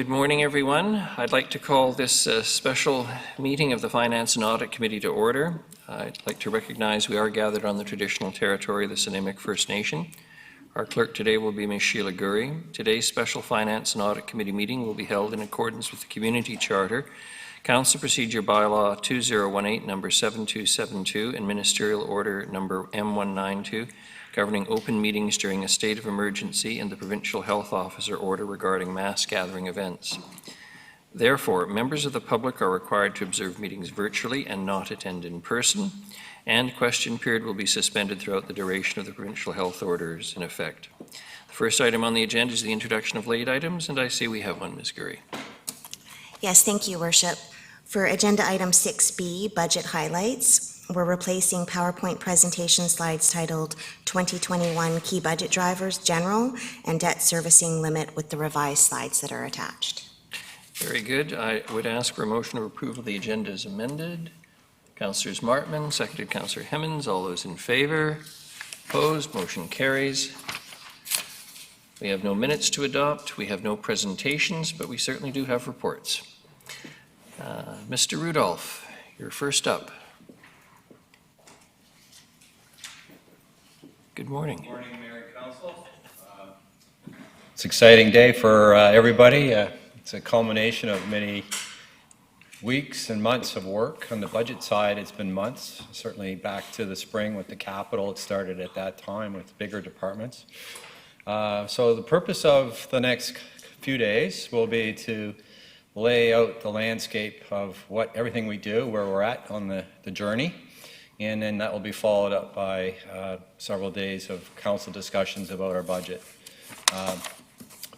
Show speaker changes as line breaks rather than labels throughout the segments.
Good morning, everyone. I'd like to call this special meeting of the Finance and Audit Committee to order. I'd like to recognize we are gathered on the traditional territory of the Sinamic First Nation. Our clerk today will be Ms. Sheila Gurry. Today's special Finance and Audit Committee meeting will be held in accordance with the Community Charter, Council Procedure Bylaw 2018, number 7272, and Ministerial Order number M192, governing open meetings during a state of emergency, and the Provincial Health Officer Order regarding mass gathering events. Therefore, members of the public are required to observe meetings virtually and not attend in person, and question period will be suspended throughout the duration of the Provincial Health Orders in effect. The first item on the agenda is the introduction of late items, and I see we have one, Ms. Gurry.
Yes, thank you, Worship. For agenda item 6B, budget highlights, we're replacing PowerPoint presentation slides titled 2021 Key Budget Drivers General and Debt Servicing Limit with the revised slides that are attached.
Very good. I would ask for a motion of approval of the agenda as amended. Councillors Martman, seconded Councillor Hemmons. All those in favour? Opposed? Motion carries. We have no minutes to adopt. We have no presentations, but we certainly do have reports. Mr. Rudolph, you're first up. Good morning.
Good morning, Mayor and Council. It's an exciting day for everybody. It's a culmination of many weeks and months of work. On the budget side, it's been months, certainly back to the spring with the capital. It started at that time with bigger departments. So the purpose of the next few days will be to lay out the landscape of everything we do, where we're at on the journey. And then that will be followed up by several days of council discussions about our budget.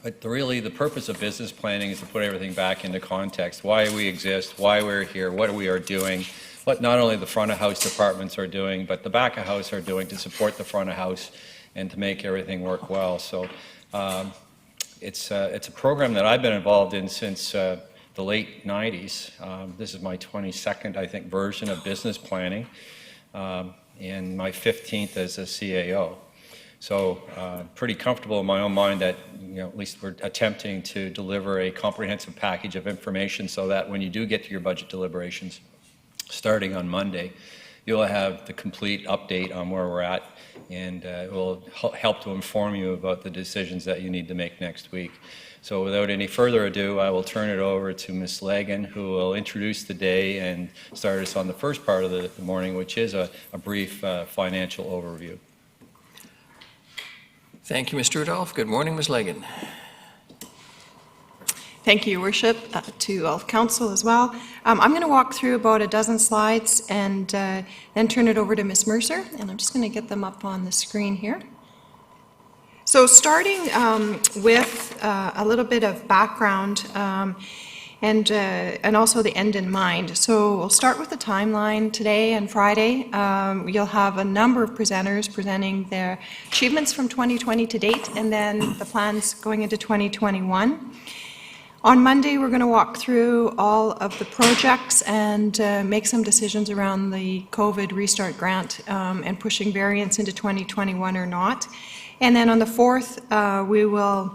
But really the purpose of business planning is to put everything back into context, why we exist, why we're here, what we are doing, what not only the front of house departments are doing, but the back of house are doing to support the front of house and to make everything work well. So it's a program that I've been involved in since the late 90s. This is my 22nd, I think, version of business planning. And my 15th as a CAO. So pretty comfortable in my own mind that, at least we're attempting to deliver a comprehensive package of information so that when you do get to your budget deliberations, starting on Monday, you'll have the complete update on where we're at, and it will help to inform you about the decisions that you need to make next week. So without any further ado, I will turn it over to Ms. Lagan, who will introduce the day and start us on the first part of the morning, which is a brief financial overview.
Thank you, Mr. Rudolph. Good morning, Ms. Lagan.
Thank you, Your Worship, to all of Council as well. I'm going to walk through about a dozen slides and then turn it over to Ms. Mercer, and I'm just going to get them up on the screen here. So starting with a little bit of background and also the end in mind. So we'll start with the timeline today and Friday. You'll have a number of presenters presenting their achievements from 2020 to date, and then the plans going into 2021. On Monday, we're going to walk through all of the projects and make some decisions around the COVID Restart Grant and pushing variants into 2021 or not. And then on the 4th, we will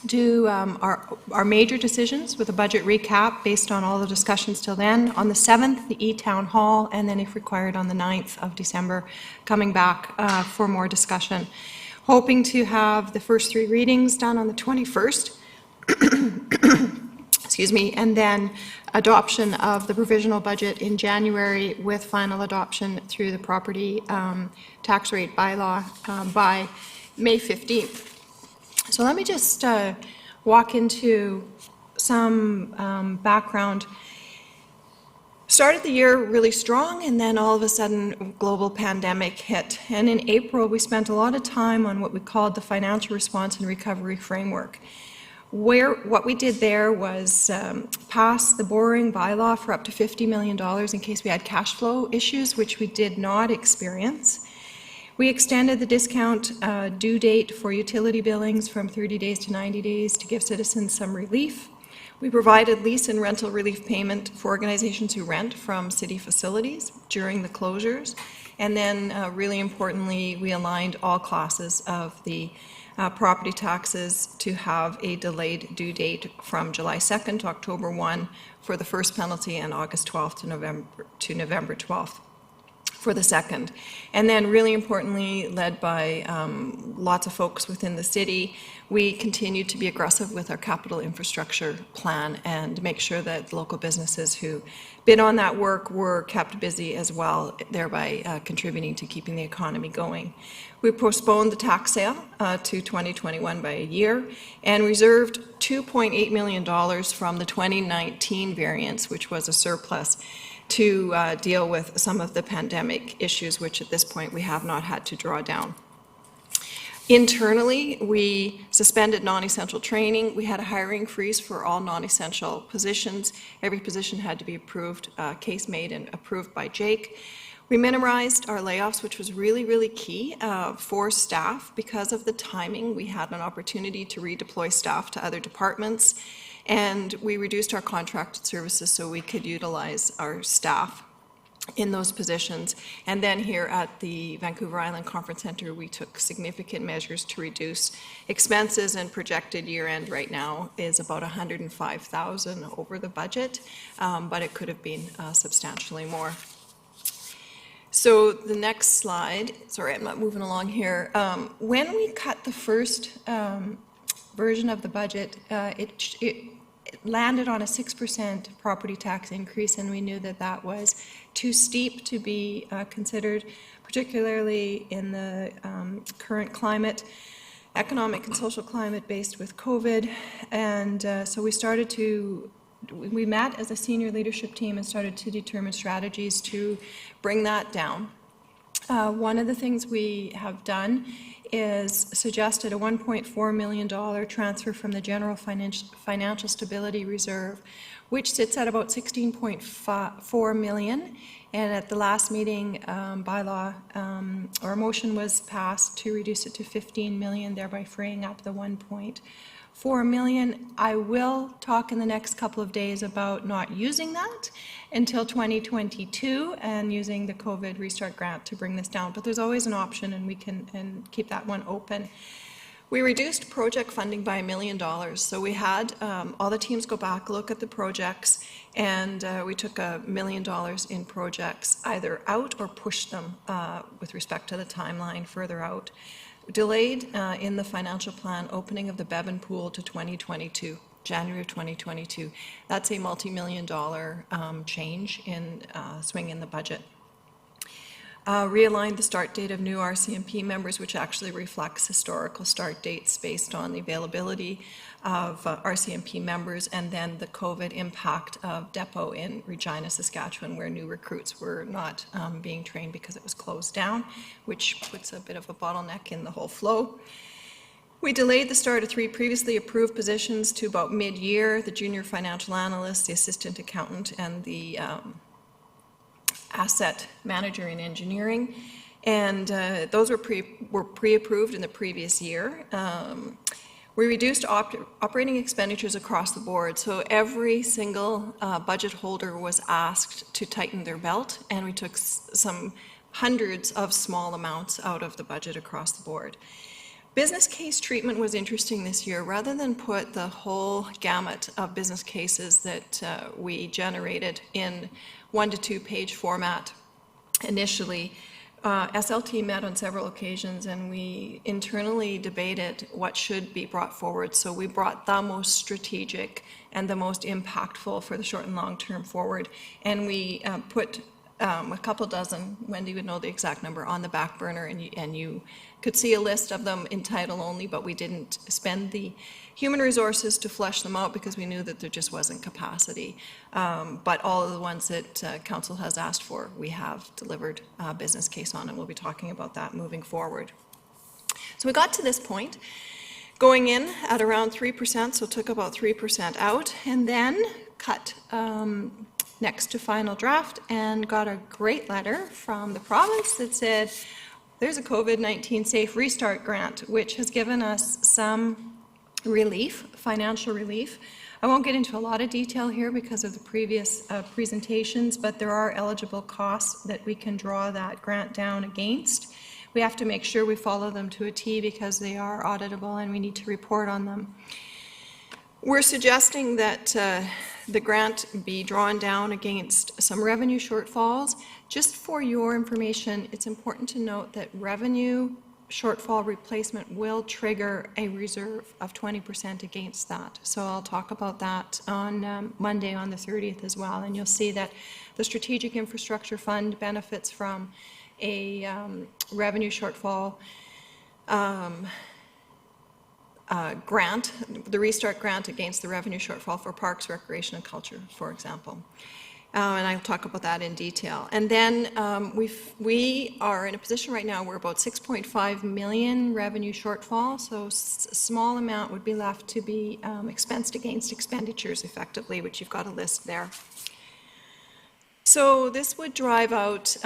do our major decisions with a budget recap based on all the discussions till then. On the 7th, the E-Town Hall, and then if required on the 9th of December, coming back for more discussion. Hoping to have the first 3 readings done on the 21st. Excuse me, and then adoption of the provisional budget in January with final adoption through the property tax rate bylaw by May 15th. So let me just walk into some background. Started the year really strong, and then all of a sudden global pandemic hit. And in April we spent a lot of time on what we called the Financial Response and Recovery Framework. What we did there was pass the borrowing bylaw for up to $50 million in case we had cash flow issues, which we did not experience. We extended the discount due date for utility billings from 30 days to 90 days to give citizens some relief. We provided lease and rental relief payment for organizations who rent from city facilities during the closures. And then really importantly, we aligned all classes of the property taxes to have a delayed due date from July 2nd to October 1 for the first penalty and August 12th to November 12th for the second. And then really importantly, led by lots of folks within the city, we continue to be aggressive with our capital infrastructure plan and make sure that local businesses who bid on that work were kept busy as well, thereby contributing to keeping the economy going. We postponed the tax sale to 2021 by a year and reserved $2.8 million from the 2019 variance, which was a surplus, to deal with some of the pandemic issues, which at this point we have not had to draw down. Internally, we suspended non-essential training. We had a hiring freeze for all non-essential positions. Every position had to be approved, case made and approved by Jake. We minimized our layoffs, which was really, really key for staff. Because of the timing, we had an opportunity to redeploy staff to other departments, and we reduced our contracted services so we could utilize our staff in those positions. And then here at the Vancouver Island Conference Centre, we took significant measures to reduce expenses, and projected year end right now is about $105,000 over the budget, but it could have been substantially more. So the next slide, sorry, I'm not moving along here. When we cut the first version of the budget, it landed on a 6% property tax increase, and we knew that that was too steep to be considered, particularly in the current climate, economic and social climate based with COVID. And so we met as a senior leadership team and started to determine strategies to bring that down. One of the things we have done is suggested a $1.4 million transfer from the General Financial Stability Reserve, which sits at about $16.4 million. And at the last meeting, bylaw or motion was passed to reduce it to $15 million, thereby freeing up the $1.4 million. I will talk in the next couple of days about not using that until 2022 and using the COVID Restart Grant to bring this down. But there's always an option, and we can keep that one open. We reduced project funding by $1 million. So we had all the teams go back, look at the projects, and we took $1 million in projects either out or pushed them with respect to the timeline further out. Delayed in the financial plan opening of the Bevan Pool to 2022, January of 2022. That's a multi-million-dollar change in swing in the budget. Realigned the start date of new RCMP members, which actually reflects historical start dates based on the availability of RCMP members, and then the COVID impact of depot in Regina, Saskatchewan, where new recruits were not being trained because it was closed down, which puts a bit of a bottleneck in the whole flow. We delayed the start of 3 previously approved positions to about mid-year: the junior financial analyst, the assistant accountant, and the asset manager in engineering, and those were pre-approved in the previous year. We reduced operating expenditures across the board, so every single budget holder was asked to tighten their belt, and we took some hundreds of small amounts out of the budget across the board. Business case treatment was interesting this year. Rather than put the whole gamut of business cases that we generated in 1 to 2 page format initially, SLT met on several occasions, and we internally debated what should be brought forward. So we brought the most strategic and the most impactful for the short and long term forward, and we put a couple dozen, Wendy would know the exact number, on the back burner, and you could see a list of them in title only, but we didn't spend the human resources to flesh them out because we knew that there just wasn't capacity. But all of the ones that Council has asked for, we have delivered a business case on, and we'll be talking about that moving forward. So we got to this point, going in at around 3%, so took about 3% out, and then cut next to final draft, and got a great letter from the province that said there's a COVID-19 Safe Restart Grant, which has given us some relief, financial relief. I won't get into a lot of detail here because of the previous presentations, but there are eligible costs that we can draw that grant down against. We we have to make sure we follow them to a T because they are auditable and we need to report on them. We're suggesting that the grant be drawn down against some revenue shortfalls. Just for your information, it's important to note that revenue shortfall replacement will trigger a reserve of 20% against that. So I'll talk about that on Monday on the 30th as well, and you'll see that the Strategic Infrastructure Fund benefits from a revenue shortfall grant, the Restart grant against the revenue shortfall for parks, recreation, and culture, for example. And I'll talk about that in detail. And then we are in a position right now where about 6.5 million revenue shortfall, so a small amount would be left to be expensed against expenditures effectively, which you've got a list there. So this would drive out,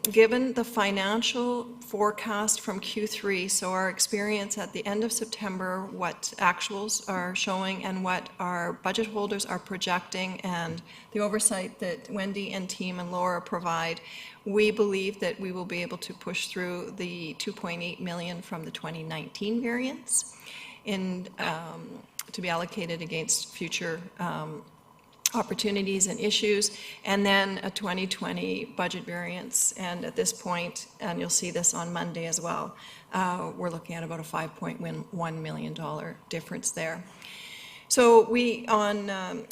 given the financial forecast from Q3, so our experience at the end of September, what actuals are showing and what our budget holders are projecting, and the oversight that Wendy and team and Laura provide, we believe that we will be able to push through the 2.8 million from the 2019 variance in, to be allocated against future opportunities and issues, and then a 2020 budget variance. And at this point, and you'll see this on Monday as well, we're looking at about a $5.1 million difference there. So we, on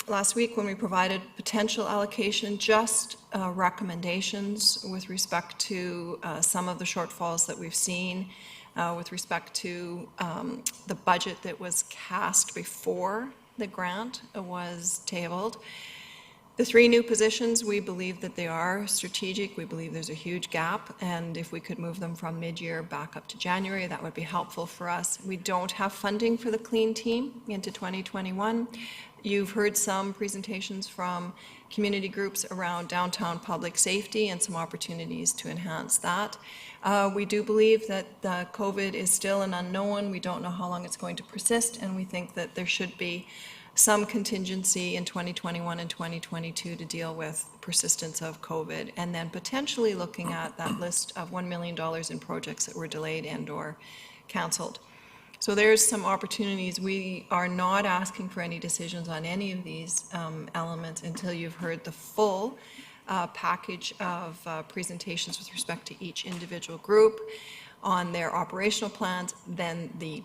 last week when we provided potential allocation, just recommendations with respect to some of the shortfalls that we've seen, with respect to the budget that was cast before the grant was tabled. The 3 new positions, we believe that they are strategic. We believe there's a huge gap, and if we could move them from mid-year back up to January, that would be helpful for us. We don't have funding for the clean team into 2021. You've heard some presentations from community groups around downtown public safety and some opportunities to enhance that. We do believe that COVID is still an unknown. We don't know how long it's going to persist, and we think that there should be some contingency in 2021 and 2022 to deal with persistence of COVID, and then potentially looking at that list of $1 million in projects that were delayed and or canceled. So there's some opportunities. We are not asking for any decisions on any of these elements until you've heard the full package of presentations with respect to each individual group on their operational plans, then the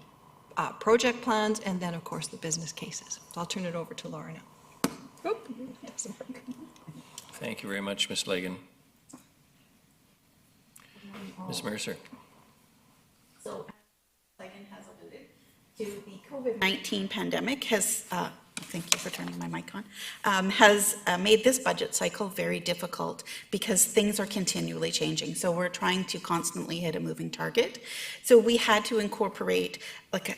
project plans, and then of course the business cases. So I'll turn it over to Laura now. Oop, that doesn't work.
Thank you very much, Ms. Lagan. Ms. Mercer.
So, as Megan has alluded to, the COVID-19 pandemic has, thank you for turning my mic on, has made this budget cycle very difficult because things are continually changing. So we're trying to constantly hit a moving target. So we had to incorporate,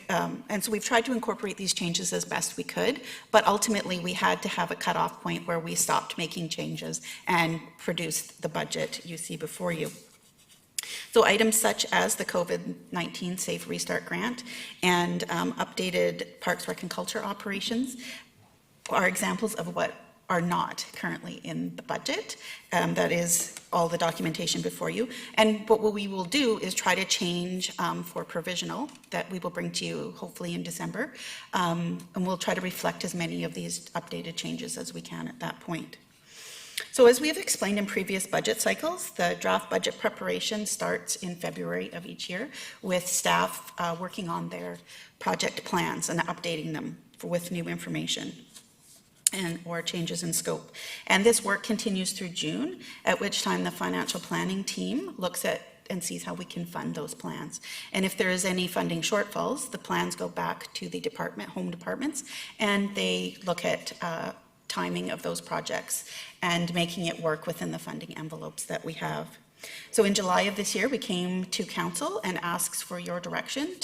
and so we've tried to incorporate these changes as best we could, but ultimately we had to have a cutoff point where we stopped making changes and produced the budget you see before you. So items such as the COVID-19 Safe Restart Grant and updated Parks, Rec, and Culture operations are examples of what are not currently in the budget. That is all the documentation before you. And what we will do is try to change for provisional that we will bring to you hopefully in December. And we'll try to reflect as many of these updated changes as we can at that point. So as we have explained in previous budget cycles, the draft budget preparation starts in February of each year with staff working on their project plans and updating them with new information and or changes in scope. And this work continues through June, at which time the financial planning team looks at and sees how we can fund those plans. And if there is any funding shortfalls, the plans go back to the department, home departments, and they look at timing of those projects and making it work within the funding envelopes that we have. So in July of this year, we came to council and asked for your direction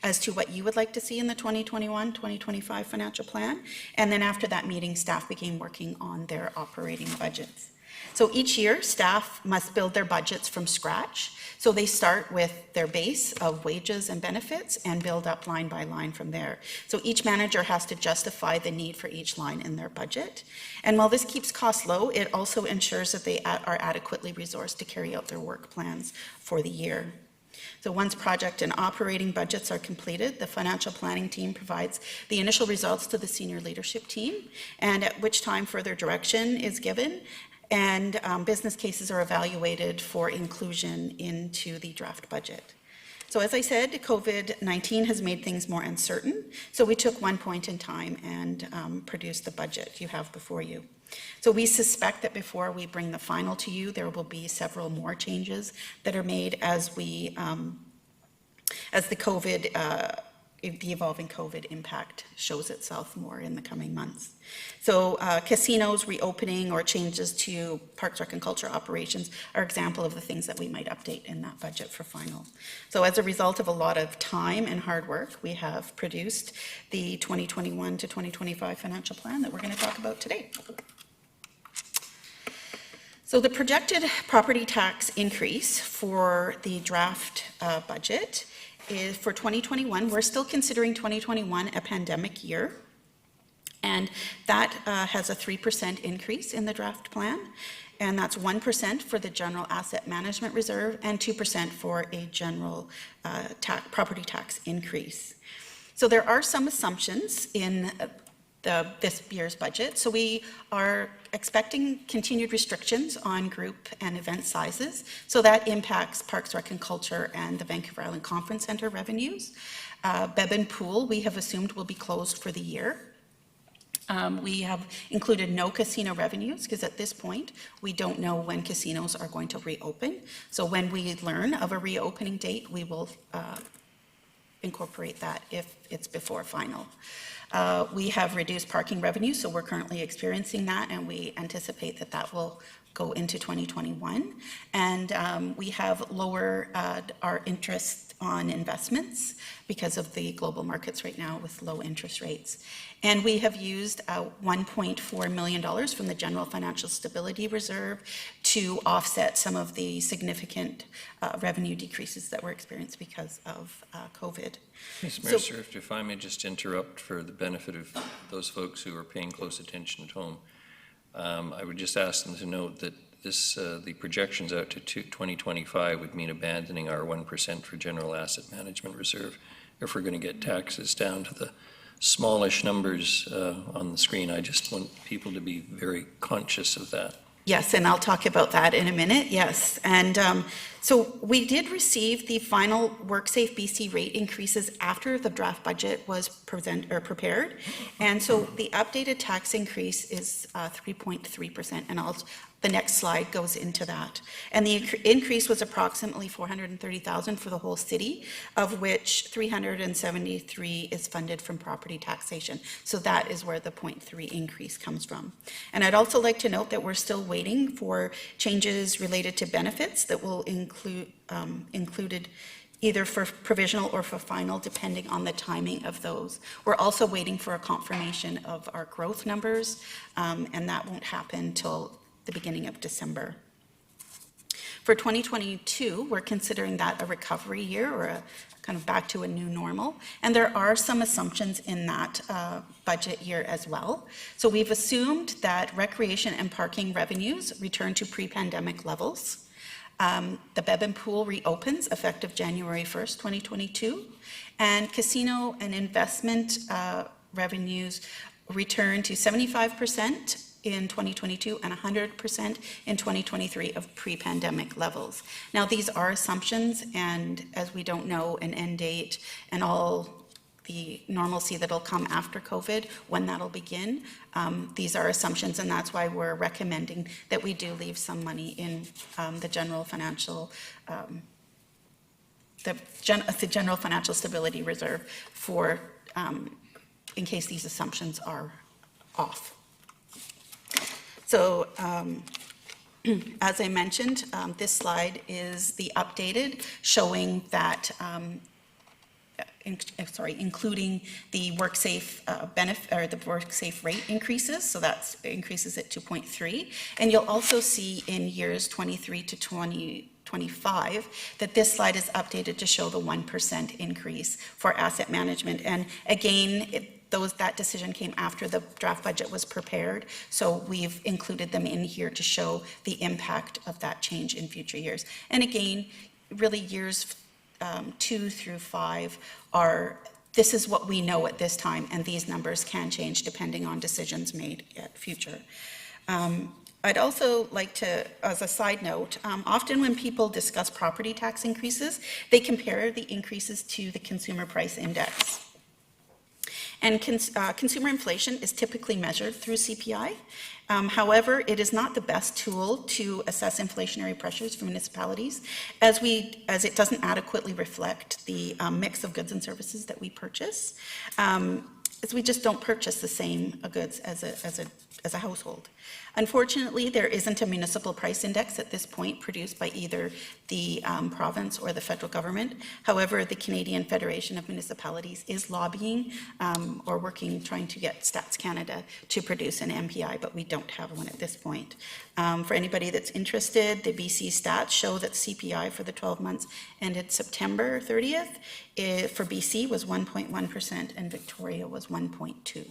as to what you would like to see in the 2021-2025 financial plan. And then after that meeting, staff began working on their operating budgets. So each year, staff must build their budgets from scratch. So they start with their base of wages and benefits and build up line by line from there. So each manager has to justify the need for each line in their budget. And while this keeps costs low, it also ensures that they are adequately resourced to carry out their work plans for the year. So once project and operating budgets are completed, the financial planning team provides the initial results to the senior leadership team, and at which time further direction is given, and business cases are evaluated for inclusion into the draft budget. So as I said, COVID-19 has made things more uncertain, so we took one point in time and produced the budget you have before you. So we suspect that before we bring the final to you, there will be several more changes that are made as the evolving COVID impact shows itself more in the coming months. So casinos reopening or changes to Parks, Rec and Culture operations are example of the things that we might update in that budget for final. So as a result of a lot of time and hard work, we have produced the 2021 to 2025 financial plan that we're going to talk about today. So the projected property tax increase for the draft budget is for 2021. We're still considering 2021 a pandemic year, and that has a 3% increase in the draft plan, and that's 1% for the general asset management reserve and 2% for a general property tax increase. So there are some assumptions in this year's budget. So we are expecting continued restrictions on group and event sizes. So that impacts Parks, Rec and Culture and the Vancouver Island Conference Centre revenues. Bebb Pool, we have assumed will be closed for the year. We have included no casino revenues because at this point, we don't know when casinos are going to reopen. So when we learn of a reopening date, we will incorporate that if it's before final. We have reduced parking revenue, so we're currently experiencing that, and we anticipate that that will go into 2021. And we have lower our interest on investments because of the global markets right now with low interest rates. And we have used $1.4 million from the General Financial Stability Reserve to offset some of the significant revenue decreases that were experienced because of COVID.
Ms. Mercer, if I may just interrupt for the benefit of those folks who are paying close attention at home, I would just ask them to note that the projections out to 2025 would mean abandoning our 1% for general asset management reserve if we're going to get taxes down to the smallish numbers on the screen. I just want people to be very conscious of that.
Yes, and I'll talk about that in a minute, yes. And so we did receive the final WorkSafe BC rate increases after the draft budget was prepared. And so the updated tax increase is 3.3%, and the next slide goes into that. And the increase was approximately $430,000 for the whole city, of which $373,000 is funded from property taxation. So that is where the 0.3 increase comes from. And I'd also like to note that we're still waiting for changes related to benefits that will included either for provisional or for final, depending on the timing of those. We're also waiting for a confirmation of our growth numbers, and that won't happen till the beginning of December. For 2022, we're considering that a recovery year or a kind of back to a new normal. And there are some assumptions in that budget year as well. So we've assumed that recreation and parking revenues return to pre-pandemic levels. The Bebb Pool reopens effective January 1st, 2022. And casino and investment revenues return to 75% in 2022 and 100% in 2023 of pre-pandemic levels. Now, these are assumptions, and as we don't know an end date and all the normalcy that'll come after COVID, when that'll begin, these are assumptions, and that's why we're recommending that we do leave some money in the General Financial General Financial Stability Reserve for in case these assumptions are off. So, as I mentioned, this slide is the updated showing that, including the WorkSafe benefit or the WorkSafe rate increases. So that's increases at 2.3, and you'll also see in years 23 to 2025 that this slide is updated to show the 1% increase for asset management. And again, that decision came after the draft budget was prepared, so we've included them in here to show the impact of that change in future years. And again, really years 2 through 5 are, this is what we know at this time, and these numbers can change depending on decisions made at future. I'd also like to, as a side note, often when people discuss property tax increases, they compare the increases to the consumer price index. And consumer inflation is typically measured through CPI. However, it is not the best tool to assess inflationary pressures for municipalities, as it doesn't adequately reflect the mix of goods and services that we purchase, as we just don't purchase the same goods as a household. Unfortunately, there isn't a municipal price index at this point produced by either the province or the federal government. However, the Canadian Federation of Municipalities is lobbying or working, trying to get Stats Canada to produce an MPI, but we don't have one at this point. For anybody that's interested, the BC stats show that CPI for the 12 months ended September 30th for BC was 1.1% and Victoria was 1.2%.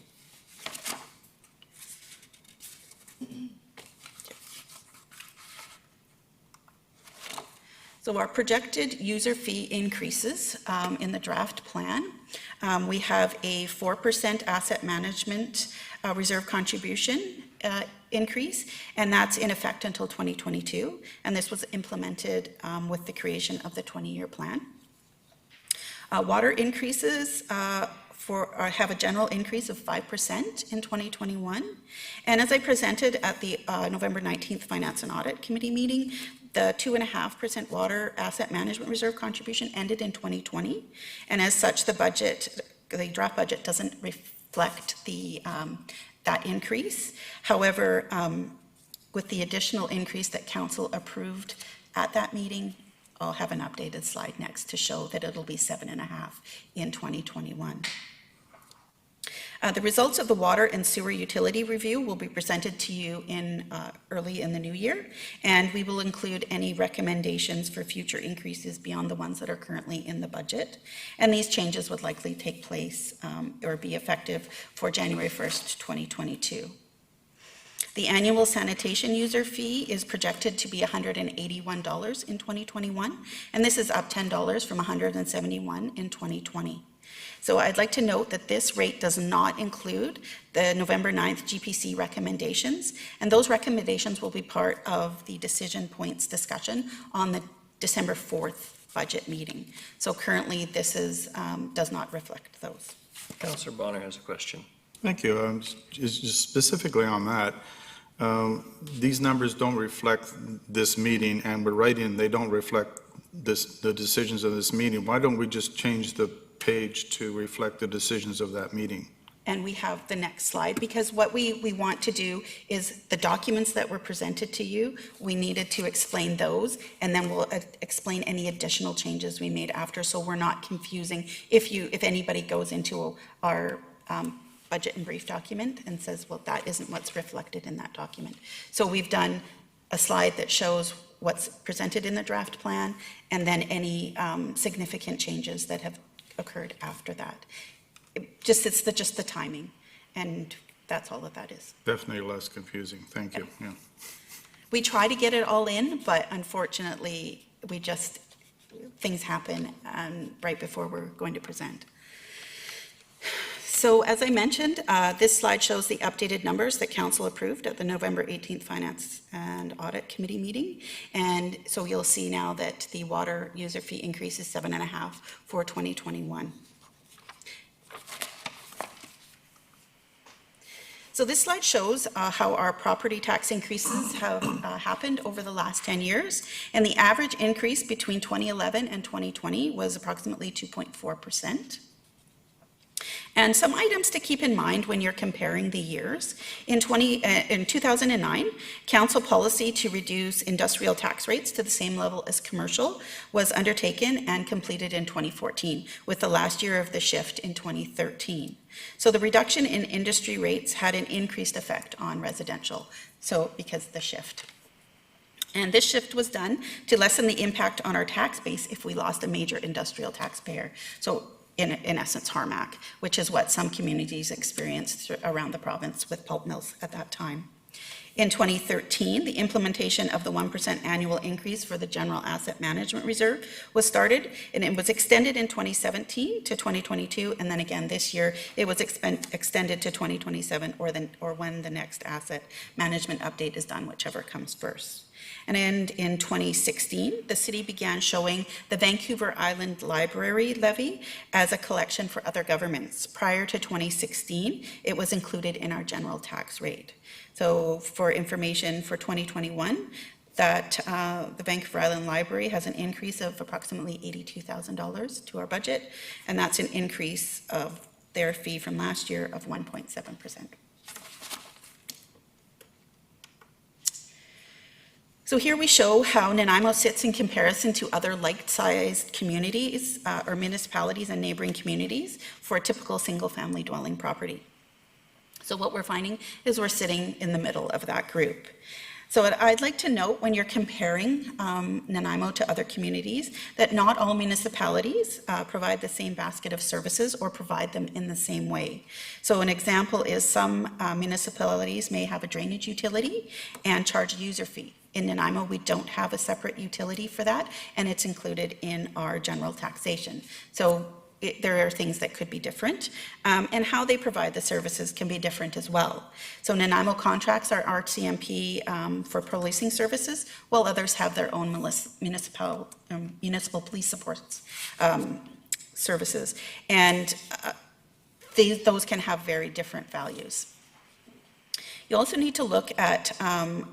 So our projected user fee increases in the draft plan. We have a 4% asset management reserve contribution increase, and that's in effect until 2022. And this was implemented with the creation of the 20-year plan. Water increases have a general increase of 5% in 2021. And as I presented at the November 19th Finance and Audit Committee meeting, the 2.5% water asset management reserve contribution ended in 2020. And as such, the draft budget doesn't reflect that increase. However, with the additional increase that council approved at that meeting, I'll have an updated slide next to show that it'll be 7.5 in 2021. The results of the water and sewer utility review will be presented to you early in the new year, and we will include any recommendations for future increases beyond the ones that are currently in the budget. And these changes would likely take place or be effective for January 1st, 2022. The annual sanitation user fee is projected to be $181 in 2021, and this is up $10 from $171 in 2020. So I'd like to note that this rate does not include the November 9th GPC recommendations, and those recommendations will be part of the decision points discussion on the December 4th budget meeting. So currently this does not reflect those.
Councillor Bonner has a question.
Thank you. Just specifically on that, these numbers don't reflect this meeting, and we're writing they don't reflect the decisions of this meeting. Why don't we just change the page to reflect the decisions of that meeting?
And we have the next slide, because what we want to do is the documents that were presented to you, we needed to explain those, and then we'll explain any additional changes we made after, so we're not confusing. If anybody goes into our budget and brief document and says, well, that isn't what's reflected in that document. So we've done a slide that shows what's presented in the draft plan, and then any significant changes that have occurred after that. It's just the timing, and that's all that is.
Definitely less confusing. Thank you. Yeah.
We try to get it all in, but unfortunately, things happen right before we're going to present. So as I mentioned, this slide shows the updated numbers that council approved at the November 18th Finance and Audit Committee meeting. And so you'll see now that the water user fee increase is 7.5 for 2021. So this slide shows how our property tax increases have happened over the last 10 years. And the average increase between 2011 and 2020 was approximately 2.4%. And some items to keep in mind when you're comparing the years. In 2009, council policy to reduce industrial tax rates to the same level as commercial was undertaken and completed in 2014, with the last year of the shift in 2013. So the reduction in industry rates had an increased effect on residential, so because of the shift. And this shift was done to lessen the impact on our tax base if we lost a major industrial taxpayer. So in essence, Harmac, which is what some communities experienced around the province with pulp mills at that time. In 2013, the implementation of the 1% annual increase for the General Asset Management Reserve was started, and it was extended in 2017 to 2022, and then again this year, it was extended to 2027 or when the next asset management update is done, whichever comes first. And in 2016, the city began showing the Vancouver Island Library levy as a collection for other governments. Prior to 2016, it was included in our general tax rate. So for information for 2021, that the Vancouver Island Library has an increase of approximately $82,000 to our budget, and that's an increase of their fee from last year of 1.7%. So here we show how Nanaimo sits in comparison to other like-sized communities or municipalities and neighboring communities for a typical single-family dwelling property. So what we're finding is we're sitting in the middle of that group. So I'd like to note when you're comparing Nanaimo to other communities that not all municipalities provide the same basket of services or provide them in the same way. So an example is some municipalities may have a drainage utility and charge a user fee. In Nanaimo, we don't have a separate utility for that, and it's included in our general taxation. So there are things that could be different, and how they provide the services can be different as well. So Nanaimo contracts are RCMP for policing services, while others have their own municipal police supports services. And those can have very different values. You also need to look at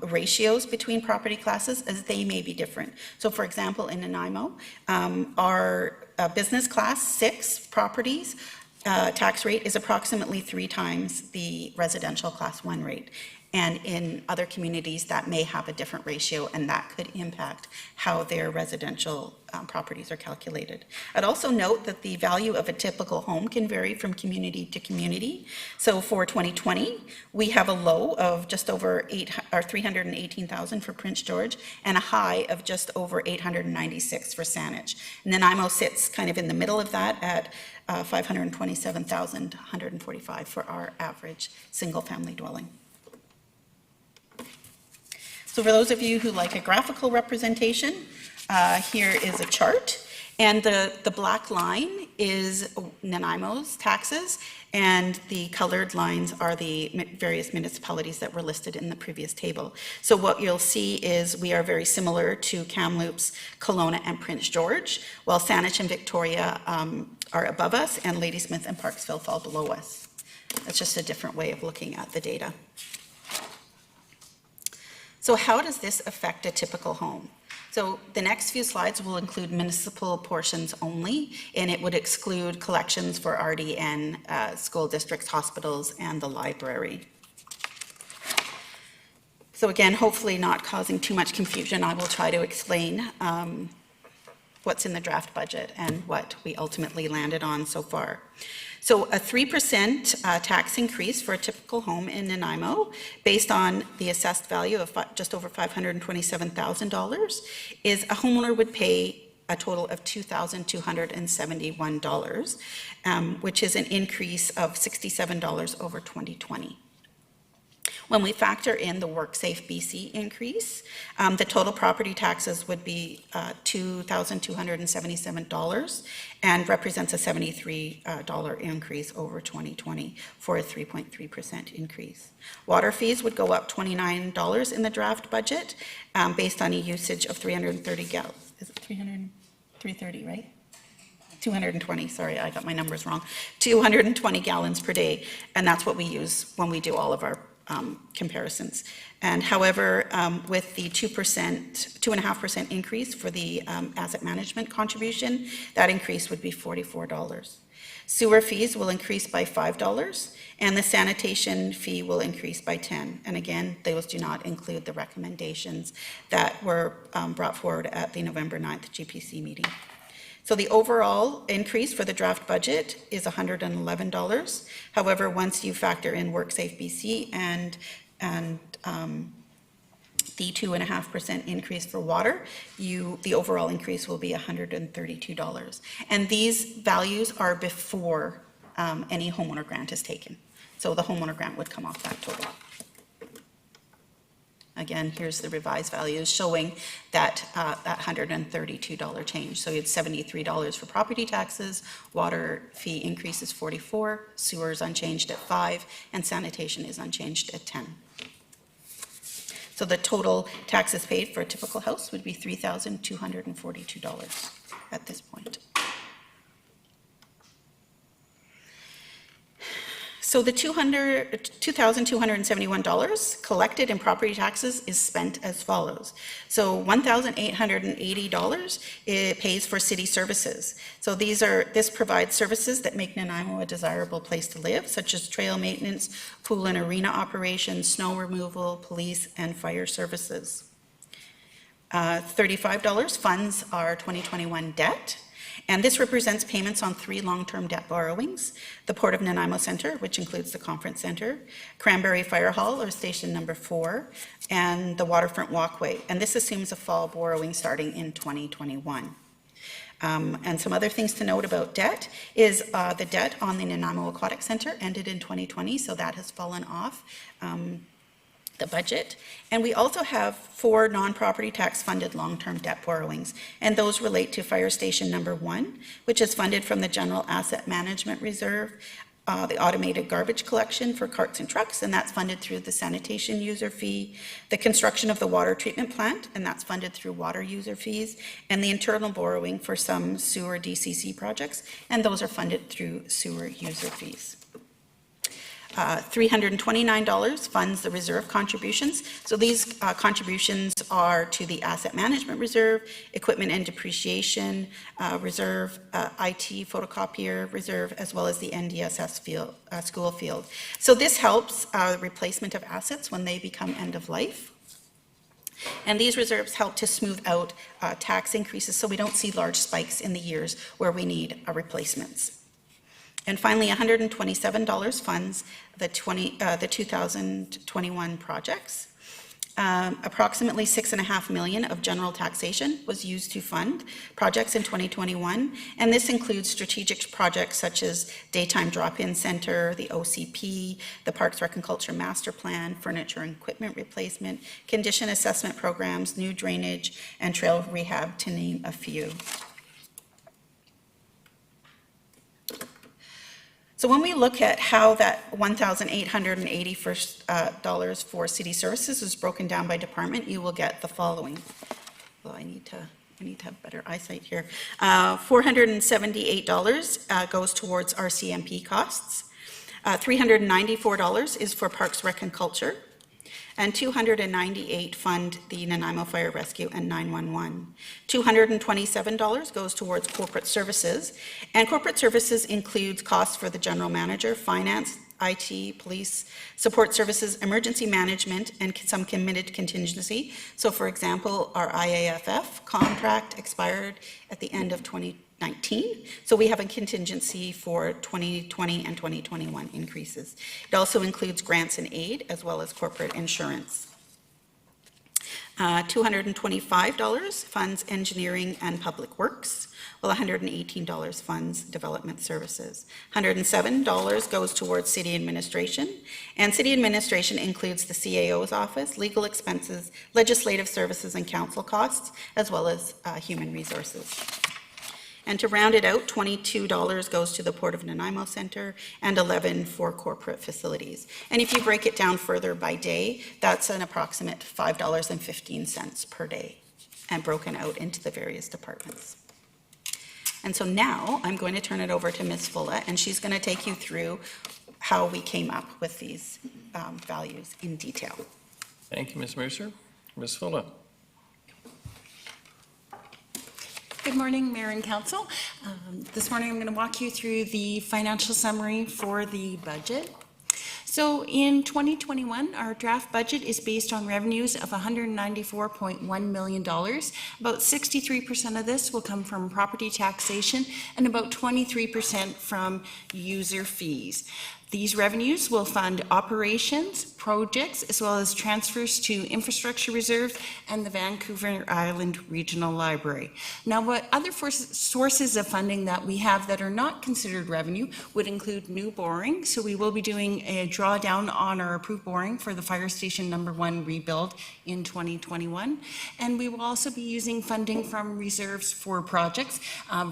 ratios between property classes as they may be different. So for example, in Nanaimo, our business class 6 properties tax rate is approximately 3 times the residential class 1 rate. And in other communities, that may have a different ratio, and that could impact how their residential properties are calculated. I'd also note that the value of a typical home can vary from community to community. So for 2020, we have a low of just over $318,000 for Prince George and a high of just over $896 for Saanich. Nanaimo sits kind of in the middle of that at $527,145 for our average single-family dwelling. So for those of you who like a graphical representation, here is a chart. And the black line is Nanaimo's taxes, and the colored lines are the various municipalities that were listed in the previous table. So what you'll see is we are very similar to Kamloops, Kelowna, and Prince George, while Saanich and Victoria are above us, and Ladysmith and Parksville fall below us. That's just a different way of looking at the data. So how does this affect a typical home? So the next few slides will include municipal portions only, and it would exclude collections for RDN, school districts, hospitals, and the library. So again, hopefully not causing too much confusion, I will try to explain what's in the draft budget and what we ultimately landed on so far. So a 3% tax increase for a typical home in Nanaimo, based on the assessed value of just over $527,000, is a homeowner would pay a total of $2,271, which is an increase of $67 over 2020. When we factor in the WorkSafe BC increase, the total property taxes would be $2,277 and represents a $73 increase over 2020 for a 3.3% increase. Water fees would go up $29 in the draft budget based on a usage of 330 gallons. Is it 330, right? 220, sorry, I got my numbers wrong. 220 gallons per day, and that's what we use when we do all of our comparisons. And however, with the 2.5% increase for the asset management contribution, that increase would be $44. Sewer fees will increase by $5, and the sanitation fee will increase by $10. And again, those do not include the recommendations that were brought forward at the November 9th GPC meeting. So the overall increase for the draft budget is $111. However, once you factor in WorkSafe BC and the 2.5% increase for water, the overall increase will be $132. And these values are before any homeowner grant is taken. So the homeowner grant would come off that total. again, here's the revised values showing that that $132 change. So you had $73 for property taxes, water fee increase is 44, sewer is unchanged at 5, and sanitation is unchanged at 10. So the total taxes paid for a typical house would be $3,242 at this point. So the $2,271 collected in property taxes is spent as follows. So $1,880 it pays for city services. So this provides services that make Nanaimo a desirable place to live, such as trail maintenance, pool and arena operations, snow removal, police and fire services. $35 funds our 2021 debt. And this represents payments on 3 long-term debt borrowings, the Port of Nanaimo Centre, which includes the Conference Centre, Cranberry Fire Hall, or Station Number 4, and the Waterfront Walkway. And this assumes a fall borrowing starting in 2021. And some other things to note about debt is the debt on the Nanaimo Aquatic Centre ended in 2020, so that has fallen off the budget. And we also have 4 non-property tax funded long-term debt borrowings, and those relate to Fire Station Number 1, which is funded from the General Asset Management Reserve, the automated garbage collection for carts and trucks, and that's funded through the sanitation user fee, the construction of the water treatment plant, and that's funded through water user fees, and the internal borrowing for some sewer DCC projects, and those are funded through sewer user fees. $329 funds the reserve contributions. So these contributions are to the Asset Management Reserve, Equipment and Depreciation Reserve, IT Photocopier Reserve, as well as the NDSS field, school field. So this helps replacement of assets when they become end of life. And these reserves help to smooth out tax increases so we don't see large spikes in the years where we need replacements. And finally, $127 funds the 2021 projects. Approximately $6.5 million of general taxation was used to fund projects in 2021, and this includes strategic projects such as Daytime Drop-In Center, the OCP, the Parks Rec and Culture Master Plan, furniture and equipment replacement, condition assessment programs, new drainage, and trail rehab, to name a few. So when we look at how that $1,880 for city services is broken down by department, you will get the following. Well, I need to have better eyesight here. $478 goes towards our CMP costs. $394 is for Parks, Rec and Culture. And $298 fund the Nanaimo Fire Rescue and 911. $227 goes towards corporate services, and corporate services includes costs for the general manager, finance, IT, police, support services, emergency management, and some committed contingency. So for example, our IAFF contract expired at the end of 2019, so we have a contingency for 2020 and 2021 increases. It also includes grants and aid as well as corporate insurance. $225 funds engineering and public works, while $118 funds development services. $107 goes towards city administration, and city administration includes the CAO's office, legal expenses, legislative services and council costs, as well as human resources. And to round it out, $22 goes to the Port of Nanaimo Centre and $11 for corporate facilities. And if you break it down further by day, that's an approximate $5.15 per day and broken out into the various departments. And so now I'm going to turn it over to Ms. Fulla, and she's going to take you through how we came up with these values in detail.
Thank you, Ms. Mercer. Ms. Fulla.
Good morning, Mayor and Council. This morning I'm going to walk you through the financial summary for the budget. So in 2021, our draft budget is based on revenues of $194.1 million. About 63% of this will come from property taxation and about 23% from user fees. These revenues will fund operations, projects, as well as transfers to infrastructure reserves and the Vancouver Island Regional Library. Now, what other sources of funding that we have that are not considered revenue would include new boring. So we will be doing a drawdown on our approved boring for the Fire Station number 1 rebuild in 2021. And we will also be using funding from reserves for projects.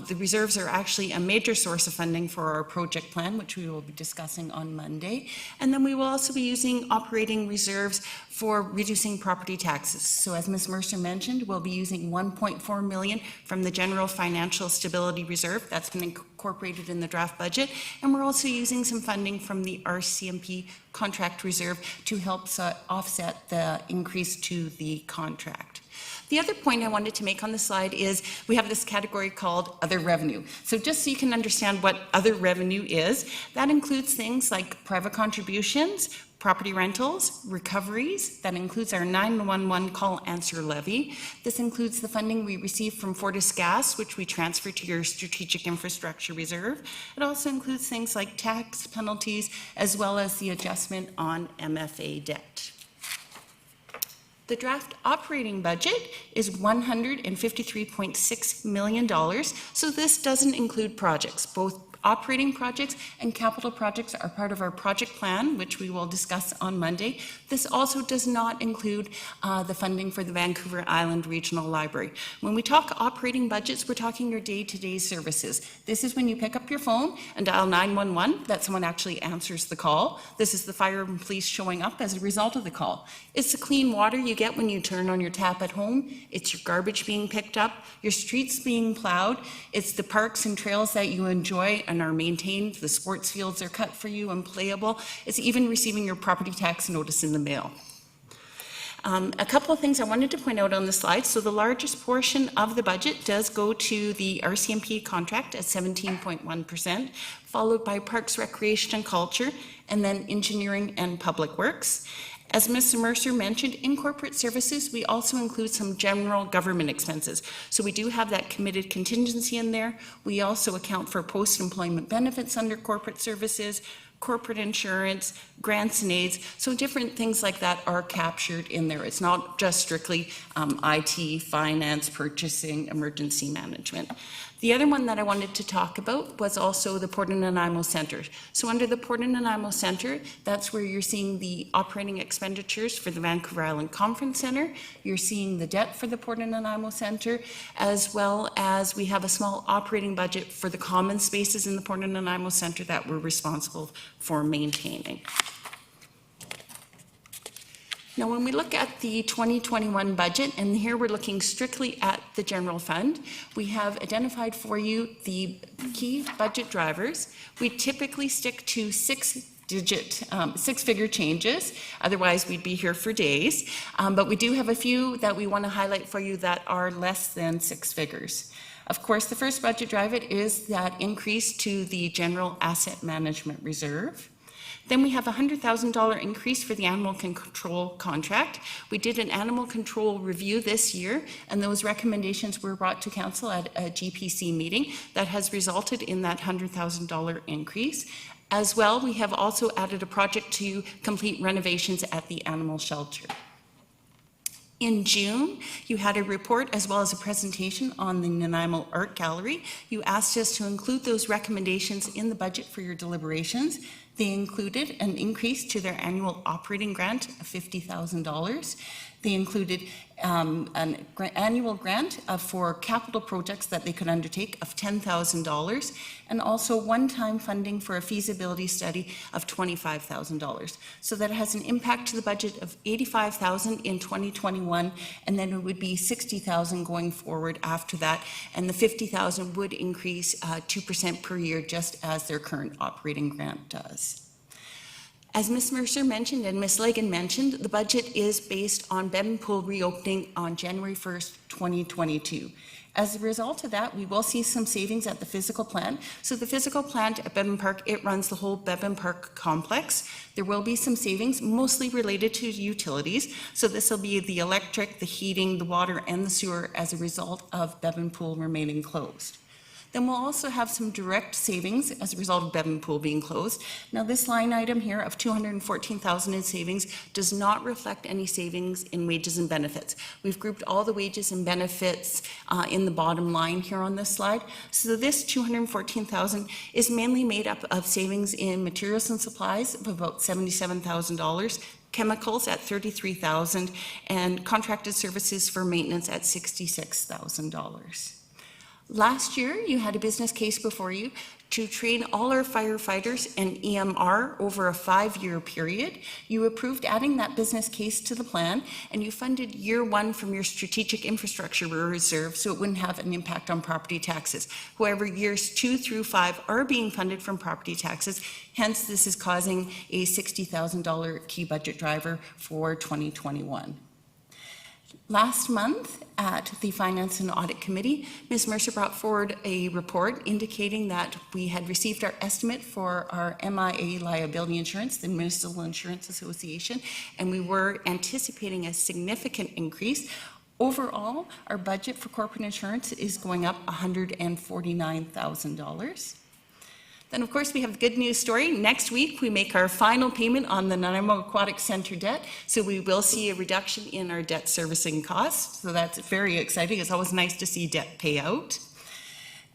The reserves are actually a major source of funding for our project plan, which we will be discussing on Monday. And then we will also be using operating reserves for reducing property taxes. So as Ms. Mercer mentioned, we'll be using $1.4 million from the General Financial Stability Reserve. That's been incorporated in the draft budget. And we're also using some funding from the RCMP contract reserve to help offset the increase to the contract. The other point I wanted to make on the slide is we have this category called other revenue. So just so you can understand what other revenue is, that includes things like private contributions, property rentals, recoveries. That includes our 911 call answer levy. This includes the funding we receive from Fortis Gas, which we transfer to your strategic infrastructure reserve. It also includes things like tax penalties, as well as the adjustment on MFA debt. The draft operating budget is $153.6 million. So this doesn't include projects. Both operating projects and capital projects are part of our project plan, which we will discuss on Monday. This also does not include the funding for the Vancouver Island Regional Library. When we talk operating budgets, we're talking your day-to-day services. This is when you pick up your phone and dial 911, that someone actually answers the call. This is the fire and police showing up as a result of the call. It's the clean water you get when you turn on your tap at home. It's your garbage being picked up, your streets being plowed. It's the parks and trails that you enjoy and are maintained. The sports fields are cut for you and playable. It's even receiving your property tax notice in the mail. A couple of things I wanted to point out on the slide. So the largest portion of the budget does go to the RCMP contract at 17.1%, followed by Parks, Recreation and Culture, and then Engineering and Public Works. As Ms. Mercer mentioned, in corporate services, we also include some general government expenses. So we do have that committed contingency in there. We also account for post-employment benefits under corporate services, corporate insurance, grants and aids. So different things like that are captured in there. It's not just strictly IT, finance, purchasing, emergency management. The other one that I wanted to talk about was also the Port and Nanaimo Centre. So under the Port and Nanaimo Centre, that's where you're seeing the operating expenditures for the Vancouver Island Conference Centre. You're seeing the debt for the Port and Nanaimo Centre, as well as we have a small operating budget for the common spaces in the Port and Nanaimo Centre that we're responsible for maintaining. Now, when we look at the 2021 budget, and here we're looking strictly at the general fund, we have identified for you the key budget drivers. We typically stick to six-figure changes. Otherwise, we'd be here for days. But we do have a few that we want to highlight for you that are less than 6 figures. Of course, the first budget driver is that increase to the General Asset Management Reserve. Then we have a $100,000 increase for the animal control contract. We did an animal control review this year, and those recommendations were brought to council at a GPC meeting that has resulted in that $100,000 increase. As well, we have also added a project to complete renovations at the animal shelter. In June, you had a report as well as a presentation on the Nanaimo Art Gallery. You asked us to include those recommendations in the budget for your deliberations. They included an increase to their annual operating grant of $50,000. They included an annual grant for capital projects that they could undertake of $10,000, and also one-time funding for a feasibility study of $25,000. So that has an impact to the budget of $85,000 in 2021, and then it would be $60,000 going forward after that, and the $50,000 would increase 2% per year, just as their current operating grant does. As Ms. Mercer mentioned and Ms. Legan mentioned, the budget is based on Bevan Pool reopening on January 1st, 2022. As a result of that, we will see some savings at the physical plant. So the physical plant at Bevan Park, it runs the whole Bevan Park complex. There will be some savings, mostly related to utilities. So this will be the electric, the heating, the water, and the sewer as a result of Bevan Pool remaining closed. Then we'll also have some direct savings as a result of Bevan Pool being closed. Now, this line item here of $214,000 in savings does not reflect any savings in wages and benefits. We've grouped all the wages and benefits in the bottom line here on this slide. So this $214,000 is mainly made up of savings in materials and supplies of about $77,000, chemicals at $33,000, and contracted services for maintenance at $66,000. Last year, you had a business case before you to train all our firefighters and EMR over a 5-year period. You approved adding that business case to the plan, and you funded year 1 from your strategic infrastructure reserve so it wouldn't have an impact on property taxes. However, years 2 through 5 are being funded from property taxes, hence this is causing a $60,000 key budget driver for 2021. Last month at the Finance and Audit Committee, Ms. Mercer brought forward a report indicating that we had received our estimate for our MIA liability insurance, the Municipal Insurance Association, and we were anticipating a significant increase. Overall, our budget for corporate insurance is going up $149,000. Then, of course, we have the good news story. Next week, we make our final payment on the Nanaimo Aquatic Center debt, so we will see a reduction in our debt servicing costs. So that's very exciting. It's always nice to see debt pay out.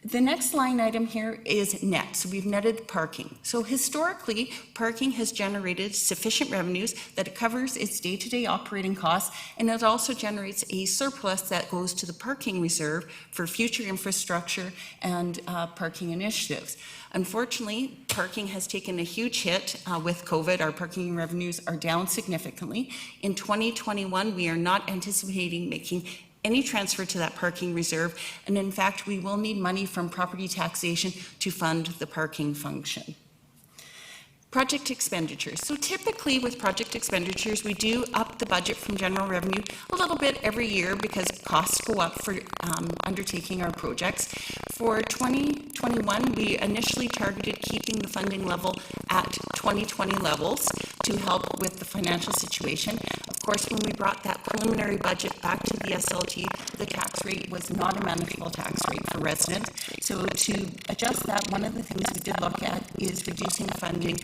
The next line item here is net. So we've netted parking. So historically, parking has generated sufficient revenues that it covers its day-to-day operating costs, and it also generates a surplus that goes to the parking reserve for future infrastructure and parking initiatives. Unfortunately, parking has taken a huge hit with COVID. Our parking revenues are down significantly. In 2021, we are not anticipating making any transfer to that parking reserve, and in fact, we will need money from property taxation to fund the parking function. Project expenditures. So typically with project expenditures, we do up the budget from general revenue a little bit every year because costs go up for undertaking our projects. For 2021, we initially targeted keeping the funding level at 2020 levels to help with the financial situation. Of course, when we brought that preliminary budget back to the SLT, the tax rate was not a manageable tax rate for residents. So to adjust that, one of the things we did look at is reducing funding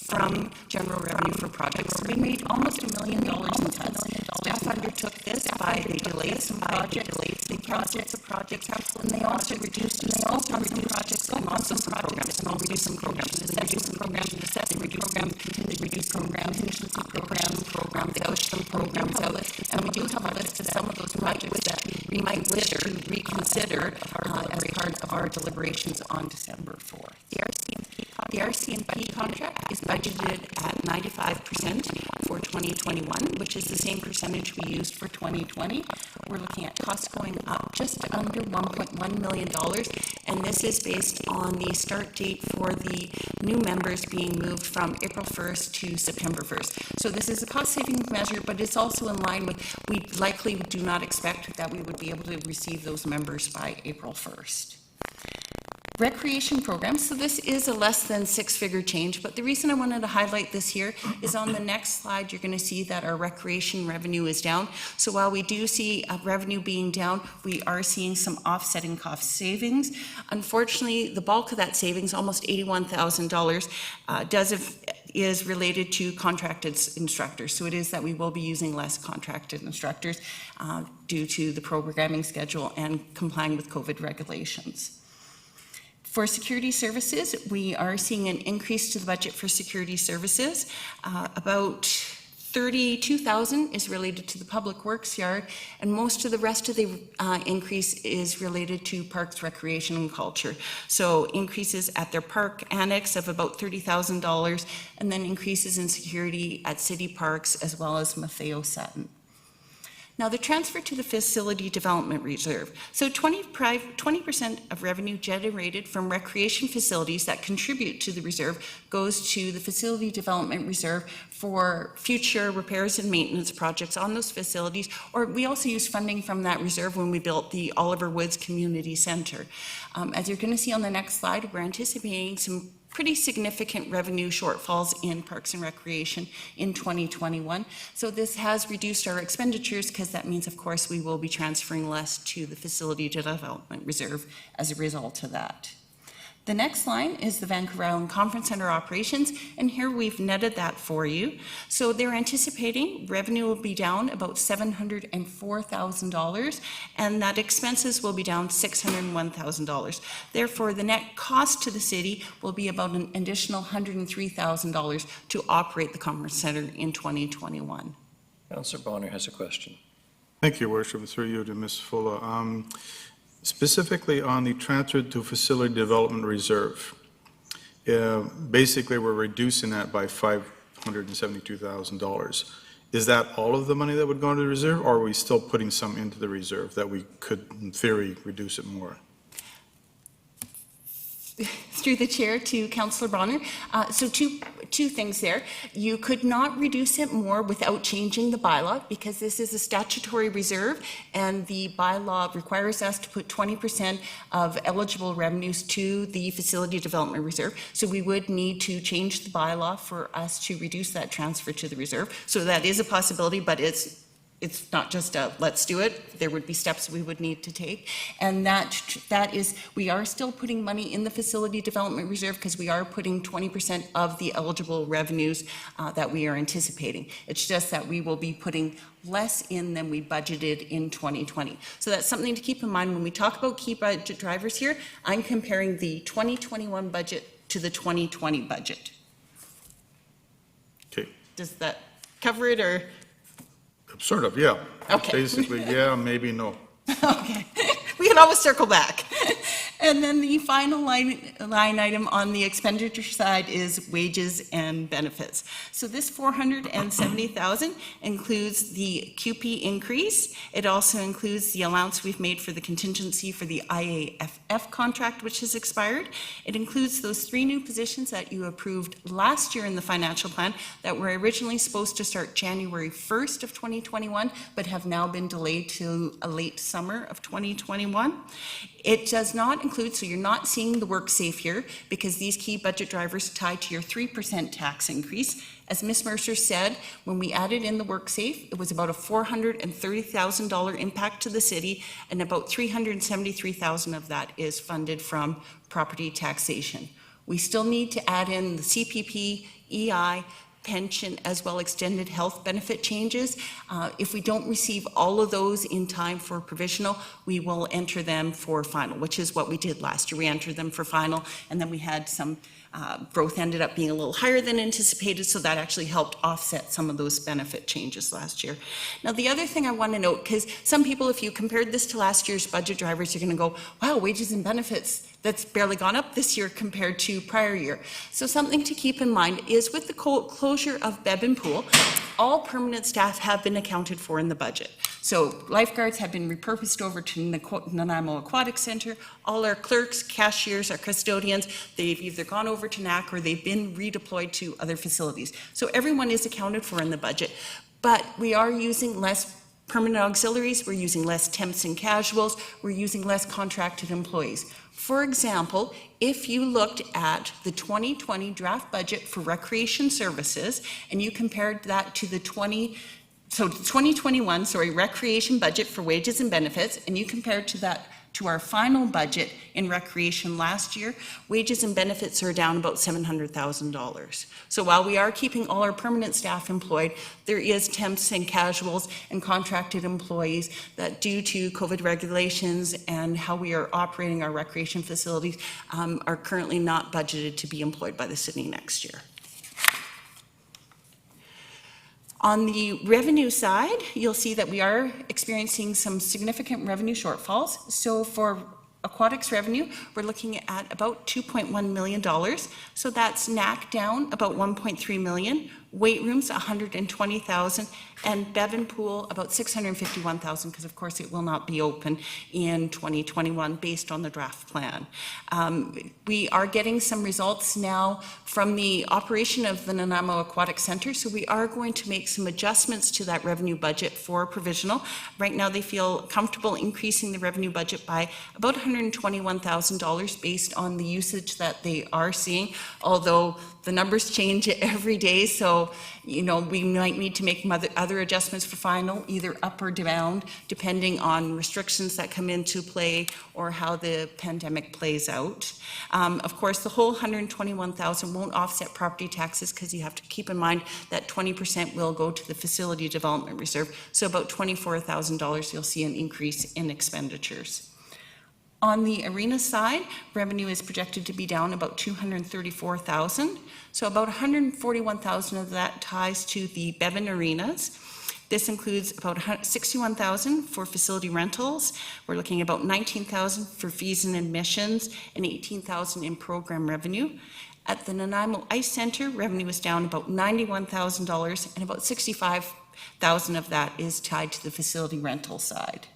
from general revenue for projects. So we made almost $1 million in cuts. Staff undertook this by they delayed some projects, they canceled some projects, and they also reduced the scope on some projects and also some programs. And I'll reduce some programs. They reduced some programs to set, they reduced programs, they reduced programs, efficiency programs, they pushed some programs out. And we do have a list of some of those projects that we might wish to reconsider as part of our deliberations on December 4th. The RCMP contract is budgeted at 95% for 2021, which is the same percentage we used for 2020. We're looking at costs going up just under $1.1 million, and this is based on the start date for the new members being moved from April 1st to September 1st. So this is a cost savings measure, but it's also in line with, we likely do not expect that we would be able to receive those members by April 1st. Recreation programs, so this is a less than 6-figure change, but the reason I wanted to highlight this here is on the next slide, you're going to see that our recreation revenue is down. So while we do see revenue being down, we are seeing some offsetting cost savings. Unfortunately, the bulk of that savings, almost $81,000, is related to contracted instructors. So it is that we will be using less contracted instructors due to the programming schedule and complying with COVID regulations. For security services, we are seeing an increase to the budget for security services. About $32,000 is related to the public works yard, and most of the rest of the increase is related to parks, recreation, and culture. So increases at their park annex of about $30,000, and then increases in security at city parks as well as Matheo Sutton. Now, the transfer to the Facility Development Reserve. So 20% of revenue generated from recreation facilities that contribute to the reserve goes to the Facility Development Reserve for future repairs and maintenance projects on those facilities, or we also use funding from that reserve when we built the Oliver Woods Community Center. As you're going to see on the next slide, we're anticipating some pretty significant revenue shortfalls in Parks and Recreation in 2021. So this has reduced our expenditures because that means, of course, we will be transferring less to the Facility Development Reserve as a result of that. The next line is the Vancouver Island Conference Centre operations, and here we've netted that for you. So they're anticipating revenue will be down about $704,000, and that expenses will be down $601,000. Therefore, the net cost to the city will be about an additional $103,000 to operate the Conference Centre in 2021.
Councillor Bonner has a question.
Thank you, Worship. Through you to Ms. Fuller. Specifically on the transfer to Facility Development Reserve, basically we're reducing that by $572,000. Is that all of the money that would go into the reserve, or are we still putting some into the reserve that we could, in theory, reduce it more?
Through the chair to Councillor Bonner. So two things there. You could not reduce it more without changing the bylaw, because this is a statutory reserve and the bylaw requires us to put 20% of eligible revenues to the Facility Development Reserve. So we would need to change the bylaw for us to reduce that transfer to the reserve. So that is a possibility, but it's not just a let's do it. There would be steps we would need to take. And that is, we are still putting money in the Facility Development Reserve because we are putting 20% of the eligible revenues that we are anticipating. It's just that we will be putting less in than we budgeted in 2020. So that's something to keep in mind when we talk about key budget drivers here. I'm comparing the 2021 budget to the 2020 budget.
Okay.
Does that cover it, or?
Sort of, yeah.
Okay.
Basically, yeah, maybe no.
Okay, we can always circle back. And then the final line item on the expenditure side is wages and benefits. So this $470,000 includes the QP increase. It also includes the allowance we've made for the contingency for the IAFF contract, which has expired. It includes those 3 new positions that you approved last year in the financial plan that were originally supposed to start January 1st of 2021, but have now been delayed to a late summer of 2021. It does not include, so you're not seeing the WorkSafe here, because these key budget drivers tie to your 3% tax increase. As Ms. Mercer said, when we added in the WorkSafe, it was about a $430,000 impact to the city, and about $373,000 of that is funded from property taxation. We still need to add in the CPP, EI, pension, as well extended health benefit changes. If we don't receive all of those in time for provisional, we will enter them for final, which is what we did last year. We entered them for final, and then we had some growth ended up being a little higher than anticipated, so that actually helped offset some of those benefit changes last year. Now, the other thing I want to note, because some people, if you compared this to last year's budget drivers, you're going to go, wow, wages and benefits, that's barely gone up this year compared to prior year. So something to keep in mind is with the closure of Bebb and Pool, all permanent staff have been accounted for in the budget. So lifeguards have been repurposed over to Nanaimo Aquatic Center. All our clerks, cashiers, our custodians, they've either gone over to NAC or they've been redeployed to other facilities. So everyone is accounted for in the budget, but we are using less permanent auxiliaries, we're using less temps and casuals, we're using less contracted employees. For example, if you looked at the 2020 draft budget for recreation services and you compared that to the 2021 recreation budget for wages and benefits, and you compared to our final budget in recreation last year, wages and benefits are down about $700,000. So while we are keeping all our permanent staff employed, there is temps and casuals and contracted employees that, due to COVID regulations and how we are operating our recreation facilities, are currently not budgeted to be employed by the city next year. On the revenue side, you'll see that we are experiencing some significant revenue shortfalls. So for aquatics revenue, we're looking at about $2.1 million. So that's NAC down about $1.3 million. weight rooms, 120,000, and Bevan Pool, about 651,000, because of course it will not be open in 2021 based on the draft plan. We are getting some results now from the operation of the Nanaimo Aquatic Center, so we are going to make some adjustments to that revenue budget for provisional. Right now they feel comfortable increasing the revenue budget by about $121,000 based on the usage that they are seeing, although the numbers change every day, so we might need to make other adjustments for final, either up or down, depending on restrictions that come into play or how the pandemic plays out. Of course, the whole $121,000 won't offset property taxes, because you have to keep in mind that 20% will go to the facility development reserve, so about $24,000 you'll see an increase in expenditures. On the arena side, revenue is projected to be down about $234,000. So about $141,000 of that ties to the Bevan Arenas. This includes about $61,000 for facility rentals. We're looking at about $19,000 for fees and admissions and $18,000 in program revenue. At the Nanaimo Ice Center, revenue is down about $91,000, and about $65,000 of that is tied to the facility rental side.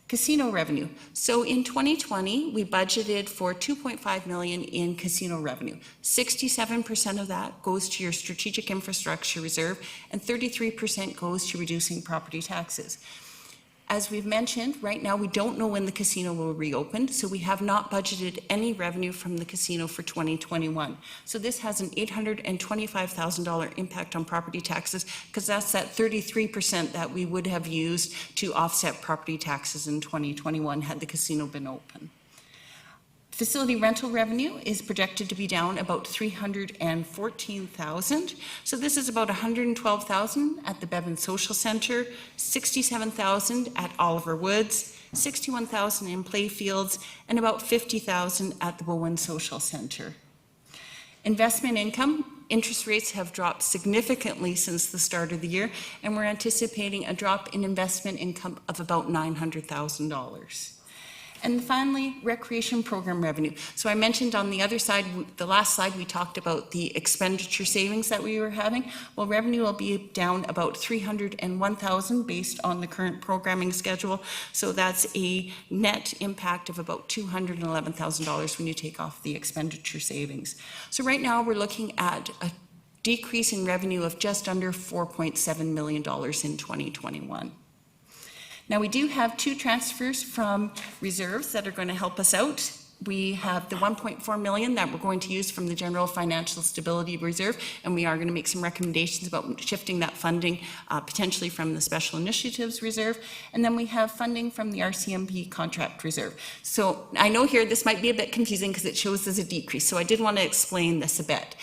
Casino revenue. So in 2020, we budgeted for $2.5 million in casino revenue. 67% of that goes to your strategic infrastructure reserve, and 33% goes to reducing property taxes. As we've mentioned, right now we don't know when the casino will reopen, so we have not budgeted any revenue from the casino for 2021. So this has an $825,000 impact on property taxes, because that's that 33% that we would have used to offset property taxes in 2021 had the casino been open. Facility rental revenue is projected to be down about $314,000. So this is about $112,000 at the Bevan Social Center, $67,000 at Oliver Woods, $61,000 in Playfields, and about $50,000 at the Bowen Social Center. Investment income. Interest rates have dropped significantly since the start of the year, and we're anticipating a drop in investment income of about $900,000. And finally, recreation program revenue. So I mentioned on the other side, the last slide, we talked about the expenditure savings that we were having. Well, revenue will be down about $301,000 based on the current programming schedule. So that's a net impact of about $211,000 when you take off the expenditure savings. So right now we're looking at a decrease in revenue of just under $4.7 million in 2021. Now, we do have two transfers from reserves that are going to help us out. We have the $1.4 million that we're going to use from the General Financial Stability Reserve, and we are going to make some recommendations about shifting that funding potentially from the Special Initiatives Reserve. And then we have funding from the RCMP Contract Reserve. So I know here this might be a bit confusing because it shows as a decrease, so I did want to explain this a bit.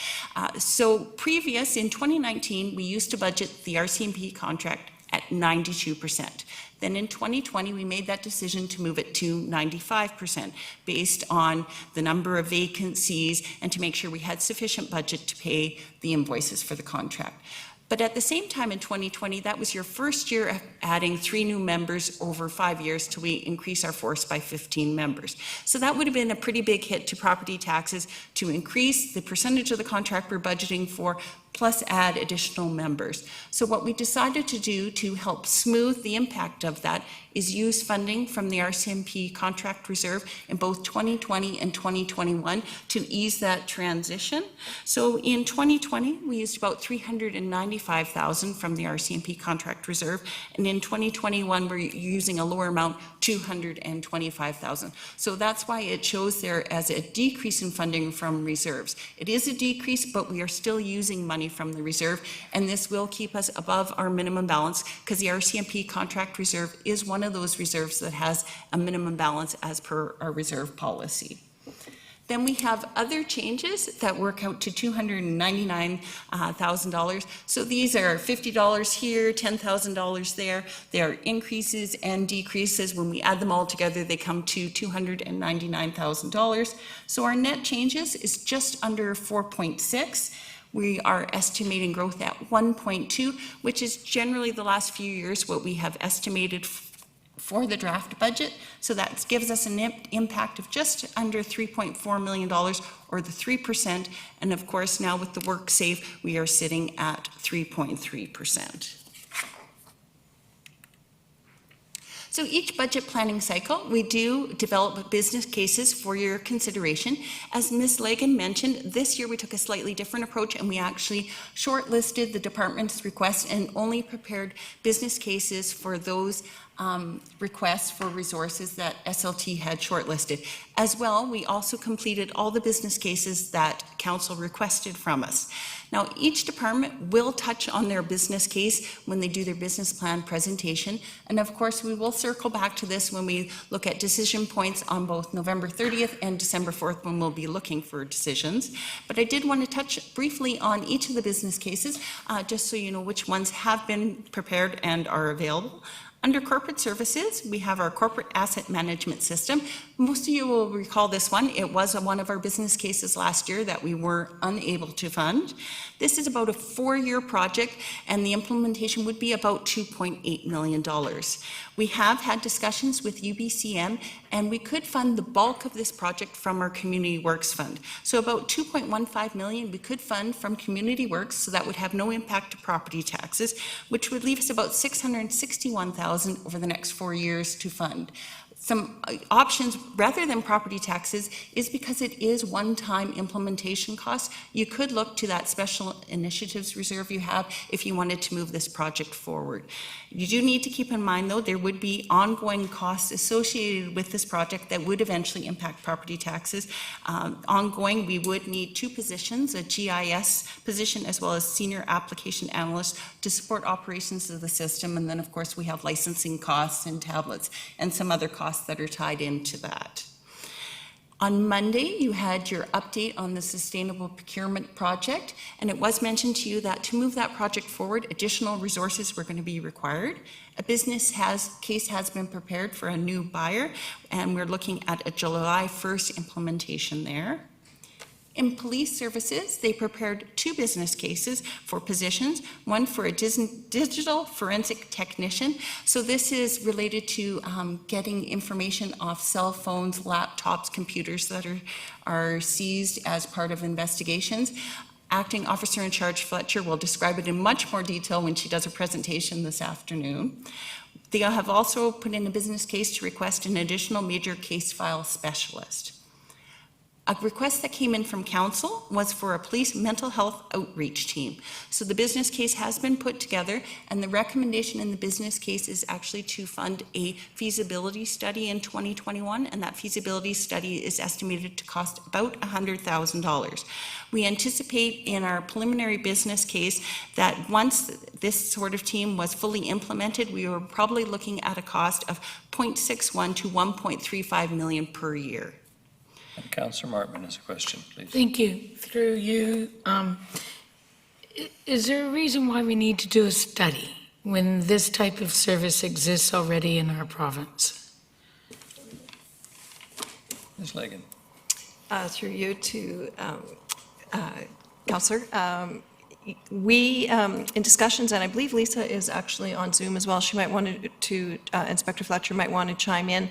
So previous, in 2019, we used to budget the RCMP contract at 92%. Then in 2020, we made that decision to move it to 95% based on the number of vacancies and to make sure we had sufficient budget to pay the invoices for the contract. But at the same time in 2020, that was your first year of adding 3 new members over 5 years till we increase our force by 15 members. So that would have been a pretty big hit to property taxes to increase the percentage of the contract we're budgeting for, plus add additional members. So what we decided to do to help smooth the impact of that is use funding from the RCMP contract reserve in both 2020 and 2021 to ease that transition. So in 2020, we used about $395,000 from the RCMP contract reserve, and in 2021, we're using a lower amount, $225,000. So that's why it shows there as a decrease in funding from reserves. It is a decrease, but we are still using money from the reserve, and this will keep us above our minimum balance because the RCMP contract reserve is one of those reserves that has a minimum balance as per our reserve policy. Then we have other changes that work out to $299,000. So these are $50 here, $10,000 there. They are increases and decreases. When we add them all together, they come to $299,000. So our net changes is just under 4.6. We are estimating growth at 1.2, which is generally the last few years what we have estimated for the draft budget. So that gives us an impact of just under $3.4 million, or the 3%. And of course, now with the work safe, we are sitting at 3.3%. So each budget planning cycle, we do develop business cases for your consideration. As Ms. Lagan mentioned, this year we took a slightly different approach, and we actually shortlisted the department's requests and only prepared business cases for those requests for resources that SLT had shortlisted. As well, we also completed all the business cases that council requested from us. Now, each department will touch on their business case when they do their business plan presentation. And of course, we will circle back to this when we look at decision points on both November 30th and December 4th, when we'll be looking for decisions. But I did want to touch briefly on each of the business cases, just so you know which ones have been prepared and are available. Under corporate services, we have our corporate asset management system. Most of you will recall this one. It was one of our business cases last year that we were unable to fund. This is about a 4-year project, and the implementation would be about $2.8 million. We have had discussions with UBCM, and we could fund the bulk of this project from our Community Works Fund. So about $2.15 million we could fund from Community Works, so that would have no impact to property taxes, which would leave us about $661,000 over the next 4 years to fund. Some options rather than property taxes is because it is one-time implementation costs. You could look to that special initiatives reserve you have if you wanted to move this project forward. You do need to keep in mind, though, there would be ongoing costs associated with this project that would eventually impact property taxes. Ongoing, we would need 2 positions, a GIS position as well as senior application analyst, to support operations of the system. And then, of course, we have licensing costs and tablets and some other costs that are tied into that. On Monday, you had your update on the Sustainable Procurement Project, and it was mentioned to you that to move that project forward, additional resources were going to be required. A business case has been prepared for a new buyer, and we're looking at a July 1st implementation there. In police services, they prepared 2 business cases for positions, one for a digital forensic technician. So this is related to getting information off cell phones, laptops, computers that are seized as part of investigations. Acting Officer in Charge Fletcher will describe it in much more detail when she does a presentation this afternoon. They have also put in a business case to request an additional major case file specialist. A request that came in from council was for a police mental health outreach team. So the business case has been put together, and the recommendation in the business case is actually to fund a feasibility study in 2021, and that feasibility study is estimated to cost about $100,000. We anticipate in our preliminary business case that once this sort of team was fully implemented, we were probably looking at a cost of $0.61 to $1.35 million per year.
And Councillor Martman has a question, please.
Thank you. Through you, is there a reason why we need to do a study when this type of service exists already in our province?
Ms. Lagan.
Through you to Councillor. We, in discussions, and I believe Lisa is actually on Zoom as well, she might want to, Inspector Fletcher might want to chime in.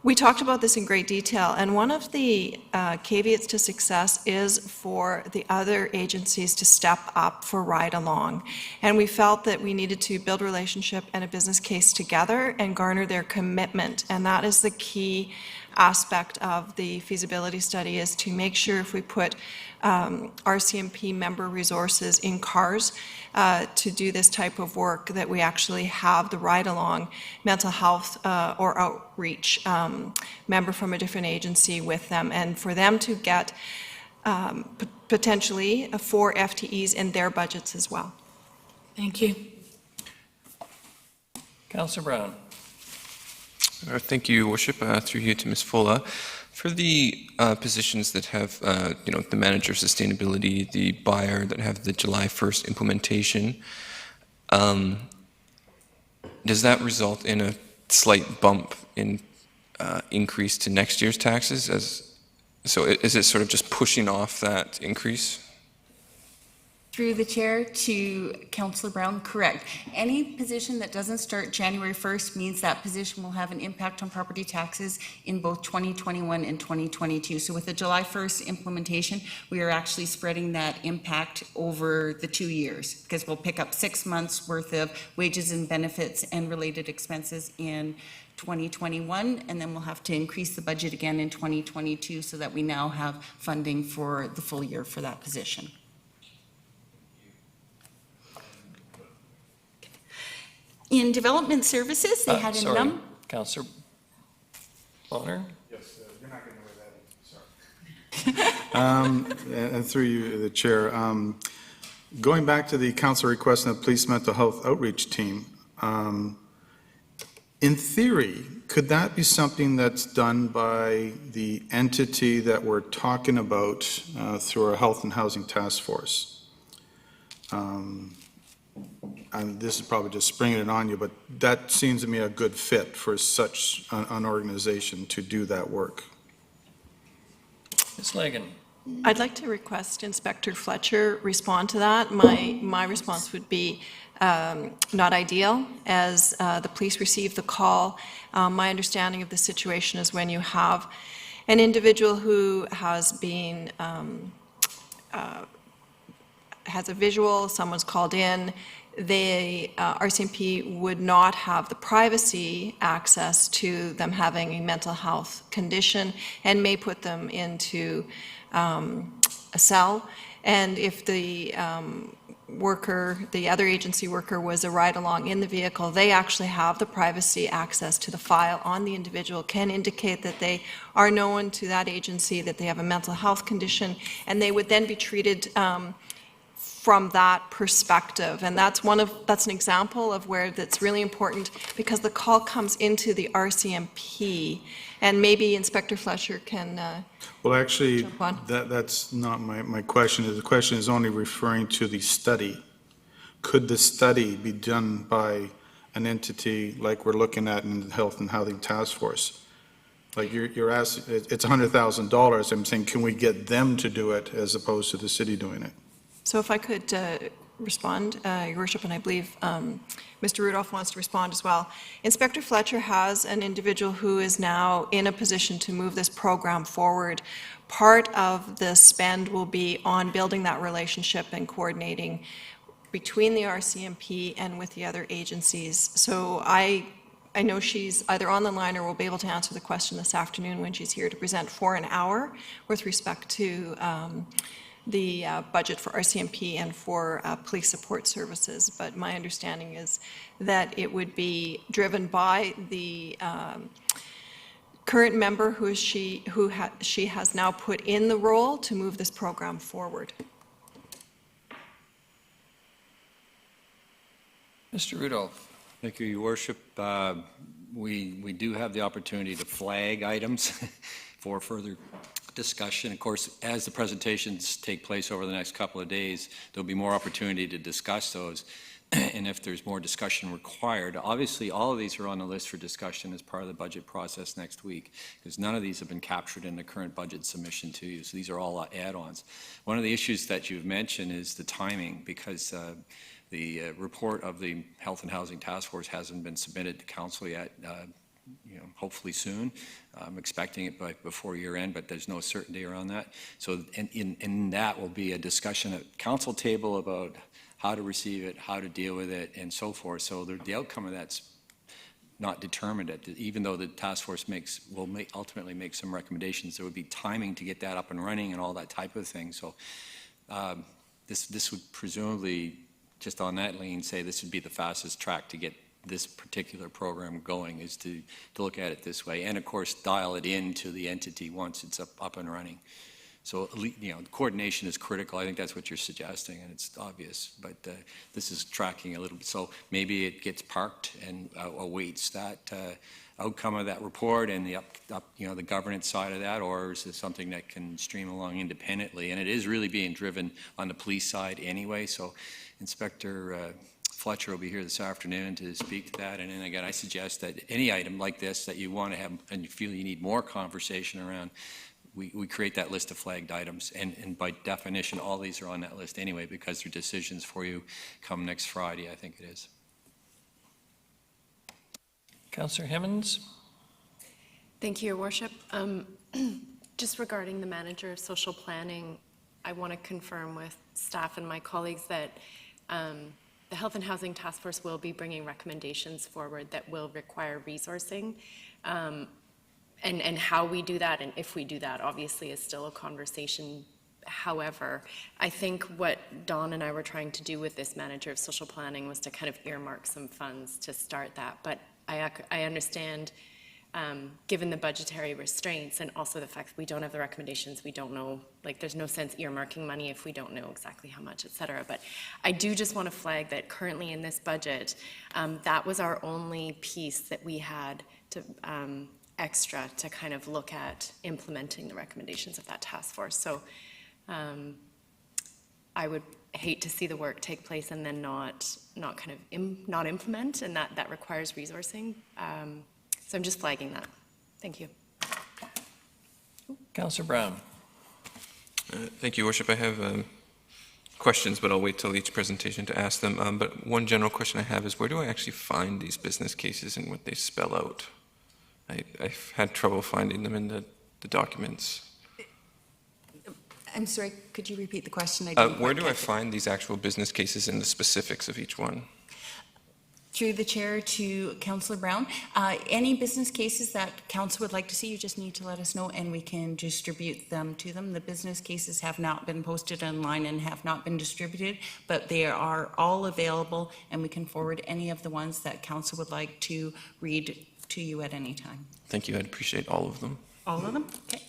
We talked about this in great detail, and one of the caveats to success is for the other agencies to step up for ride-along. And we felt that we needed to build a relationship and a business case together and garner their commitment, and that is the key aspect of the feasibility study, is to make sure if we put RCMP member resources in cars to do this type of work, that we actually have the ride-along mental health or outreach member from a different agency with them, and for them to get potentially 4 FTEs in their budgets as well.
Thank you.
Councillor Brown.
Thank you, Worship. Through you to Ms. Fulla. For the positions that have, the manager of sustainability, the buyer that have the July 1st implementation, does that result in a slight bump in increase to next year's taxes? So is it sort of just pushing off that increase?
Through the chair to Councillor Brown, correct. Any position that doesn't start January 1st means that position will have an impact on property taxes in both 2021 and 2022. So with the July 1st implementation, we are actually spreading that impact over the 2 years, because we'll pick up 6 months worth of wages and benefits and related expenses in 2021, and then we'll have to increase the budget again in 2022 so that we now have funding for the full year for that position. In development services, they had a
Sorry,
number.
Councillor Bonner?
Yes, you're not getting away with that, sorry. And through you, the chair, going back to the council request and the police mental health outreach team, in theory, could that be something that's done by the entity that we're talking about through our health and housing task force? And this is probably just springing it on you, but that seems to me a good fit for such an organization to do that work.
Ms. Lagan?
I'd like to request Inspector Fletcher respond to that. My response would be not ideal, as the police received the call. My understanding of the situation is when you have an individual who has been has a visual, someone's called in, the RCMP would not have the privacy access to them having a mental health condition and may put them into a cell. And if the worker, the other agency worker, was a ride-along in the vehicle, they actually have the privacy access to the file on the individual, can indicate that they are known to that agency, that they have a mental health condition, and they would then be treated from that perspective. And that's an example of where that's really important, because the call comes into the RCMP, and maybe Inspector Fletcher can
Well, actually,
jump on.
that's not my question. The question is only referring to the study. Could the study be done by an entity like we're looking at in the Health and Housing Task Force? Like you're asking, it's $100,000. I'm saying, can we get them to do it as opposed to the city doing it?
So if I could respond, Your Worship, and I believe Mr. Rudolph wants to respond as well. Inspector Fletcher has an individual who is now in a position to move this program forward. Part of the spend will be on building that relationship and coordinating between the RCMP and with the other agencies. So I know she's either on the line or will be able to answer the question this afternoon when she's here to present for an hour with respect to the budget for RCMP and for police support services. But my understanding is that it would be driven by the current member who she has now put in the role to move this program forward.
Mr. Rudolph?
Thank you, Your Worship. We do have the opportunity to flag items for further discussion. Of course, as the presentations take place over the next couple of days, there'll be more opportunity to discuss those. And if there's more discussion required, obviously all of these are on the list for discussion as part of the budget process next week, because none of these have been captured in the current budget submission to you. So these are all add-ons. One of the issues that you've mentioned is the timing, because the report of the Health and Housing Task Force hasn't been submitted to council yet. Hopefully soon. I'm expecting it before year end, but there's no certainty around that. So in that will be a discussion at council table about how to receive it, how to deal with it, and so forth. So the outcome of that's not determined yet. Even though the task force will ultimately make some recommendations, there would be timing to get that up and running and all that type of thing. So this would presumably, just on that lane, say this would be the fastest track to get this particular program going, is to look at it this way, and of course dial it into the entity once it's up and running. So coordination is critical. I think that's what you're suggesting, and it's obvious. But this is tracking a little bit. So maybe it gets parked and awaits that outcome of that report and the governance side of that, or is it something that can stream along independently? And it is really being driven on the police side anyway. So Inspector Fletcher will be here this afternoon to speak to that. And then again, I suggest that any item like this that you want to have and you feel you need more conversation around, we create that list of flagged items, and by definition, all these are on that list anyway, because they're decisions for you come next Friday, I think it is.
Councillor Hemmons?
Thank you, Your Worship. Just regarding the manager of social planning, I want to confirm with staff and my colleagues that the Health and Housing Task Force will be bringing recommendations forward that will require resourcing. And how we do that and if we do that obviously is still a conversation. However, I think what Dawn and I were trying to do with this manager of social planning was to kind of earmark some funds to start that. But I understand, given the budgetary restraints and also the fact that we don't have the recommendations, we don't know, like there's no sense earmarking money if we don't know exactly how much, et cetera. But I do just want to flag that currently in this budget, that was our only piece that we had to extra to kind of look at implementing the recommendations of that task force. So I would hate to see the work take place and then not implement, and that requires resourcing. So I'm just flagging that. Thank you.
Councillor Brown?
Thank you, Worship. I have questions, but I'll wait till each presentation to ask them. But one general question I have is, where do I actually find these business cases and what they spell out? I've had trouble finding them in the documents.
I'm sorry, could you repeat the question?
Where do I find these actual business cases and the specifics of each one?
Through the chair to Councillor Brown. Any business cases that council would like to see, you just need to let us know and we can distribute them to them. The business cases have not been posted online and have not been distributed, but they are all available and we can forward any of the ones that council would like to read to you at any time.
Thank you. I'd appreciate all of them.
All of them? Okay.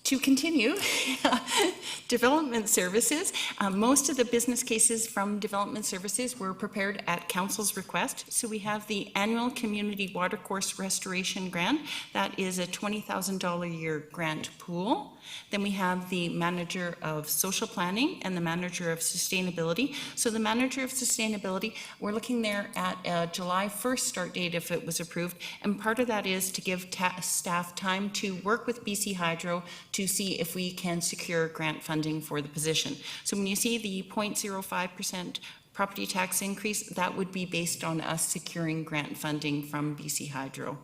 To continue, development services. Most of the business cases from development services were prepared at council's request. So we have the annual community watercourse restoration grant. That is a $20,000 a year grant pool. Then we have the manager of social planning and the manager of sustainability. So the manager of sustainability, we're looking there at a July 1st start date if it was approved. And part of that is to give staff time to work with BC Hydro to see if we can secure grant funding for the position. So when you see the 0.05% property tax increase, that would be based on us securing grant funding from BC Hydro.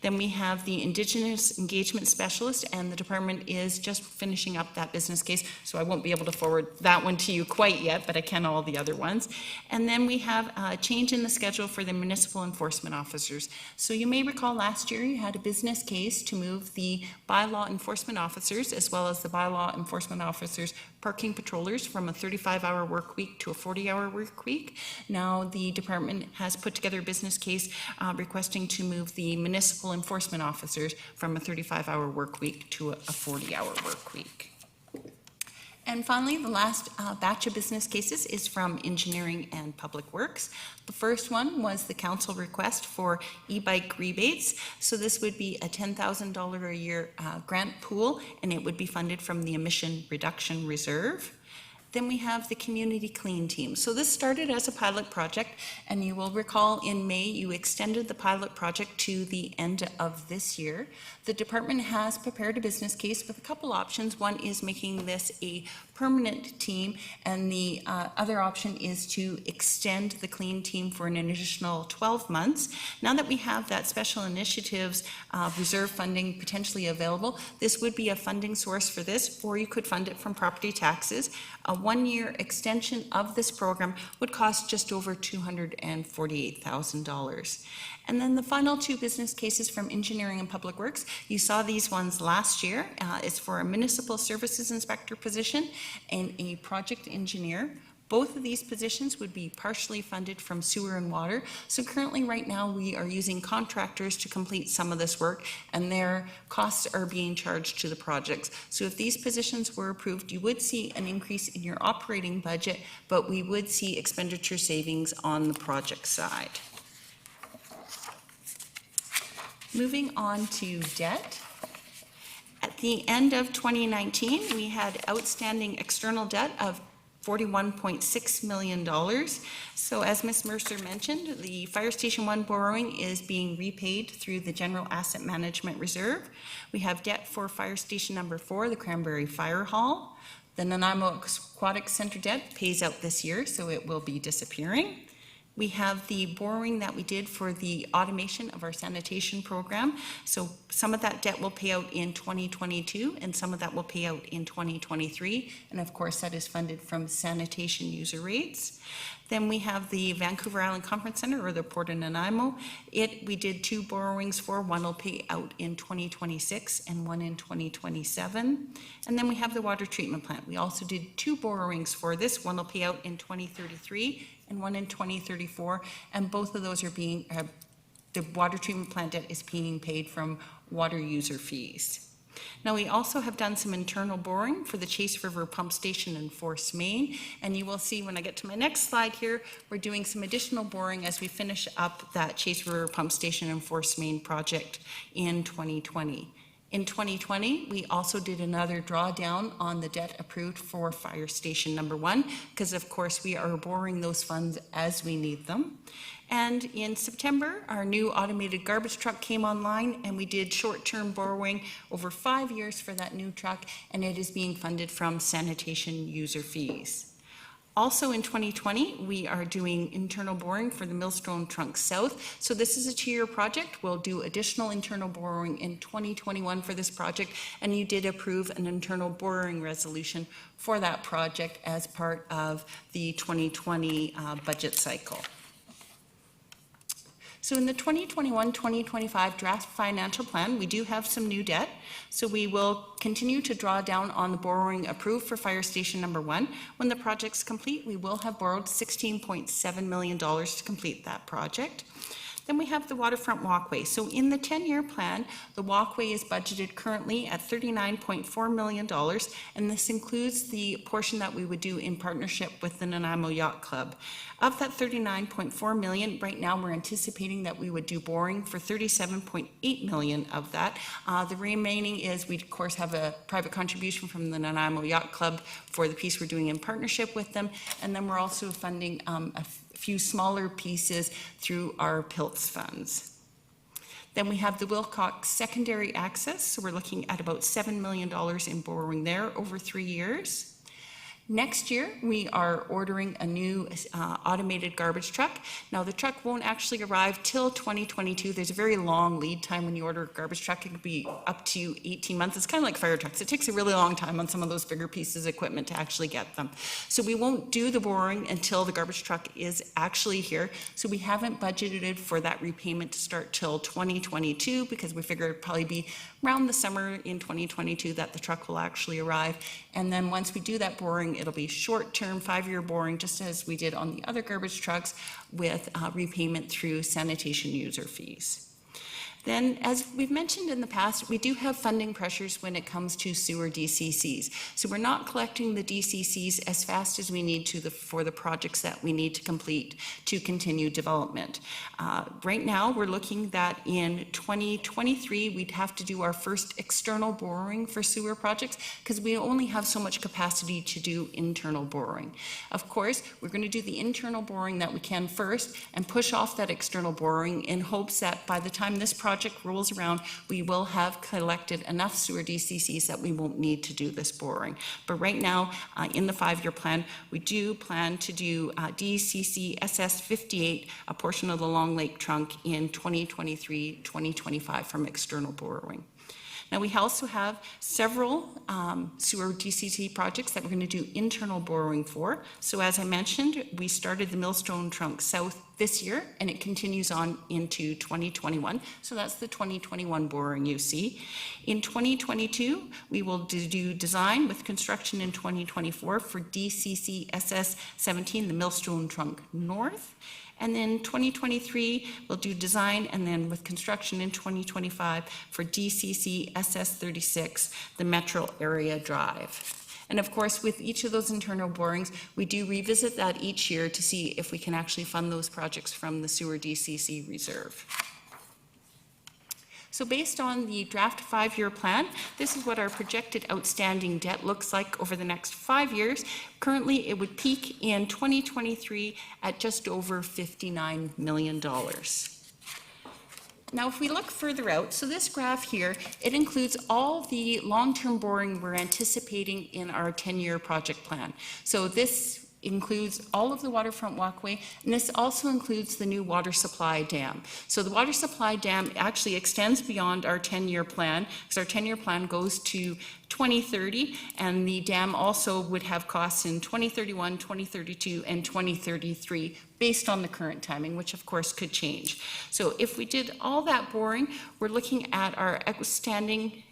Then we have the Indigenous Engagement Specialist, and the department is just finishing up that business case, so I won't be able to forward that one to you quite yet, but I can all the other ones. And then we have a change in the schedule for the municipal enforcement officers. So you may recall last year you had a business case to move the bylaw enforcement officers as well as the bylaw enforcement officers parking patrollers from a 35-hour work week to a 40-hour work week. Now the department has put together a business case requesting to move the municipal enforcement officers from a 35-hour work week to a 40-hour work week. And finally, the last batch of business cases is from engineering and public works. The first one was the council request for e-bike rebates. So this would be a $10,000 a year grant pool, and it would be funded from the emission reduction reserve. Then we have the community clean team. So this started as a pilot project, and you will recall in May you extended the pilot project to the end of this year. The department has prepared a business case with a couple options. One is making this a permanent team, and the other option is to extend the clean team for an additional 12 months. Now that we have that special initiatives reserve funding potentially available, this would be a funding source for this, or you could fund it from property taxes. A one-year extension of this program would cost just over $248,000. And then the final two business cases from engineering and public works, you saw these ones last year. It's for a municipal services inspector position and a project engineer. Both of these positions would be partially funded from sewer and water. So currently right now we are using contractors to complete some of this work, and their costs are being charged to the projects. So if these positions were approved, you would see an increase in your operating budget, but we would see expenditure savings on the project side. Moving on to debt. At the end of 2019, we had outstanding external debt of
$41.6 million. So as Ms. Mercer mentioned, the Fire Station 1 borrowing is being repaid through the General Asset Management Reserve. We have debt for Fire Station number 4, the Cranberry Fire Hall. The Nanaimo Aquatic Center debt pays out this year, so it will be disappearing. We have the borrowing that we did for the automation of our sanitation program. So some of that debt will pay out in 2022 and some of that will pay out in 2023. And of course, that is funded from sanitation user rates. Then we have the Vancouver Island Conference Center, or the Port of Nanaimo. We did 2 borrowings for. One will pay out in 2026 and one in 2027. And then we have the water treatment plant. We also did 2 borrowings for this. One will pay out in 2033 and one in 2034. And both of those are being, the water treatment plant debt is being paid from water user fees. Now, we also have done some internal borrowing for the Chase River Pump Station in Force Main, and you will see when I get to my next slide here, we're doing some additional borrowing as we finish up that Chase River Pump Station in Force Main project in 2020. In 2020, we also did another drawdown on the debt approved for Fire Station number 1, because of course we are borrowing those funds as we need them. And in September, our new automated garbage truck came online, and we did short-term borrowing over 5 years for that new truck, and it is being funded from sanitation user fees. Also in 2020, we are doing internal borrowing for the Millstone Trunk South. So this is a 2-year project. We'll do additional internal borrowing in 2021 for this project, and you did approve an internal borrowing resolution for that project as part of the 2020 budget cycle. So in the 2021-2025 draft financial plan, we do have some new debt. So we will continue to draw down on the borrowing approved for Fire Station number 1. When the project's complete, we will have borrowed $16.7 million to complete that project. Then we have the waterfront walkway. So in the 10-year plan, the walkway is budgeted currently at $39.4 million, and this includes the portion that we would do in partnership with the Nanaimo Yacht Club. Of that $39.4 million, right now we're anticipating that we would do borrowing for $37.8 million of that. The remaining is, we of course have a private contribution from the Nanaimo Yacht Club for the piece we're doing in partnership with them, and then we're also funding a few smaller pieces through our PILTS funds. Then we have the Wilcox secondary access, so we're looking at about $7 million in borrowing there over 3 years. Next year, we are ordering a new automated garbage truck. Now, the truck won't actually arrive till 2022. There's a very long lead time when you order a garbage truck. It could be up to 18 months. It's kind of like fire trucks. It takes a really long time on some of those bigger pieces of equipment to actually get them. So we won't do the borrowing until the garbage truck is actually here. So we haven't budgeted for that repayment to start till 2022, because we figure it'd probably be around the summer in 2022 that the truck will actually arrive. And then once we do that borrowing, it'll be short-term 5-year borrowing, just as we did on the other garbage trucks, with repayment through sanitation user fees. Then, as we've mentioned in the past, we do have funding pressures when it comes to sewer DCCs. So we're not collecting the DCCs as fast as we need to for the projects that we need to complete to continue development. Right now, we're looking that in 2023, we'd have to do our first external borrowing for sewer projects, because we only have so much capacity to do internal borrowing. Of course, we're going to do the internal borrowing that we can first and push off that external borrowing in hopes that by the time this project rolls around, we will have collected enough sewer DCCs that we won't need to do this borrowing. But right now, in the 5-year plan, we do plan to do DCC SS 58, a portion of the Long Lake Trunk, in 2023-2025 from external borrowing. Now, we also have several sewer DCC projects that we're going to do internal borrowing for. So as I mentioned, we started the Millstone Trunk South this year, and it continues on into 2021. So that's the 2021 borrowing you see. In 2022, we will do design with construction in 2024 for DCC SS 17, the Millstone Trunk North. And then 2023, we'll do design, and then with construction in 2025 for DCC SS 36, the Metro Area Drive. And of course, with each of those internal borrowings, we do revisit that each year to see if we can actually fund those projects from the sewer DCC reserve.
So based on the draft 5-year plan, this is what our projected outstanding debt looks like over the next 5 years. Currently, it would peak in 2023 at just over $59 million. Now, if we look further out, so this graph here, it includes all the long-term borrowing we're anticipating in our 10-year project plan. So this includes all of the waterfront walkway, and this also includes the new water supply dam. So the water supply dam actually extends beyond our 10-year plan, because our 10-year plan goes to 2030, and the dam also would have costs in 2031, 2032, and 2033, based on the current timing, which of course could change. So if we did all that borrowing, we're looking at our outstanding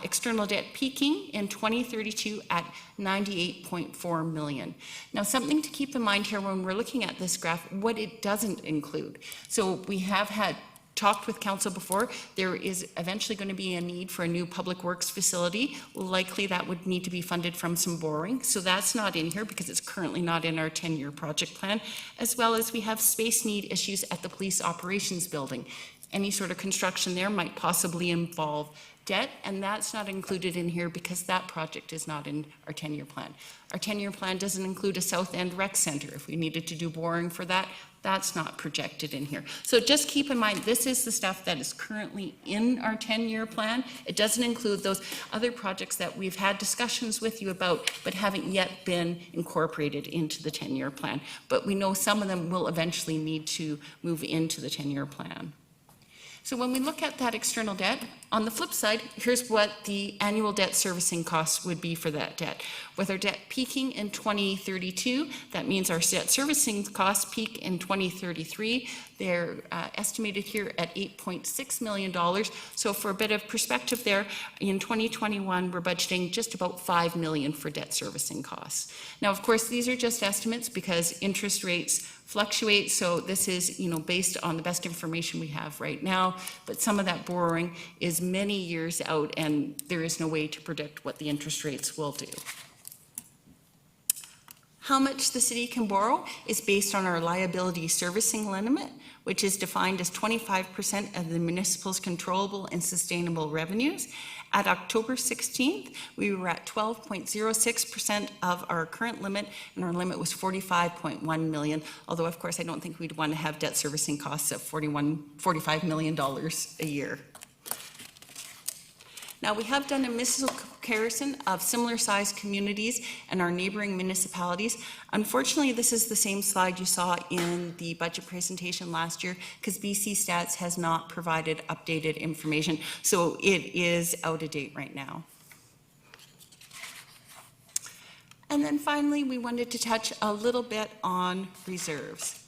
external debt peaking in 2032 at $98.4 million. Now, something to keep in mind here when we're looking at this graph, what it doesn't include. So we have had talked with council before, there is eventually going to be a need for a new public works facility. Likely that would need to be funded from some borrowing. So that's not in here because it's currently not in our 10-year project plan, as well as we have space need issues at the police operations building. Any sort of construction there might possibly involve debt, and that's not included in here because that project is not in our 10-year plan. Our 10-year plan doesn't include a South End Rec Center. If we needed to do borrowing for that, that's not projected in here. So just keep in mind, this is the stuff that is currently in our 10-year plan. It doesn't include those other projects that we've had discussions with you about, but haven't yet been incorporated into the 10-year plan. But we know some of them will eventually need to move into the 10-year plan. So when we look at that external debt, on the flip side, here's what the annual debt servicing costs would be for that debt. With our debt peaking in 2032, that means our debt servicing costs peak in 2033. They're estimated here at $8.6 million. So for a bit of perspective there, in 2021, we're budgeting just about $5 million for debt servicing costs. Now, of course, these are just estimates because interest rates fluctuate. So this is, based on the best information we have right now, but some of that borrowing is many years out and there is no way to predict what the interest rates will do. How much the city can borrow is based on our liability servicing limit, which is defined as 25% of the municipal's controllable and sustainable revenues. At October 16th, we were at 12.06% of our current limit, and our limit was $45.1 million, although of course I don't think we'd want to have debt servicing costs of $45 million a year. Now, we have done a municipal comparison of similar sized communities and our neighboring municipalities. Unfortunately, this is the same slide you saw in the budget presentation last year because BC Stats has not provided updated information, so it is out of date right now. And then finally, we wanted to touch a little bit on reserves.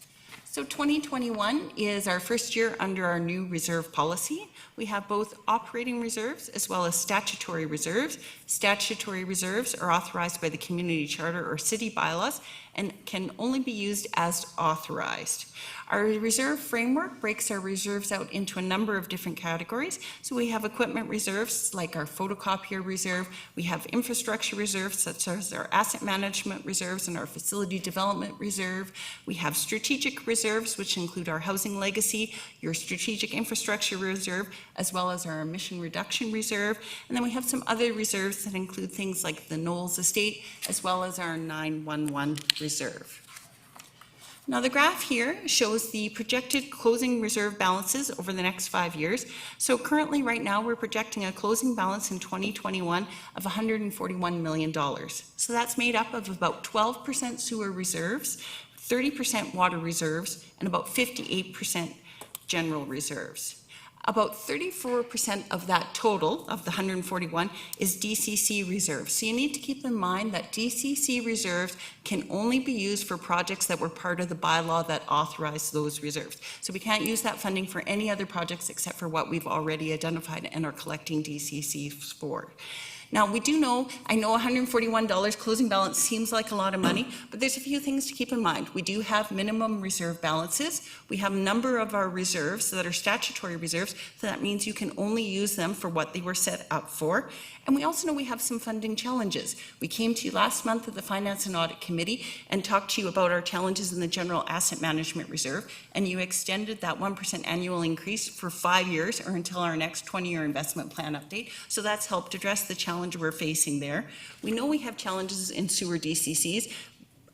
So 2021 is our first year under our new reserve policy. We have both operating reserves as well as statutory reserves. Statutory reserves are authorized by the community charter or city bylaws and can only be used as authorized. Our reserve framework breaks our reserves out into a number of different categories. So we have equipment reserves like our photocopier reserve. We have infrastructure reserves such as our asset management reserves and our facility development reserve. We have strategic reserves, which include our housing legacy, your strategic infrastructure reserve, as well as our emission reduction reserve. And then we have some other reserves that include things like the Knowles Estate, as well as our 911 reserve. Now the graph here shows the projected closing reserve balances over the next 5 years. So currently right now we're projecting a closing balance in 2021 of $141 million. So that's made up of about 12% sewer reserves, 30% water reserves, and about 58% general reserves. About 34% of that total, of the 141, is DCC reserves. So you need to keep in mind that DCC reserves can only be used for projects that were part of the bylaw that authorized those reserves. So we can't use that funding for any other projects except for what we've already identified and are collecting DCCs for. Now, I know $141 closing balance seems like a lot of money, but there's a few things to keep in mind. We do have minimum reserve balances. We have a number of our reserves that are statutory reserves, so that means you can only use them for what they were set up for. And we also know we have some funding challenges. We came to you last month at the Finance and Audit Committee and talked to you about our challenges in the General Asset Management Reserve, and you extended that 1% annual increase for 5 years or until our next 20-year investment plan update. So that's helped address the challenge we're facing there. We know we have challenges in sewer DCCs.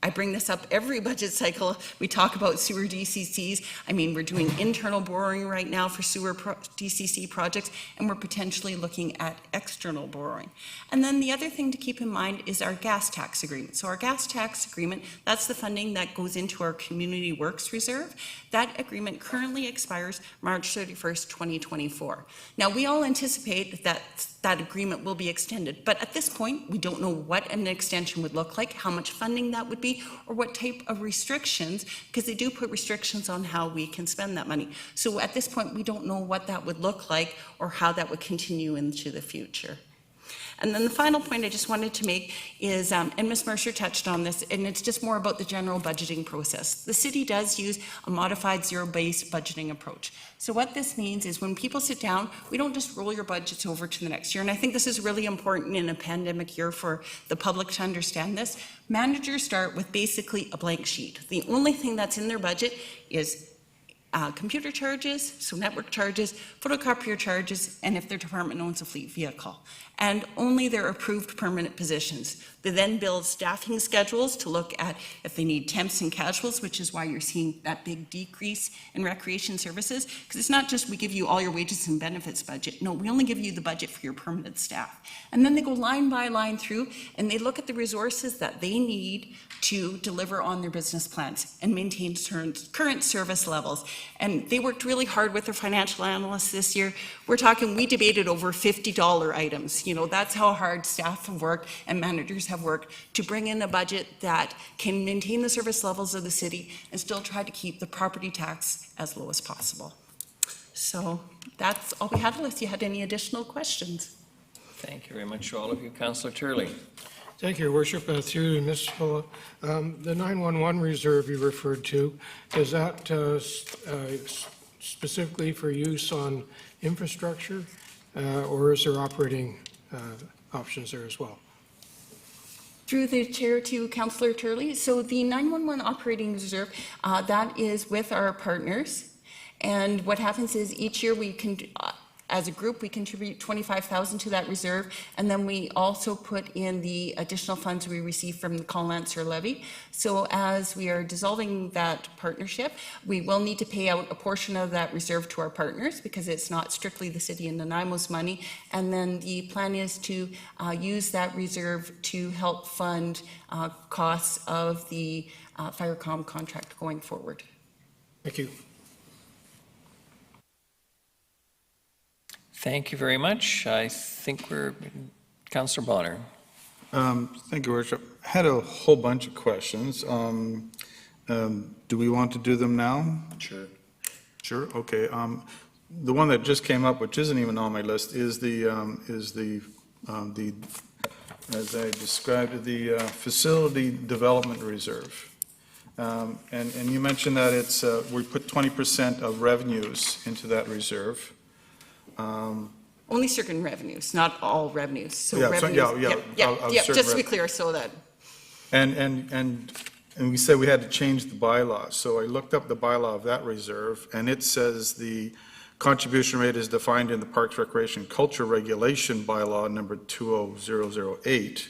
I bring this up every budget cycle. We talk about sewer DCCs. I mean, we're doing internal borrowing right now for sewer DCC projects, and we're potentially looking at external borrowing. And then the other thing to keep in mind is our gas tax agreement. So our gas tax agreement, that's the funding that goes into our Community Works Reserve. That agreement currently expires March 31st, 2024. Now, we all anticipate that that agreement will be extended, but at this point, we don't know what an extension would look like, how much funding that would be, or what type of restrictions, because they do put restrictions on how we can spend that money. So at this point, we don't know what that would look like or how that would continue into the future. And then the final point I just wanted to make is, and Ms. Mercer touched on this, and it's just more about the general budgeting process. The city does use a modified zero-based budgeting approach. So what this means is when people sit down, we don't just roll your budgets over to the next year. And I think this is really important in a pandemic year for the public to understand this. Managers start with basically a blank sheet. The only thing that's in their budget is computer charges, so network charges, photocopier charges, and if their department owns a fleet vehicle. And only their approved permanent positions. They then build staffing schedules to look at if they need temps and casuals, which is why you're seeing that big decrease in recreation services. Because it's not just we give you all your wages and benefits budget. No, we only give you the budget for your permanent staff. And then they go line by line through and they look at the resources that they need to deliver on their business plans and maintain current service levels. And they worked really hard with their financial analysts this year. We're talking, we debated over $50 items. You know, that's how hard staff have worked and managers have worked to bring in a budget that can maintain the service levels of the city and still try to keep the property tax as low as possible. So that's all we had, unless you had any additional questions.
Thank you very much to all of you. Councillor Turley.
Thank you, Your Worship. Through Ms. Fuller, the 911 reserve you referred to, is that specifically for use on infrastructure, or is there operating options there as well?
Through the chair to Councillor Turley. So the 911 operating reserve, that is with our partners. And what happens is each year we can, as a group, we contribute $25,000 to that reserve, and then we also put in the additional funds we receive from the Call Answer Levy. So as we are dissolving that partnership, we will need to pay out a portion of that reserve to our partners because it's not strictly the city and Nanaimo's money. And then the plan is to use that reserve to help fund costs of the Firecom contract going forward.
Thank you.
Thank you very much. I think we're, Councillor Bonner.
Thank you, Worship. I had a whole bunch of questions. Do we want to do them now?
Sure.
Sure, okay. The one that just came up, which isn't even on my list, is the as I described it, the Facility Development Reserve. And you mentioned that it's, we put 20% of revenues into that reserve.
Only certain revenues, not all revenues. So
Yeah,
revenues,
certain
just to be clear, so that.
And we said we had to change the bylaw. So I looked up the bylaw of that reserve, and it says the contribution rate is defined in the Parks, Recreation, Culture Regulation bylaw number 20008.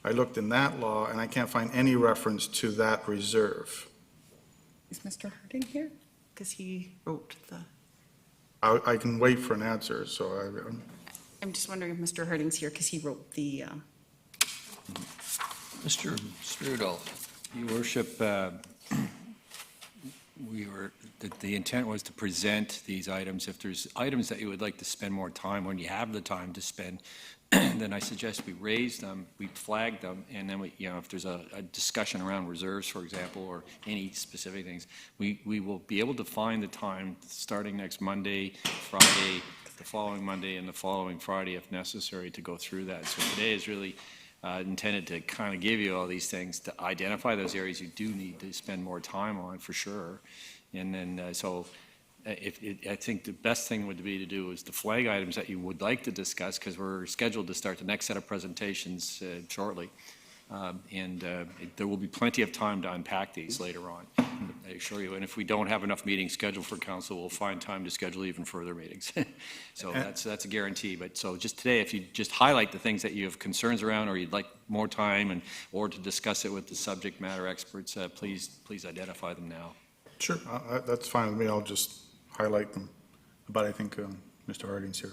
I looked in that law, and I can't find any reference to that reserve.
Is Mr. Harding here? Because he wrote the.
I can wait for an answer, so
I'm just wondering if Mr. Harding's here because he wrote the.
Mr. Strudel.
Your Worship, the intent was to present these items. If there's items that you would like to spend more time on, you have the time to spend then I suggest we raise them, we flag them, and then we, if there's a discussion around reserves, for example, or any specific things, we will be able to find the time, starting next Monday, Friday, the following Monday, and the following Friday, if necessary, to go through that. So today is really intended to kind of give you all these things, to identify those areas you do need to spend more time on, for sure. And then, I think the best thing would be to do is the flag items that you would like to discuss, because we're scheduled to start the next set of presentations shortly. There will be plenty of time to unpack these later on, I assure you. And if we don't have enough meetings scheduled for council, we'll find time to schedule even further meetings. So that's a guarantee. But so just today, if you just highlight the things that you have concerns around, or you'd like more time, or to discuss it with the subject matter experts, please identify them now.
Sure, that's fine with me. I'll just highlight them. But I think Mr. Harding's here.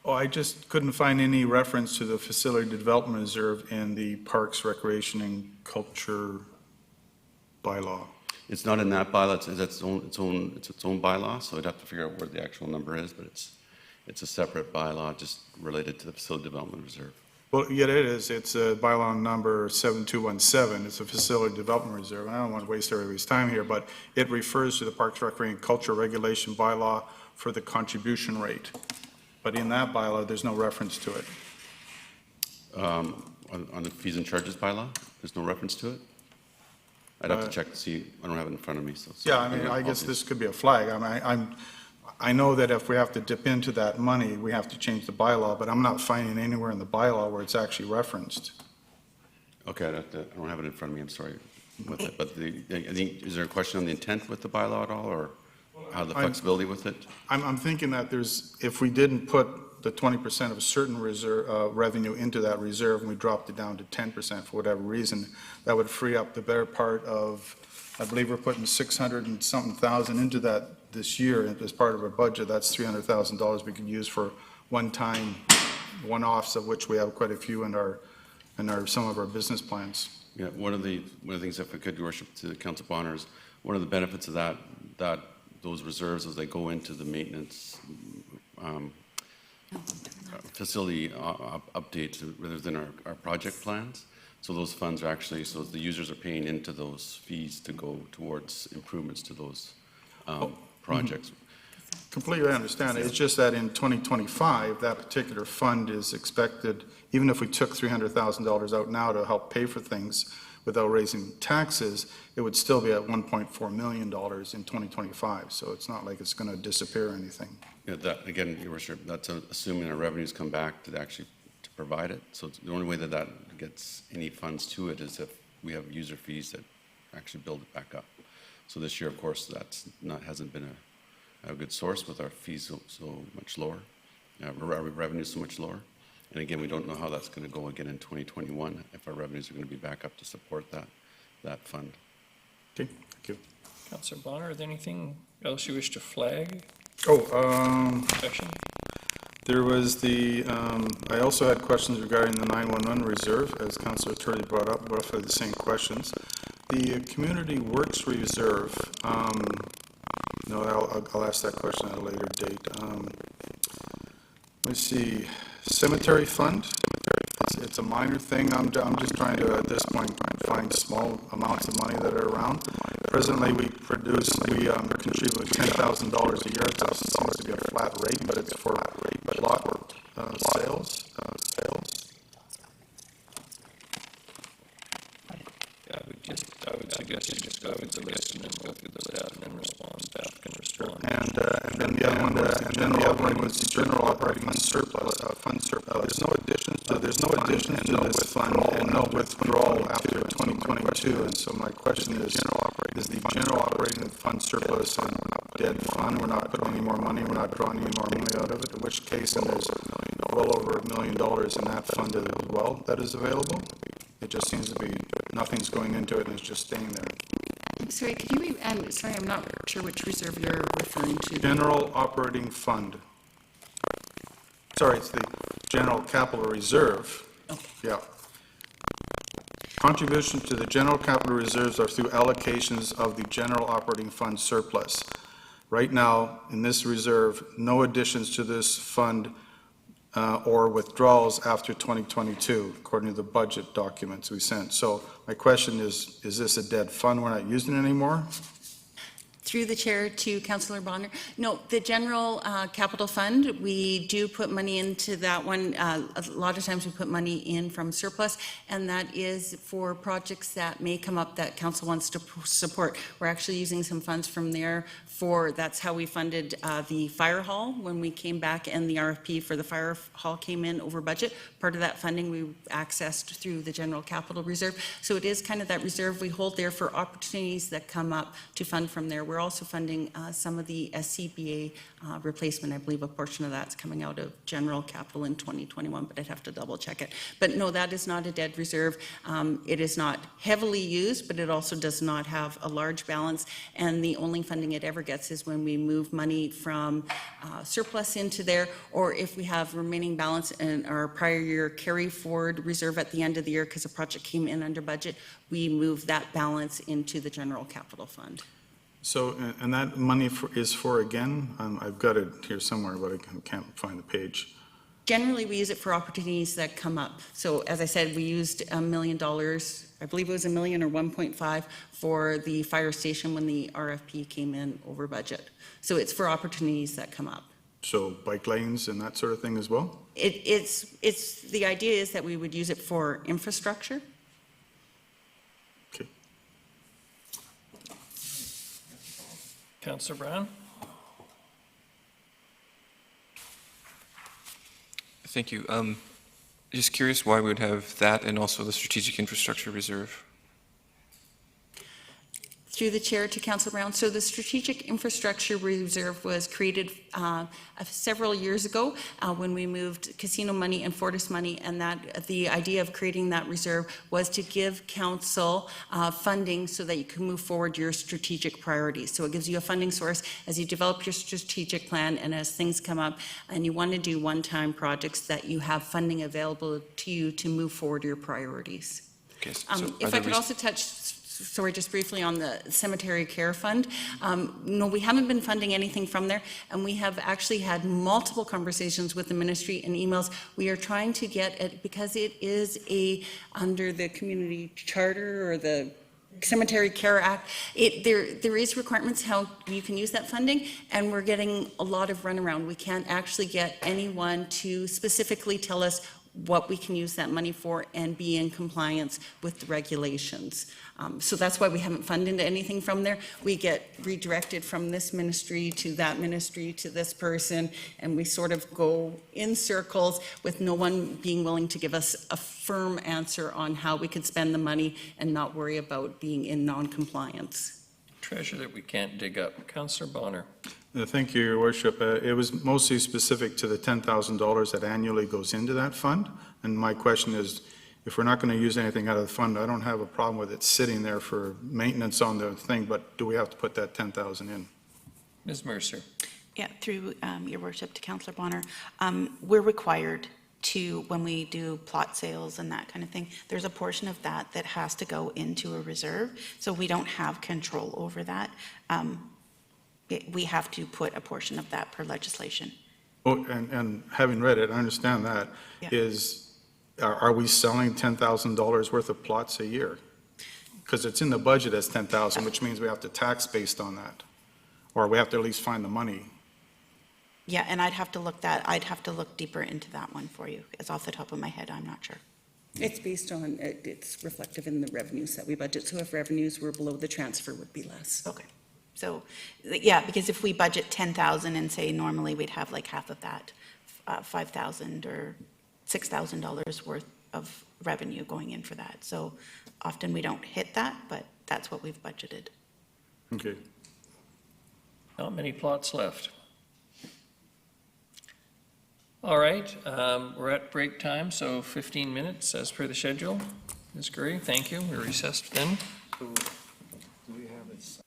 Oh, I just couldn't find any reference to the Facility Development Reserve in the Parks, Recreation, and Culture bylaw.
It's not in that bylaw, it's its own bylaw, so I'd have to figure out where the actual number is, but it's a separate bylaw just related to the Facility Development Reserve.
Well, yeah, it is. It's a bylaw number 7217. It's a Facility Development Reserve. And I don't want to waste everybody's time here, but it refers to the Parks, Recreation, and Culture Regulation bylaw for the contribution rate. But in that bylaw, there's no reference to it.
On the fees and charges bylaw, there's no reference to it? I'd have to check to see. I don't have it in front of me, so.
Yeah, I mean, I guess this could be a flag. I know that if we have to dip into that money, we have to change the bylaw, but I'm not finding anywhere in the bylaw where it's actually referenced.
Okay, I don't have it in front of me, I'm sorry. With it. But I think, is there a question on the intent with the bylaw at all, or how the flexibility with it?
I'm thinking that if we didn't put the 20% of a certain reserve, revenue into that reserve, and we dropped it down to 10% for whatever reason, that would free up the better part of, I believe we're putting 600 and something thousand into that this year as part of our budget. That's $300,000 we could use for one-time, one-offs, of which we have quite a few in some of our business plans.
Yeah, one of the things, if I could, Your Worship, to Council Bonner, is one of the benefits of that those reserves as they go into the maintenance facility updates rather than our project plans. So those funds are actually, so the users are paying into those fees to go towards improvements to those projects.
Completely understand it. It's just that in 2025, that particular fund is expected, even if we took $300,000 out now to help pay for things without raising taxes, it would still be at $1.4 million in 2025. So it's not like it's going to disappear or anything.
Yeah, that, again, Your Worship, that's assuming our revenues come back to actually to provide it. So the only way that gets any funds to it is if we have user fees that actually build it back up. So this year, of course, hasn't been a good source with our fees so much lower, our revenue so much lower. And again, we don't know how that's going to go again in 2021, if our revenues are going to be back up to support that fund.
Okay, thank you.
Councillor Bonner, is there anything else you wish to flag?
Session? There was I also had questions regarding the 911 reserve, as Councillor Turley brought up, roughly the same questions. The Community Works Reserve, no, I'll ask that question at a later date. Let's see, Cemetery Fund, it's a minor thing. I'm just trying to, at this point, find small amounts of money that are around. Presently, we contribute $10,000 a year. It seems to be a flat rate, but it's for lot sales.
I would suggest you just go through the list and then go through the staff and then respond. Staff can respond.
And then the other one was the general operating surplus, fund surplus. There's no addition to this fund and no withdrawal after 2022. And so my question is the general operating fund surplus a dead fund? We're not putting any more money, we're not drawing any more money out of it, in which case then there's well over $1 million in that fund as well that is available. It just seems to be nothing's going into it and it's just staying there.
Sorry, could you, sorry, I'm not sure which reserve you're referring to.
General operating fund. Sorry, it's the general capital reserve.
Okay.
Yeah. Contributions to the general capital reserves are through allocations of the general operating fund surplus. Right now, in this reserve, no additions to this fund or withdrawals after 2022, according to the budget documents we sent. So my question is this a dead fund? We're not using it anymore?
Through the chair to Councillor Bonner. No, the general capital fund, we do put money into that one. A lot of times we put money in from surplus, and that is for projects that may come up that council wants to support. We're actually using some funds from there for, that's how we funded the fire hall when we came back and the RFP for the fire hall came in over budget. Part of that funding we accessed through the general capital reserve. So it is kind of that reserve we hold there for opportunities that come up to fund from there. We're also funding some of the SCBA replacement. I believe a portion of that's coming out of general capital in 2021, but I'd have to double check it. But no, that is not a dead reserve. It is not heavily used, but it also does not have a large balance. And the only funding it ever gets is when we move money from surplus into there, or if we have remaining balance in our prior year carry forward reserve at the end of the year because a project came in under budget, we move that balance into the general capital fund.
So, and that money is for, again, I've got it here somewhere, but I can't find the page.
Generally, we use it for opportunities that come up. So as I said, we used $1 million, I believe it was $1 million or 1.5 for the fire station when the RFP came in over budget. So it's for opportunities that come up.
So bike lanes and that sort of thing as well?
It's the idea is that we would use it for infrastructure.
Okay.
Councillor Brown?
Thank you. Just curious why we would have that and also the strategic infrastructure reserve.
Through the chair to Councillor Brown. So the Strategic Infrastructure Reserve was created several years ago when we moved casino money and Fortis money, and that the idea of creating that reserve was to give council funding so that you can move forward your strategic priorities. So it gives you a funding source as you develop your strategic plan and as things come up and you want to do one-time projects that you have funding available to you to move forward your priorities.
Okay, so
If I could also touch, sorry, just briefly on the cemetery care fund. No, we haven't been funding anything from there, and we have actually had multiple conversations with the ministry and emails. We are trying to get it, because it is under the community charter or the Cemetery Care Act, there is requirements how you can use that funding, and we're getting a lot of runaround. We can't actually get anyone to specifically tell us what we can use that money for and be in compliance with the regulations. So that's why we haven't funded anything from there. We get redirected from this ministry to that ministry to this person, and we sort of go in circles with no one being willing to give us a firm answer on how we could spend the money and not worry about being in non-compliance.
Treasure that we can't dig up. Councillor Bonner.
Thank you, Your Worship. It was mostly specific to the $10,000 that annually goes into that fund. And my question is, if we're not going to use anything out of the fund, I don't have a problem with it sitting there for maintenance on the thing, but do we have to put that $10,000 in?
Ms. Mercer.
Yeah, through Your Worship to Councillor Bonner, we're required to, when we do plot sales and that kind of thing, there's a portion of that that has to go into a reserve, so we don't have control over that. We have to put a portion of that per legislation.
Oh, and having read it, I understand that.
Yeah.
Are we selling $10,000 worth of plots a year? Because it's in the budget as 10,000, which means we have to tax based on that, or we have to at least find the money.
Yeah, and I'd have to look deeper into that one for you. It's off the top of my head, I'm not sure.
It's based on, it's reflective in the revenues that we budget. So if revenues were below, the transfer would be less.
Okay. So, yeah, because if we budget 10,000 and say normally we'd have like half of that, 5,000 or $6,000 worth of revenue going in for that. So often we don't hit that, but that's what we've budgeted.
Okay.
Not many plots left. All right, we're at break time, so 15 minutes as per the schedule. Ms. Gurry, thank you. We're recessed then.
Do we have it?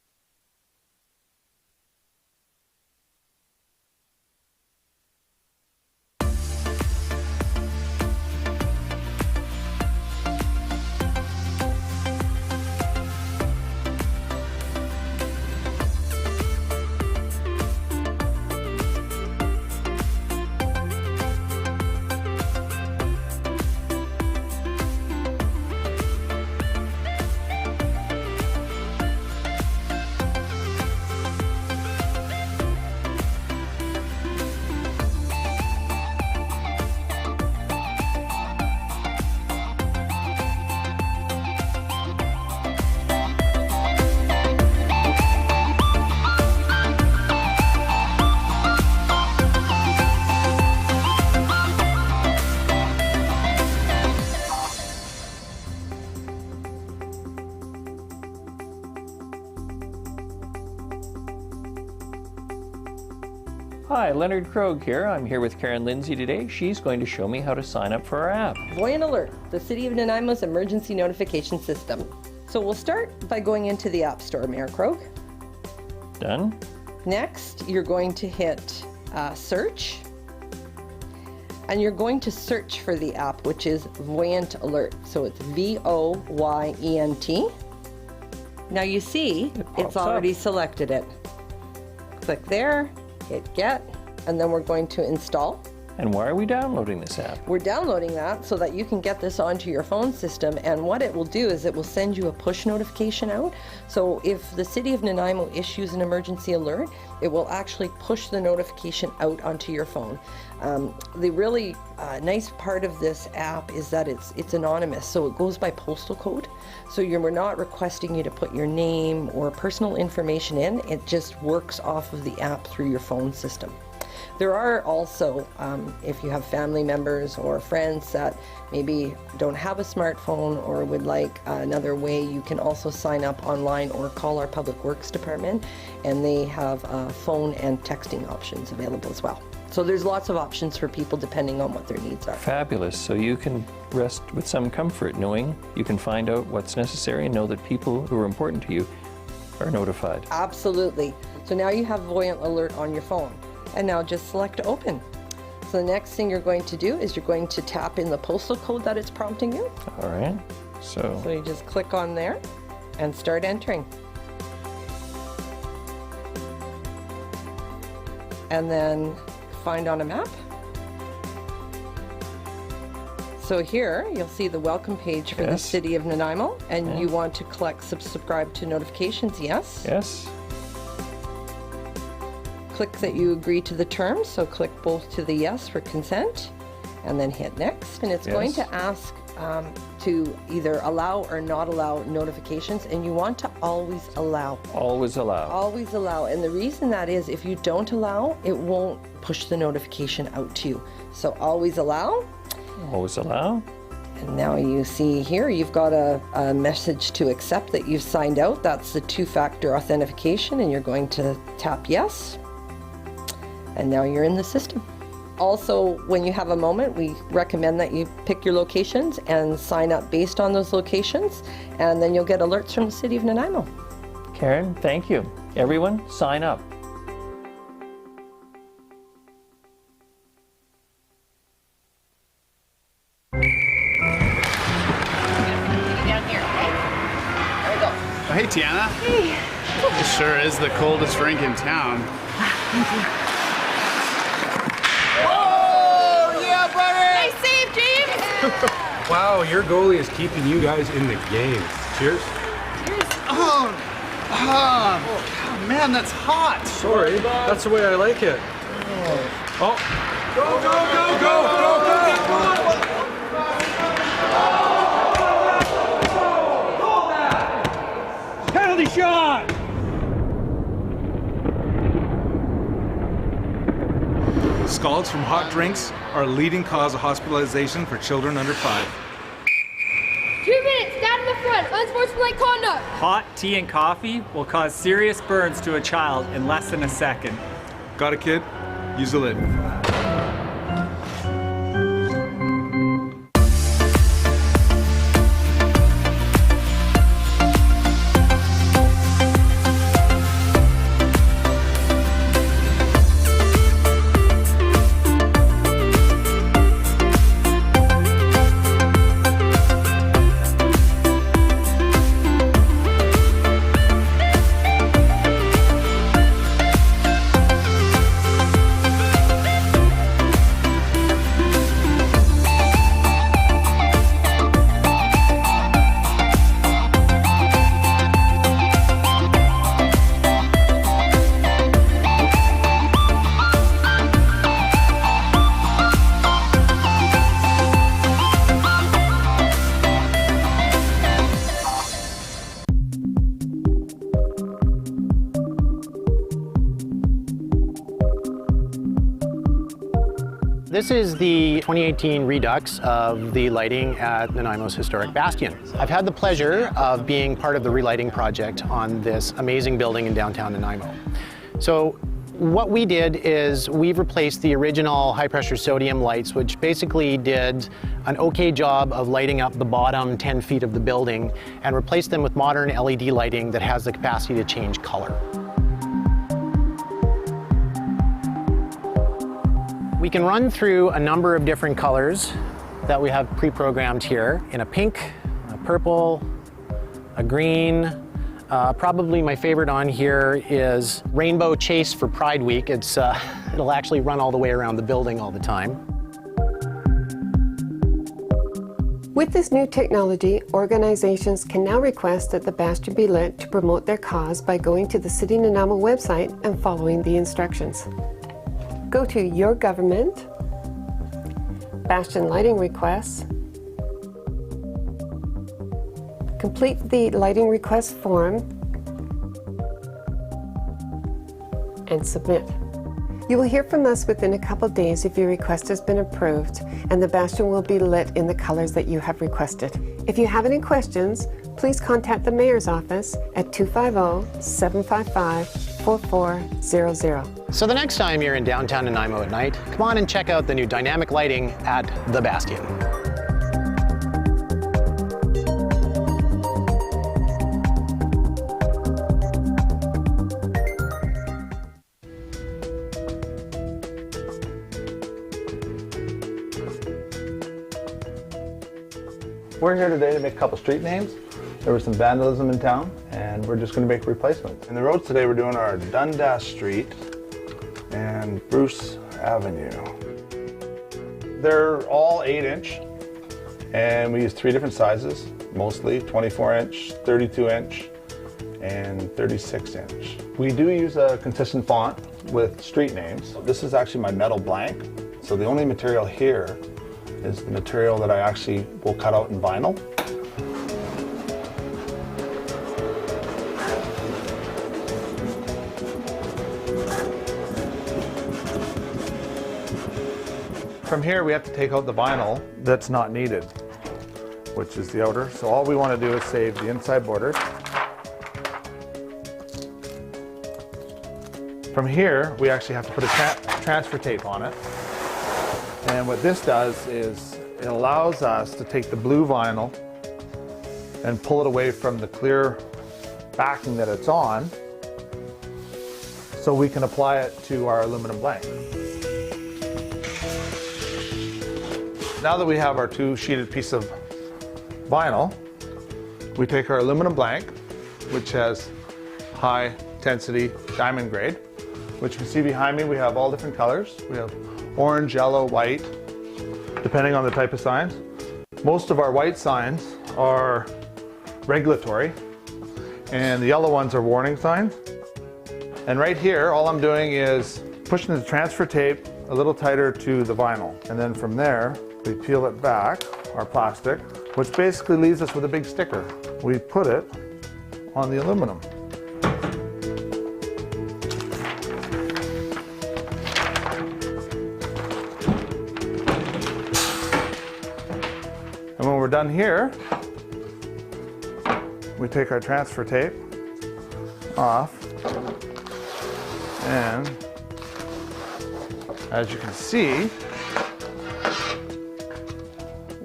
Hi, Leonard Krogh here. I'm here with Karen Lindsay today. She's going to show me how to sign up for our app.
Voyant Alert, the City of Nanaimo's emergency notification system. So we'll start by going into the App Store, Mayor Krogh.
Done?
Next, you're going to hit search. And you're going to search for the app, which is Voyant Alert. So it's VOYENT. Now you see, it's already selected it. Click there, hit get, and then we're going to install.
And why are we downloading this app?
We're downloading that so that you can get this onto your phone system, and what it will do is it will send you a push notification out. So if the City of Nanaimo issues an emergency alert, it will actually push the notification out onto your phone. The really nice part of this app is that it's anonymous, so it goes by postal code. So we're not requesting you to put your name or personal information in, it just works off of the app through your phone system. There are also, if you have family members or friends that maybe don't have a smartphone or would like another way, you can also sign up online or call our Public Works Department, and they have phone and texting options available as well. So there's lots of options for people depending on what their needs are.
Fabulous. So you can rest with some comfort knowing you can find out what's necessary and know that people who are important to you are notified.
Absolutely. So now you have Voyant Alert on your phone. And now just select open. So the next thing you're going to do is you're going to tap in the postal code that it's prompting you.
All right. So
you just click on there and start entering. And then find on a map. So here you'll see the welcome page for the City of Nanaimo, and you want to subscribe to notifications, yes?
Yes.
Click that you agree to the terms, so click both to the yes for consent, and then hit next. And it's going to ask to either allow or not allow notifications, and you want to always allow.
Always allow.
Always allow. And the reason that is, if you don't allow, it won't push the notification out to you. So always allow.
Always allow.
And now you see here, you've got a message to accept that you've signed out. That's the two-factor authentication, and you're going to tap yes. And now you're in the system. Also, when you have a moment, we recommend that you pick your locations and sign up based on those locations, and then you'll get alerts from the City of Nanaimo.
Karen, thank you. Everyone, sign up.
Oh, hey, Tiana.
Hey.
It sure is the coldest rink in town.
Thank you.
Oh, yeah, buddy!
Nice save, James!
Wow, your goalie is keeping you guys in the game. Cheers.
Cheers.
Oh, man, that's hot.
Sorry, that's the way I like it. Oh. Go, go, go, go, go, go! Penalty shot!
Scalds from hot drinks are a leading cause of hospitalization for children under 5.
2 minutes, stand in the front, unsportsmanlike conduct.
Hot tea and coffee will cause serious burns to a child in less than a second.
Got a kid? Use the lid.
This is the 2018 redux of the lighting at Nanaimo's historic bastion. I've had the pleasure of being part of the relighting project on this amazing building in downtown Nanaimo. So what we did is we've replaced the original high-pressure sodium lights, which basically did an okay job of lighting up the bottom 10 feet of the building, and replaced them with modern LED lighting that has the capacity to change color. We can run through a number of different colors that we have pre-programmed here in a pink, a purple, a green. Probably my favorite on here is Rainbow Chase for Pride Week. It'll actually run all the way around the building all the time.
With this new technology, organizations can now request that the bastion be lit to promote their cause by going to the City of Nanaimo website and following the instructions. Go to Your Government, Bastion Lighting Requests, complete the lighting request form, and submit. You will hear from us within a couple days if your request has been approved, and the bastion will be lit in the colors that you have requested. If you have any questions, please contact the Mayor's office at 250-755-4400.
So the next time you're in downtown Nanaimo at night, come on and check out the new dynamic lighting at the Bastion.
We're here today to make a couple street names. There was some vandalism in town, and we're just going to make replacements. In the roads today, we're doing our Dundas Street and Bruce Avenue. They're all 8-inch, and we use 3 different sizes, mostly 24-inch, 32-inch, and 36-inch. We do use a consistent font with street names. This is actually my metal blank, so the only material here is the material that I actually will cut out in vinyl. From here, we have to take out the vinyl that's not needed, which is the outer. So all we want to do is save the inside border. From here, we actually have to put a transfer tape on it. And what this does is it allows us to take the blue vinyl and pull it away from the clear backing that it's on, so we can apply it to our aluminum blank. Now that we have our 2 sheeted piece of vinyl, we take our aluminum blank, which has high intensity diamond grade, which you can see behind me. We have all different colors. We have orange, yellow, white, depending on the type of signs. Most of our white signs are regulatory, and the yellow ones are warning signs. And right here, all I'm doing is pushing the transfer tape a little tighter to the vinyl. And then from there, we peel it back, our plastic, which basically leaves us with a big sticker. We put it on the aluminum. And when we're done here, we take our transfer tape off, and as you can see,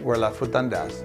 we're left with Dundas.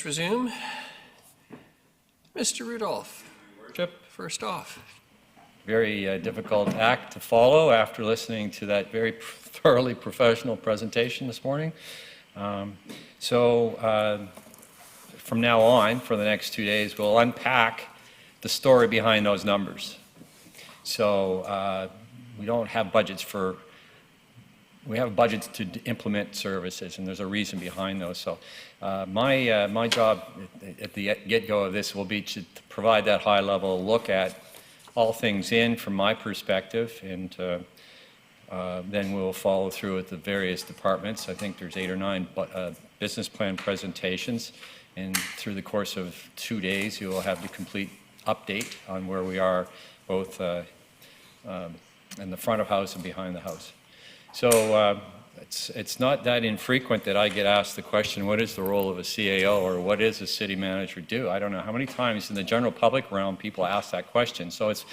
let's resume. Mr. Rudolph, first off.
Very difficult act to follow after listening to that very thoroughly professional presentation this morning. From now on, for the next 2 days, we'll unpack the story behind those numbers. So we don't have budgets for, we have budgets to implement services, and there's a reason behind those. So my job at the get-go of this will be to provide that high-level look at all things in from my perspective, and then we'll follow through with the various departments. I think there's 8 or 9 business plan presentations, and through the course of 2 days, you will have the complete update on where we are, both in the front of house and behind the house. So it's not that infrequent that I get asked the question, what is the role of a CAO, or what does a city manager do? I don't know how many times in the general public realm people ask that question. So it's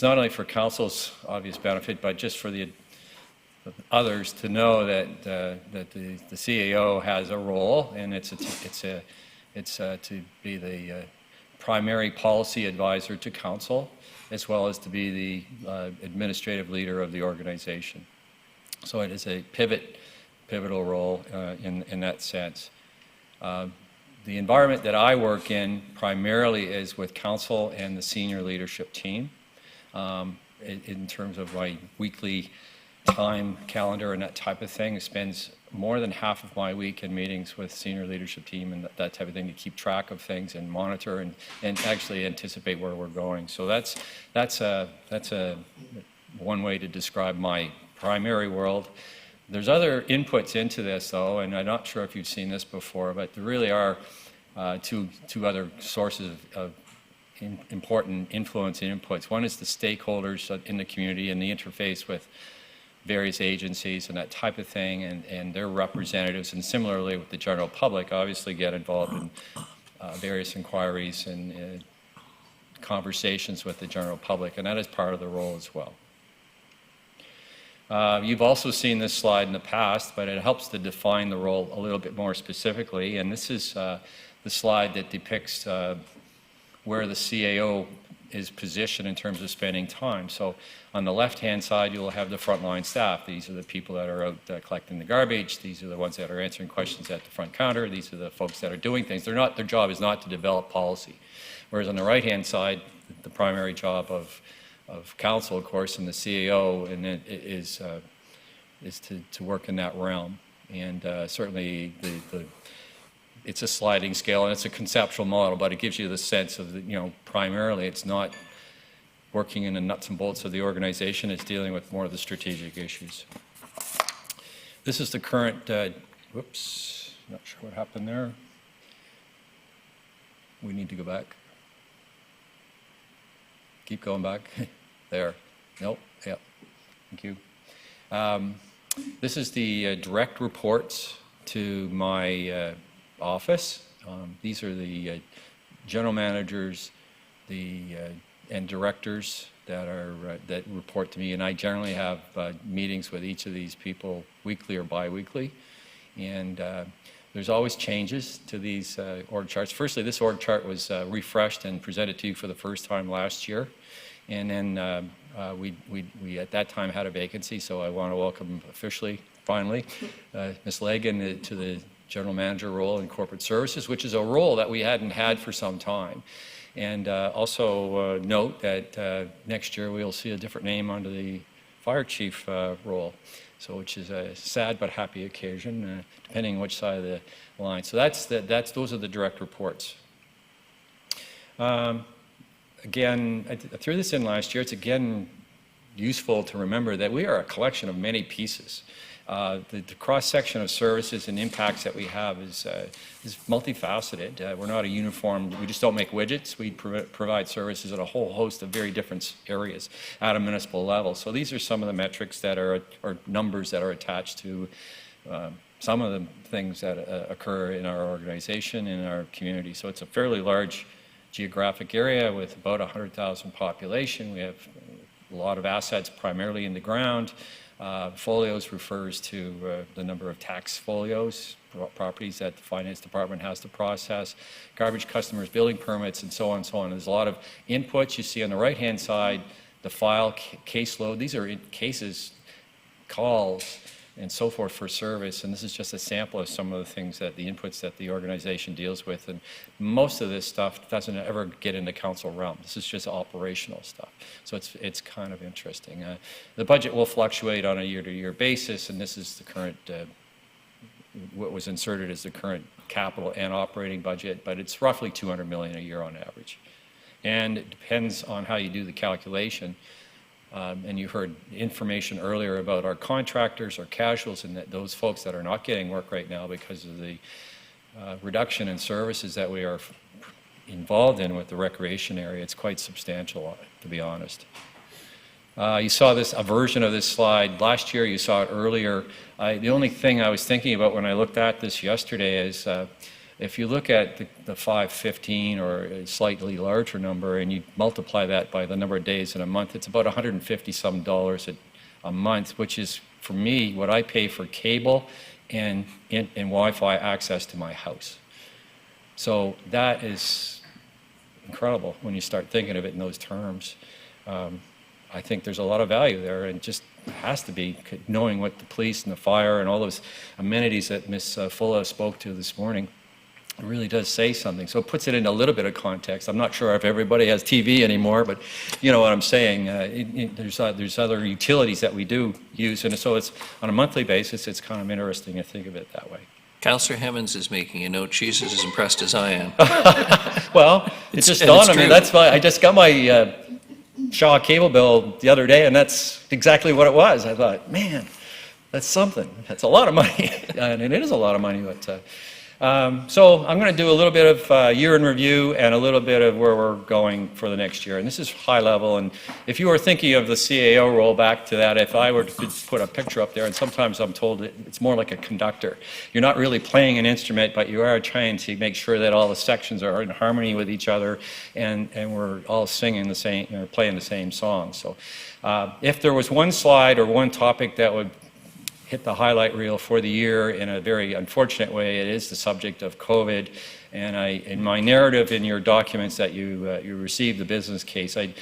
not only for council's obvious benefit, but just for the others to know that the CAO has a role, and it's to be the primary policy advisor to council, as well as to be the administrative leader of the organization. So it is a pivotal role in that sense. The environment that I work in primarily is with council and the senior leadership team. In terms of my weekly time calendar and that type of thing, it spends more than half of my week in meetings with senior leadership team and that type of thing, to keep track of things and monitor and actually anticipate where we're going. So that's one way to describe my primary world. There's other inputs into this, though, and I'm not sure if you've seen this before, but there really are two other sources of important influence and inputs. One is the stakeholders in the community and the interface with various agencies and that type of thing, and their representatives, and similarly with the general public, obviously get involved in various inquiries and conversations with the general public, and that is part of the role as well. You've also seen this slide in the past, but it helps to define the role a little bit more specifically, and this is the slide that depicts where the CAO is positioned in terms of spending time. So on the left-hand side, you'll have the frontline staff. These are the people that are out collecting the garbage. These are the ones that are answering questions at the front counter. These are the folks that are doing things. Their job is not to develop policy. Whereas on the right-hand side, the primary job of council, of course, and the CAO, and it is to work in that realm. And certainly it's a sliding scale and it's a conceptual model, but it gives you the sense of primarily it's not working in the nuts and bolts of the organization. It's dealing with more of the strategic issues. This is the current. Whoops, not sure what happened there. We need to go back. Keep going back. There. Nope. Yep. Thank you. This is the direct reports to my office. These are the general managers, and directors that report to me, and I generally have meetings with each of these people weekly or bi-weekly, and there's always changes to these org charts. Firstly, this org chart was refreshed and presented to you for the first time last year, and then we at that time had a vacancy, so I want to welcome officially, finally, Ms. Lagan to the general manager role in corporate services, which is a role that we hadn't had for some time. And also note that next year we'll see a different name under the fire chief role, so which is a sad but happy occasion, depending on which side of the line. So those are the direct reports. Again, I threw this in last year. It's again useful to remember that we are a collection of many pieces. The cross-section of services and impacts that we have is multifaceted. We're not a uniform, we just don't make widgets. We provide services in a whole host of very different areas at a municipal level. So these are some of the metrics that are, or numbers that are attached to some of the things that occur in our organization, in our community. So it's a fairly large geographic area with about 100,000 population. We have a lot of assets primarily in the ground. Folios refers to the number of tax folios properties that the finance department has to process, garbage customers, building permits, and so on and so on. There's a lot of inputs. You see on the right-hand side, the file caseload. These are cases, calls, and so forth for service, and this is just a sample of some of the things that the inputs that the organization deals with, and most of this stuff doesn't ever get into council realm. This is just operational stuff, so it's kind of interesting. The budget will fluctuate on a year-to-year basis, and this is the current, what was inserted as the current capital and operating budget, but it's roughly $200 million a year on average, and it depends on how you do the calculation. And you heard information earlier about our contractors, our casuals, and those folks that are not getting work right now because of the reduction in services that we are involved in with the recreation area. It's quite substantial, to be honest. You saw a version of this slide last year. You saw it earlier. The only thing I was thinking about when I looked at this yesterday is if you look at the 515 or a slightly larger number and you multiply that by the number of days in a month, it's about $150-some a month, which is, for me, what I pay for cable and Wi-Fi access to my house. So that is incredible when you start thinking of it in those terms. I think there's a lot of value there, and just has to be, knowing what the police and the fire and all those amenities that Ms. Fulla spoke to this morning. It really does say something. So it puts it in a little bit of context. I'm not sure if everybody has TV anymore, but you know what I'm saying. There's other utilities that we do use, and so it's on a monthly basis. It's kind of interesting to think of it that way.
Councillor Hemmons is making a note. She's as impressed as I am.
Well, it just dawned on me. That's why I just got my Shaw cable bill the other day, and that's exactly what it was. I thought, man, that's something. That's a lot of money, and it is a lot of money, but. So I'm going to do a little bit of year in review and a little bit of where we're going for the next year. And this is high level. And if you were thinking of the CAO role, back to that, if I were to put a picture up there, and sometimes I'm told it's more like a conductor. You're not really playing an instrument, but you are trying to make sure that all the sections are in harmony with each other, and we're all singing the same, or playing the same song. So if there was one slide or one topic that would hit the highlight reel for the year in a very unfortunate way, it is the subject of COVID. And in my narrative in your documents that you received, the business case, I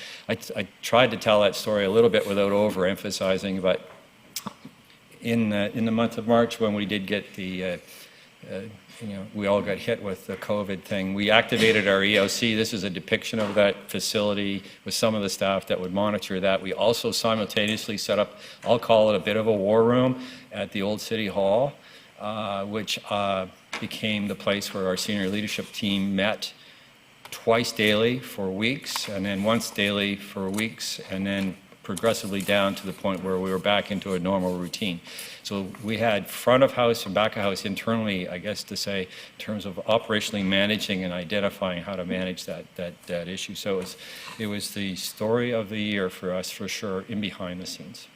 tried to tell that story a little bit without overemphasizing, but in the month of March, when we did get the we all got hit with the COVID thing, we activated our EOC. This is a depiction of that facility with some of the staff that would monitor that. We also simultaneously set up, I'll call it a bit of a war room at the old City Hall, which became the place where our senior leadership team met twice daily for weeks, and then once daily for weeks, and then progressively down to the point where we were back into a normal routine. So we had front of house and back of house internally, I guess to say, in terms of operationally managing and identifying how to manage that issue. So it was the story of the year for us, for sure, in behind the scenes.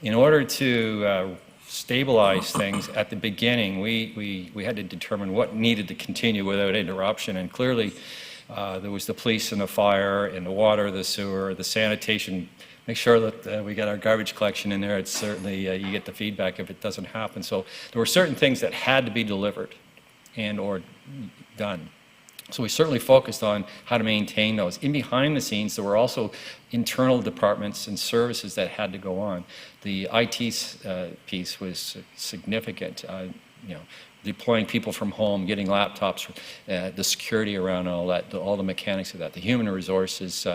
In order to stabilize things at the beginning, we had to determine what needed to continue without interruption, and clearly there was the police and the fire and the water, the sewer, the sanitation. Make sure that we get our garbage collection in there. It's certainly, you get the feedback if it doesn't happen. So there were certain things that had to be delivered and or done. So we certainly focused on how to maintain those. In behind the scenes, there were also internal departments and services that had to go on. The IT piece was significant. Deploying people from home, getting laptops, the security around all that, all the mechanics of that, the human resources,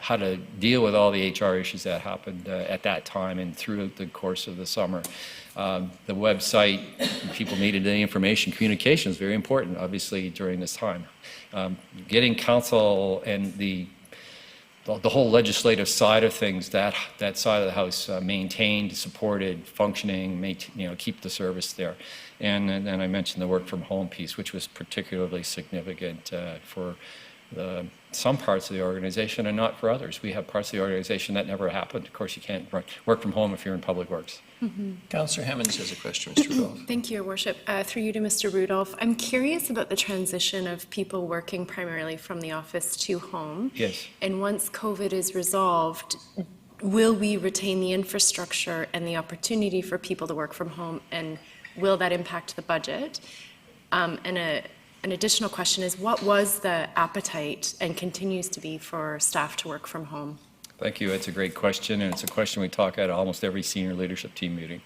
how to deal with all the HR issues that happened at that time and through the course of the summer. The website, people needed the information. Communication is very important, obviously, during this time. Getting council and the whole legislative side of things, that side of the house maintained, supported, functioning, keep the service there. And then I mentioned the work from home piece, which was particularly significant for some parts of the organization and not for others. We have parts of the organization that never happened. Of course, you can't work from home if you're in public works.
Mm-hmm. Councillor Hemmons has a question, Mr. Rudolph.
Thank you, Your Worship. Through you to Mr. Rudolph, I'm curious about the transition of people working primarily from the office to home.
Yes.
And once COVID is resolved, will we retain the infrastructure and the opportunity for people to work from home? And will that impact the budget? An additional question is, what was the appetite and continues to be for staff to work from home?
Thank you. It's a great question, and it's a question we talk at almost every senior leadership team meeting.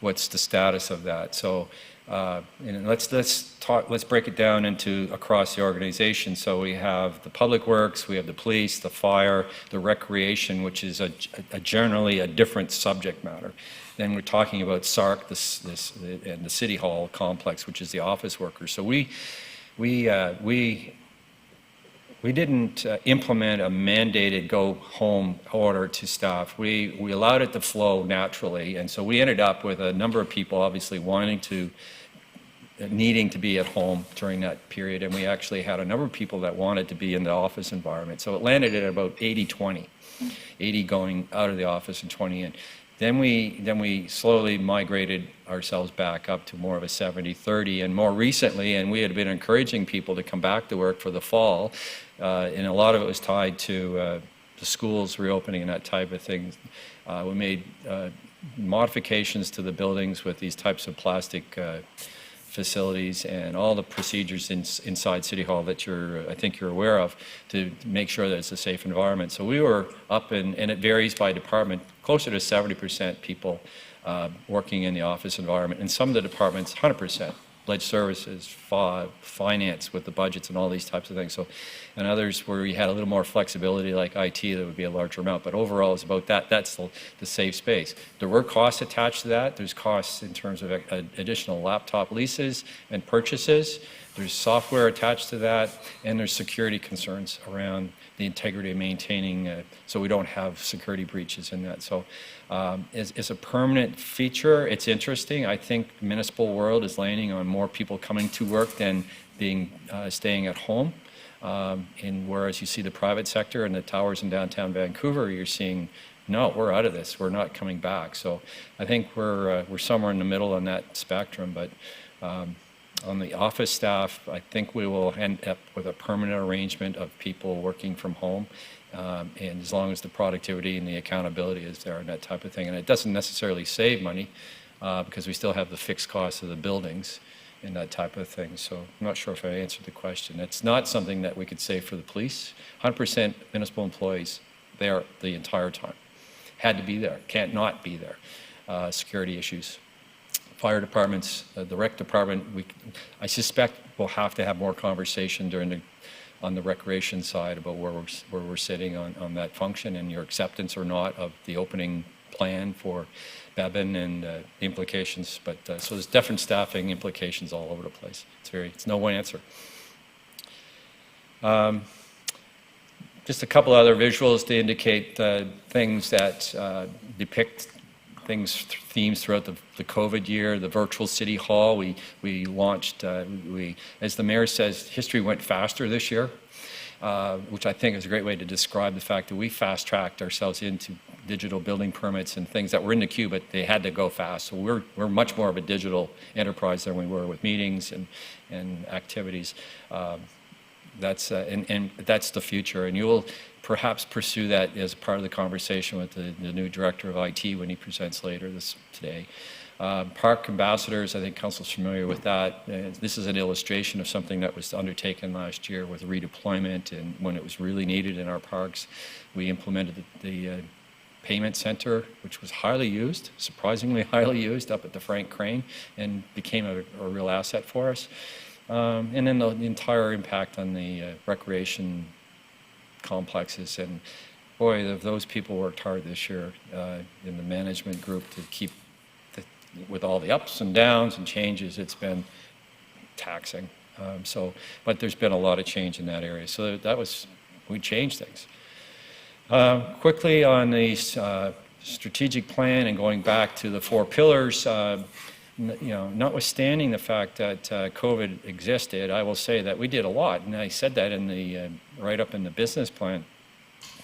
What's the status of that? So, let's break it down into across the organization. So we have the public works, we have the police, the fire, the recreation, which is a generally a different subject matter. Then we're talking about SARC, and the City Hall complex, which is the office workers. So we didn't implement a mandated go home order to staff. We allowed it to flow naturally, and so we ended up with a number of people obviously needing to be at home during that period, and we actually had a number of people that wanted to be in the office environment. So it landed at about 80-20, 80 going out of the office and 20 in. Then we slowly migrated ourselves back up to more of a 70-30, and more recently, and we had been encouraging people to come back to work for the fall, and a lot of it was tied to the schools reopening and that type of thing. We made modifications to the buildings with these types of plastic facilities and all the procedures inside City Hall that I think you're aware of, to make sure that it's a safe environment. So we were up and it varies by department, closer to 70% people working in the office environment. In some of the departments, 100%. Ledge services, finance with the budgets and all these types of things. So, and others where we had a little more flexibility, like IT, that would be a larger amount. But overall, it's about that. That's the safe space. There were costs attached to that. There's costs in terms of additional laptop leases and purchases. There's software attached to that, and there's security concerns around the integrity of maintaining, so we don't have security breaches in that. So it's a permanent feature. It's interesting. I think the municipal world is landing on more people coming to work than staying at home. And whereas you see the private sector and the towers in downtown Vancouver, you're seeing, no, we're out of this. We're not coming back. So I think we're somewhere in the middle on that spectrum. But on the office staff, I think we will end up with a permanent arrangement of people working from home, and as long as the productivity and the accountability is there and that type of thing. And it doesn't necessarily save money because we still have the fixed costs of the buildings and that type of thing. So I'm not sure if I answered the question. It's not something that we could say for the police. 100% municipal employees there the entire time. Had to be there, can't not be there. Security issues. Fire departments, the rec department, I suspect we'll have to have more conversation on the recreation side about where we're sitting on that function and your acceptance or not of the opening plan for Bevan and the implications. But so there's different staffing implications all over the place. It's no one answer. Just a couple other visuals to indicate things that depict themes throughout the COVID year. The virtual City Hall, we launched, as the mayor says, history went faster this year, which I think is a great way to describe the fact that we fast-tracked ourselves into digital building permits and things that were in the queue, but they had to go fast. So we're much more of a digital enterprise than we were with meetings and activities. That's the future, and you will perhaps pursue that as part of the conversation with the new director of IT when he presents later today. Park ambassadors, I think Council's familiar with that. This is an illustration of something that was undertaken last year with redeployment, and when it was really needed in our parks, we implemented the payment center, which was highly used, surprisingly highly used up at the Frank Crane, and became a real asset for us. And then the entire impact on the recreation complexes. And boy, those people worked hard this year in the management group to keep, with all the ups and downs and changes, it's been taxing. But there's been a lot of change in that area. So we changed things. Quickly on the strategic plan and going back to the 4 pillars, notwithstanding the fact that COVID existed, I will say that we did a lot, and I said that in right up in the business plan.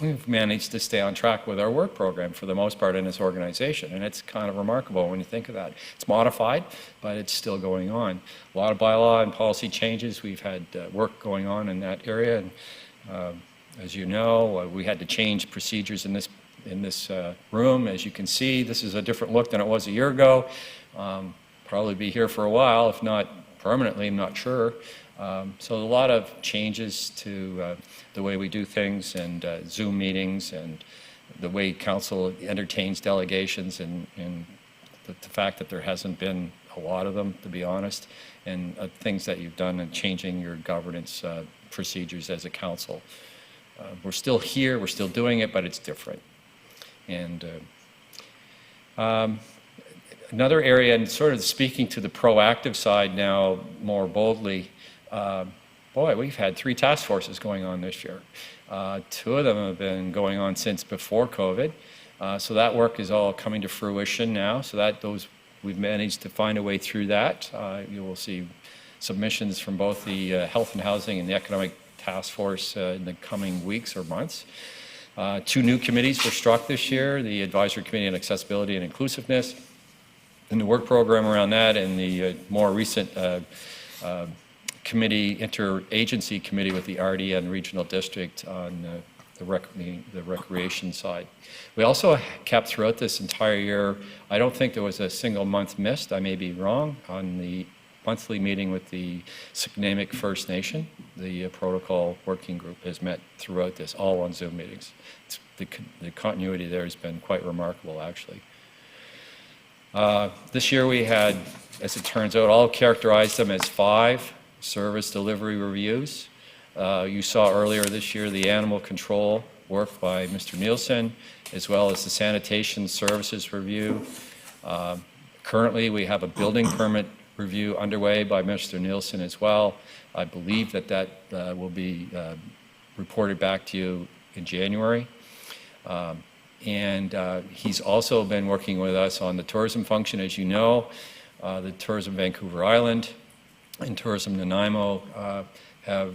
We've managed to stay on track with our work program for the most part in this organization, and it's kind of remarkable when you think of that. It's modified, but it's still going on. A lot of bylaw and policy changes. We've had work going on in that area, and as you know, we had to change procedures in this room. As you can see, this is a different look than it was a year ago. probably be here for a while, if not permanently, I'm not sure. So a lot of changes to the way we do things, and Zoom meetings, and the way council entertains delegations, and the fact that there hasn't been a lot of them, to be honest, and things that you've done in changing your governance procedures as a council. We're still here, we're still doing it, but it's different. And another area, and sort of speaking to the proactive side now more boldly, boy, we've had 3 task forces going on this year. 2 of them have been going on since before COVID. So that work is all coming to fruition now. So we've managed to find a way through that. You will see submissions from both the Health and Housing and the Economic Task Force in the coming weeks or months. 2 new committees were struck this year, the Advisory Committee on Accessibility and Inclusiveness, and the work program around that, and the more recent committee, interagency committee with the RDN Regional District on the recreation side. We also kept throughout this entire year, I don't think there was a single month missed, I may be wrong, on the monthly meeting with the Signamic First Nation. The protocol working group has met throughout this, all on Zoom meetings. The continuity there has been quite remarkable, actually. This year we had, as it turns out, I'll characterize them as 5 service delivery reviews. You saw earlier this year the animal control work by Mr. Nielsen, as well as the sanitation services review. Currently, we have a building permit review underway by Mr. Nielsen as well. I believe that will be reported back to you in January. And he's also been working with us on the tourism function. As you know, the Tourism Vancouver Island and Tourism Nanaimo have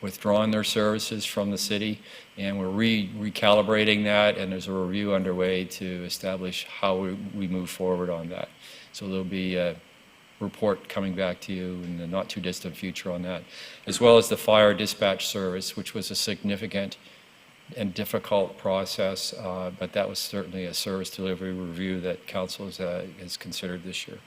withdrawn their services from the city, and we're recalibrating that, and there's a review underway to establish how we move forward on that. So there'll be a report coming back to you in the not too distant future on that, as well as the fire dispatch service, which was a significant and difficult process, but that was certainly a service delivery review that Council has considered this year.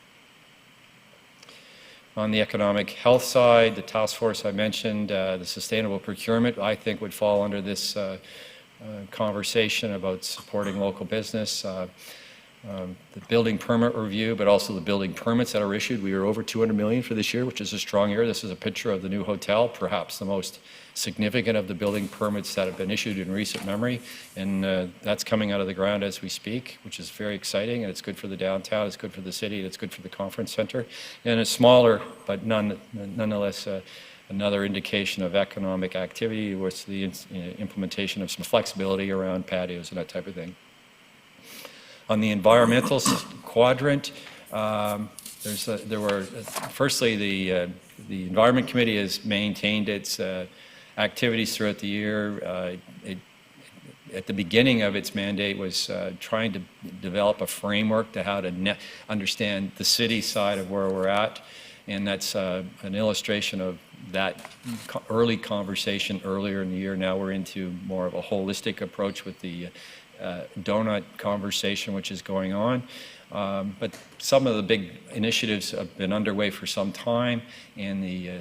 On the economic health side, the task force I mentioned, the sustainable procurement, I think would fall under this conversation about supporting local business. The building permit review, but also the building permits that are issued. We are over $200 million for this year, which is a strong year. This is a picture of the new hotel, perhaps the most significant of the building permits that have been issued in recent memory. And that's coming out of the ground as we speak, which is very exciting. And it's good for the downtown, it's good for the city, and it's good for the conference center. And a smaller, but nonetheless, another indication of economic activity was the implementation of some flexibility around patios and that type of thing. On the environmental quadrant, firstly, the Environment Committee has maintained its activities throughout the year. At the beginning of its mandate was trying to develop a framework to how to understand the city side of where we're at, and that's an illustration of that early conversation earlier in the year. Now we're into more of a holistic approach with the donut conversation which is going on. But some of the big initiatives have been underway for some time, and the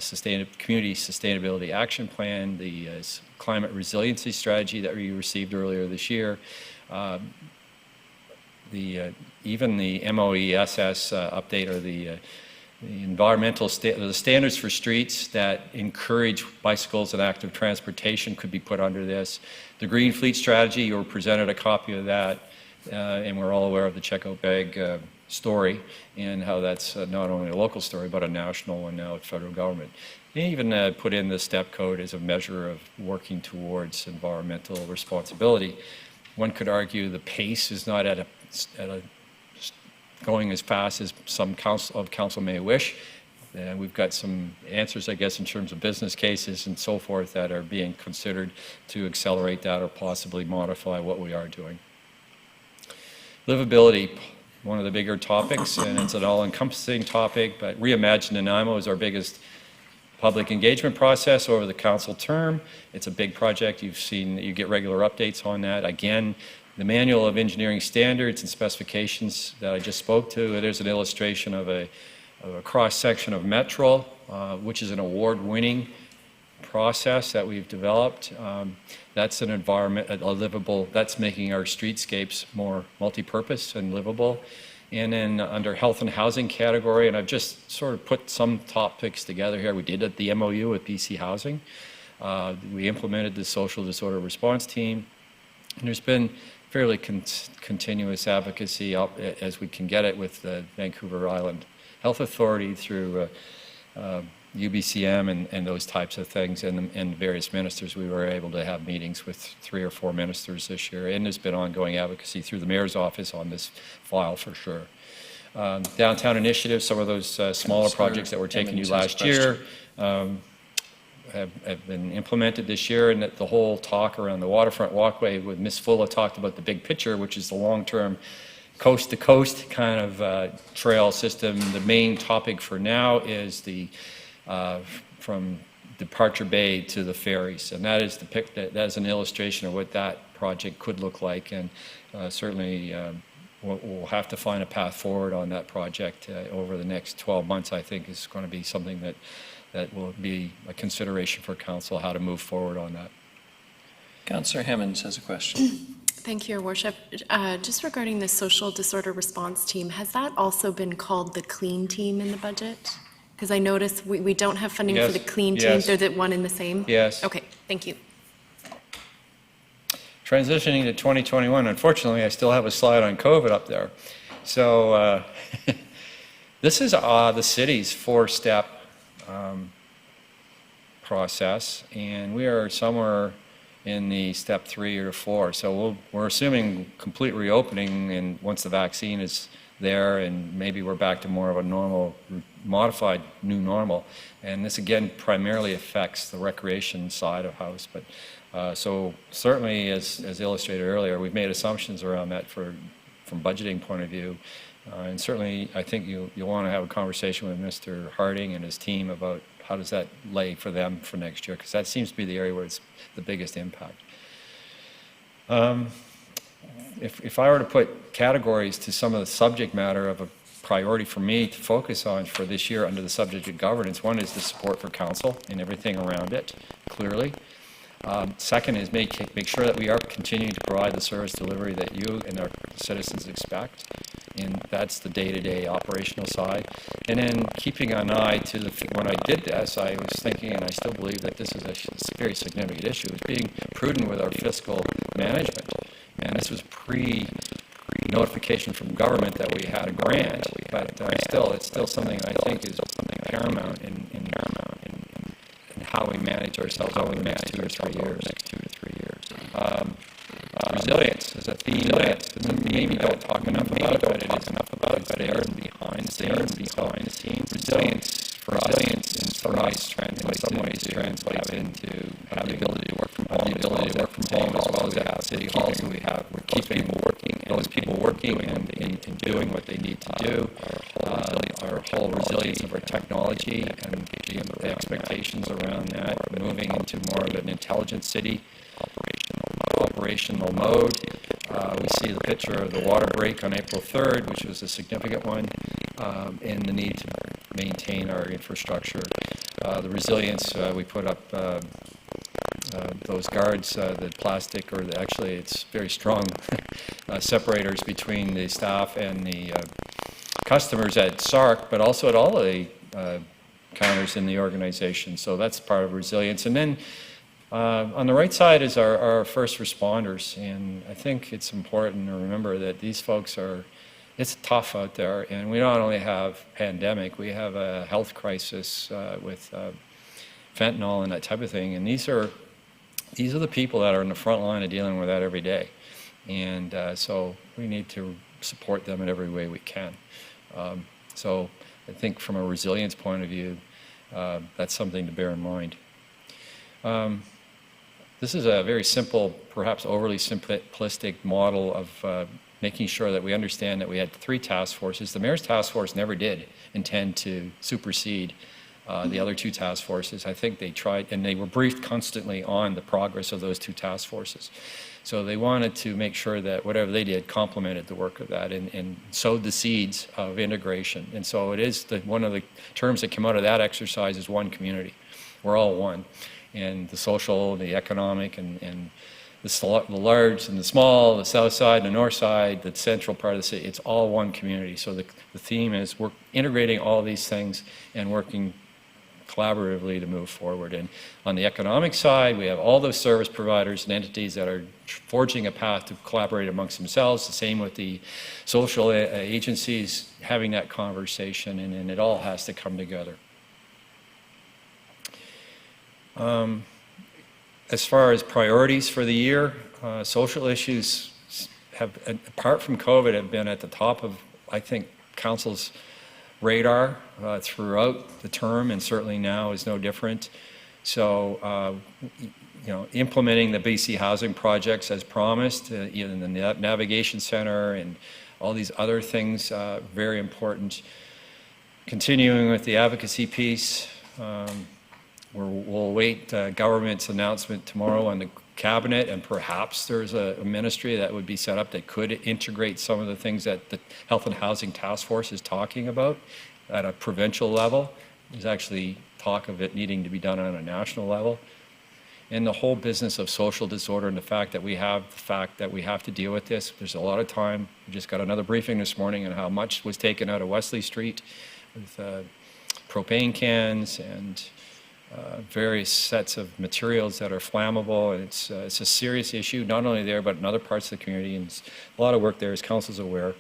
Community Sustainability Action Plan, the Climate Resiliency Strategy that we received earlier this year, even the MOESS update, or the environmental the standards for streets that encourage bicycles and active transportation could be put under this. The Green Fleet Strategy, you were presented a copy of that, and we're all aware of the checkout bag story, and how that's not only a local story, but a national one now at federal government. They even put in the STEP code as a measure of working towards environmental responsibility. One could argue the pace is not at a going as fast as some council may wish. And we've got some answers, I guess, in terms of business cases and so forth that are being considered to accelerate that or possibly modify what we are doing. Livability, one of the bigger topics, and it's an all-encompassing topic, but Reimagine Nanaimo is our biggest public engagement process over the council term. It's a big project. You've seen, you get regular updates on that. Again, the Manual of Engineering Standards and Specifications that I just spoke to, there's an illustration of a a cross-section of Metro, which is an award-winning process that we've developed. That's an environment, a livable, that's making our streetscapes more multi-purpose and livable. And then under health and housing category, and I've just sort of put some topics together here. We did at the MOU with BC Housing. We implemented the social disorder response team. And there's been fairly continuous advocacy as we can get it with the Vancouver Island Health Authority through UBCM and those types of things, and various ministers. We were able to have meetings with 3 or 4 ministers this year, and there's been ongoing advocacy through the Mayor's office on this file for sure. Downtown initiatives, some of those smaller projects that were taken you last year have been implemented this year, and that the whole talk around the waterfront walkway with Ms. Fulla talked about the big picture, which is the long-term coast-to-coast kind of trail system. The main topic for now is the from Departure Bay to the ferries, and that is that is an illustration of what that project could look like, and certainly we'll have to find a path forward on that project over the next 12 months. I think is going to be something that will be a consideration for council, how to move forward on that.
Councillor Hemmons has a question.
Thank you, Your Worship. Just regarding the social disorder response team, has that also been called the CLEAN team in the budget? Because I noticed we don't have funding for the CLEAN team. They're the one and the same?
Yes.
Okay, thank you.
Transitioning to 2021, unfortunately, I still have a slide on COVID up there. So this is the city's 4-step process, and we are somewhere in the step 3 or 4. So we're assuming complete reopening, and once the vaccine is there, and maybe we're back to more of a normal, modified new normal. And this again primarily affects the recreation side of house. But so certainly, as illustrated earlier, we've made assumptions around that from budgeting point of view. And certainly, I think you'll want to have a conversation with Mr. Harding and his team about how does that lay for them for next year, because that seems to be the area where it's the biggest impact. If I were to put categories to some of the subject matter of a priority for me to focus on for this year under the subject of governance, one is the support for council and everything around it, clearly. Second is make sure that we are continuing to provide the service delivery that you and our citizens expect, and that's the day-to-day operational side. And then keeping an eye to when I did this, I was thinking, and I still believe that this is a very significant issue, is being prudent with our fiscal management. And this was pre-notification from government that we had a grant, but it's still something I think is paramount in how we manage ourselves over the next 2 or 3 years. Resilience is a theme that maybe don't talk enough about, but it is enough about. It's there and behind the scenes. Resilience for us in some ways translates into the ability to work from home, as well as at City Hall. So we're keeping those people working and doing what they need to do. Our whole resilience of our technology and the expectations around that, moving into more of an intelligent city operational mode. We see the picture of the water break on April 3rd, which was a significant one, and the need to maintain our infrastructure. The resilience, we put up those guards, the plastic, or actually it's very strong separators between the staff and the customers at SARC, but also at all of the counters in the organization. So that's part of resilience. And then on the right side is our first responders, and I think it's important to remember that these folks it's tough out there, and we not only have pandemic, we have a health crisis with fentanyl and that type of thing, and these are the people that are in the front line of dealing with that every day, and so we need to support them in every way we can. So I think from a resilience point of view, that's something to bear in mind. This is a very simple, perhaps overly simplistic model of making sure that we understand that we had 3 task forces. The Mayor's task force never did intend to supersede the other two task forces. I think they tried, and they were briefed constantly on the progress of those two task forces. So they wanted to make sure that whatever they did complemented the work of that and sowed the seeds of integration. And so it is one of the terms that came out of that exercise is one community. We're all one. And the social, the economic, and the large and the small, the south side, the north side, the central part of the city, it's all one community. So the theme is we're integrating all these things and working collaboratively to move forward. And on the economic side, we have all those service providers and entities that are forging a path to collaborate amongst themselves. The same with the social agencies having that conversation, and it all has to come together. As far as priorities for the year, social issues have, apart from COVID, have been at the top of, I think, Council's radar throughout the term, and certainly now is no different. So, you know, implementing the BC housing projects as promised, in the navigation center and all these other things, very important. Continuing with the advocacy piece, we'll await government's announcement tomorrow on the cabinet, and perhaps there's a ministry that would be set up that could integrate some of the things that the Health and Housing Task Force is talking about at a provincial level. There's actually talk of it needing to be done on a national level. And the whole business of social disorder and the fact that we have to deal with this. There's a lot of time. We just got another briefing this morning on how much was taken out of Wesley Street with propane cans and various sets of materials that are flammable, and it's a serious issue, not only there, but in other parts of the community, and a lot of work there, as Council's aware,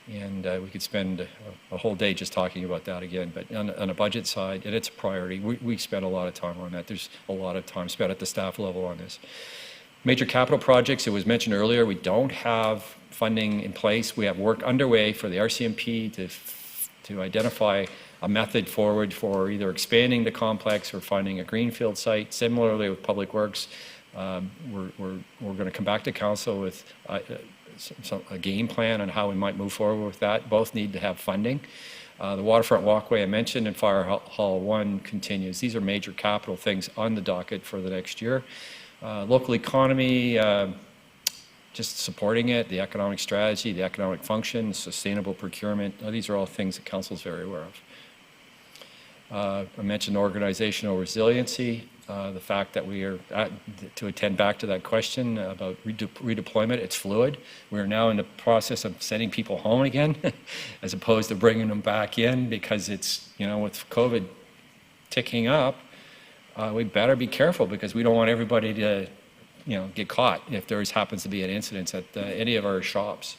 and we could spend a whole day just talking about that again, but on a budget side, and it's a priority. We spend a lot of time on that. There's a lot of time spent at the staff level on this. Major capital projects, it was mentioned earlier, we don't have funding in place. We have work underway for the RCMP to identify a method forward for either expanding the complex or finding a greenfield site. Similarly with Public Works, we're going to come back to Council with a game plan on how we might move forward with that. Both need to have funding. The waterfront walkway I mentioned and Fire Hall 1 continues. These are major capital things on the docket for the next year. Local economy, just supporting it, the economic strategy, the economic function, sustainable procurement. These are all things that Council is very aware of. I mentioned organizational resiliency, the fact that we are, to attend back to that question about redeployment, it's fluid. We're now in the process of sending people home again, as opposed to bringing them back in, because it's, you know, with COVID ticking up, we better be careful, because we don't want everybody to, you know, get caught if there happens to be an incident at any of our shops.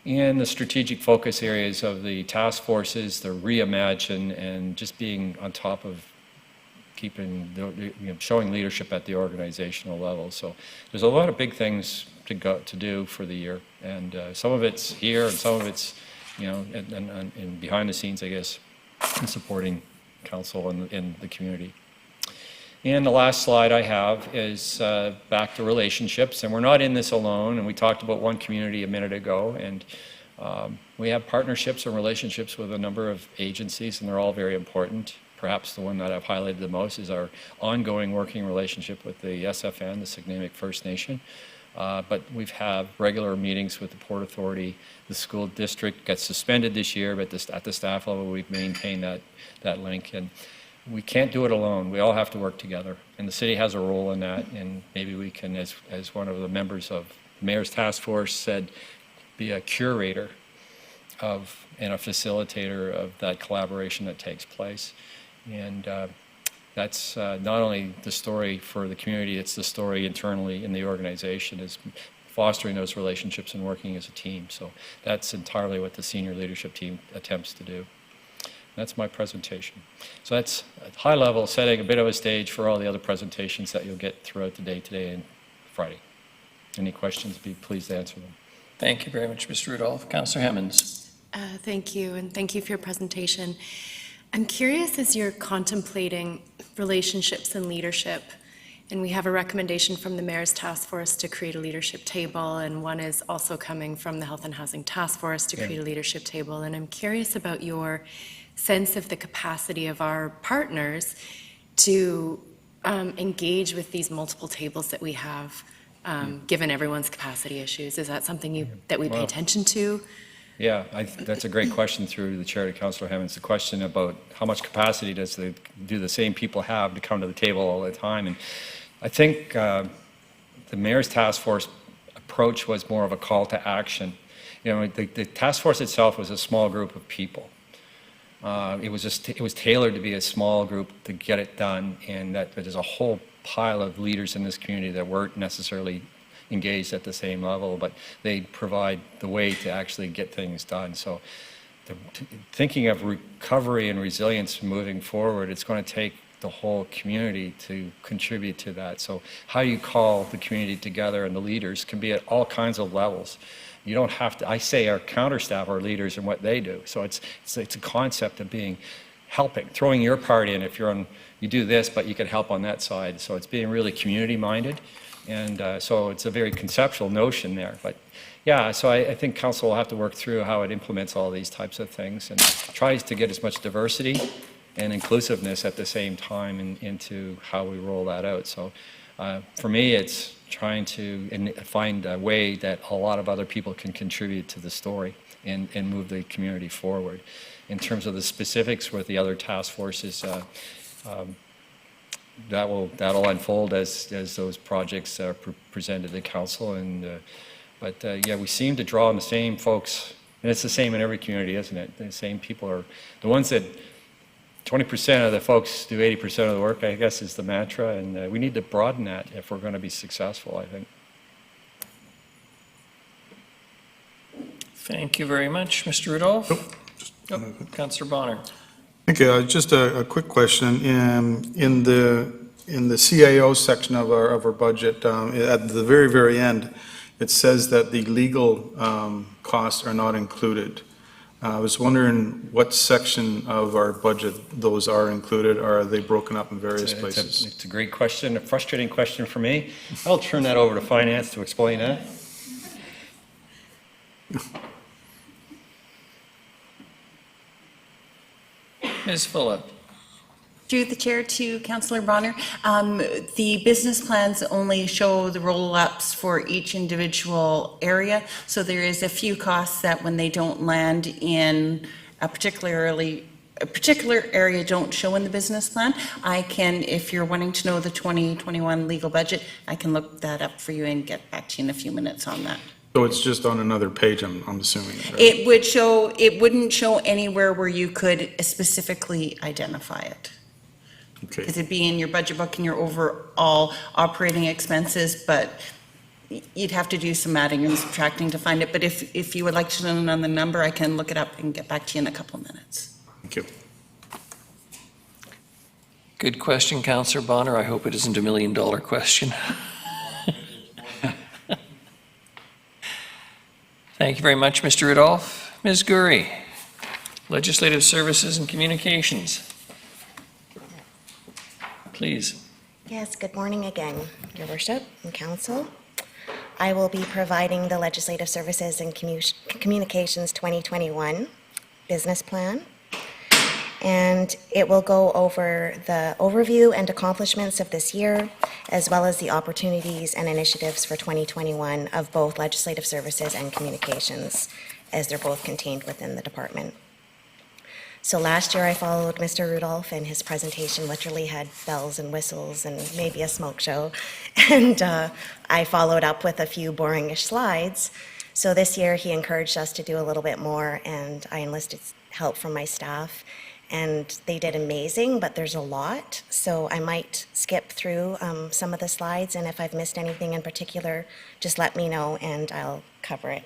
And the strategic focus areas of the task forces, the reimagine, and just being on top of keeping, showing leadership at the organizational level. So there's a lot of big things to do for the year, and some of it's here, and some of it's, you know, and behind the scenes, I guess, in supporting Council and the community. And the last slide I have is back to relationships, and we're not in this alone, and we talked about one community a minute ago, and we have partnerships and relationships with a number of agencies, and they're all very important. Perhaps the one that I've highlighted the most is our ongoing working relationship with the SFN, the Signamic First Nation. But we've had regular meetings with the Port Authority. The school district got suspended this year, but at the staff level, we've maintained that link. And we can't do it alone. We all have to work together, and the city has a role in that, and maybe we can, as one of the members of the Mayor's Task Force said, be a curator of and a facilitator of that collaboration that takes place. And that's not only the story for the community, it's the story internally in the organization, is fostering those relationships and working as a team. So that's entirely what the senior leadership team attempts to do. That's my presentation. So that's at high level, setting a bit of a stage for all the other presentations that you'll get throughout the day today and Friday. Any questions, be pleased to answer them.
Thank you very much, Mr. Rudolph. Councillor Hemmons.
Thank you, and thank you for your presentation. I'm curious, as you're contemplating relationships and leadership, and we have a recommendation from the Mayor's Task Force to create a leadership table, and one is also coming from the Health and Housing Task Force to create a leadership table, and I'm curious about your sense of the capacity of our partners to engage with these multiple tables that we have, given everyone's capacity issues? Is that something that we pay attention to?
Yeah, that's a great question through the chair to Councillor Hammond. It's a question about how much capacity do the same people have to come to the table all the time. And I think the Mayor's Task Force approach was more of a call to action. You know, the task force itself was a small group of people. It was tailored to be a small group to get it done, and that there's a whole pile of leaders in this community that weren't necessarily engaged at the same level, but they provide the way to actually get things done. So thinking of recovery and resilience moving forward, it's going to take the whole community to contribute to that. So how you call the community together, and the leaders can be at all kinds of levels. You don't have to, I say our counterstaff are leaders in what they do. So it's a concept of helping, throwing your part in if you do this, but you can help on that side. So it's being really community minded. And so it's a very conceptual notion there. But yeah, so I think council will have to work through how it implements all these types of things and tries to get as much diversity and inclusiveness at the same time into how we roll that out. So for me, it's trying to find a way that a lot of other people can contribute to the story and move the community forward. In terms of the specifics with the other task forces, that'll unfold as those projects are presented to the council. But yeah, we seem to draw on the same folks, and it's the same in every community, isn't it? The same people are the ones that 20% of the folks do 80% of the work, I guess, is the mantra, and we need to broaden that if we're going to be successful, I think.
Thank you very much, Mr. Rudolph. Councillor Bonner.
Thank you. Just a quick question. In the CAO section of our budget, at the very, very end, it says that the legal costs are not included. I was wondering what section of our budget those are included, or are they broken up in various places?
It's a great question, a frustrating question for me. I'll turn that over to Finance to explain that.
Ms. Fuller.
Through the chair to Councillor Bonner, the business plans only show the roll-ups for each individual area, so there is a few costs that when they don't land in a particular area don't show in the business plan. I can, if you're wanting to know the 2021 legal budget, I can look that up for you and get back to you in a few minutes on that.
So it's just on another page, I'm assuming. Right?
It wouldn't show anywhere where you could specifically identify it.
Okay.
Because it'd be in your budget book and your overall operating expenses, but you'd have to do some adding and subtracting to find it. But if you would like to know on the number, I can look it up and get back to you in a couple of minutes.
Thank you.
Good question, Councillor Bonner. I hope it isn't $1 million question. Thank you very much, Mr. Rudolph. Ms. Gurry, Legislative Services and Communications. Please.
Yes, good morning again, Your Worship and Council. I will be providing the Legislative Services and Communications 2021 business plan, and it will go over the overview and accomplishments of this year, as well as the opportunities and initiatives for 2021 of both Legislative Services and Communications, as they're both contained within the department. So last year I followed Mr. Rudolph, and his presentation literally had bells and whistles and maybe a smoke show. And I followed up with a few boringish slides. So this year he encouraged us to do a little bit more, and I enlisted help from my staff. And they did amazing, but there's a lot. So I might skip through some of the slides, and if I've missed anything in particular, just let me know and I'll cover it.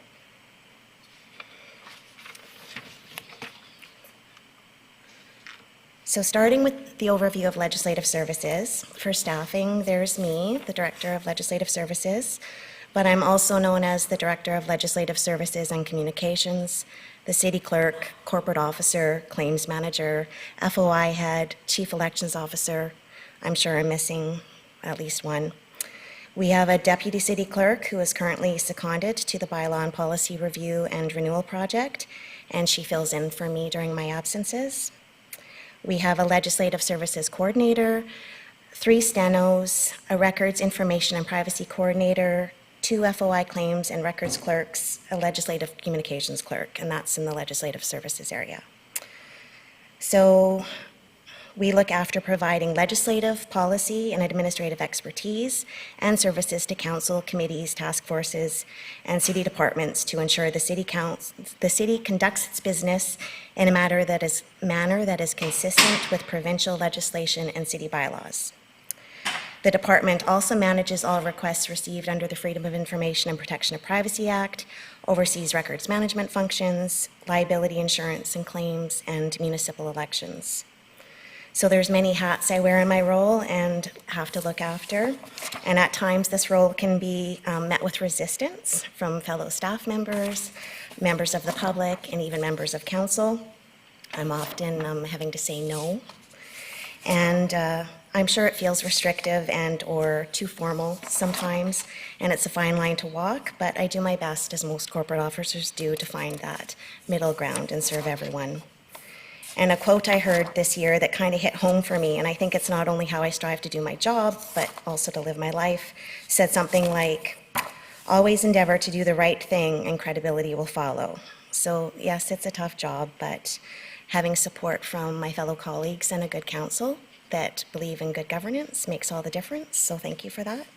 So starting with the overview of legislative services, for staffing, there's me, the Director of Legislative Services, but I'm also known as the Director of Legislative Services and Communications, the City Clerk, Corporate Officer, Claims Manager, FOI Head, Chief Elections Officer. I'm sure I'm missing at least one. We have a Deputy City Clerk who is currently seconded to the Bylaw and Policy Review and Renewal Project, and she fills in for me during my absences. We have a legislative services coordinator, 3 stenos, a records information and privacy coordinator, 2 FOI claims and records clerks, a legislative communications clerk, and that's in the legislative services area. So we look after providing legislative, policy, and administrative expertise and services to council, committees, task forces, and city departments to ensure the city conducts its business in a manner that is consistent with provincial legislation and city bylaws. The department also manages all requests received under the Freedom of Information and Protection of Privacy Act, oversees records management functions, liability insurance and claims, and municipal elections. So there's many hats I wear in my role and have to look after. And at times this role can be met with resistance from fellow staff members, members of the public, and even members of council. I'm often having to say no. And I'm sure it feels restrictive and or too formal sometimes, and it's a fine line to walk, but I do my best, as most corporate officers do, to find that middle ground and serve everyone. And a quote I heard this year that kind of hit home for me, and I think it's not only how I strive to do my job, but also to live my life, said something like, always endeavor to do the right thing and credibility will follow. So yes, it's a tough job, but having support from my fellow colleagues and a good council that believe in good governance makes all the difference, so thank you for that.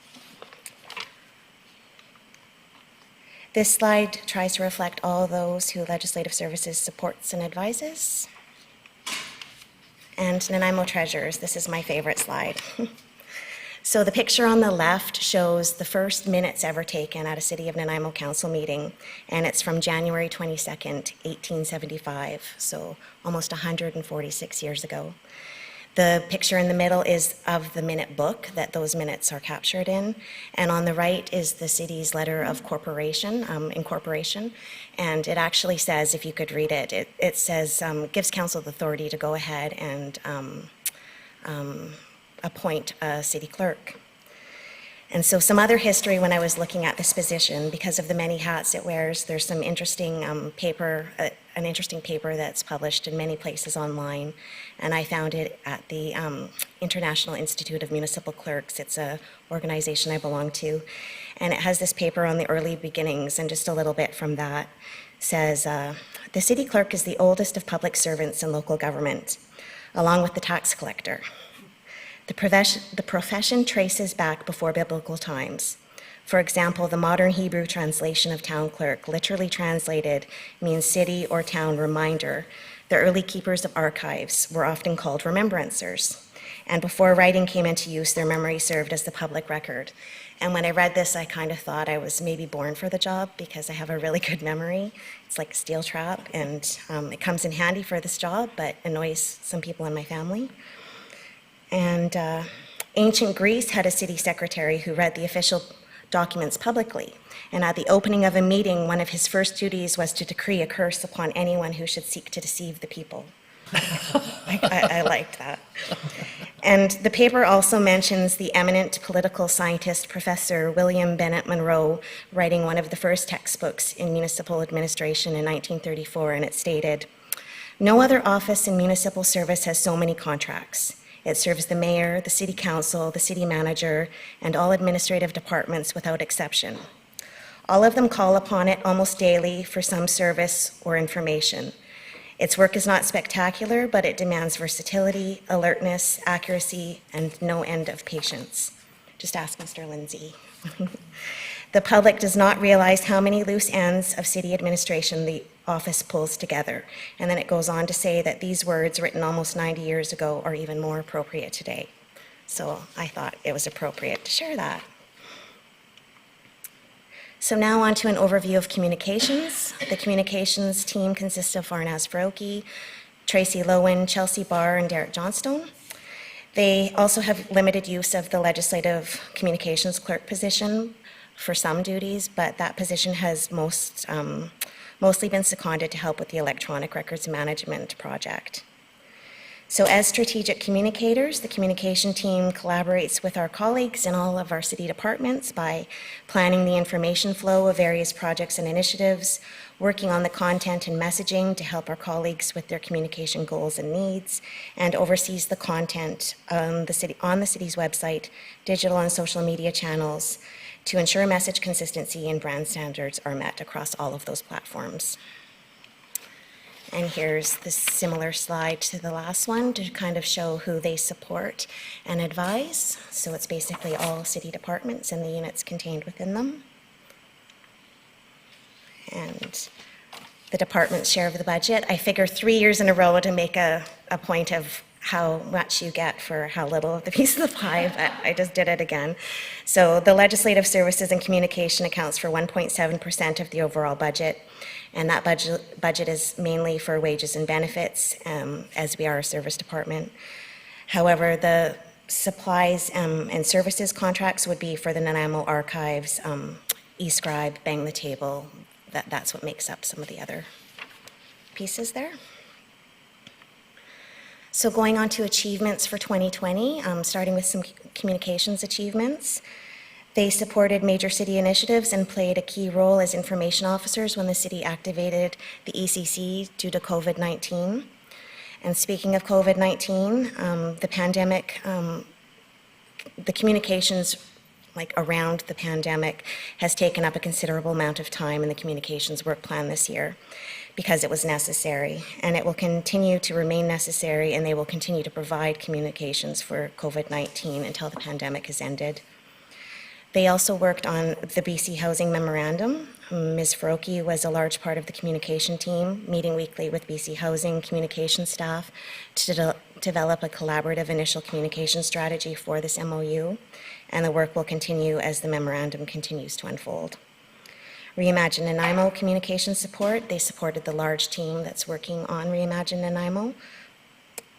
This slide tries to reflect all those who Legislative Services supports and advises. And Nanaimo treasures, this is my favorite slide. So the picture on the left shows the first minutes ever taken at a City of Nanaimo Council meeting, and it's from January 22nd, 1875, so almost 146 years ago. The picture in the middle is of the minute book that those minutes are captured in, and on the right is the city's letter of incorporation, and it actually says, if you could read it, it says, gives council the authority to go ahead and appoint a city clerk. And so some other history when I was looking at this position, because of the many hats it wears, there's some interesting an interesting paper that's published in many places online, and I found it at the International Institute of Municipal Clerks. It's an organization I belong to, and it has this paper on the early beginnings, and just a little bit from that says, the city clerk is the oldest of public servants in local government, along with the tax collector. The profession traces back before biblical times. For example, the modern Hebrew translation of town clerk, literally translated, means city or town reminder. The early keepers of archives were often called remembrancers. And before writing came into use, their memory served as the public record. And when I read this, I kind of thought I was maybe born for the job because I have a really good memory. It's like a steel trap, and it comes in handy for this job, but annoys some people in my family. And ancient Greece had a city secretary who read the official documents publicly. And at the opening of a meeting, one of his first duties was to decree a curse upon anyone who should seek to deceive the people. I liked that. And the paper also mentions the eminent political scientist, Professor William Bennett Monroe, writing one of the first textbooks in municipal administration in 1934, and it stated, "No other office in municipal service has so many contracts. It serves the mayor, the city council, the city manager, and all administrative departments without exception. All of them call upon it almost daily for some service or information. Its work is not spectacular, but it demands versatility, alertness, accuracy, and no end of patience." Just ask Mr. Lindsay. "The public does not realize how many loose ends of city administration the office pulls together." And then it goes on to say that these words, written almost 90 years ago, are even more appropriate today. So I thought it was appropriate to share that. So now on to an overview of communications. The communications team consists of Farnaz Faroki, Tracy Lowen, Chelsea Barr, and Derek Johnstone. They also have limited use of the legislative communications clerk position for some duties, but that position has mostly been seconded to help with the electronic records management project. So as strategic communicators, the communication team collaborates with our colleagues in all of our city departments by planning the information flow of various projects and initiatives, working on the content and messaging to help our colleagues with their communication goals and needs, and oversees the content on the city's website, digital and social media channels to ensure message consistency and brand standards are met across all of those platforms. And here's the similar slide to the last one to kind of show who they support and advise. So it's basically all city departments and the units contained within them. And the department's share of the budget. I figure 3 years in a row to make a point of how much you get for how little of the piece of the pie, but I just did it again. So the legislative services and communication accounts for 1.7% of the overall budget. And that budget is mainly for wages and benefits, as we are a service department. However, the supplies and services contracts would be for the Nanaimo Archives, eScribe, Bang the Table. That's what makes up some of the other pieces there. So going on to achievements for 2020, starting with some communications achievements. They supported major city initiatives and played a key role as information officers when the city activated the ECC due to COVID-19. And speaking of COVID-19, the pandemic, the communications around the pandemic has taken up a considerable amount of time in the communications work plan this year because it was necessary, and it will continue to remain necessary, and they will continue to provide communications for COVID-19 until the pandemic has ended. They also worked on the BC Housing Memorandum. Ms. Faroki was a large part of the communication team, meeting weekly with BC Housing communication staff to develop a collaborative initial communication strategy for this MOU, and the work will continue as the memorandum continues to unfold. Reimagine Nanaimo communication support. They supported the large team that's working on Reimagine Nanaimo,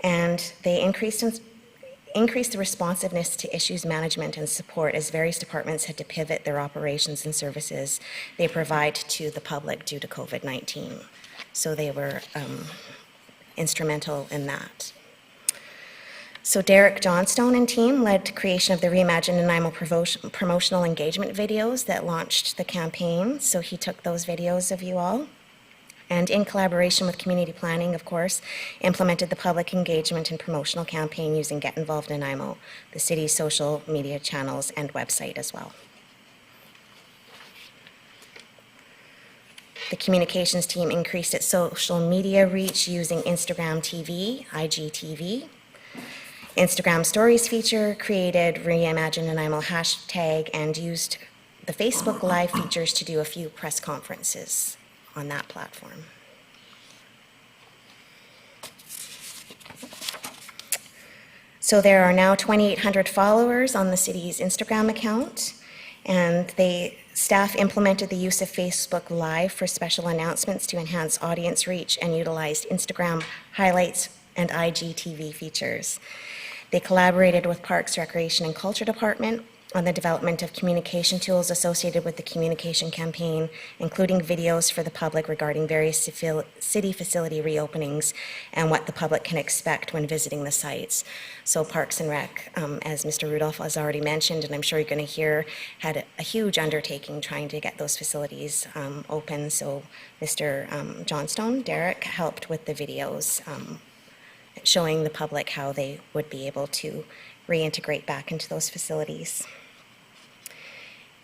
and they increased the responsiveness to issues management and support as various departments had to pivot their operations and services they provide to the public due to COVID-19. So they were instrumental in that. So Derek Johnstone and team led creation of the Reimagine Nanaimo promotional engagement videos that launched the campaign. So he took those videos of you all, and in collaboration with community planning, of course, implemented the public engagement and promotional campaign using Get Involved Nanaimo, the city's social media channels and website as well. The communications team increased its social media reach using Instagram TV, IGTV. Instagram Stories feature, created Reimagine Nanaimo hashtag, and used the Facebook Live features to do a few press conferences on that platform. So there are now 2,800 followers on the city's Instagram account, and staff implemented the use of Facebook Live for special announcements to enhance audience reach and utilized Instagram highlights and IGTV features. They collaborated with Parks, Recreation, and Culture Department on the development of communication tools associated with the communication campaign, including videos for the public regarding various city facility reopenings and what the public can expect when visiting the sites. So Parks and Rec, as Mr. Rudolph has already mentioned, and I'm sure you're going to hear, had a huge undertaking trying to get those facilities open. So Mr. Johnstone, Derek, helped with the videos showing the public how they would be able to reintegrate back into those facilities.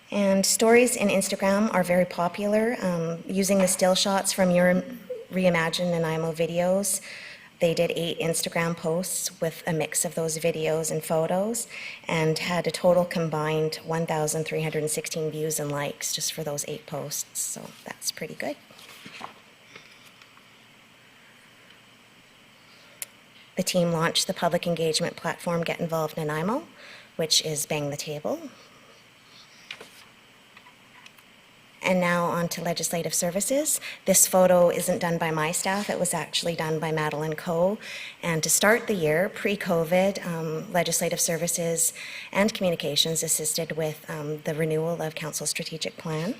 And stories in Instagram are very popular. Using the still shots from your Reimagine Nanaimo videos, they did 8 Instagram posts with a mix of those videos and photos, and had a total combined 1,316 views and likes just for those 8 posts, so that's pretty good. The team launched the public engagement platform Get Involved Nanaimo, which is Bang the Table. And now on to legislative services. This photo isn't done by my staff, it was actually done by Madeline Coe. And to start the year, pre-COVID, legislative services and communications assisted with the renewal of council's strategic plan.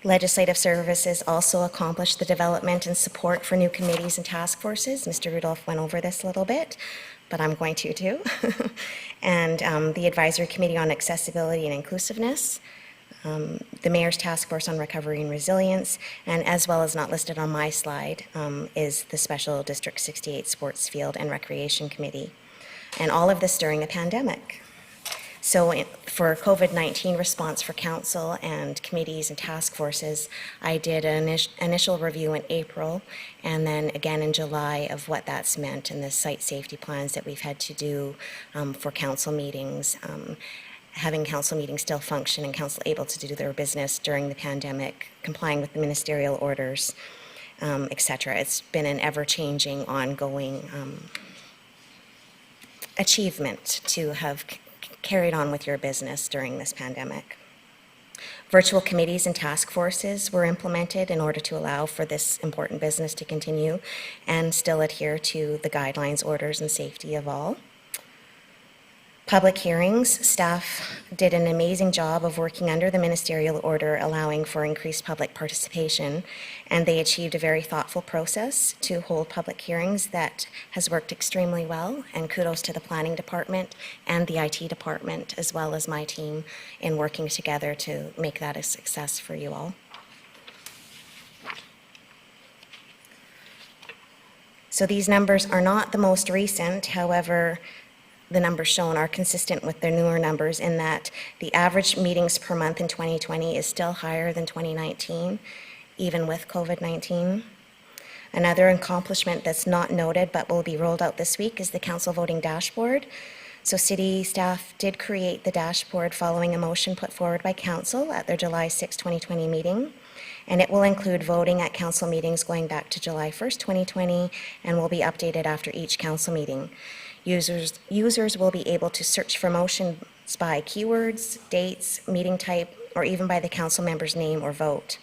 Legislative Services also accomplished the development and support for new committees and task forces. Mr. Rudolph went over this a little bit, but I'm going to too. And the Advisory Committee on Accessibility and Inclusiveness, the Mayor's Task Force on Recovery and Resilience, and as well as not listed on my slide, is the Special District 68 Sports Field and Recreation Committee. And all of this during the pandemic. So for COVID-19 response for council and committees and task forces, I did an initial review in April and then again in July of what that's meant and the site safety plans that we've had to do for council meetings, having council meetings still function and council able to do their business during the pandemic, complying with the ministerial orders, et cetera. It's been an ever-changing, ongoing achievement to have carried on with your business during this pandemic. Virtual committees and task forces were implemented in order to allow for this important business to continue and still adhere to the guidelines, orders, and safety of all. Public hearings, staff did an amazing job of working under the ministerial order, allowing for increased public participation, and they achieved a very thoughtful process to hold public hearings that has worked extremely well, and kudos to the planning department and the IT department, as well as my team, in working together to make that a success for you all. So these numbers are not the most recent, however, the numbers shown are consistent with their newer numbers in that the average meetings per month in 2020 is still higher than 2019, even with COVID-19. Another accomplishment that's not noted but will be rolled out this week is the council voting dashboard. So city staff did create the dashboard following a motion put forward by council at their July 6, 2020 meeting. And it will include voting at council meetings going back to July 1st, 2020, and will be updated after each council meeting. Users will be able to search for motions by keywords, dates, meeting type, or even by the council member's name or vote.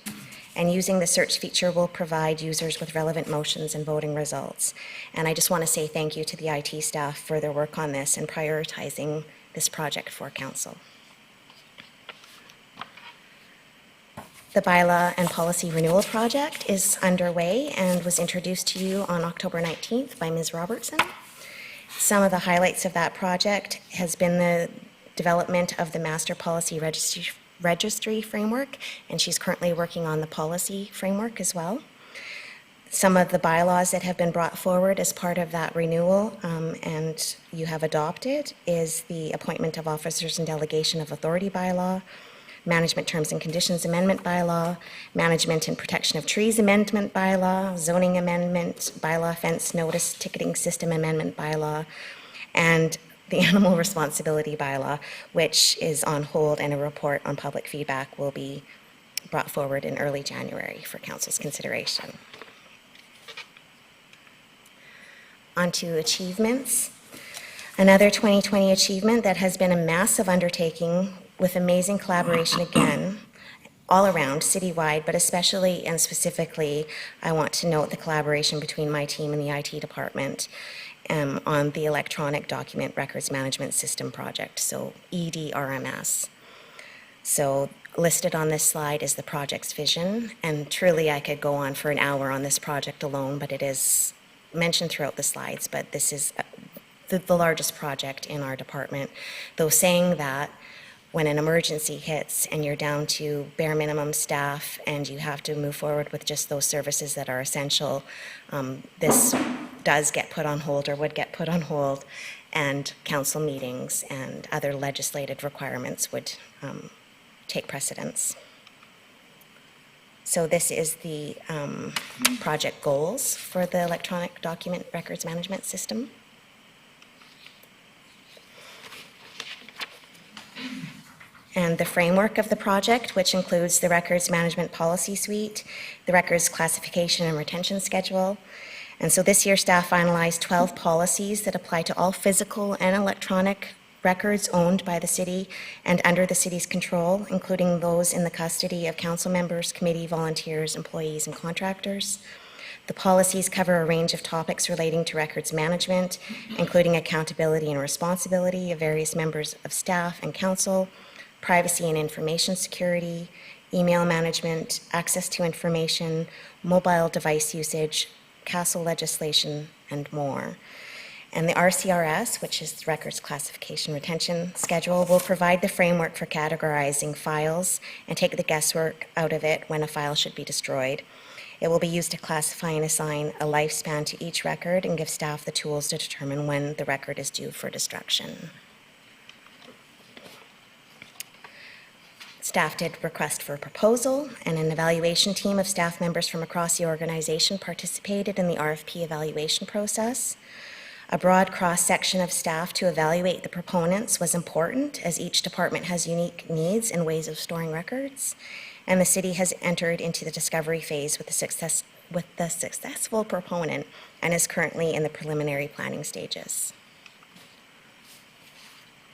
And using the search feature will provide users with relevant motions and voting results. And I just want to say thank you to the IT staff for their work on this and prioritizing this project for council. The bylaw and policy renewal project is underway and was introduced to you on October 19th by Ms. Robertson. Some of the highlights of that project has been the development of the Master Policy Registry framework, and she's currently working on the policy framework as well. Some of the bylaws that have been brought forward as part of that renewal and you have adopted is the Appointment of Officers and Delegation of Authority bylaw, Management Terms and Conditions Amendment Bylaw, Management and Protection of Trees Amendment Bylaw, Zoning Amendment Bylaw, Fence Notice Ticketing System Amendment Bylaw, and the Animal Responsibility Bylaw, which is on hold, and a report on public feedback will be brought forward in early January for Council's consideration. On to achievements. Another 2020 achievement that has been a massive undertaking with amazing collaboration again, all around, citywide, but especially and specifically, I want to note the collaboration between my team and the IT department on the Electronic Document Records Management System project, so EDRMS. So listed on this slide is the project's vision, and truly I could go on for an hour on this project alone, but it is mentioned throughout the slides, but this is the largest project in our department. Though saying that, when an emergency hits and you're down to bare minimum staff and you have to move forward with just those services that are essential, this does get put on hold or would get put on hold, and council meetings and other legislative requirements would take precedence. So this is the project goals for the Electronic Document Records Management System. And the framework of the project, which includes the Records Management Policy Suite, the Records Classification and Retention Schedule. And so this year, staff finalized 12 policies that apply to all physical and electronic records owned by the city and under the city's control, including those in the custody of council members, committee volunteers, employees, and contractors. The policies cover a range of topics relating to records management, including accountability and responsibility of various members of staff and council, privacy and information security, email management, access to information, mobile device usage, castle legislation, and more. And the RCRS, which is the Records Classification Retention Schedule, will provide the framework for categorizing files and take the guesswork out of it when a file should be destroyed. It will be used to classify and assign a lifespan to each record and give staff the tools to determine when the record is due for destruction. Staff did request for a proposal, and an evaluation team of staff members from across the organization participated in the RFP evaluation process. A broad cross-section of staff to evaluate the proponents was important, as each department has unique needs and ways of storing records, and the city has entered into the discovery phase with the successful proponent and is currently in the preliminary planning stages.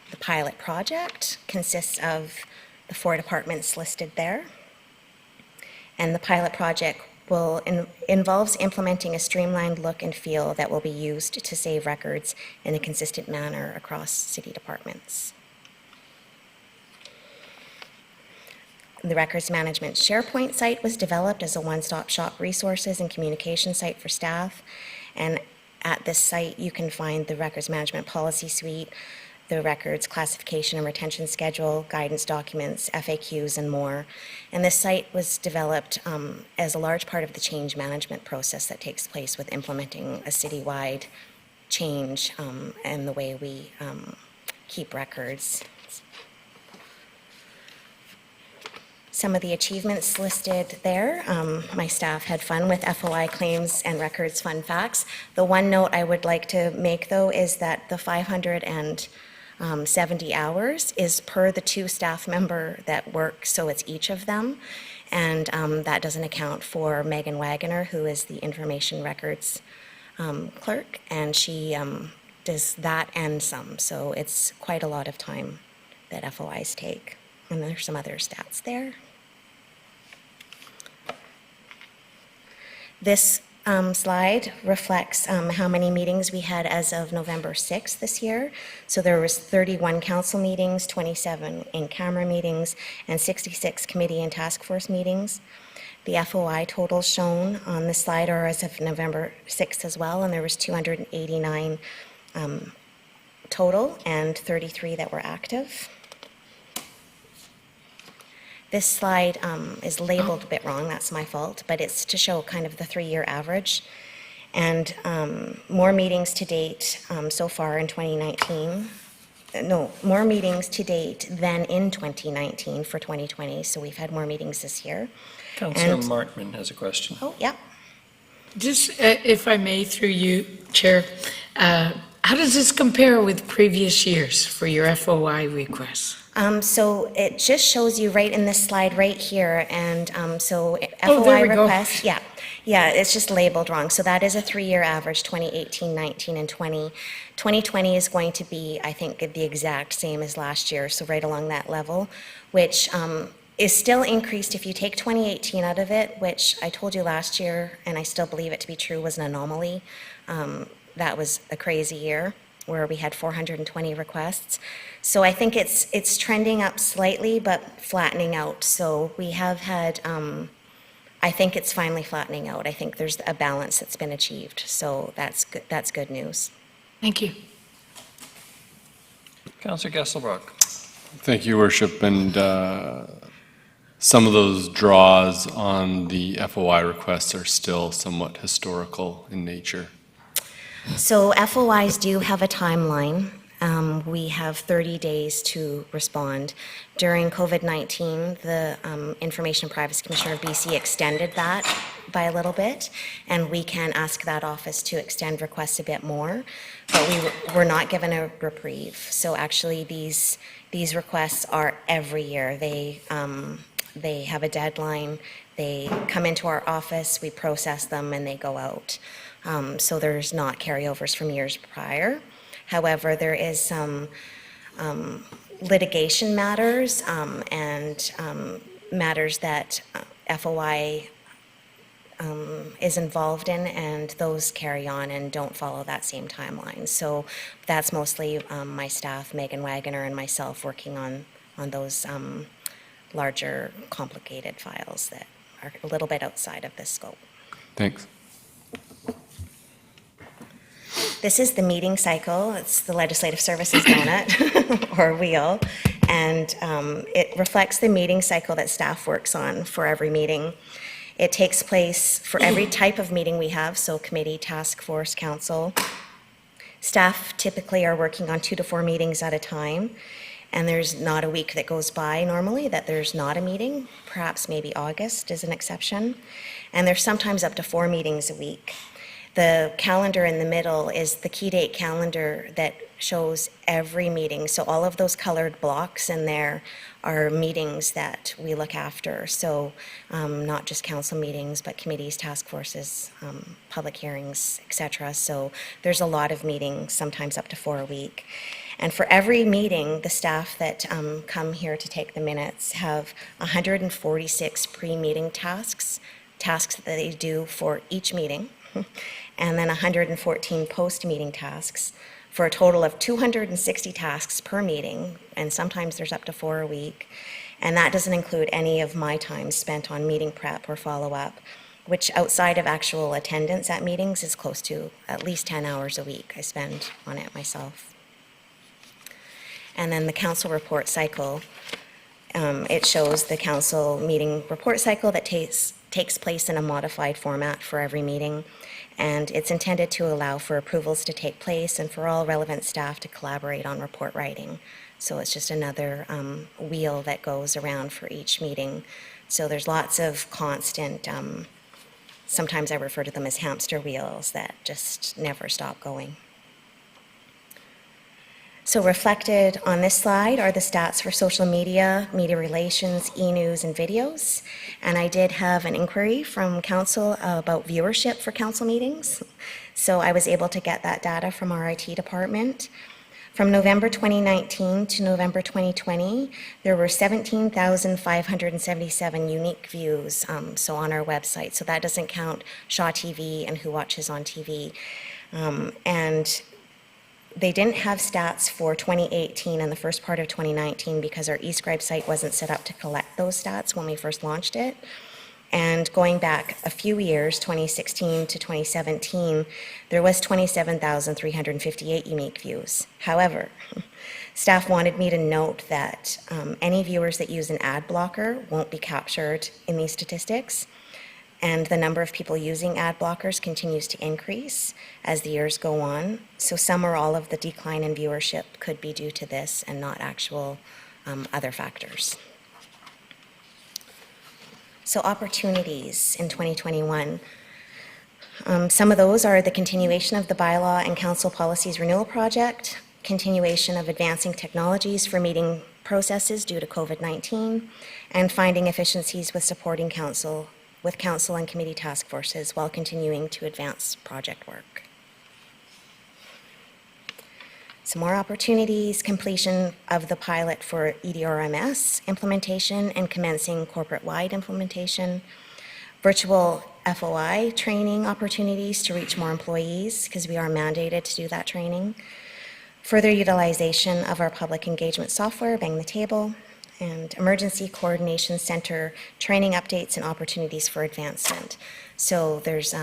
The pilot project consists of the 4 departments listed there, and the pilot project involves implementing a streamlined look and feel that will be used to save records in a consistent manner across city departments. The Records Management SharePoint site was developed as a one-stop shop resources and communication site for staff, and at this site you can find the Records Management Policy Suite, the records classification and retention schedule, guidance documents, FAQs, and more. And this site was developed as a large part of the change management process that takes place with implementing a citywide change and the way we keep records. Some of the achievements listed there. My staff had fun with FOI claims and records fun facts. The one note I would like to make, though, is that the 570 hours is per the 2 staff member that work, so it's each of them. And that doesn't account for Megan Wagoner, who is the information records clerk, and she does that and some. So it's quite a lot of time that FOIs take. And there's some other stats there. This slide reflects how many meetings we had as of November 6th this year. So there was 31 council meetings, 27 in-camera meetings, and 66 committee and task force meetings. The FOI totals shown on this slide are as of November 6th as well, and there was 289 total and 33 that were active. This slide is labeled a bit wrong, that's my fault, but it's to show kind of the 3-year average. And more meetings to date so far in 2019, more meetings to date than in 2019 for 2020, so we've had more meetings this year.
Councillor Martman has a question.
Oh, yeah.
Just, if I may, through you, Chair, how does this compare with previous years for your FOI requests?
So it just shows you right in this slide right here, and so
Oh, there
FOI
we go.
requests, yeah, it's just labeled wrong. So that is a 3-year average, 2018, 19, and 20. 2020 is going to be, I think, the exact same as last year, so right along that level, which is still increased if you take 2018 out of it, which I told you last year, and I still believe it to be true, was an anomaly. That was a crazy year, where we had 420 requests. So I think it's trending up slightly, but flattening out. So we have had, I think it's finally flattening out. I think there's a balance that's been achieved. So that's good news.
Thank you.
Councillor Gesselbrock.
Thank you, Worship. And some of those draws on the FOI requests are still somewhat historical in nature.
So FOIs do have a timeline. We have 30 days to respond. During COVID-19, the Information and Privacy Commissioner of BC extended that by a little bit, and we can ask that office to extend requests a bit more, but we're not given a reprieve. So actually, these requests are every year. They have a deadline. They come into our office, we process them, and they go out. So there's not carryovers from years prior. However, there is some litigation matters and matters that FOI is involved in, and those carry on and don't follow that same timeline. So that's mostly my staff, Megan Wagoner, and myself working on those larger, complicated files that are a little bit outside of this scope.
Thanks.
This is the meeting cycle. It's the Legislative Services donut or wheel, and it reflects the meeting cycle that staff works on for every meeting. It takes place for every type of meeting we have, so committee, task force, council. Staff typically are working on 2 to 4 meetings at a time, and there's not a week that goes by normally that there's not a meeting. Perhaps maybe August is an exception, and there's sometimes up to 4 meetings a week. The calendar in the middle is the key date calendar that shows every meeting. So all of those colored blocks in there are meetings that we look after. So not just council meetings, but committees, task forces, public hearings, etc. So there's a lot of meetings, sometimes up to 4 a week. And for every meeting, the staff that come here to take the minutes have 146 pre-meeting tasks that they do for each meeting. And then 114 post-meeting tasks for a total of 260 tasks per meeting, and sometimes there's up to 4 a week. And that doesn't include any of my time spent on meeting prep or follow-up, which outside of actual attendance at meetings is close to at least 10 hours a week I spend on it myself. And then the council report cycle, it shows the council meeting report cycle that takes place in a modified format for every meeting. And it's intended to allow for approvals to take place and for all relevant staff to collaborate on report writing. So it's just another wheel that goes around for each meeting. So there's lots of constant, sometimes I refer to them as hamster wheels that just never stop going. So reflected on this slide are the stats for social media, media relations, e-news, and videos. And I did have an inquiry from council about viewership for council meetings. So I was able to get that data from our IT department. From November 2019 to November 2020, there were 17,577 unique views, so on our website. So that doesn't count Shaw TV and who watches on TV. And they didn't have stats for 2018 and the first part of 2019 because our eScribe site wasn't set up to collect those stats when we first launched it. And going back a few years, 2016 to 2017, there was 27,358 unique views. However, staff wanted me to note that any viewers that use an ad blocker won't be captured in these statistics. And the number of people using ad blockers continues to increase as the years go on. So some or all of the decline in viewership could be due to this and not actual other factors. So opportunities in 2021. Some of those are the continuation of the bylaw and council policies renewal project, continuation of advancing technologies for meeting processes due to COVID-19, and finding efficiencies with supporting council and committee task forces while continuing to advance project work. Some more opportunities, completion of the pilot for EDRMS implementation and commencing corporate-wide implementation, virtual FOI training opportunities to reach more employees because we are mandated to do that training, further utilization of our public engagement software, Bang the Table, and Emergency Coordination Center training updates and opportunities for advancement. So there's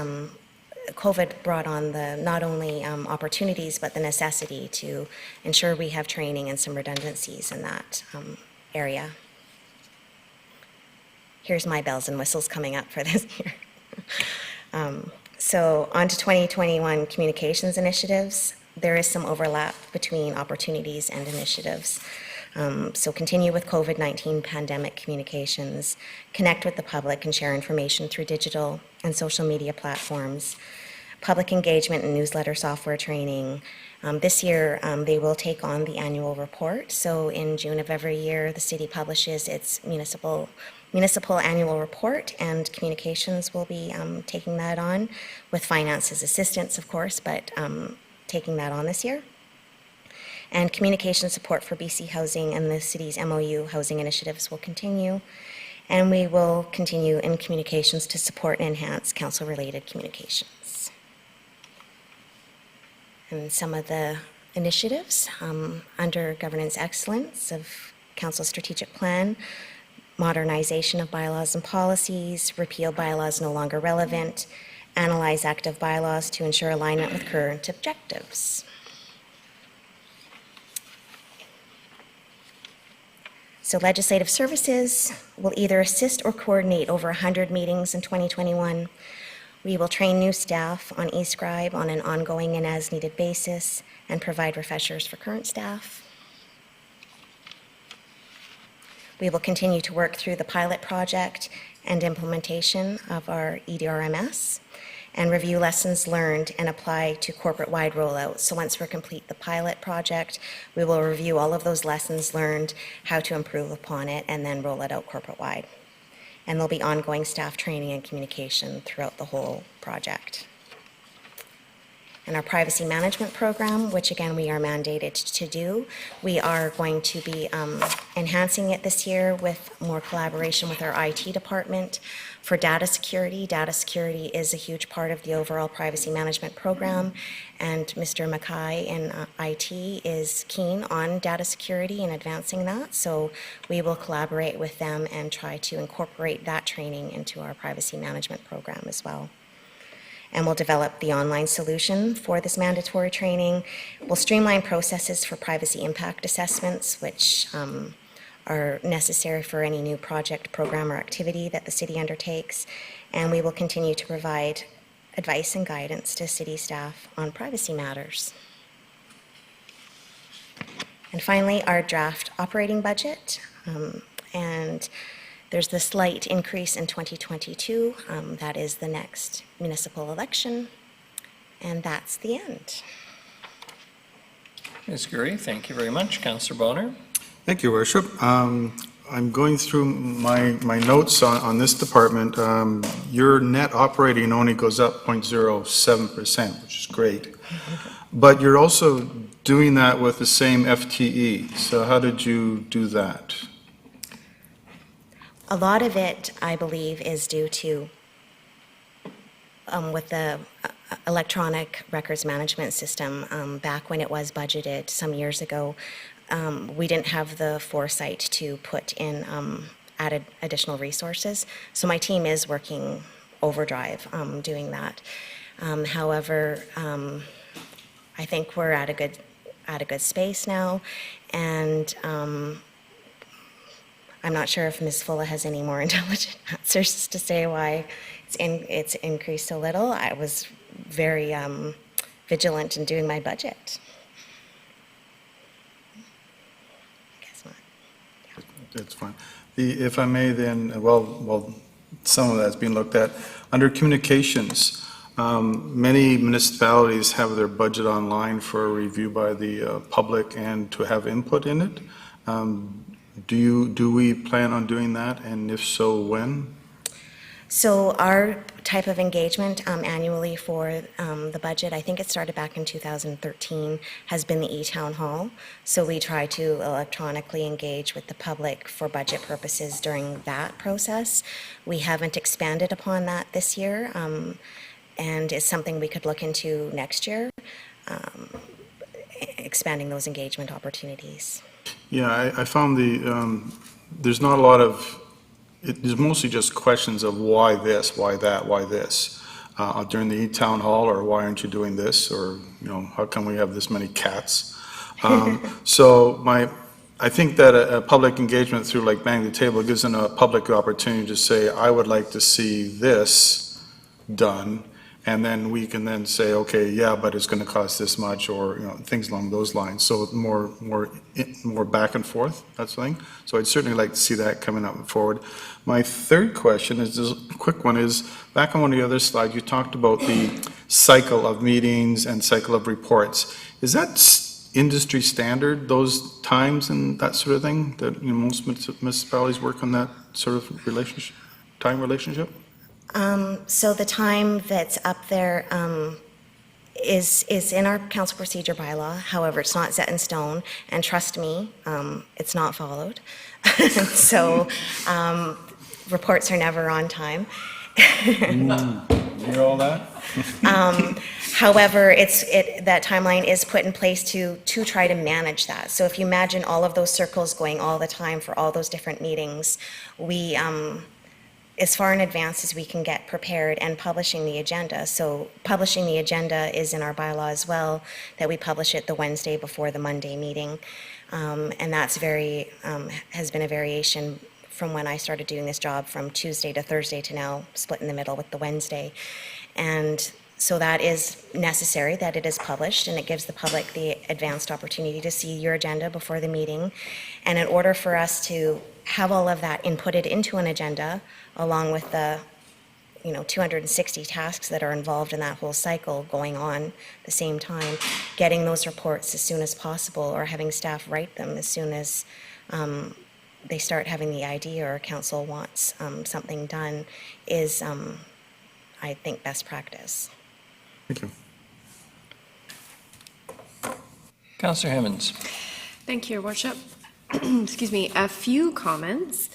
COVID brought on the not only opportunities, but the necessity to ensure we have training and some redundancies in that area. Here's my bells and whistles coming up for this year. So on to 2021 communications initiatives. There is some overlap between opportunities and initiatives. So continue with COVID-19 pandemic communications, connect with the public and share information through digital and social media platforms, public engagement and newsletter software training. This year, they will take on the annual report. So in June of every year, the city publishes its municipal annual report, and communications will be taking that on with finance's assistance, of course, but taking that on this year. And communication support for BC Housing and the city's MOU housing initiatives will continue. And we will continue in communications to support and enhance council-related communications. And some of the initiatives under governance excellence of council strategic plan, modernization of bylaws and policies, repeal bylaws no longer relevant, analyze active bylaws to ensure alignment with current objectives. So legislative services will either assist or coordinate over 100 meetings in 2021. We will train new staff on eScribe on an ongoing and as-needed basis and provide refreshers for current staff. We will continue to work through the pilot project and implementation of our EDRMS and review lessons learned and apply to corporate-wide rollouts. So once we're complete the pilot project, we will review all of those lessons learned, how to improve upon it, and then roll it out corporate-wide. And there'll be ongoing staff training and communication throughout the whole project. And our privacy management program, which again we are mandated to do, we are going to be enhancing it this year with more collaboration with our IT department for data security. Data security is a huge part of the overall privacy management program, and Mr. Mackay in IT is keen on data security and advancing that, so we will collaborate with them and try to incorporate that training into our privacy management program as well. And we'll develop the online solution for this mandatory training. We'll streamline processes for privacy impact assessments, which are necessary for any new project, program, or activity that the city undertakes. And we will continue to provide advice and guidance to city staff on privacy matters. And finally, our draft operating budget. And there's the slight increase in 2022. That is the next municipal election. And that's the end.
Ms. Gurry, thank you very much. Councillor Bonner.
Thank you, Worship. I'm going through my notes on this department. Your net operating only goes up 0.07%, which is great. But you're also doing that with the same FTE. So how did you do that?
A lot of it, I believe, is due to, with the electronic records management system, back when it was budgeted some years ago, we didn't have the foresight to put in added additional resources. So my team is working overdrive doing that. However, I think we're at a good space now, and I'm not sure if Ms. Fulla has any more intelligent answers to say why it's increased so little. I was very vigilant in doing my budget.
That's fine. If I may then, well, some of that's been looked at. Under communications, many municipalities have their budget online for review by the public and to have input in it. Do we plan on doing that, and if so, when?
So our type of engagement annually for the budget, I think it started back in 2013, has been the e-town hall. So we try to electronically engage with the public for budget purposes during that process. We haven't expanded upon that this year, and it's something we could look into next year, expanding those engagement opportunities.
Yeah, I found there's not a lot of, there's mostly just questions of why this, why that, why this. During the town hall, or why aren't you doing this, or how come we have this many cats? So I think that a public engagement through like Bang the Table gives them a public opportunity to say, I would like to see this done. And then we can then say, okay, yeah, but it's going to cost this much, or things along those lines. So more back and forth, that sort of thing. So I'd certainly like to see that coming up forward. My third question is just a quick one. Is back on one of the other slides, you talked about the cycle of meetings and cycle of reports. Is that industry standard, those times and that sort of thing, that most municipalities work on that sort of relationship, time relationship?
So the time that's up there is in our council procedure bylaw. However, it's not set in stone, and trust me, it's not followed. So reports are never on time.
hear all that?
However, that timeline is put in place to try to manage that. So if you imagine all of those circles going all the time for all those different meetings, we, as far in advance as we can get prepared and publishing the agenda. So publishing the agenda is in our bylaw as well, that we publish it the Wednesday before the Monday meeting. And that's has been a variation from when I started doing this job, from Tuesday to Thursday to now split in the middle with the Wednesday. And so that is necessary, that it is published, and it gives the public the advanced opportunity to see your agenda before the meeting. And in order for us to have all of that inputted into an agenda, along with the 260 tasks that are involved in that whole cycle going on at the same time, getting those reports as soon as possible, or having staff write them as soon as they start having the idea or council wants something done, is, I think, best practice.
Thank you.
Councillor Hemmons.
Thank you, Your Worship. Excuse me, a few comments.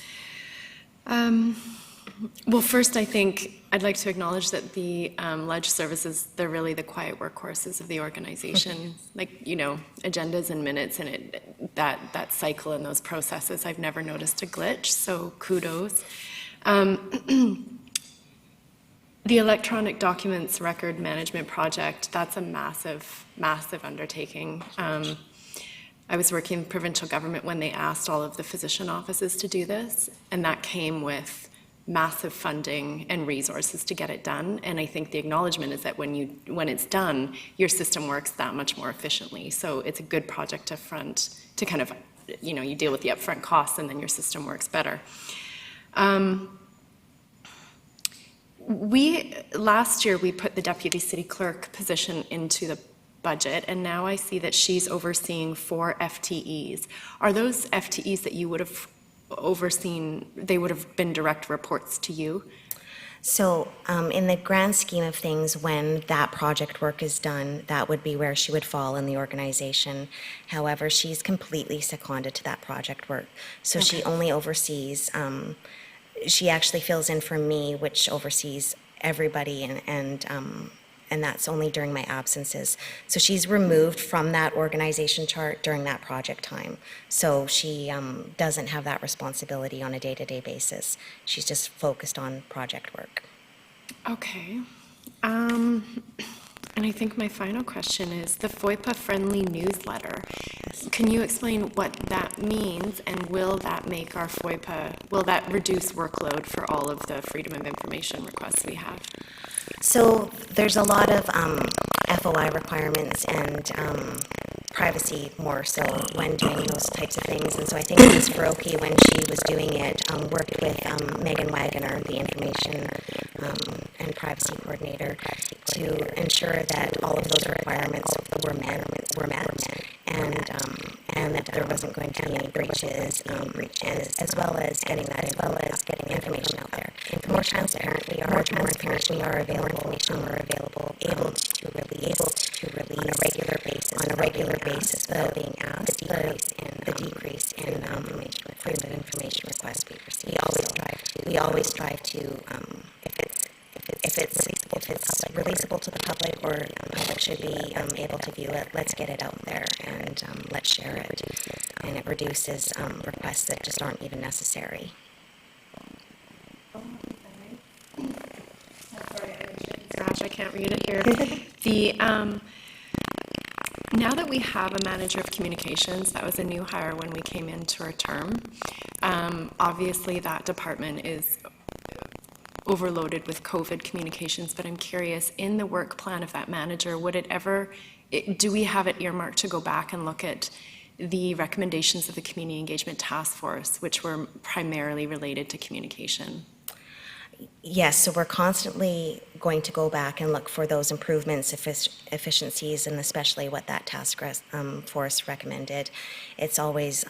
Well, first, I think I'd like to acknowledge that the ledge services, they're really the quiet workhorses of the organization. Like, agendas and minutes and that cycle and those processes, I've never noticed a glitch, so kudos. The electronic documents record management project, that's a massive, massive undertaking. I was working in provincial government when they asked all of the physician offices to do this, and that came with massive funding and resources to get it done. And I think the acknowledgement is that when it's done, your system works that much more efficiently. So it's a good project to kind of, you deal with the upfront costs and then your system works better. Last year, we put the deputy city clerk position into the budget, and now I see that she's overseeing 4 FTEs. Are those FTEs that you would have overseen, they would have been direct reports to you?
So in the grand scheme of things, when that project work is done, that would be where she would fall in the organization. However, she's completely seconded to that project work. So
Okay.
she only oversees, she actually fills in for me, which oversees everybody, and that's only during my absences. So she's removed from that organization chart during that project time. So she doesn't have that responsibility on a day-to-day basis. She's just focused on project work.
Okay. And I think my final question is the FOIPA-friendly newsletter. Can you explain what that means, and will that make our FOIPA, will that reduce workload for all of the freedom of information requests we have?
So there's a lot of FOI requirements and privacy more so when doing those types of things. And so I think Ms. Faroki, when she was doing it, worked with Megan Wagoner, the information and privacy coordinator, to ensure that all of those requirements were met, and that there wasn't going to be any breaches, as well as getting information out there. More transparent we are, more information we are available, able to release on a regular basis, without being asked, the decrease in freedom of information requests we receive. We always strive to, if it's releasable to the public, or the public should be able to view it, let's get it out there and let's share it. And it reduces requests that just aren't even necessary.
Gosh, I can't read it here. Now that we have a manager of communications, that was a new hire when we came into our term. Obviously, that department is overloaded with COVID communications, but I'm curious, in the work plan of that manager, do we have it earmarked to go back and look at the recommendations of the Community Engagement Task Force, which were primarily related to communication?
Yes, so we're constantly going to go back and look for those improvements, efficiencies, and especially what that task force recommended. It's always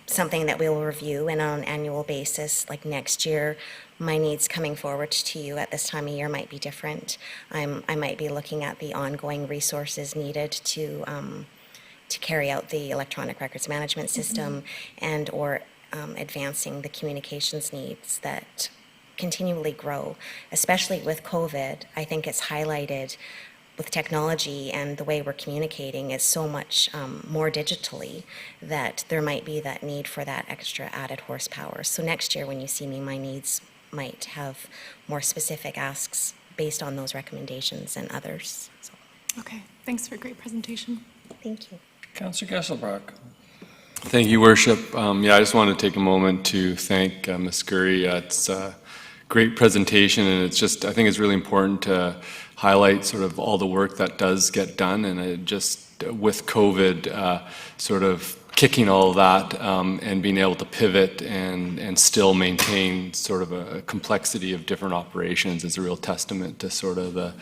something that we will review, and on an annual basis. Like next year, my needs coming forward to you at this time of year might be different. I might be looking at the ongoing resources needed to carry out the electronic records management system, and or advancing the communications needs that continually grow, especially with COVID. I think it's highlighted with technology and the way we're communicating is so much more digitally that there might be that need for that extra added horsepower. So next year when you see me, my needs might have more specific asks based on those recommendations and others. So.
Okay, thanks for a great presentation.
Thank you.
Councillor Gesselbrock.
Thank you, Worship. I just want to take a moment to thank Ms. Scurry. It's a great presentation, and it's just, I think it's really important to highlight sort of all the work that does get done, and it just with COVID sort of kicking all of that and being able to pivot and still maintain sort of a complexity of different operations is a real testament to sort of the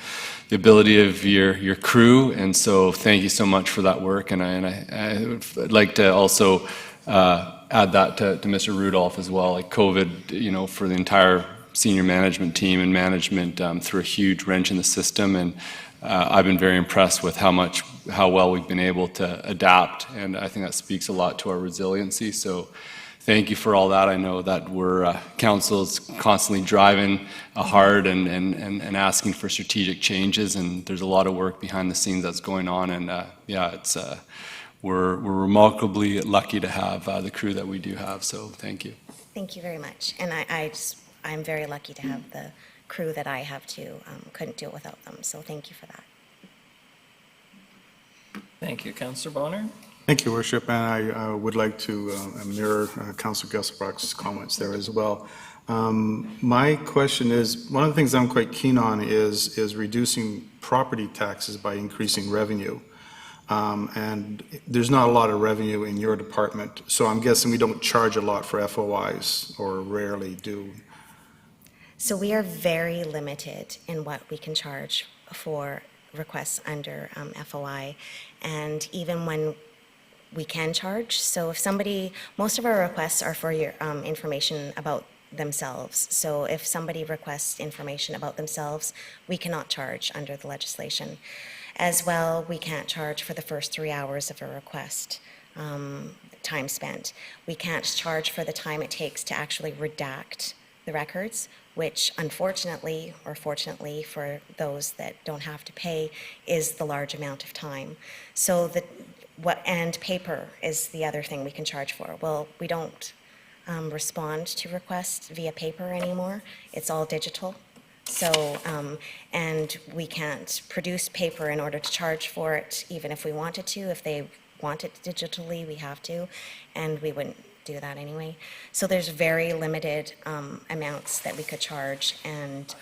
ability of your crew. And so thank you so much for that work. And I'd like to also add that to Mr. Rudolph as well. Like COVID, for the entire senior management team and management threw a huge wrench in the system, and I've been very impressed with how well we've been able to adapt, and I think that speaks a lot to our resiliency. So thank you for all that. I know that we're council's constantly driving hard and asking for strategic changes, and there's a lot of work behind the scenes that's going on, and it's we're remarkably lucky to have the crew that we do have. So thank you.
Thank you very much. And I'm very lucky to have the crew that I have too. Couldn't do it without them. So thank you for that.
Thank you. Councillor Bonner.
Thank you, Worship, and I would like to mirror Councillor Gesselbrock's comments there as well. My question is, one of the things I'm quite keen on is reducing property taxes by increasing revenue. And there's not a lot of revenue in your department, so I'm guessing we don't charge a lot for FOIs, or rarely do.
So we are very limited in what we can charge for requests under FOI, and even when we can charge. So if most of our requests are for your information about themselves. So if somebody requests information about themselves, we cannot charge under the legislation. As well, we can't charge for the first 3 hours of a request, time spent. We can't charge for the time it takes to actually redact the records, which unfortunately, or fortunately for those that don't have to pay, is the large amount of time. So and paper is the other thing we can charge for. Well, we don't respond to requests via paper anymore. It's all digital. So, and we can't produce paper in order to charge for it, even if we wanted to. If they want it digitally, we have to, and we wouldn't do that anyway. So there's very limited amounts that we could charge, and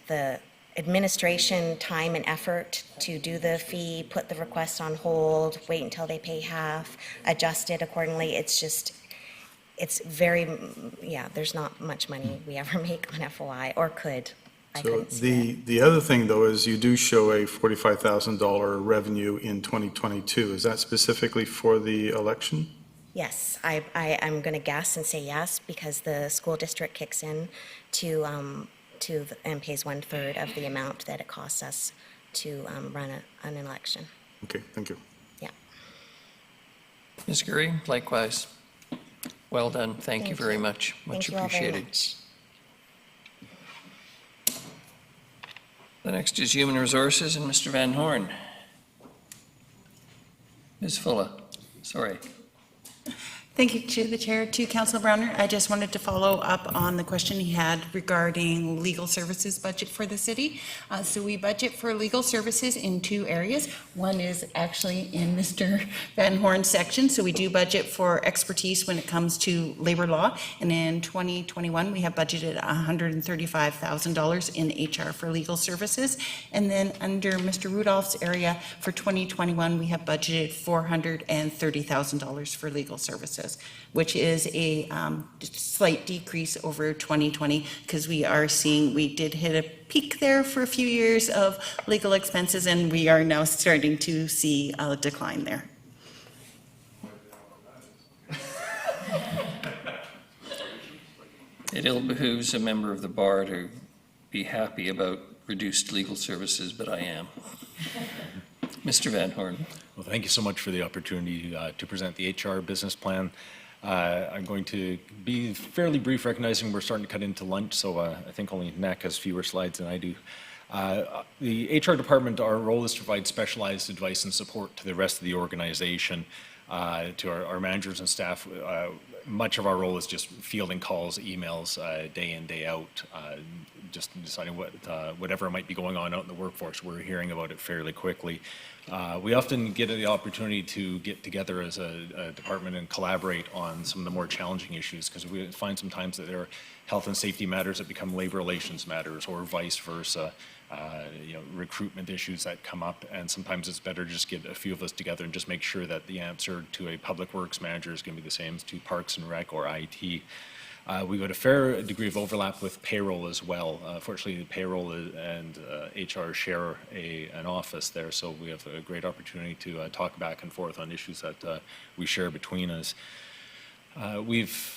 the administration time and effort to do the fee, put the request on hold, wait until they pay half, adjust it accordingly. It's very, there's not much money we ever make on FOI, or could.
So the other thing, though, is you do show a $45,000 revenue in 2022. Is that specifically for the election?
Yes, I'm going to guess and say yes, because the school district kicks in and pays 1/3 of the amount that it costs us to run an election.
Okay, thank you.
Yeah.
Ms. Gurry, likewise. Well done. Thank you very much. Much
Thank you all very
appreciated.
much.
The next is Human Resources and Mr. Van Horn. Ms. Fulla, sorry.
Thank you to the chair, to Councillor Browner. I just wanted to follow up on the question he had regarding legal services budget for the city. So we budget for legal services in 2 areas. One is actually in Mr. Van Horn's section. So we do budget for expertise when it comes to labor law. And in 2021, we have budgeted $135,000 in HR for legal services. And then under Mr. Rudolph's area for 2021, we have budgeted $430,000 for legal services, which is a slight decrease over 2020, because we did hit a peak there for a few years of legal expenses, and we are now starting to see a decline there.
It ill behooves a member of the bar to be happy about reduced legal services, but I am. Mr. Van Horn.
Well, thank you so much for the opportunity to present the HR business plan. I'm going to be fairly brief, recognizing we're starting to cut into lunch, so I think only Nick has fewer slides than I do. The HR department, our role is to provide specialized advice and support to the rest of the organization, to our managers and staff. Much of our role is just fielding calls, emails, day in, day out, just deciding whatever might be going on out in the workforce. We're hearing about it fairly quickly. We often get the opportunity to get together as a department and collaborate on some of the more challenging issues, because we find sometimes that there are health and safety matters that become labor relations matters, or vice versa. Recruitment issues that come up, and sometimes it's better to just get a few of us together and just make sure that the answer to a public works manager is going to be the same as to Parks and Rec or IT. We've got a fair degree of overlap with payroll as well. Fortunately, payroll and HR share an office there, so we have a great opportunity to talk back and forth on issues that we share between us. We've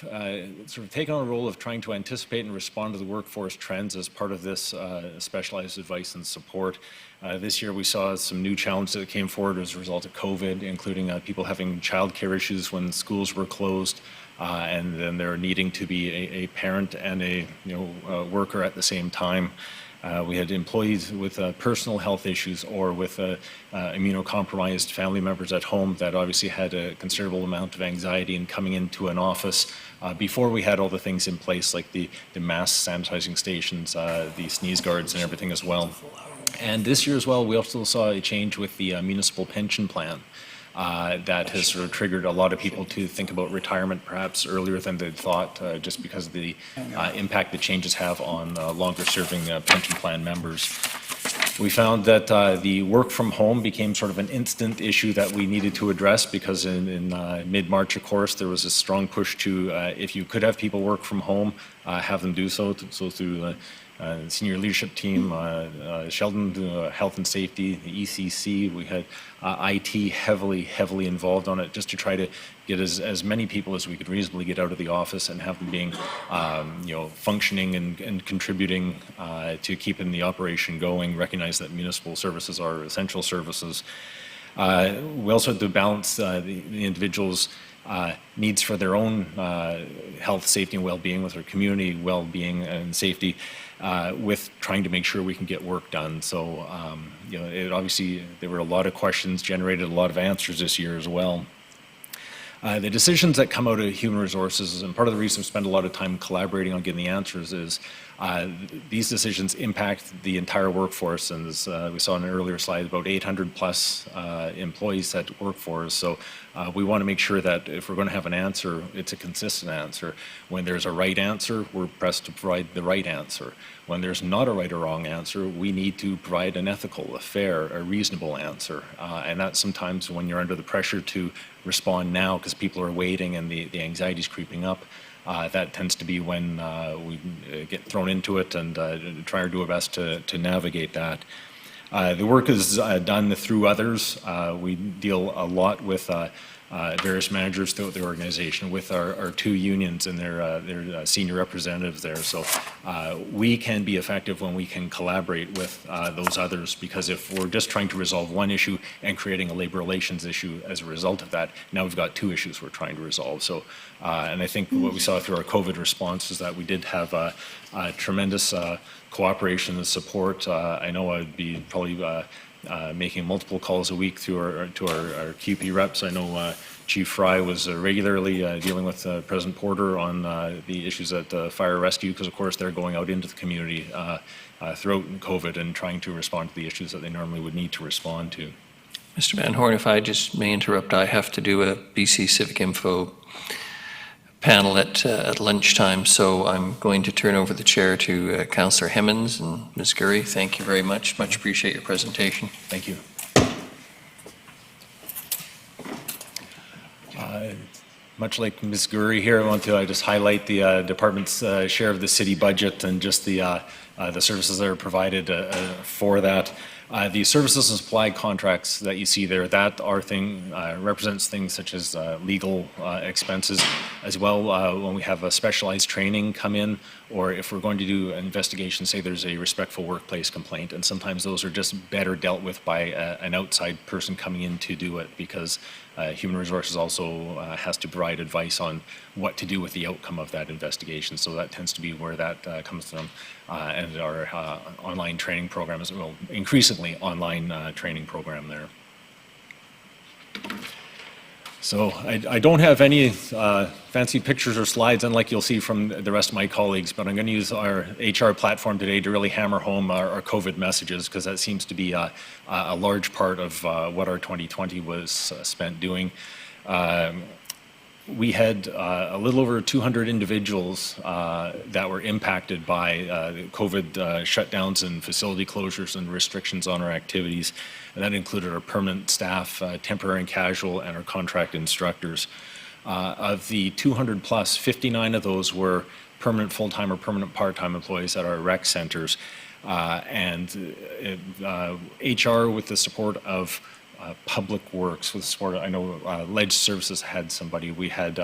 sort of taken on a role of trying to anticipate and respond to the workforce trends as part of this specialized advice and support. This year we saw some new challenges that came forward as a result of COVID, including people having childcare issues when schools were closed, and then there needing to be a parent and a worker at the same time. We had employees with personal health issues or with immunocompromised family members at home that obviously had a considerable amount of anxiety in coming into an office before we had all the things in place, like the mass sanitizing stations, the sneeze guards and everything as well. And this year as well, we also saw a change with the municipal pension plan. That has sort of triggered a lot of people to think about retirement perhaps earlier than they'd thought, just because of the impact that changes have on longer serving pension plan members. We found that the work from home became sort of an instant issue that we needed to address, because in mid-March, of course, there was a strong push to, if you could have people work from home, have them do so. So through senior leadership team, Sheldon, health and safety, the ECC, we had IT heavily involved on it, just to try to get as many people as we could reasonably get out of the office and have them being, functioning and contributing to keeping the operation going. Recognize that municipal services are essential services. We also had to balance the individuals' needs for their own health, safety, and well-being, with their community well-being and safety, with trying to make sure we can get work done. So, obviously there were a lot of questions, generated a lot of answers this year as well. The decisions that come out of human resources, and part of the reason we spend a lot of time collaborating on getting the answers, is these decisions impact the entire workforce. And as we saw in an earlier slide, about 800 plus employees that work for us. So we want to make sure that if we're going to have an answer, it's a consistent answer. When there's a right answer, we're pressed to provide the right answer. When there's not a right or wrong answer, we need to provide an ethical, a fair, a reasonable answer. And that's sometimes when you're under the pressure to respond now because people are waiting and the anxiety is creeping up. That tends to be when we get thrown into it and try to do our best to navigate that. The work is done through others. We deal a lot with various managers throughout the organization, with our two unions and their senior representatives there. So we can be effective when we can collaborate with those others, because if we're just trying to resolve one issue and creating a labor relations issue as a result of that, now we've got two issues we're trying to resolve. So, and I think what we saw through our COVID response is that we did have tremendous cooperation and support. I know I'd be probably making multiple calls a week to our QP reps. I know Chief Fry was regularly dealing with President Porter on the issues at fire rescue, because of course they're going out into the community throughout COVID and trying to respond to the issues that they normally would need to respond to.
Mr. Van Horn, if I just may interrupt, I have to do a BC Civic Info panel at lunchtime, so I'm going to turn over the chair to Councillor Hemmons and Ms. Gurry. Thank you very much. Much appreciate your presentation.
Thank you. Much like Ms. Gurry here, I want to just highlight the department's share of the city budget and just the services that are provided for that. The services and supply contracts that you see there, that are represents things such as legal expenses as well. When we have a specialized training come in, or if we're going to do an investigation, say there's a respectful workplace complaint, and sometimes those are just better dealt with by an outside person coming in to do it, because Human Resources also has to provide advice on what to do with the outcome of that investigation. So that tends to be where that comes from. And our online training program is, well, increasingly online training program there. So I don't have any fancy pictures or slides, unlike you'll see from the rest of my colleagues, but I'm going to use our HR platform today to really hammer home our COVID messages, because that seems to be a large part of what our 2020 was spent doing. We had a little over 200 individuals that were impacted by COVID shutdowns and facility closures and restrictions on our activities. And that included our permanent staff, temporary and casual, and our contract instructors. Of the 200 plus, 59 of those were permanent full-time or permanent part-time employees at our rec centers. HR, with the support of Public Works, with support, I know Ledge Services had somebody, we had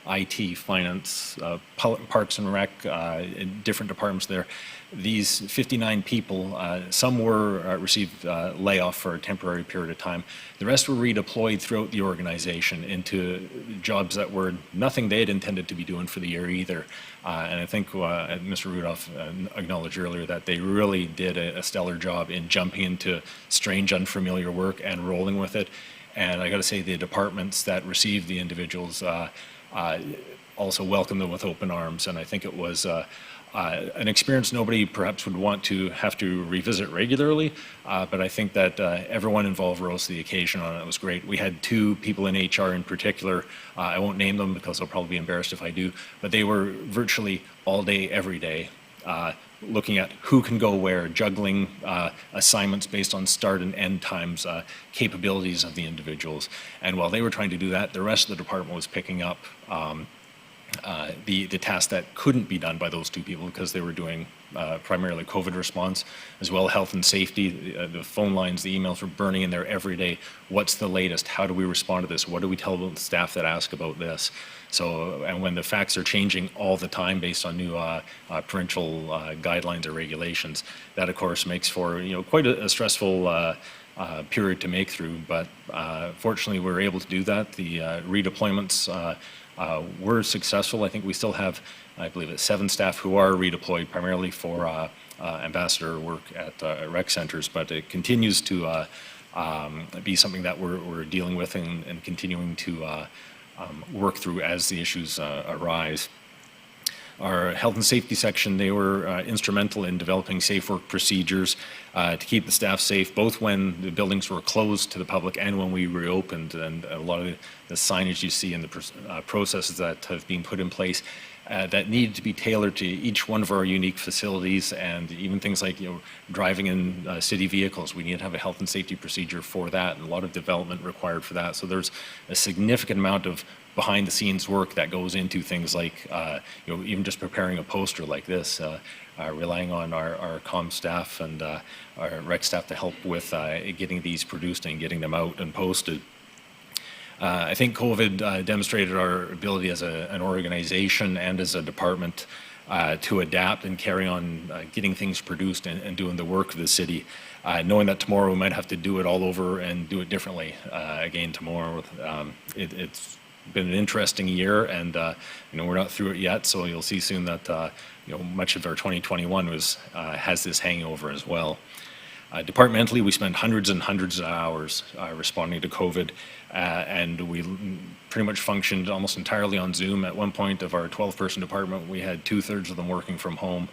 IT, Finance, Parks and Rec, in different departments there. These 59 people, some were received layoff for a temporary period of time. The rest were redeployed throughout the organization into jobs that were nothing they had intended to be doing for the year either. And I think Mr. Rudolph acknowledged earlier that they really did a stellar job in jumping into strange, unfamiliar work and rolling with it. And I got to say, the departments that received the individuals also welcomed them with open arms. And I think it was an experience nobody perhaps would want to have to revisit regularly, but I think that everyone involved rose to the occasion on it. It was great. We had two people in HR in particular. I won't name them because I'll probably be embarrassed if I do, but they were virtually all day, every day, looking at who can go where, juggling assignments based on start and end times, capabilities of the individuals. And while they were trying to do that, the rest of the department was picking up the task that couldn't be done by those two people, because they were doing primarily COVID response, as well health and safety. The phone lines, the emails were burning in there every day. What's the latest? How do we respond to this? What do we tell the staff that ask about this? So, and when the facts are changing all the time based on new provincial guidelines or regulations, that of course makes for quite a stressful period to make through. But fortunately, we were able to do that. The redeployments were successful. I think we still have, I believe it's 7 staff who are redeployed primarily for ambassador work at rec centers, but it continues to be something that we're dealing with and continuing to work through as the issues arise. Our health and safety section, they were instrumental in developing safe work procedures to keep the staff safe, both when the buildings were closed to the public and when we reopened. And a lot of the signage you see and the processes that have been put in place that needed to be tailored to each one of our unique facilities, and even things like driving in city vehicles. We need to have a health and safety procedure for that, and a lot of development required for that. So there's a significant amount of behind the scenes work that goes into things like even just preparing a poster like this, relying on our comm staff and our rec staff to help with getting these produced and getting them out and posted. I think COVID demonstrated our ability as an organization and as a department to adapt and carry on getting things produced and doing the work of the city, knowing that tomorrow we might have to do it all over and do it differently again tomorrow. It's been an interesting year, and we're not through it yet, so you'll see soon that much of our 2021 has this hangover as well. Departmentally, we spent hundreds and hundreds of hours responding to COVID, and we pretty much functioned almost entirely on Zoom. At one point of our 12-person department, we had 2/3 of them working from home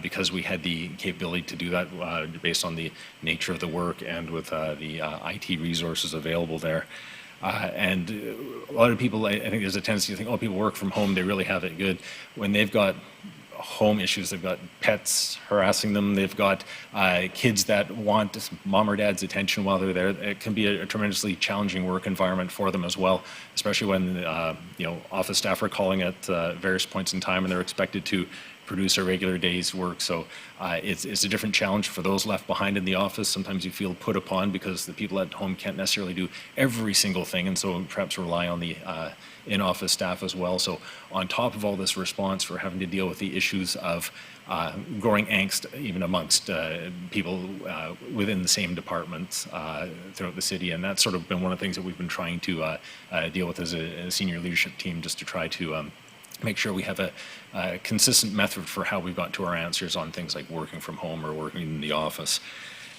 because we had the capability to do that based on the nature of the work and with the IT resources available there. And a lot of people, I think there's a tendency to think, oh, people work from home, they really have it good. When they've got home issues, they've got pets harassing them, they've got kids that want mom or dad's attention while they're there, it can be a tremendously challenging work environment for them as well, especially when office staff are calling at various points in time and they're expected to produce a regular day's work. So it's a different challenge for those left behind in the office. Sometimes you feel put upon because the people at home can't necessarily do every single thing, and so perhaps rely on the in-office staff as well. So on top of all this response, we're having to deal with the issues of growing angst even amongst people within the same departments throughout the city. And that's sort of been one of the things that we've been trying to deal with as a senior leadership team, just to try to make sure we have a consistent method for how we've got to our answers on things like working from home or working in the office.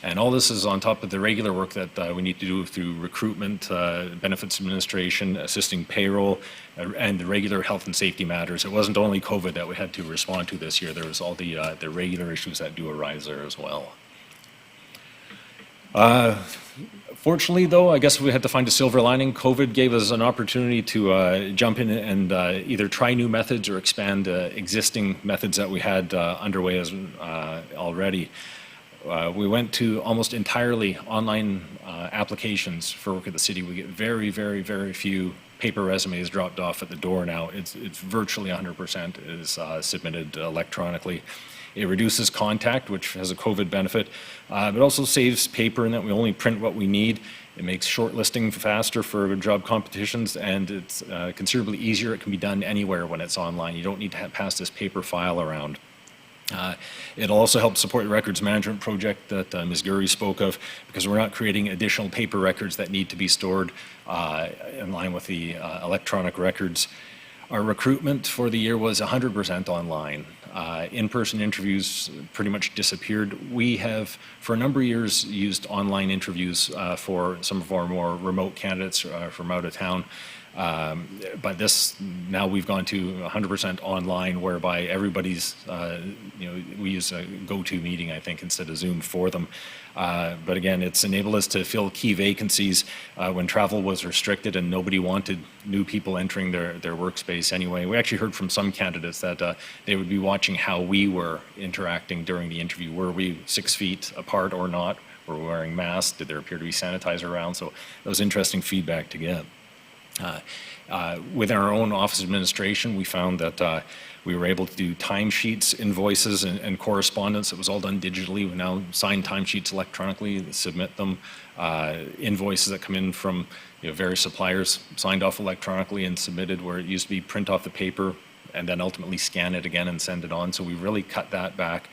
And all this is on top of the regular work that we need to do through recruitment, benefits administration, assisting payroll, and the regular health and safety matters. It wasn't only COVID that we had to respond to this year. There was all the regular issues that do arise there as well. Fortunately, though, I guess we had to find a silver lining. COVID gave us an opportunity to jump in and either try new methods or expand existing methods that we had underway as already. We went to almost entirely online applications for work at the city. We get very, very, very few paper resumes dropped off at the door now. It's virtually 100% is submitted electronically. It reduces contact, which has a COVID benefit, but also saves paper in that we only print what we need. It makes shortlisting faster for job competitions, and it's considerably easier. It can be done anywhere when it's online. You don't need to pass this paper file around. It'll also help support the records management project that Ms. Gurry spoke of, because we're not creating additional paper records that need to be stored in line with the electronic records. Our recruitment for the year was 100% online. In-person interviews pretty much disappeared. We have, for a number of years, used online interviews for some of our more remote candidates from out of town. But now we've gone to 100% online, whereby everybody's, we use a GoToMeeting, I think, instead of Zoom for them. But again, it's enabled us to fill key vacancies when travel was restricted and nobody wanted new people entering their workspace anyway. We actually heard from some candidates that they would be watching how we were interacting during the interview. Were we 6 feet apart or not? Were we wearing masks? Did there appear to be sanitizer around? So that was interesting feedback to get. Within our own office administration, we found that we were able to do timesheets, invoices, and correspondence. It was all done digitally. We now sign timesheets electronically, submit them. Invoices that come in from various suppliers, signed off electronically and submitted, where it used to be print off the paper and then ultimately scan it again and send it on. So we really cut that back,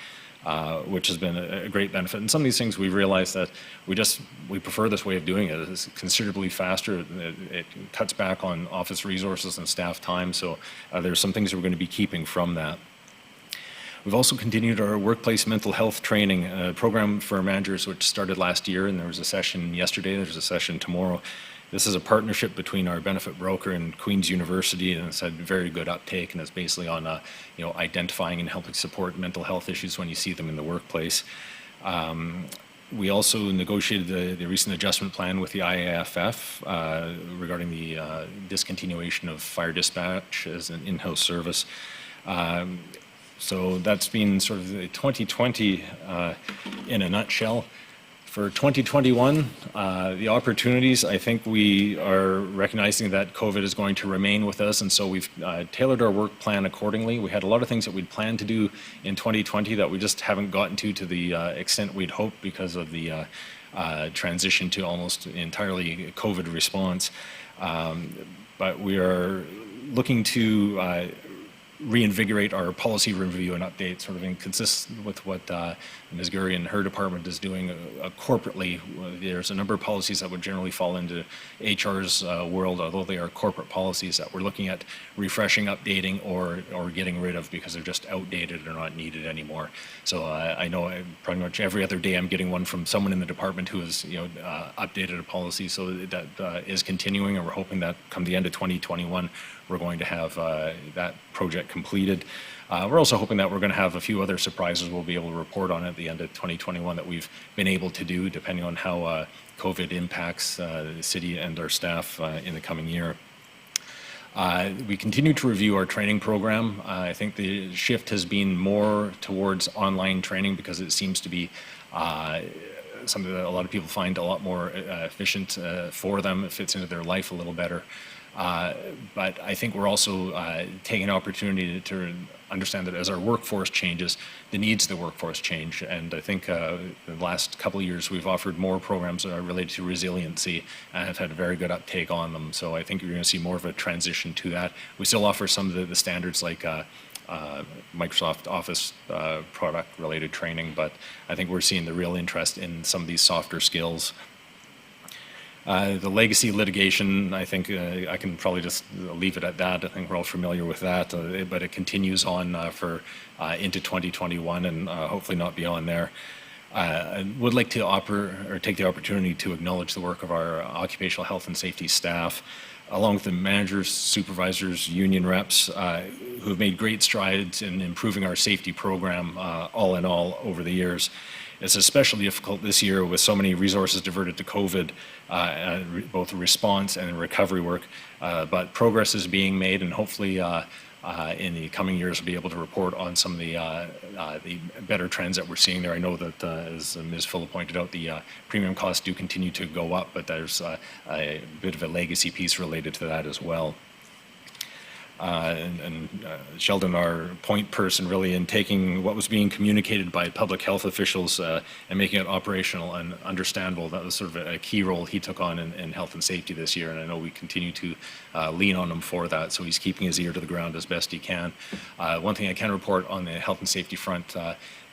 which has been a great benefit. And some of these things we realized that we prefer this way of doing it. It's considerably faster. It cuts back on office resources and staff time. So there's some things we're going to be keeping from that. We've also continued our workplace mental health training program for managers, which started last year, and there was a session yesterday. There's a session tomorrow. This is a partnership between our benefit broker and Queen's University, and it's had very good uptake, and it's basically on identifying and helping support mental health issues when you see them in the workplace. We also negotiated the recent adjustment plan with the IAFF regarding the discontinuation of fire dispatch as an in-house service. So that's been sort of the 2020 in a nutshell. For 2021, the opportunities, I think we are recognizing that COVID is going to remain with us, and so we've tailored our work plan accordingly. We had a lot of things that we'd planned to do in 2020 that we just haven't gotten to the extent we'd hoped because of the transition to almost entirely COVID response. But we are looking to reinvigorate our policy review and update, sort of consistent with what Ms. Gurry and her department is doing corporately. There's a number of policies that would generally fall into HR's world, although they are corporate policies that we're looking at refreshing, updating, or getting rid of because they're just outdated or not needed anymore. So I know pretty much every other day I'm getting one from someone in the department who has updated a policy, so that is continuing, and we're hoping that come the end of 2021 we're going to have that project completed. We're also hoping that we're going to have a few other surprises we'll be able to report on at the end of 2021 that we've been able to do, depending on how COVID impacts the city and our staff in the coming year. We continue to review our training program. I think the shift has been more towards online training because it seems to be something that a lot of people find a lot more efficient for them. It fits into their life a little better. But I think we're also taking an opportunity to understand that as our workforce changes, the needs of the workforce change. And I think the last couple of years we've offered more programs related to resiliency and have had a very good uptake on them. So I think you're going to see more of a transition to that. We still offer some of the standards like Microsoft Office product related training, but I think we're seeing the real interest in some of these softer skills. The legacy litigation, I think I can probably just leave it at that. I think we're all familiar with that, but it continues on for into 2021 and hopefully not beyond there. I would like to take the opportunity to acknowledge the work of our occupational health and safety staff, along with the managers, supervisors, union reps, who have made great strides in improving our safety program all in all over the years. It's especially difficult this year with so many resources diverted to COVID, both response and recovery work, but progress is being made, and hopefully in the coming years we'll be able to report on some of the better trends that we're seeing there. I know that, as Ms. Fuller pointed out, the premium costs do continue to go up, but there's a bit of a legacy piece related to that as well. Sheldon, our point person, really in taking what was being communicated by public health officials and making it operational and understandable. That was sort of a key role he took on in health and safety this year, and I know we continue to lean on him for that, so he's keeping his ear to the ground as best he can. One thing I can report on the health and safety front,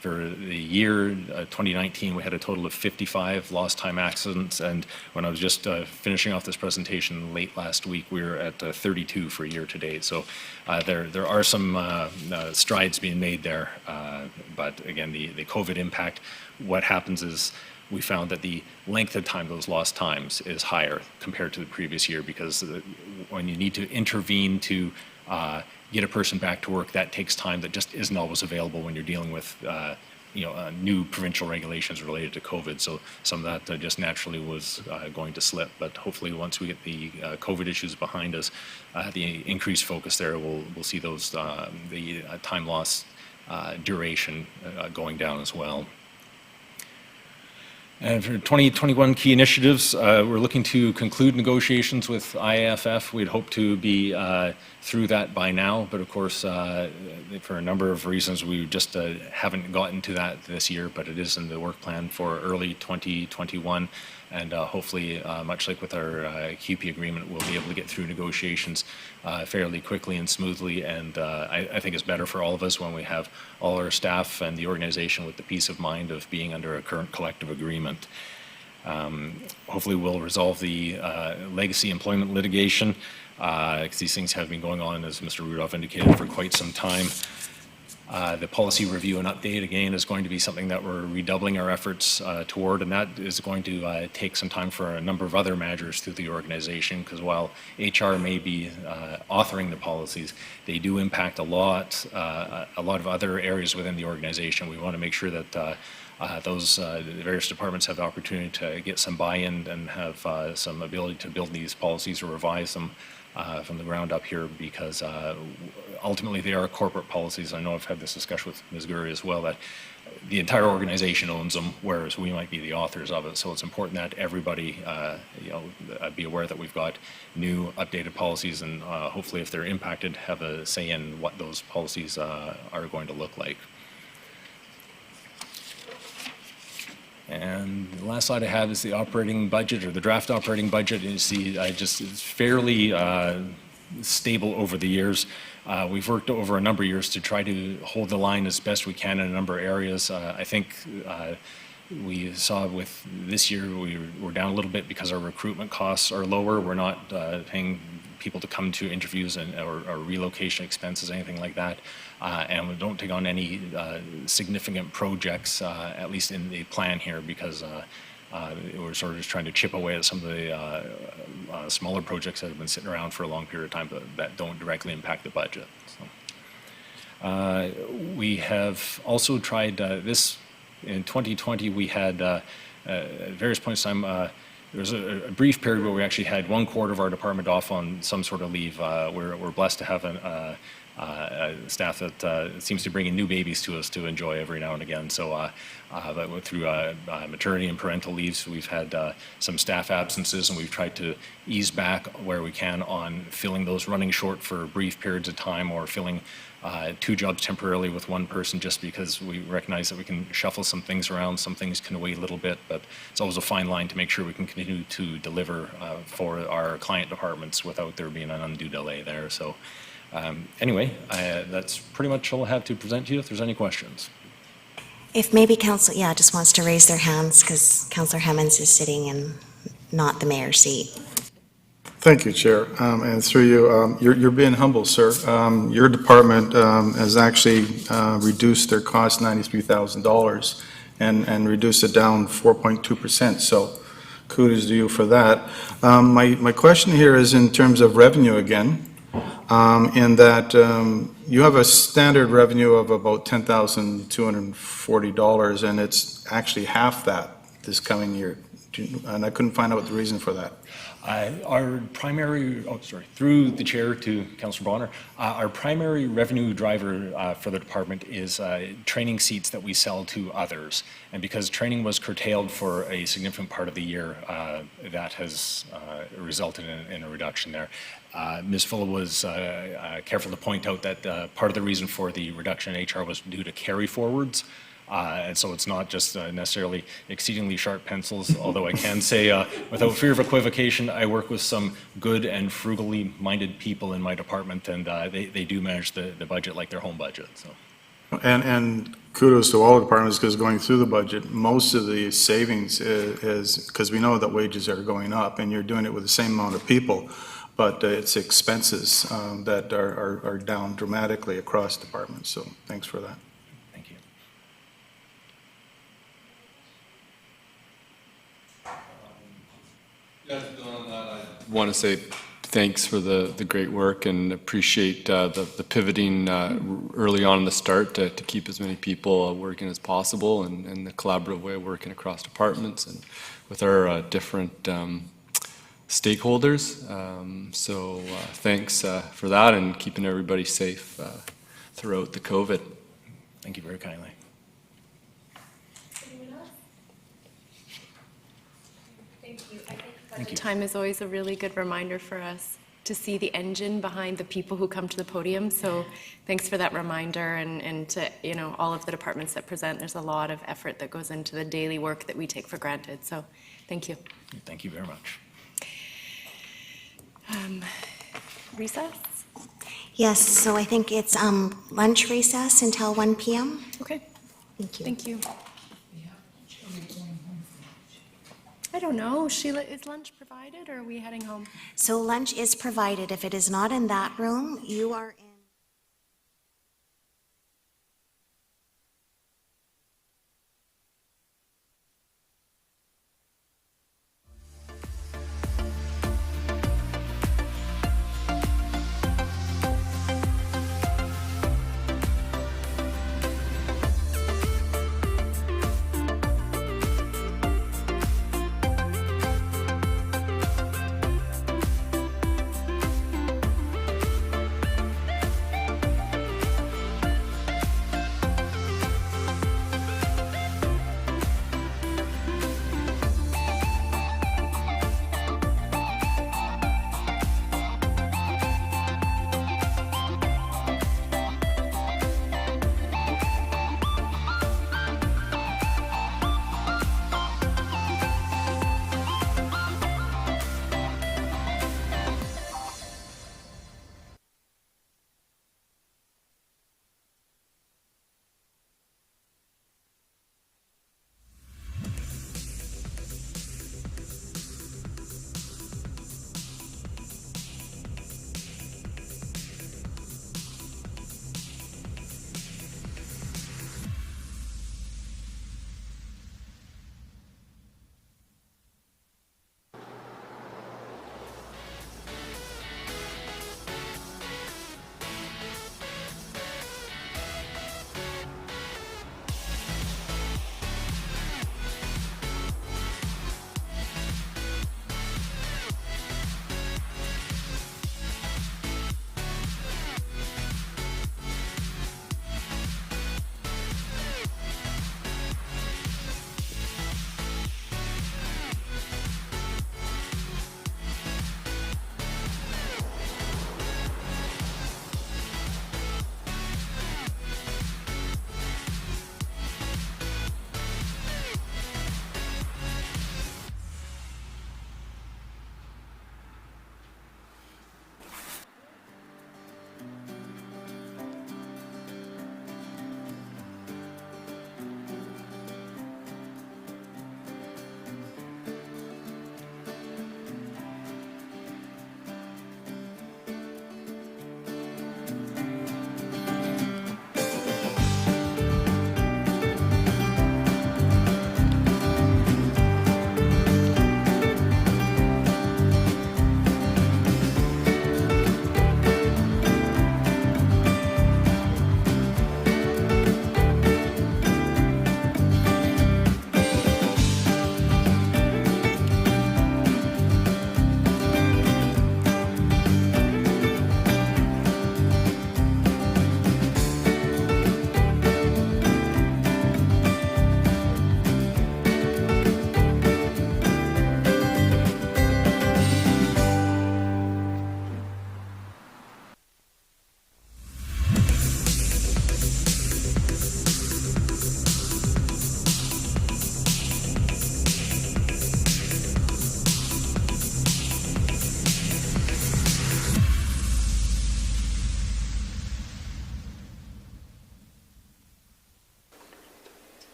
for the year 2019, we had a total of 55 lost time accidents, and when I was just finishing off this presentation late last week, we were at 32 for year to date. So there are some strides being made there, but again, the COVID impact, what happens is we found that the length of time those lost times is higher compared to the previous year, because when you need to intervene to get a person back to work, that takes time that just isn't always available when you're dealing with new provincial regulations related to COVID. So some of that just naturally was going to slip, but hopefully once we get the COVID issues behind us, the increased focus there, we'll see those the time loss duration going down as well. And for 2021 key initiatives, we're looking to conclude negotiations with IAFF. We'd hope to be through that by now, but of course, for a number of reasons, we just haven't gotten to that this year, but it is in the work plan for early 2021. And hopefully, much like with our QP agreement, we'll be able to get through negotiations fairly quickly and smoothly. And I think it's better for all of us when we have all our staff and the organization with the peace of mind of being under a current collective agreement. Hopefully, we'll resolve the legacy employment litigation, because these things have been going on, as Mr. Rudolph indicated, for quite some time. The policy review and update, again, is going to be something that we're redoubling our efforts toward, and that is going to take some time for a number of other managers through the organization, because while HR may be authoring the policies, they do impact a lot of other areas within the organization. We want to make sure that those various departments have the opportunity to get some buy-in and have some ability to build these policies or revise them from the ground up here, because ultimately they are corporate policies. I know I've had this discussion with Ms. Gurry as well, that the entire organization owns them, whereas we might be the authors of it. So it's important that everybody be aware that we've got new updated policies, and hopefully if they're impacted, have a say in what those policies are going to look like. And the last slide I have is the operating budget, or the draft operating budget. And you see, it's fairly stable over the years. We've worked over a number of years to try to hold the line as best we can in a number of areas. I think we saw with this year, we're down a little bit because our recruitment costs are lower. We're not paying people to come to interviews or relocation expenses, anything like that. And we don't take on any significant projects, at least in the plan here, because we're sort of just trying to chip away at some of the smaller projects that have been sitting around for a long period of time, but that don't directly impact the budget. So, we have also tried this in 2020. We had at various points in time. There was a brief period where we actually had 1/4 of our department off on some sort of leave. We're blessed to have staff that seems to bring in new babies to us to enjoy every now and again. So through maternity and parental leaves, we've had some staff absences, and we've tried to ease back where we can on filling those running short for brief periods of time, or filling 2 jobs temporarily with 1 person, just because we recognize that we can shuffle some things around, some things can wait a little bit, but it's always a fine line to make sure we can continue to deliver for our client departments without there being an undue delay there. So anyway, that's pretty much all I have to present to you. If there's any questions.
If maybe council, just wants to raise their hands, because Councillor Hemmons is sitting in not the mayor's seat.
Thank you, Chair. And through you, you're being humble, sir. Your department has actually reduced their cost $93,000 and reduced it down 4.2%. So kudos to you for that. My question here is in terms of revenue again, in that you have a standard revenue of about $10,240, and it's actually half that this coming year. And I couldn't find out what the reason for that.
Our primary, through the chair to Councillor Bonner, our primary revenue driver for the department is training seats that we sell to others. And because training was curtailed for a significant part of the year, that has resulted in a reduction there. Ms. Fuller was careful to point out that part of the reason for the reduction in HR was due to carry forwards. And so it's not just necessarily exceedingly sharp pencils, although I can say, without fear of equivocation, I work with some good and frugally minded people in my department, and they do manage the budget like their home budget. So.
And kudos to all departments, because going through the budget, most of the savings is because we know that wages are going up, and you're doing it with the same amount of people, but it's expenses that are down dramatically across departments. So thanks for that.
I want to say thanks for the great work, and appreciate the pivoting early on in the start to keep as many people working as possible, and the collaborative way of working across departments and with our different stakeholders. So thanks for that, and keeping everybody safe throughout the COVID.
Thank you very kindly.
Time is always a really good reminder for us to see the engine behind the people who come to the podium. So thanks for that reminder, and to all of the departments that present. There's a lot of effort that goes into the daily work that we take for granted. So thank you.
Thank you very much.
Recess?
Yes, so I think it's lunch recess until 1 p.m.
Okay.
Thank you.
Thank you. I don't know, Sheila, is lunch provided, or are we heading home?
So lunch is provided. If it is not in that room, you are in.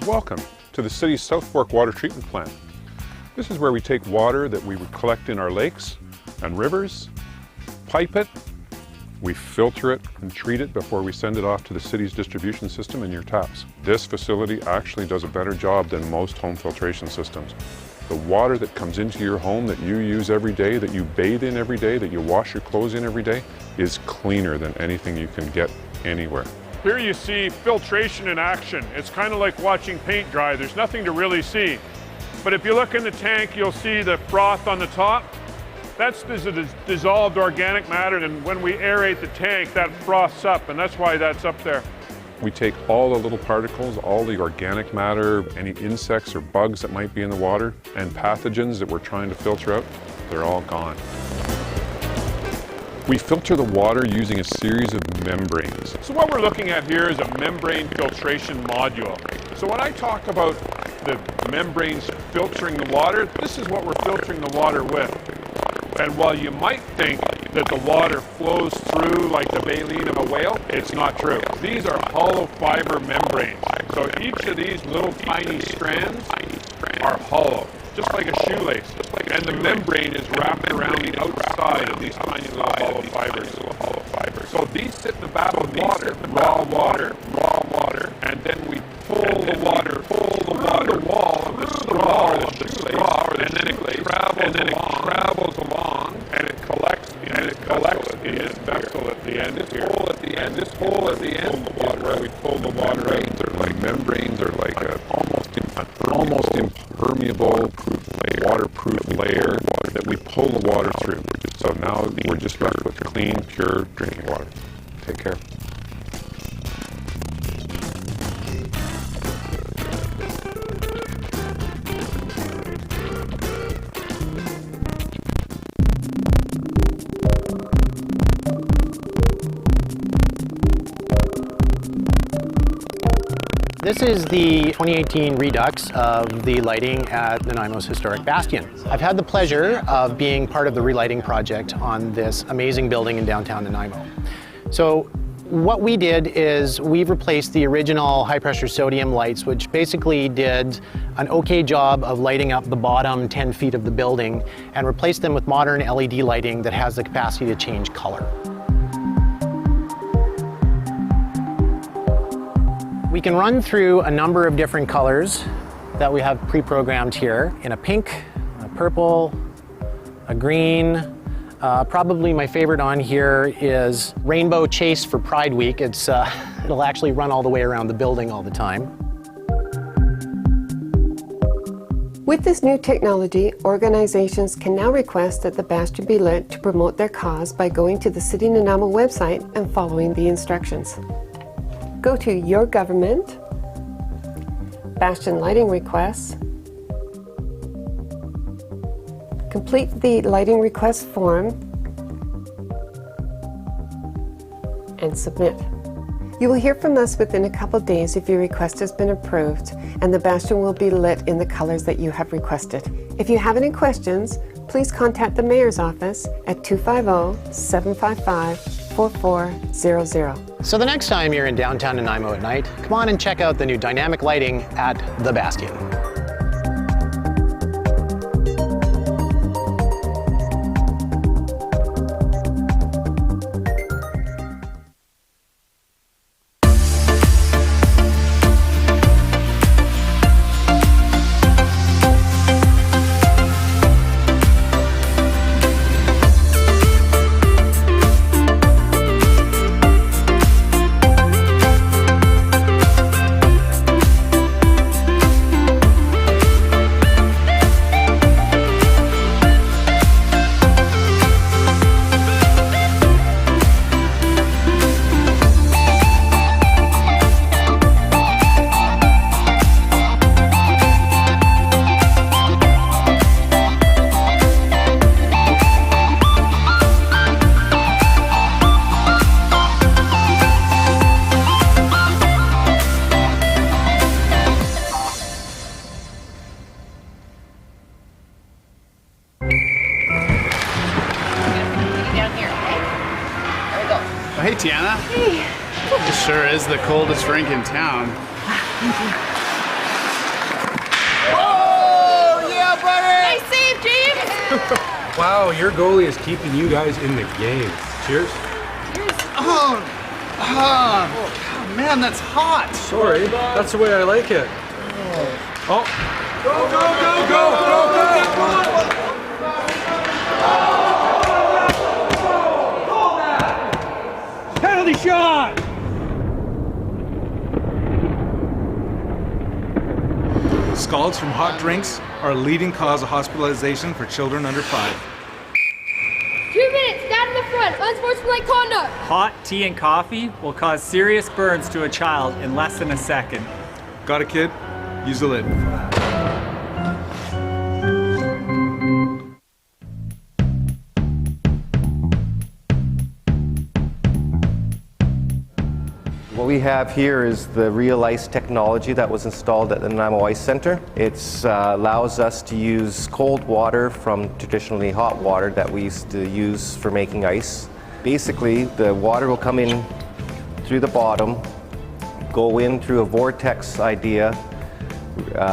Welcome to the city's South Fork Water Treatment Plant. This is where we take water that we would collect in our lakes and rivers, pipe it, we filter it and treat it before we send it off to the city's distribution system in your taps. This facility actually does a better job than most home filtration systems. The water that comes into your home that you use every day, that you bathe in every day, that you wash your clothes in every day, is cleaner than anything you can get anywhere.
Here you see filtration in action. It's kind of like watching paint dry. There's nothing to really see. But if you look in the tank, you'll see the froth on the top. That's dissolved organic matter, and when we aerate the tank, that froths up, and that's why that's up there.
We take all the little particles, all the organic matter, any insects or bugs that might be in the water, and pathogens that we're trying to filter out, they're all gone. We filter the water using a series of membranes.
So what we're looking at here is a membrane filtration module. So when I talk about the membranes filtering the water, this is what we're filtering the water with. And while you might think that the water flows through like the baleen of a whale, it's not true. These are hollow fiber membranes. So each of these little tiny strands are hollow, just like a shoelace. And the membrane is wrapped around the outside of these tiny little hollow fibers. So these sit in the bath of water, raw water, and then we pull the water through the wall of the straw, and then it travels along, and it collects in this vessel at the end. This hole at the end is where we pull the water out.
Membranes are like an almost impermeable waterproof layer that we pull the water through. So now we're just left with clean, pure drinking water. Take care.
This is the 2018 redux of the lighting at Nanaimo's historic bastion. I've had the pleasure of being part of the relighting project on this amazing building in downtown Nanaimo. So what we did is we replaced the original high-pressure sodium lights, which basically did an okay job of lighting up the bottom 10 feet of the building, and replaced them with modern LED lighting that has the capacity to change color. We can run through a number of different colors that we have pre-programmed here in a pink, a purple, a green. Probably my favorite on here is Rainbow Chase for Pride Week. It'll actually run all the way around the building all the time.
With this new technology, organizations can now request that the bastion be lit to promote their cause by going to the City Nanaimo website and following the instructions. Go to Your Government, Bastion Lighting Requests, complete the lighting request form, and submit. You will hear from us within a couple days if your request has been approved, and the bastion will be lit in the colors that you have requested. If you have any questions, please contact the Mayor's office at 250-755-4400.
So the next time you're in downtown Nanaimo at night, come on and check out the new dynamic lighting at the Bastion.
Hey, Tiana. Hey. This sure is the coldest drink in town.
Thank you.
Wow, your goalie is keeping you guys in the game. Cheers.
Oh, man, that's hot.
Sorry, that's the way I like it. Oh. Go, go, go, go, go! Penalty shot!
Scalds from hot drinks are a leading cause of hospitalization for children under 5.
2 minutes, stand in the front, unsportsmanlike conduct.
Hot tea and coffee will cause serious burns to a child in less than a second.
Got it, kid? Use the lid.
What we have here is the Real Ice technology that was installed at the Nanaimo Ice Center. It allows us to use cold water from traditionally hot water that we used to use for making ice. Basically, the water will come in through the bottom, go in through a vortex idea,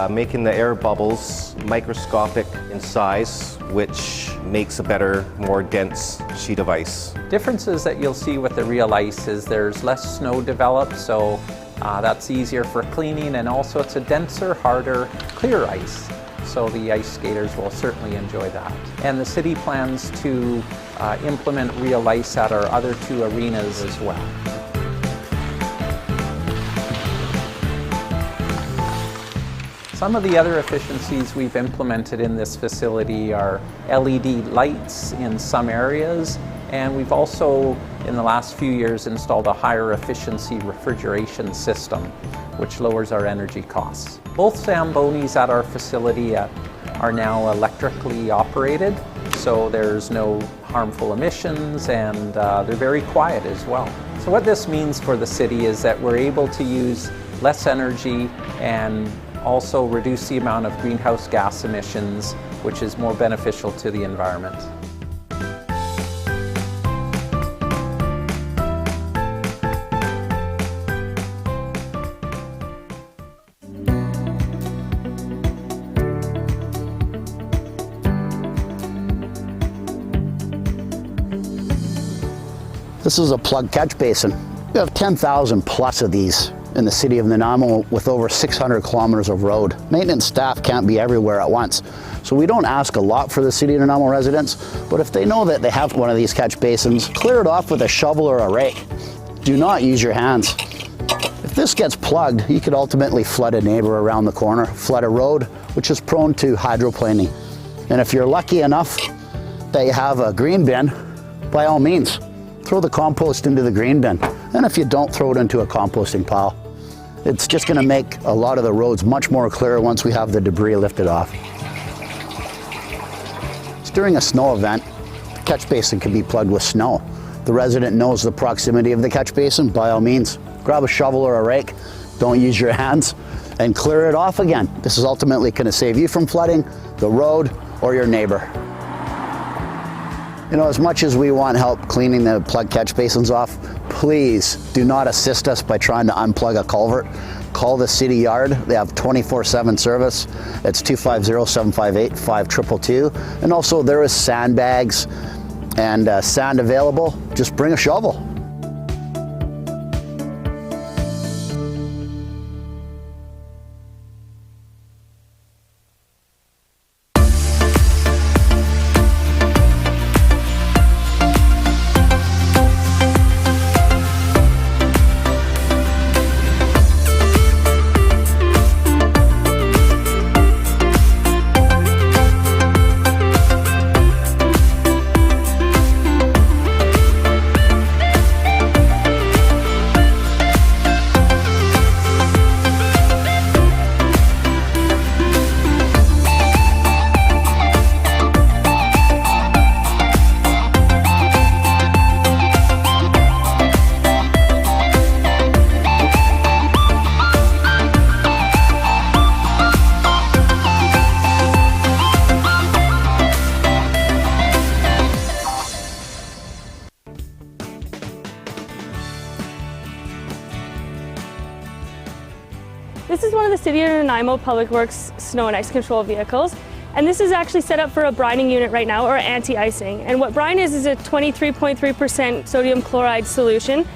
making the air bubbles microscopic in size, which makes a better, more dense sheet of ice.
Differences that you'll see with the Real Ice is there's less snow developed, so that's easier for cleaning, and also it's a denser, harder, clear ice. So the ice skaters will certainly enjoy that. And the city plans to implement Real Ice at our other 2 arenas as well. Some of the other efficiencies we've implemented in this facility are LED lights in some areas, and we've also, in the last few years, installed a higher efficiency refrigeration system, which lowers our energy costs. Both Zambonis at our facility are now electrically operated, so there's no harmful emissions, and they're very quiet as well. So what this means for the city is that we're able to use less energy and also reduce the amount of greenhouse gas emissions, which is more beneficial to the environment.
This is a plug catch basin. We have 10,000 plus of these in the city of Nanaimo with over 600 kilometers of road. Maintenance staff can't be everywhere at once. So we don't ask a lot for the city of Nanaimo residents, but if they know that they have one of these catch basins, clear it off with a shovel or a rake. Do not use your hands. If this gets plugged, you could ultimately flood a neighbor around the corner, flood a road, which is prone to hydroplaning. And if you're lucky enough that you have a green bin, by all means, throw the compost into the green bin. And if you don't, throw it into a composting pile. It's just going to make a lot of the roads much more clear once we have the debris lifted off. During a snow event, the catch basin can be plugged with snow. The resident knows the proximity of the catch basin. By all means, grab a shovel or a rake, don't use your hands, and clear it off again. This is ultimately going to save you from flooding, the road, or your neighbor. You know, as much as we want help cleaning the plug catch basins off, please do not assist us by trying to unplug a culvert. Call the city yard. They have 24/7 service. It's 250-758-5222. And also there is sandbags and sand available. Just bring a shovel.
This is one of the City of Nanaimo Public Works snow and ice control vehicles,
And this is actually set up for a brining unit right now, or anti-icing. And what brine is a 23.3% sodium chloride solution.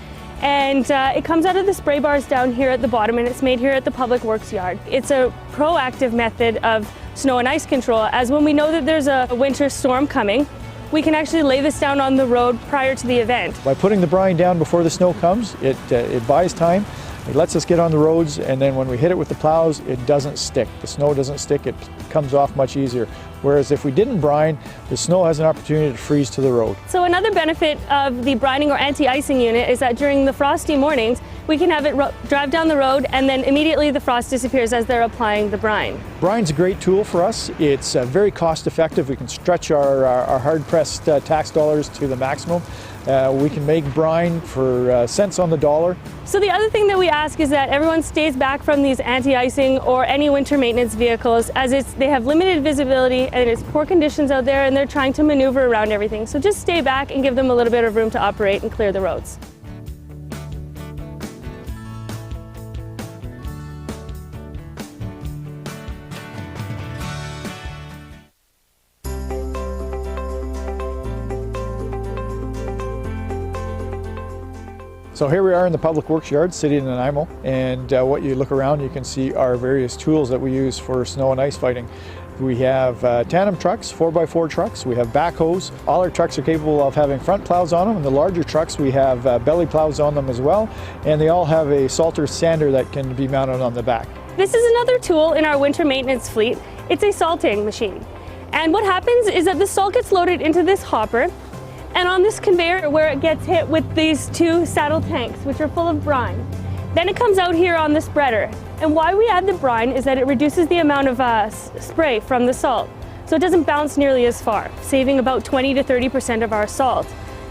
And it comes out of the spray bars down here at the bottom, and it's made here at the Public Works Yard. It's a proactive method of snow and ice control, as when we know that there's a winter storm coming, we can actually lay this down on the road prior to the event.
By putting the brine down before the snow comes, it buys time. It lets us get on the roads, and then when we hit it with the plows, it doesn't stick. The snow doesn't stick, it comes off much easier. Whereas if we didn't brine, the snow has an opportunity to freeze to the road.
So another benefit of the brining or anti-icing unit is that during the frosty mornings, we can have it drive down the road, and then immediately the frost disappears as they're applying the brine.
Brine's a great tool for us. It's very cost effective. We can stretch our hard-pressed tax dollars to the maximum. We can make brine for cents on the dollar.
So the other thing that we ask is that everyone stays back from these anti-icing or any winter maintenance vehicles, as they have limited visibility and it's poor conditions out there, and they're trying to maneuver around everything. So just stay back and give them a little bit of room to operate and clear the roads.
So here we are in the Public Works Yard, City of Nanaimo, and what you look around, you can see our various tools that we use for snow and ice fighting. We have tandem trucks, 4x4 trucks, we have backhoes. All our trucks are capable of having front plows on them, and the larger trucks we have belly plows on them as well, and they all have a salter sander that can be mounted on the back.
This is another tool in our winter maintenance fleet. It's a salting machine. And what happens is that the salt gets loaded into this hopper, and on this conveyor where it gets hit with these two saddle tanks, which are full of brine. Then it comes out here on the spreader. And why we add the brine is that it reduces the amount of spray from the salt, so it doesn't bounce nearly as far, saving about 20 to 30% of our salt.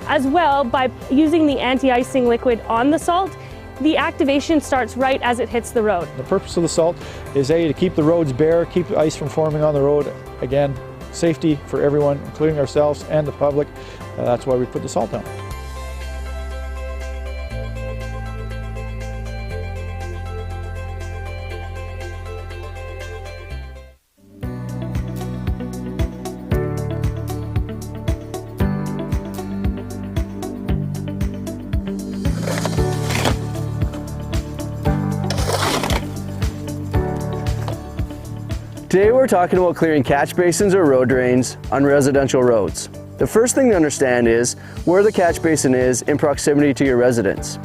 As well, by using the anti-icing liquid on the salt, the activation starts right as it hits the road.
The purpose of the salt is to keep the roads bare, keep the ice from forming on the road. Again, safety for everyone, including ourselves and the public. That's why we put the salt down.
Today we're talking about clearing catch basins or road drains on residential roads. The first thing to understand is where the catch basin is in proximity to your residence.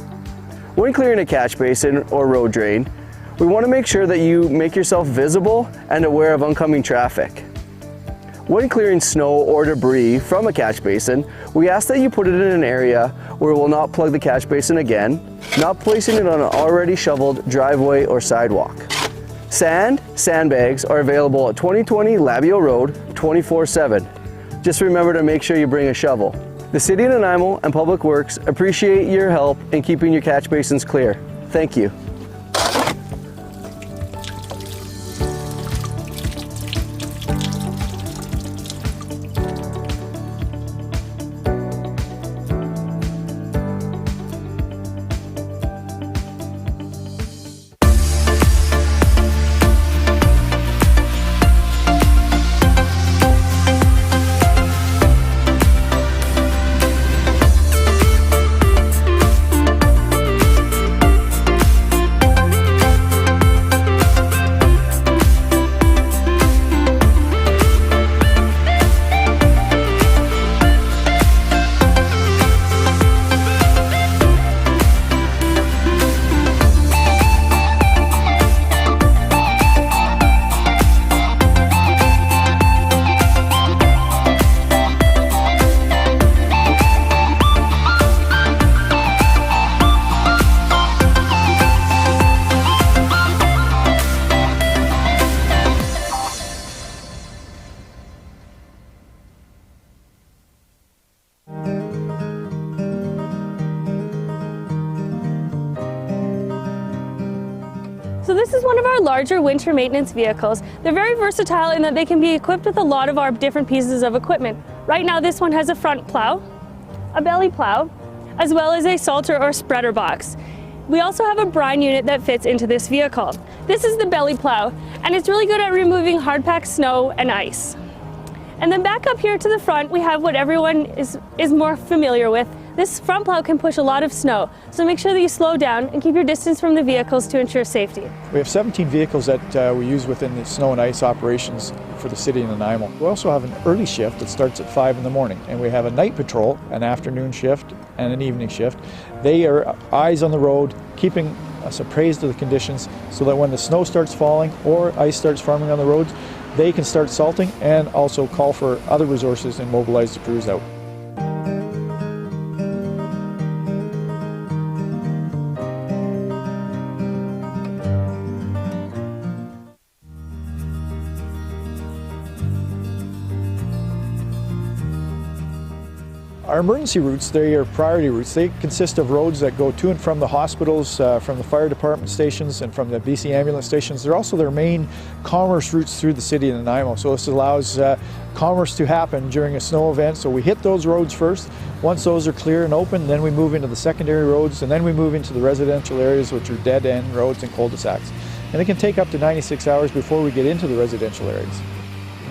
When clearing a catch basin or road drain, we want to make sure that you make yourself visible and aware of oncoming traffic. When clearing snow or debris from a catch basin, we ask that you put it in an area where it will not plug the catch basin again, not placing it on an already shoveled driveway or sidewalk. Sandbags are available at 2020 Labio Road 24/7. Just remember to make sure you bring a shovel. The City of Nanaimo and Public Works appreciate your help in keeping your catch basins clear. Thank you.
So this is one of our larger winter maintenance vehicles. They're very versatile in that they can be equipped with a lot of our different pieces of equipment. Right now this one has a front plow, a belly plow, as well as a salter or spreader box. We also have a brine unit that fits into this vehicle. This is the belly plow, and it's really good at removing hard-packed snow and ice. And then back up here to the front, we have what everyone is more familiar with. This front plow can push a lot of snow, so make sure that you slow down and keep your distance from the vehicles to ensure safety.
We have 17 vehicles that we use within the snow and ice operations for the city of Nanaimo. We also have an early shift that starts at 5 in the morning, and we have a night patrol, an afternoon shift, and an evening shift. They are eyes on the road, keeping us appraised of the conditions so that when the snow starts falling or ice starts forming on the roads, they can start salting and also call for other resources and mobilize the crews out. Our emergency routes, they are priority routes. They consist of roads that go to and from the hospitals, from the fire department stations, and from the BC ambulance stations. They're also their main commerce routes through the city of Nanaimo. So this allows commerce to happen during a snow event. So we hit those roads first. Once those are clear and open, then we move into the secondary roads, and then we move into the residential areas, which are dead-end roads and cul-de-sacs. And it can take up to 96 hours before we get into the residential areas.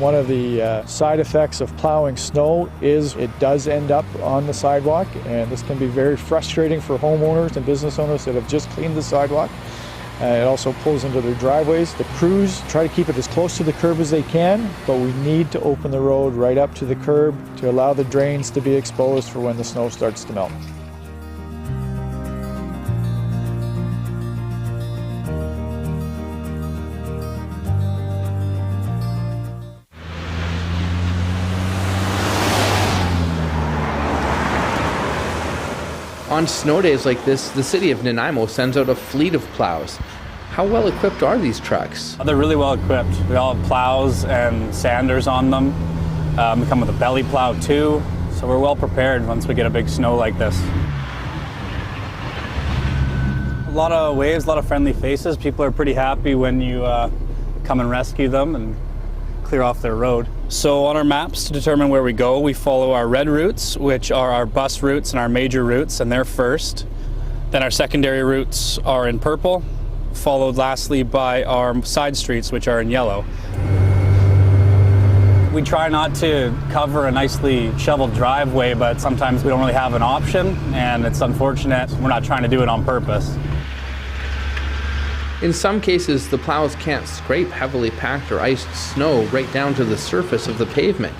One of the side effects of plowing snow is it does end up on the sidewalk, and this can be very frustrating for homeowners and business owners that have just cleaned the sidewalk. It also pulls into their driveways. The crews try to keep it as close to the curb as they can, but we need to open the road right up to the curb to allow the drains to be exposed for when the snow starts to melt.
On snow days like this, the city of Nanaimo sends out a fleet of plows. How well equipped are these trucks?
They're really well equipped. We all have plows and sanders on them. We come with a belly plow too, so we're well prepared once we get a big snow like this. A lot of waves, a lot of friendly faces. People are pretty happy when you come and rescue them and clear off their road. So on our maps to determine where we go, we follow our red routes, which are our bus routes and our major routes, and they're first. Then our secondary routes are in purple, followed lastly by our side streets, which are in yellow. We try not to cover a nicely shoveled driveway, but sometimes we don't really have an option, and it's unfortunate. We're not trying to do it on purpose.
In some cases, the plows can't scrape heavily packed or iced snow right down to the surface of the pavement.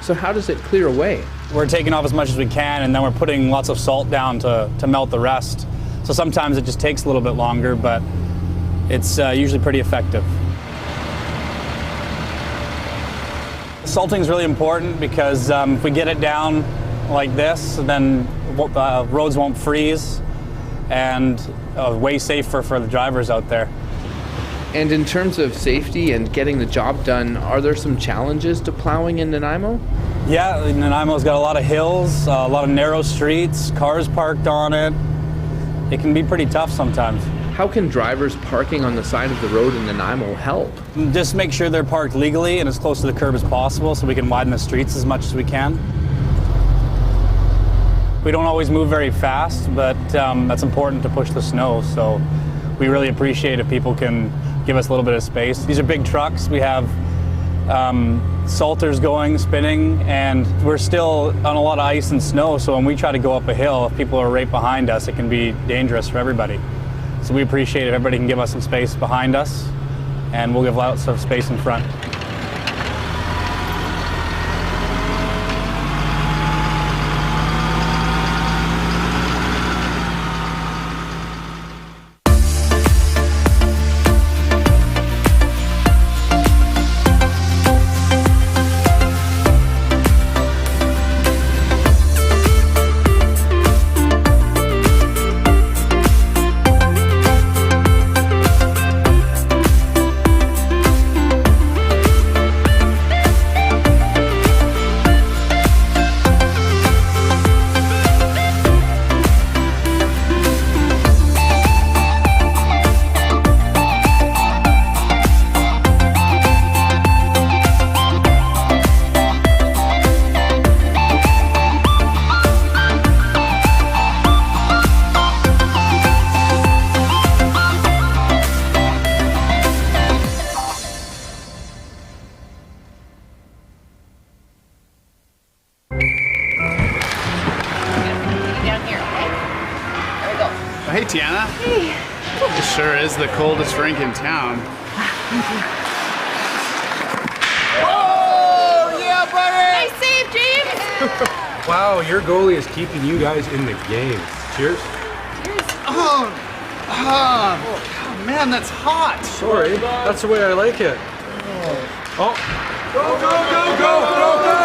So how does it clear away?
We're taking off as much as we can, and then we're putting lots of salt down to melt the rest. So sometimes it just takes a little bit longer, but it's usually pretty effective. Salting is really important because if we get it down like this, then roads won't freeze, and way safer for the drivers out there.
And in terms of safety and getting the job done, are there some challenges to plowing in Nanaimo?
Yeah, Nanaimo's got a lot of hills, a lot of narrow streets, cars parked on it. It can be pretty tough sometimes.
How can drivers parking on the side of the road in Nanaimo help?
Just make sure they're parked legally and as close to the curb as possible so we can widen the streets as much as we can. We don't always move very fast, but that's important to push the snow, so we really appreciate if people can give us a little bit of space. These are big trucks. We have salters going, spinning, and we're still on a lot of ice and snow, so when we try to go up a hill, if people are right behind us, it can be dangerous for everybody. So we appreciate if everybody can give us some space behind us, and we'll give lots of space in front.
sure is the coldest rink in town.
Oh, yeah, buddy!
Nice save, James!
Wow, your goalie is keeping you guys in the game. Cheers.
Oh, man, that's hot.
Sorry, that's the way I like it. Oh. Go, go, go, go, go,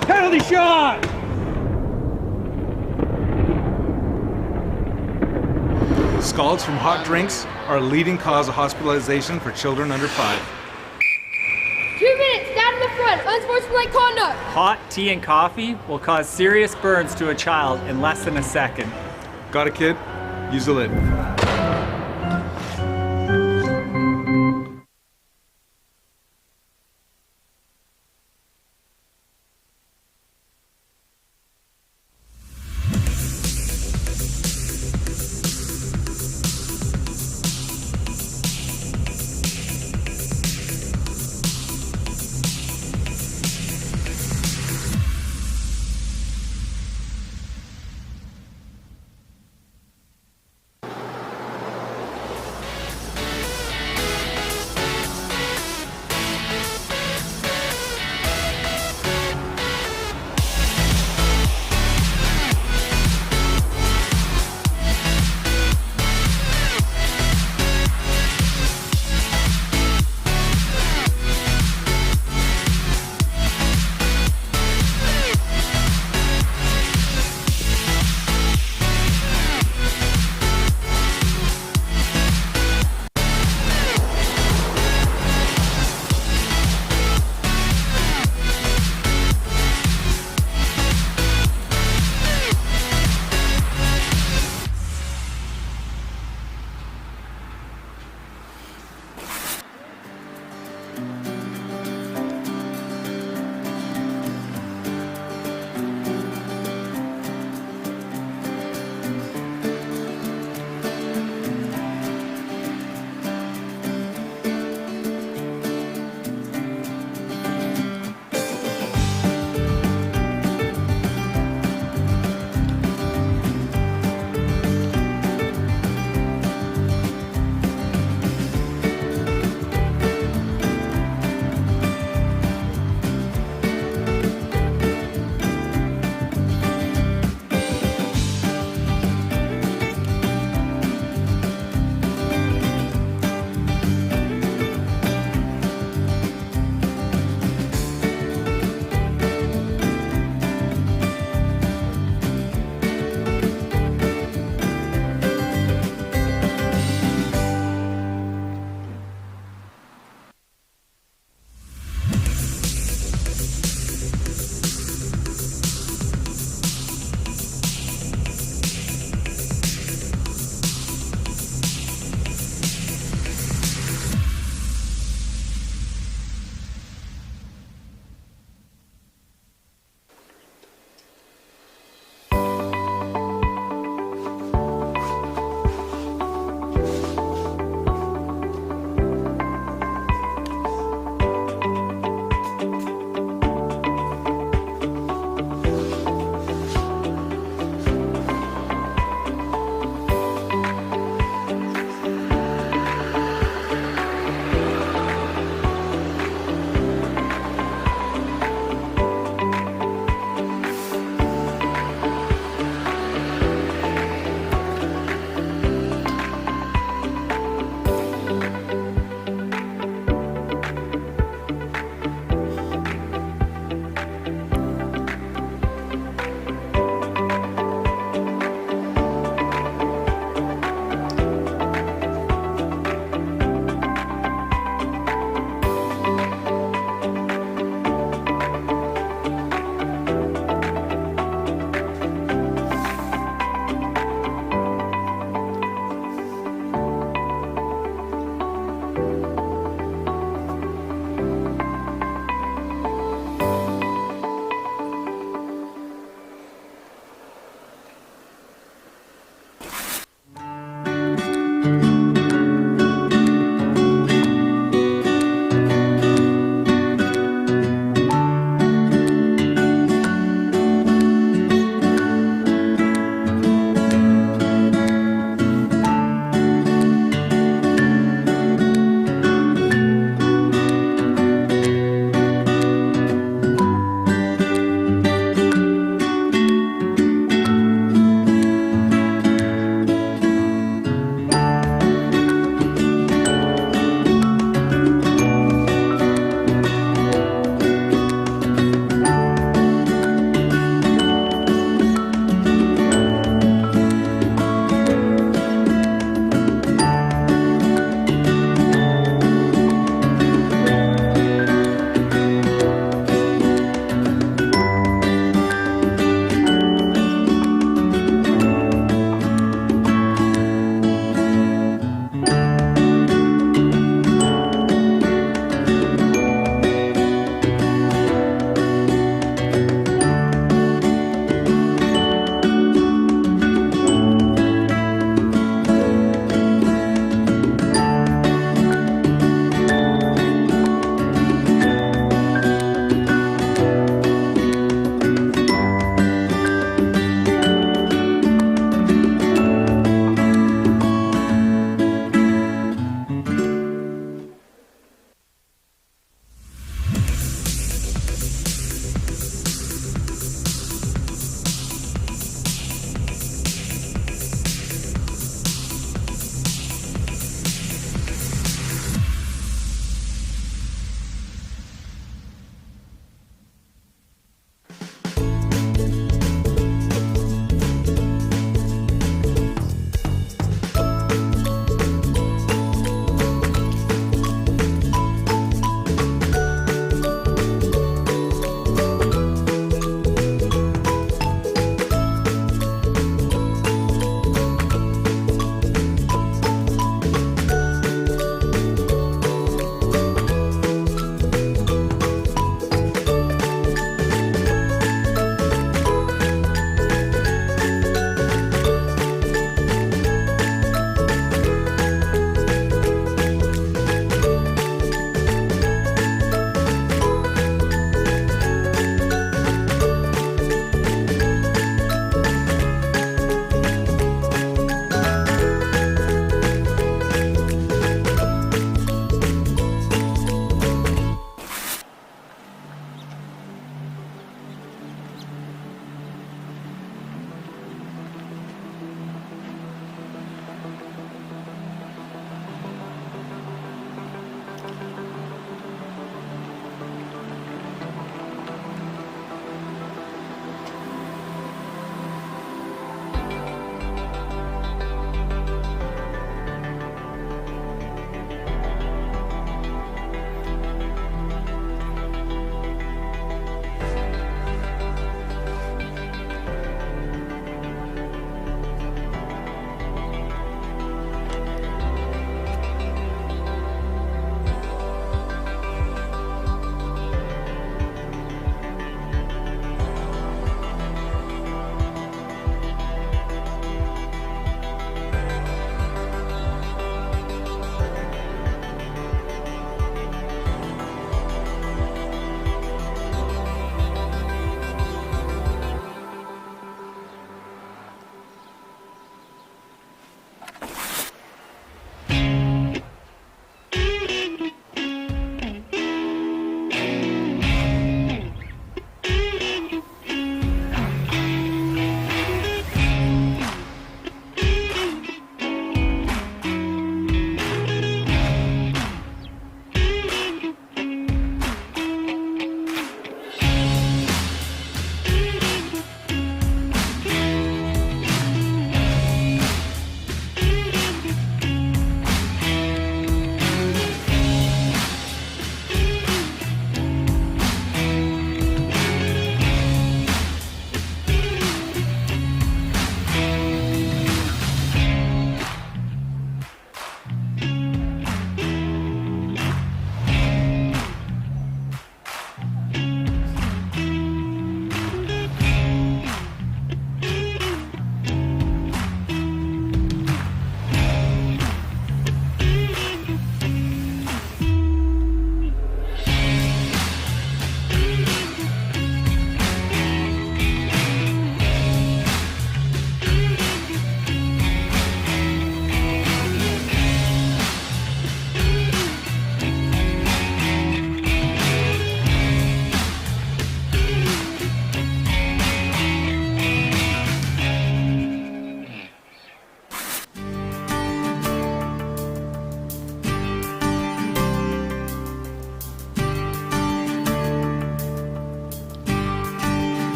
go! Penalty shot!
Scalds from hot drinks are a leading cause of hospitalization for children under 5.
2 minutes, down in the front, unsportsmanlike conduct.
Hot tea and coffee will cause serious burns to a child in less than a second.
Got it, kid? Use the lid.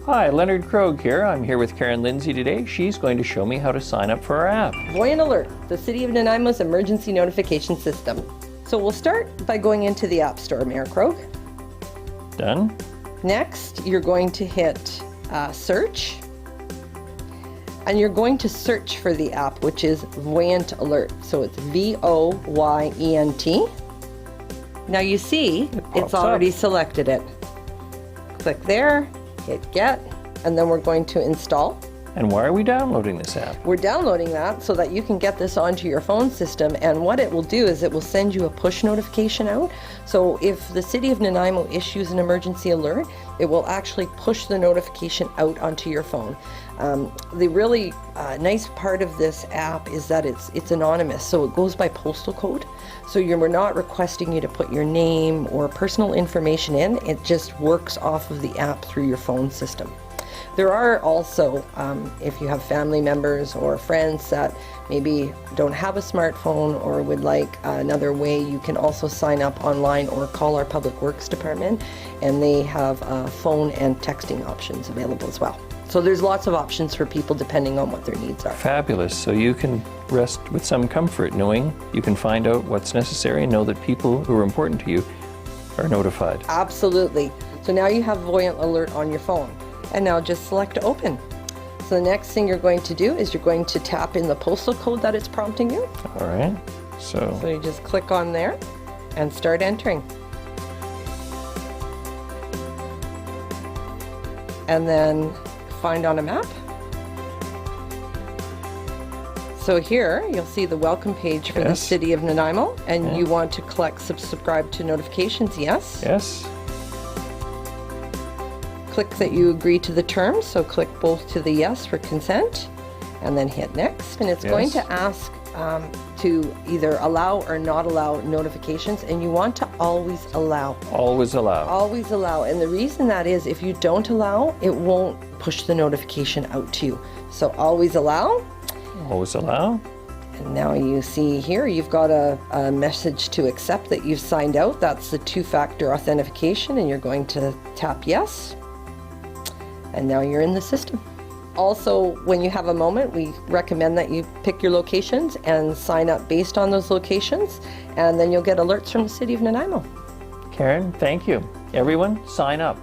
Hi, Leonard Krogh here. I'm here with Karen Lindsay today. She's going to show me how to sign up for our app.
Voyant Alert, the City of Nanaimo's emergency notification system. So we'll start by going into the App Store, Mayor Krogh.
Done.
Next, you're going to hit search. And you're going to search for the app, which is Voyant Alert. So it's VOYENT. Now you see, it's already selected it. Click there, hit get, and then we're going to install.
And why are we downloading this app?
We're downloading that so that you can get this onto your phone system, and what it will do is it will send you a push notification out. So if the City of Nanaimo issues an emergency alert, it will actually push the notification out onto your phone. The really nice part of this app is that it's anonymous, so it goes by postal code. So we're not requesting you to put your name or personal information in, it just works off of the app through your phone system. There are also, if you have family members or friends that maybe don't have a smartphone or would like another way, you can also sign up online or call our Public Works Department, and they have phone and texting options available as well. So there's lots of options for people depending on what their needs are.
Fabulous. So you can rest with some comfort knowing you can find out what's necessary and know that people who are important to you are notified.
Absolutely. So now you have Voyant Alert on your phone. And now just select open. So the next thing you're going to do is you're going to tap in the postal code that it's prompting you.
All right. So
you just click on there and start entering. And then find on a map. So here you'll see the welcome page for the City of Nanaimo, and you want to subscribe to notifications, yes?
Yes.
Click that you agree to the terms, so click both to the yes for consent, and then hit next. And it's going to ask to either allow or not allow notifications, and you want to always allow.
Always allow.
Always allow. And the reason that is, if you don't allow, it won't push the notification out to you. So always allow.
Always allow.
And now you see here, you've got a message to accept that you've signed out. That's the two-factor authentication, and you're going to tap yes. And now you're in the system. Also, when you have a moment, we recommend that you pick your locations and sign up based on those locations, and then you'll get alerts from the City of Nanaimo.
Karen, thank you. Everyone, sign up.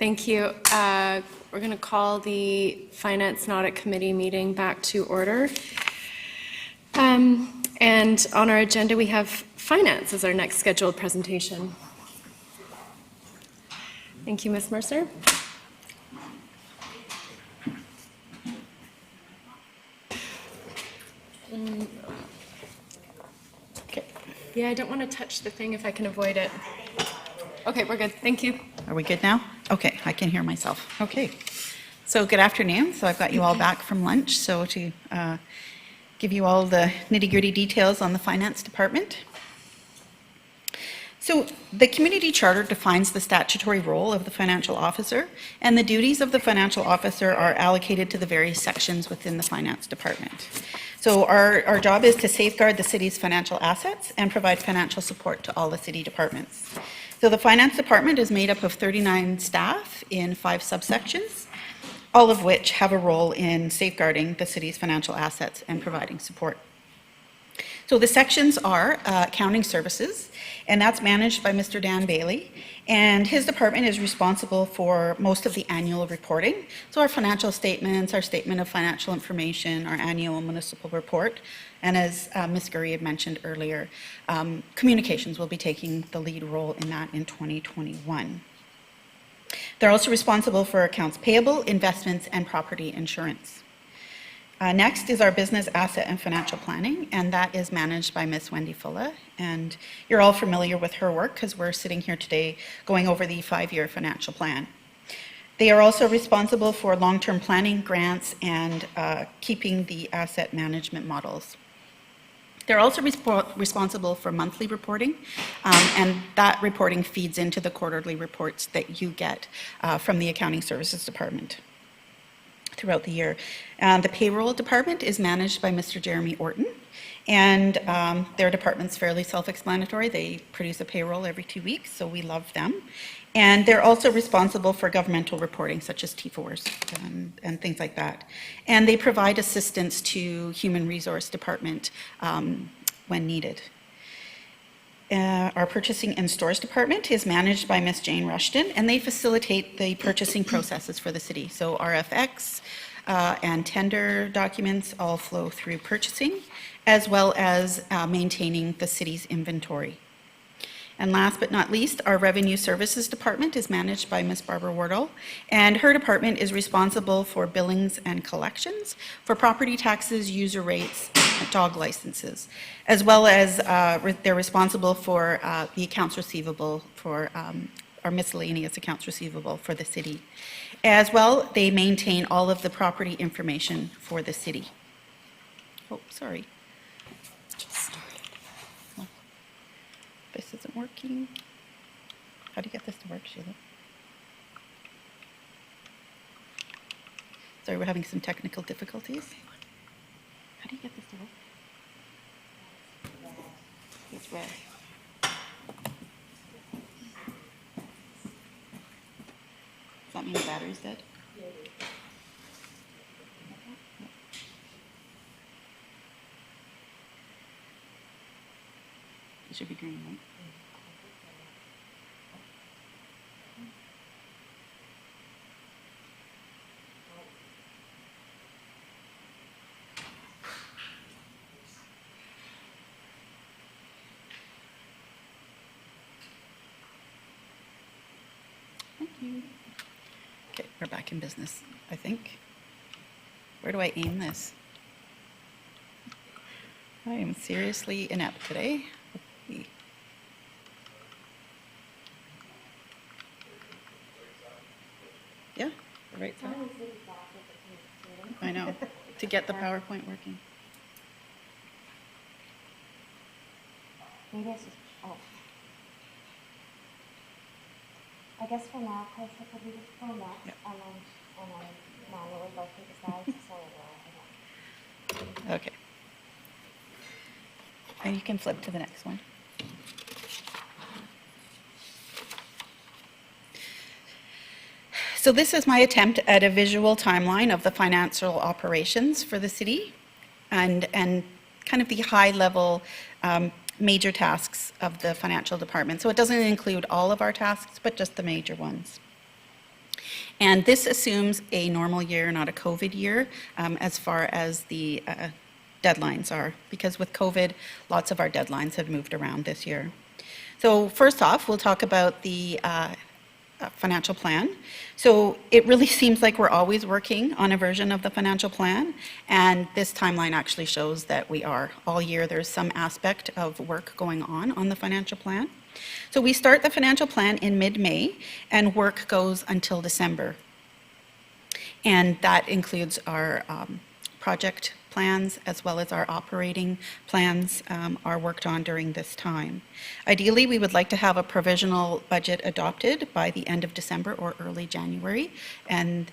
Thank you. We're going to call the Finance and Audit Committee meeting back to order. And on our agenda, we have finance as our next scheduled presentation. Thank you, Ms. Mercer. Okay. Yeah, I don't want to touch the thing if I can avoid it. Okay, we're good. Thank you.
Are we good now? Okay, I can hear myself. Okay. So good afternoon. So I've got you all back from lunch. So to give you all the nitty-gritty details on the finance department. So the community charter defines the statutory role of the financial officer, and the duties of the financial officer are allocated to the various sections within the finance department. So our job is to safeguard the city's financial assets and provide financial support to all the city departments. So the finance department is made up of 39 staff in 5 subsections, all of which have a role in safeguarding the city's financial assets and providing support. So the sections are accounting services, and that's managed by Mr. Dan Bailey, and his department is responsible for most of the annual reporting. So our financial statements, our statement of financial information, our annual municipal report, and as Ms. Gurry had mentioned earlier, communications will be taking the lead role in that in 2021. They're also responsible for accounts payable, investments, and property insurance. Next is our business asset and financial planning, and that is managed by Ms. Wendy Fulla. And you're all familiar with her work because we're sitting here today going over the 5-year financial plan. They are also responsible for long-term planning, grants, and keeping the asset management models. They're also responsible for monthly reporting, and that reporting feeds into the quarterly reports that you get from the Accounting Services Department throughout the year. The payroll department is managed by Mr. Jeremy Orton, and their department's fairly self-explanatory. They produce a payroll every 2 weeks, so we love them. And they're also responsible for governmental reporting, such as T4s and things like that. And they provide assistance to Human Resource Department when needed. Our purchasing and stores department is managed by Ms. Jane Rushton, and they facilitate the purchasing processes for the city. So RFX and tender documents all flow through purchasing, as well as maintaining the city's inventory. And last but not least, our revenue services department is managed by Ms. Barbara Wardle, and her department is responsible for billings and collections for property taxes, user rates, and dog licenses, as well as they're responsible for the accounts receivable for our miscellaneous accounts receivable for the city. As well, they maintain all of the property information for the city. Oh, sorry. This isn't working. How do you get this to work, Sheila? Sorry, we're having some technical difficulties. How do you get this to work? It's red. Does that mean the battery's dead? It should be green, right? Thank you. Okay, we're back in business, I think. Where do I aim this? I am seriously inept today. Yeah, the right side. I know, to get the PowerPoint working.
Maybe it's just, oh. I guess for now, Chris, I could just pull that and then manually go through the slides so it will.
Okay. And you can flip to the next one. So this is my attempt at a visual timeline of the financial operations for the city and kind of the high level major tasks of the financial department. So it doesn't include all of our tasks, but just the major ones. And this assumes a normal year, not a COVID year, as far as the deadlines are, because with COVID, lots of our deadlines have moved around this year. So first off, we'll talk about the financial plan. So it really seems like we're always working on a version of the financial plan, and this timeline actually shows that we are. All year there's some aspect of work going on the financial plan. So we start the financial plan in mid-May, and work goes until December. And that includes our project plans as well as our operating plans are worked on during this time. Ideally, we would like to have a provisional budget adopted by the end of December or early January, and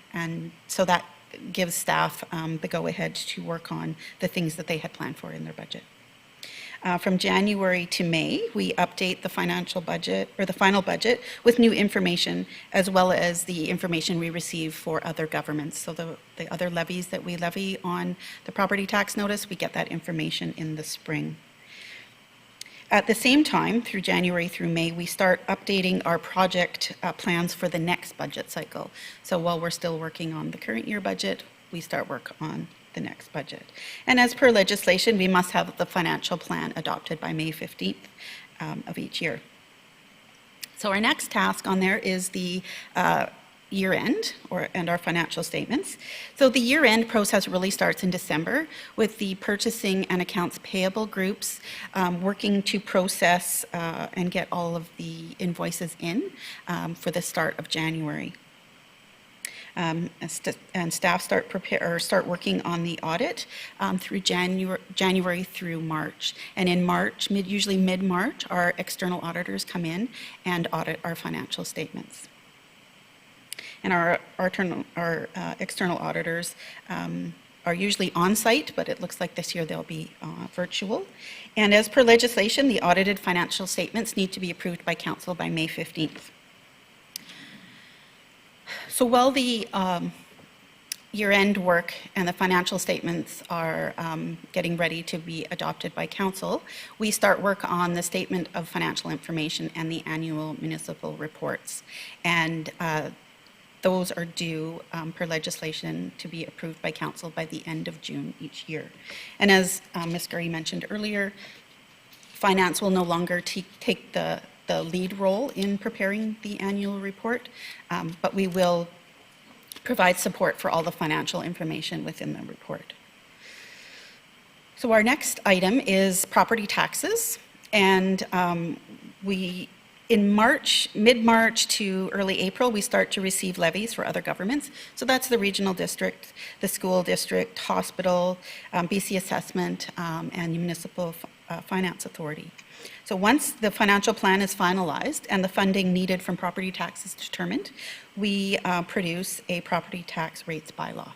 so that gives staff the go-ahead to work on the things that they had planned for in their budget. From January to May, we update the financial budget, or the final budget, with new information, as well as the information we receive for other governments. So the other levies that we levy on the property tax notice, we get that information in the spring. At the same time, through January through May, we start updating our project plans for the next budget cycle. So while we're still working on the current year budget, we start work on the next budget. And as per legislation, we must have the financial plan adopted by May 15th of each year. So our next task on there is the year-end and our financial statements. So the year-end process really starts in December with the purchasing and accounts payable groups working to process and get all of the invoices in for the start of January. And staff start working on the audit through January through March. And in March, usually mid-March, our external auditors come in and audit our financial statements. And our external auditors are usually on-site, but it looks like this year they'll be virtual. And as per legislation, the audited financial statements need to be approved by council by May 15th. So while the year-end work and the financial statements are getting ready to be adopted by council, we start work on the statement of financial information and the annual municipal reports. And those are due per legislation to be approved by council by the end of June each year. And as Ms. Gurry mentioned earlier, finance will no longer take the lead role in preparing the annual report, but we will provide support for all the financial information within the report. So our next item is property taxes, and in March, mid-March to early April, we start to receive levies for other governments. So that's the regional district, the school district, hospital, BC Assessment, and Municipal Finance Authority. So once the financial plan is finalized and the funding needed from property tax is determined, we produce a property tax rates bylaw.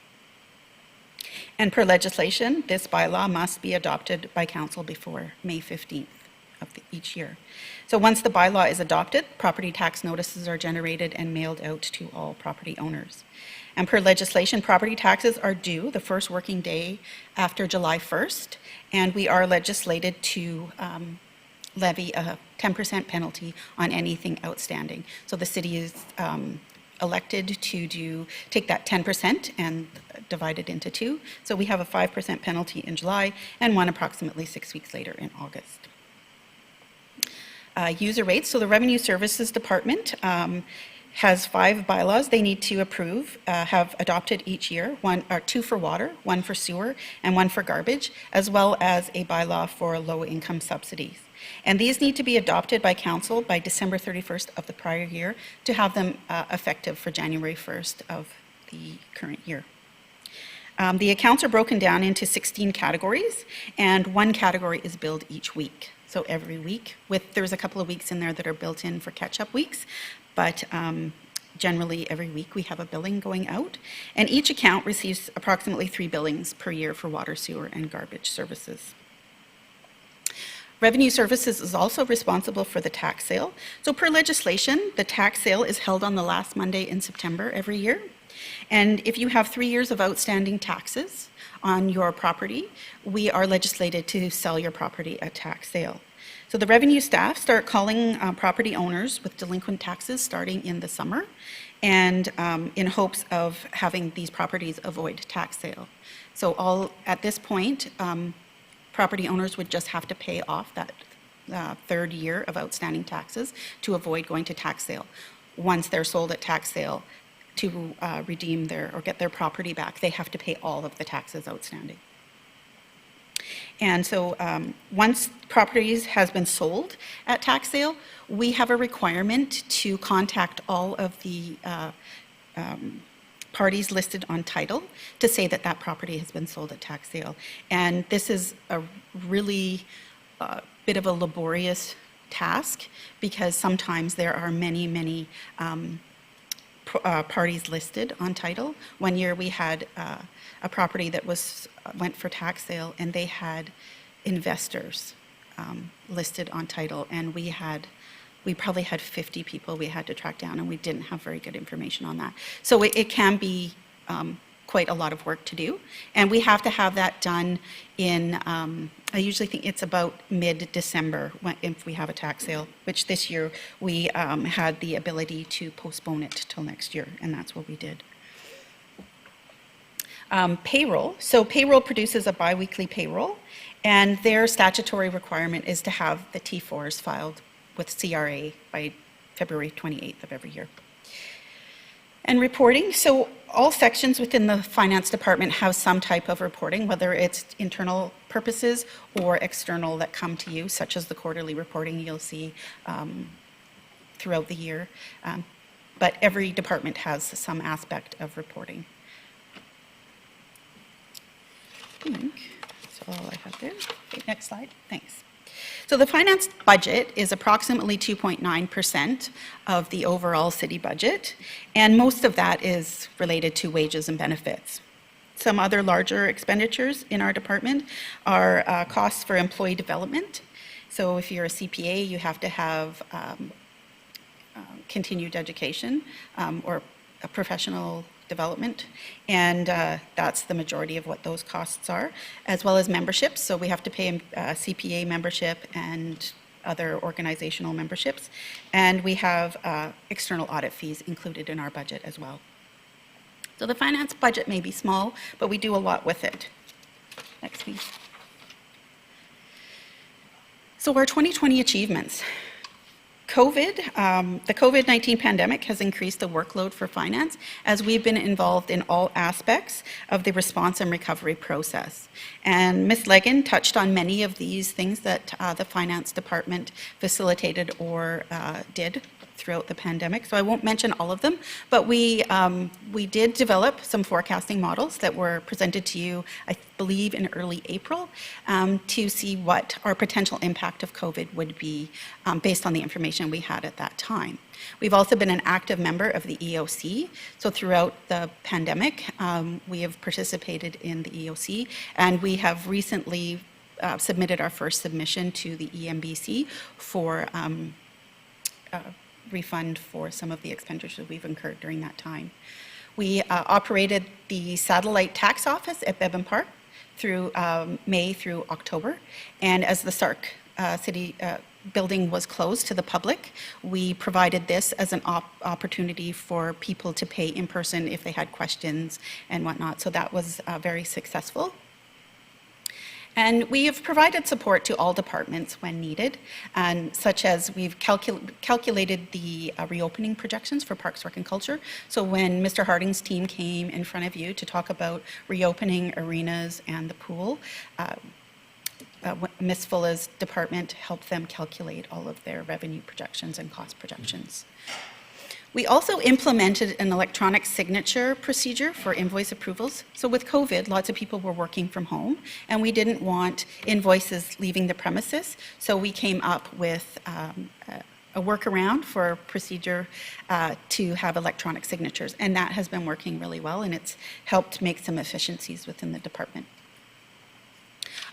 And per legislation, this bylaw must be adopted by council before May 15th of each year. So once the bylaw is adopted, property tax notices are generated and mailed out to all property owners. And per legislation, property taxes are due the first working day after July 1st, and we are legislated to levy a 10% penalty on anything outstanding. So the city is elected to take that 10% and divide it into two. So we have a 5% penalty in July and one approximately 6 weeks later in August. User rates, so the Revenue Services Department has 5 bylaws they need to approve, have adopted each year, 2 for water, 1 for sewer, and 1 for garbage, as well as a bylaw for low-income subsidies. And these need to be adopted by council by December 31st of the prior year to have them effective for January 1st of the current year. The accounts are broken down into 16 categories, and 1 category is billed each week. So every week, there's a couple of weeks in there that are built in for catch-up weeks, but generally every week we have a billing going out, and each account receives approximately 3 billings per year for water, sewer, and garbage services. Revenue Services is also responsible for the tax sale. So per legislation, the tax sale is held on the last Monday in September every year. And if you have 3 years of outstanding taxes on your property, we are legislated to sell your property at tax sale. So the revenue staff start calling property owners with delinquent taxes starting in the summer, and in hopes of having these properties avoid tax sale. So at this point, property owners would just have to pay off that third year of outstanding taxes to avoid going to tax sale. Once they're sold at tax sale, to redeem or get their property back, they have to pay all of the taxes outstanding. And so once properties has been sold at tax sale, we have a requirement to contact all of the parties listed on title to say that that property has been sold at tax sale. And this is a really bit of a laborious task, because sometimes there are many parties listed on title. One year we had a property that went for tax sale, and they had investors listed on title, and we probably had 50 people we had to track down, and we didn't have very good information on that. So it can be quite a lot of work to do, and we have to have that done in, I usually think it's about mid-December if we have a tax sale, which this year we had the ability to postpone it till next year, and that's what we did. Payroll. So payroll produces a biweekly payroll, and their statutory requirement is to have the T4s filed with CRA by February 28th of every year. And reporting, so all sections within the finance department have some type of reporting, whether it's internal purposes or external that come to you, such as the quarterly reporting you'll see throughout the year. But every department has some aspect of reporting. I think that's all I have there. Okay, next slide, thanks. So the finance budget is approximately 2.9% of the overall city budget, and most of that is related to wages and benefits. Some other larger expenditures in our department are costs for employee development. So if you're a CPA, you have to have continued education or a professional development, and that's the majority of what those costs are, as well as memberships. So we have to pay CPA membership and other organizational memberships, and we have external audit fees included in our budget as well. So the finance budget may be small, but we do a lot with it. Next, please. So our 2020 achievements. The COVID-19 pandemic has increased the workload for finance, as we've been involved in all aspects of the response and recovery process. And Ms. Legan touched on many of these things that the finance department facilitated or did throughout the pandemic. So I won't mention all of them, but we did develop some forecasting models that were presented to you, I believe, in early April, to see what our potential impact of COVID would be based on the information we had at that time. We've also been an active member of the EOC. So throughout the pandemic, we have participated in the EOC, and we have recently submitted our first submission to the EMBC for refund for some of the expenditures we've incurred during that time. We operated the satellite tax office at Bevan Park through May through October, and as the Stark City building was closed to the public, we provided this as an opportunity for people to pay in person if they had questions and whatnot, so that was very successful. And we have provided support to all departments when needed, and such as we've calculated the reopening projections for Parks, Rec and Culture. So when Mr. Harding's team came in front of you to talk about reopening arenas and the pool, Ms. Fulla's department helped them calculate all of their revenue projections and cost projections. We also implemented an electronic signature procedure for invoice approvals. So with COVID, lots of people were working from home, and we didn't want invoices leaving the premises. So we came up with a workaround for a procedure to have electronic signatures, and that has been working really well, and it's helped make some efficiencies within the department.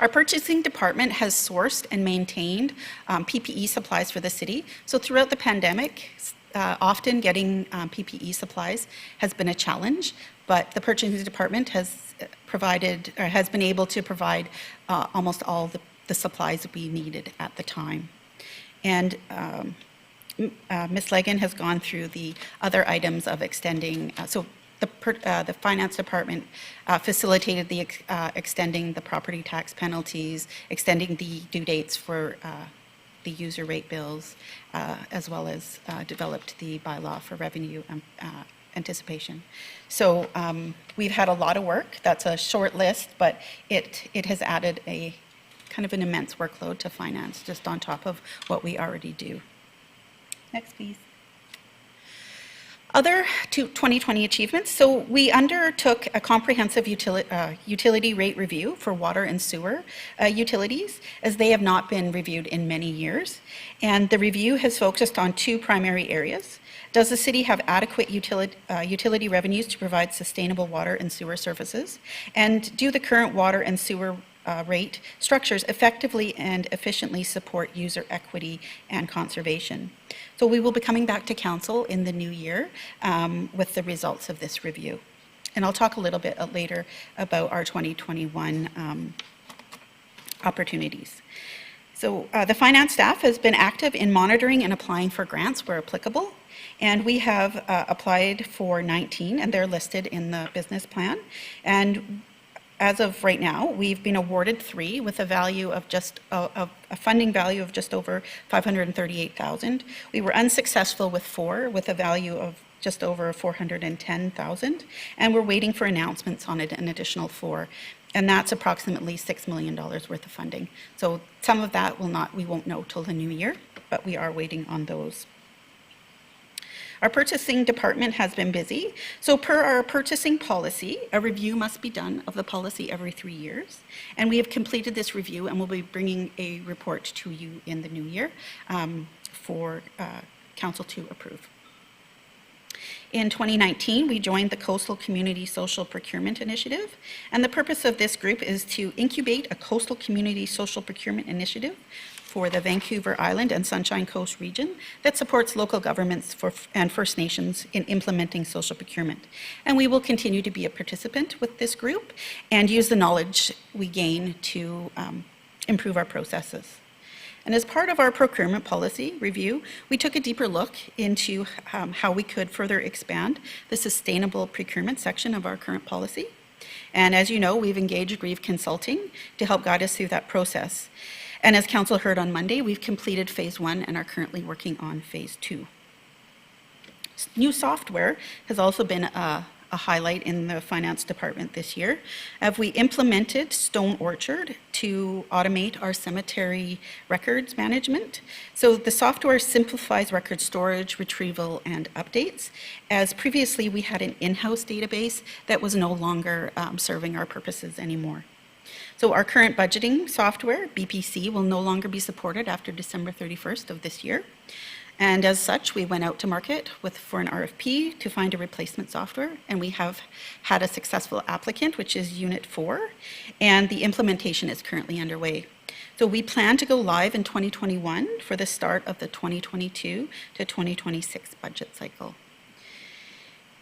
Our purchasing department has sourced and maintained PPE supplies for the city. So throughout the pandemic, often getting PPE supplies has been a challenge, but the purchasing department has provided, or has been able to provide almost all the supplies we needed at the time. And Ms. Legan has gone through the other items of extending, the Finance Department facilitated the extending the property tax penalties, extending the due dates for the user rate bills, as well as developed the bylaw for revenue anticipation. So we've had a lot of work. That's a short list, but it has added a kind of an immense workload to finance just on top of what we already do. Next, please. Other 2020 achievements. So we undertook a comprehensive utility rate review for water and sewer utilities, as they have not been reviewed in many years. And the review has focused on two primary areas. Does the city have adequate utility revenues to provide sustainable water and sewer services? And do the current water and sewer rate structures effectively and efficiently support user equity and conservation? So we will be coming back to council in the new year with the results of this review. And I'll talk a little bit later about our 2021 opportunities. So the finance staff has been active in monitoring and applying for grants where applicable. And we have applied for 19, and they're listed in the business plan. And as of right now, we've been awarded 3 with a value of a funding value of just over $538,000. We were unsuccessful with 4 with a value of just over $410,000, and we're waiting for announcements on an additional 4, and that's approximately $6 million worth of funding. So some of that we won't know till the new year, but we are waiting on those. Our purchasing department has been busy. So per our purchasing policy, a review must be done of the policy every 3 years. And we have completed this review and we'll be bringing a report to you in the new year for council to approve. In 2019, we joined the Coastal Community Social Procurement Initiative, and the purpose of this group is to incubate a coastal community social procurement initiative for the Vancouver Island and Sunshine Coast region that supports local governments and First Nations in implementing social procurement. And we will continue to be a participant with this group and use the knowledge we gain to improve our processes. And as part of our procurement policy review, we took a deeper look into how we could further expand the sustainable procurement section of our current policy. And as you know, we've engaged Grieve Consulting to help guide us through that process. And as council heard on Monday, we've completed phase 1 and are currently working on phase 2. New software has also been a highlight in the finance department this year. We implemented Stone Orchard to automate our cemetery records management. So the software simplifies record storage, retrieval, and updates, as previously we had an in-house database that was no longer serving our purposes anymore. So our current budgeting software, BPC, will no longer be supported after December 31st of this year. And as such, we went out to market for an RFP to find a replacement software, and we have had a successful applicant, which is Unit 4, and the implementation is currently underway. So we plan to go live in 2021 for the start of the 2022 to 2026 budget cycle.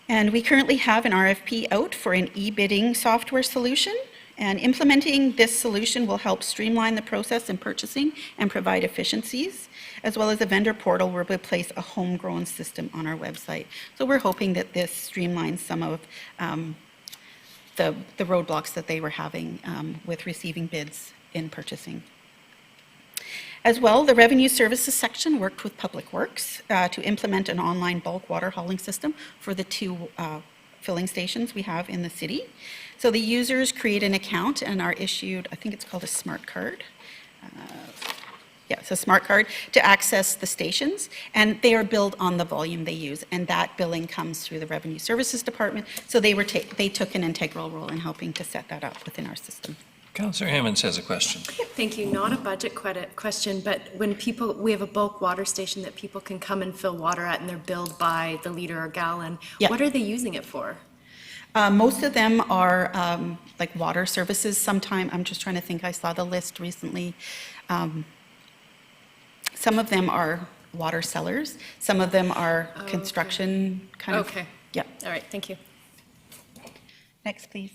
And we currently have an RFP out for an e-bidding software solution. And implementing this solution will help streamline the process in purchasing and provide efficiencies, as well as a vendor portal where we place a homegrown system on our website. So we're hoping that this streamlines some of the roadblocks that they were having with receiving bids in purchasing. As well, the Revenue Services section worked with Public Works to implement an online bulk water hauling system for the 2 filling stations we have in the city. So the users create an account and are issued, I think it's called a smart card. Yeah, it's a smart card to access the stations, and they are billed on the volume they use, and that billing comes through the Revenue Services Department. So they took an integral role in helping to set that up within our system.
Councillor Hammonds has a question.
Thank you. Not a budget question, but when we have a bulk water station that people can come and fill water at, and they're billed by the liter or gallon. Yep. What are they using it for?
Most of them are like water services. Sometime, I'm just trying to think, I saw the list recently. Some of them are water cellars. Some of them are construction kind of.
Okay.
Yeah.
All right, thank you.
Next, please.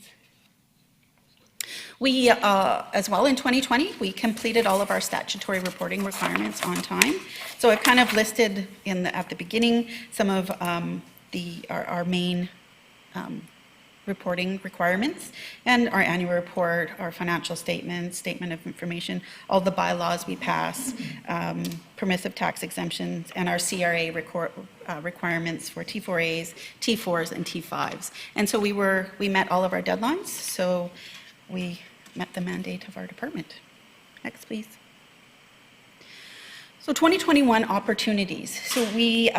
We, as well in 2020, we completed all of our statutory reporting requirements on time. So I've kind of listed at the beginning some of our main reporting requirements, and our annual report, our financial statements, statement of information, all the bylaws we pass, permissive tax exemptions, and our CRA requirements for T4As, T4s, and T5s. And so we met all of our deadlines, so we met the mandate of our department. Next, please. So 2021 opportunities. So we,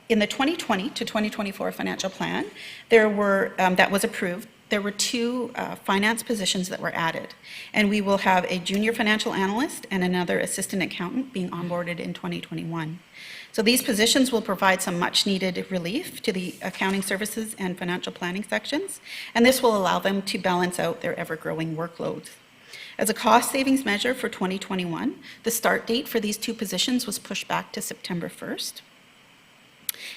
in the 2020 to 2024 financial plan, there were, that was approved, there were 2 finance positions that were added. And we will have a junior financial analyst and another assistant accountant being onboarded in 2021. So these positions will provide some much needed relief to the accounting services and financial planning sections, and this will allow them to balance out their ever-growing workloads. As a cost savings measure for 2021, the start date for these 2 positions was pushed back to September 1st.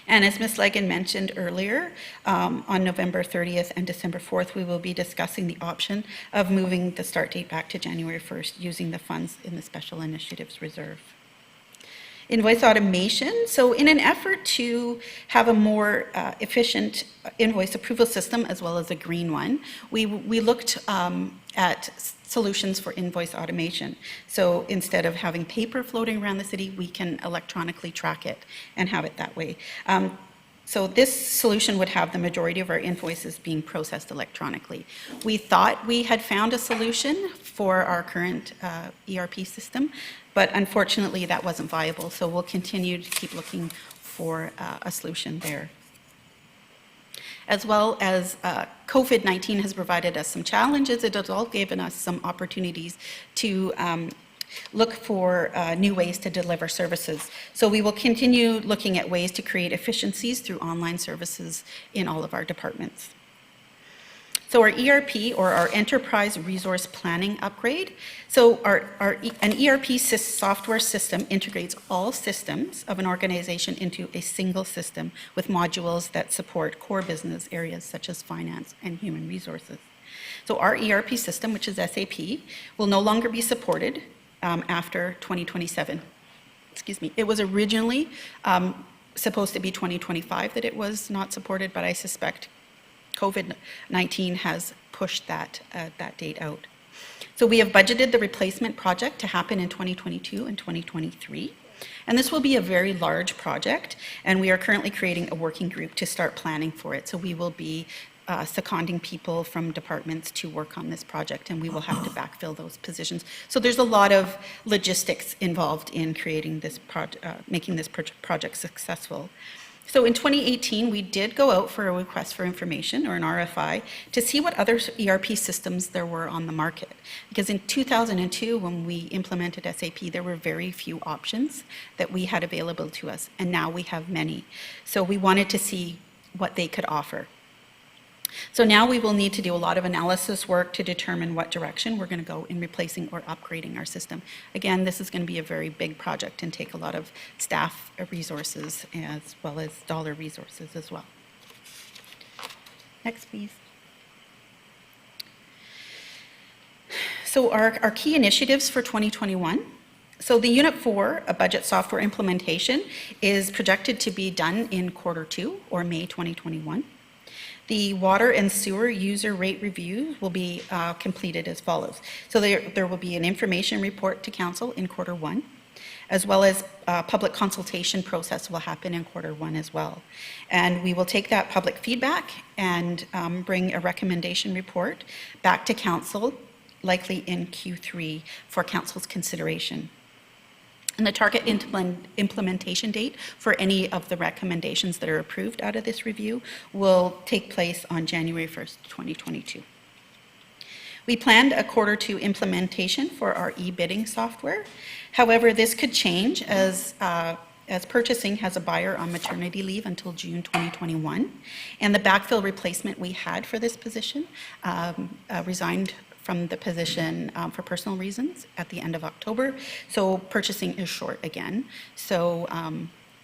And as Ms. Legan mentioned earlier, on November 30th and December 4th, we will be discussing the option of moving the start date back to January 1st using the funds in the Special Initiatives Reserve. Invoice automation. So in an effort to have a more efficient invoice approval system as well as a green one, we looked at solutions for invoice automation. So instead of having paper floating around the city, we can electronically track it and have it that way. So this solution would have the majority of our invoices being processed electronically. We thought we had found a solution for our current ERP system, but unfortunately that wasn't viable. So we'll continue to keep looking for a solution there. As well as COVID-19 has provided us some challenges, it has all given us some opportunities to look for new ways to deliver services. So we will continue looking at ways to create efficiencies through online services in all of our departments. So our ERP, or our Enterprise Resource Planning upgrade, so an ERP software system integrates all systems of an organization into a single system with modules that support core business areas such as finance and human resources. So our ERP system, which is SAP, will no longer be supported after 2027. Excuse me. It was originally supposed to be 2025 that it was not supported, but I suspect COVID-19 has pushed that date out. So we have budgeted the replacement project to happen in 2022 and 2023. And this will be a very large project, and we are currently creating a working group to start planning for it. So we will be seconding people from departments to work on this project, and we will have to backfill those positions. So there's a lot of logistics involved in creating this making this project successful. So in 2018, we did go out for a request for information, or an RFI, to see what other ERP systems there were on the market. Because in 2002, when we implemented SAP, there were very few options that we had available to us, and now we have many. So we wanted to see what they could offer. So now we will need to do a lot of analysis work to determine what direction we're going to go in replacing or upgrading our system. Again, this is going to be a very big project and take a lot of staff resources as well as dollar resources as well. Next, please. So our key initiatives for 2021. So the Unit 4, a budget software implementation, is projected to be done in Q2 or May 2021. The water and sewer user rate review will be completed as follows. So there will be an information report to council in Q1, as well as public consultation process will happen in Q1 as well. And we will take that public feedback and bring a recommendation report back to council, likely in Q3 for council's consideration. And the target implementation date for any of the recommendations that are approved out of this review will take place on January 1st, 2022. We planned a Q2 implementation for our e-bidding software. However, this could change as purchasing has a buyer on maternity leave until June 2021. And the backfill replacement we had for this position resigned from the position for personal reasons at the end of October. So purchasing is short again. So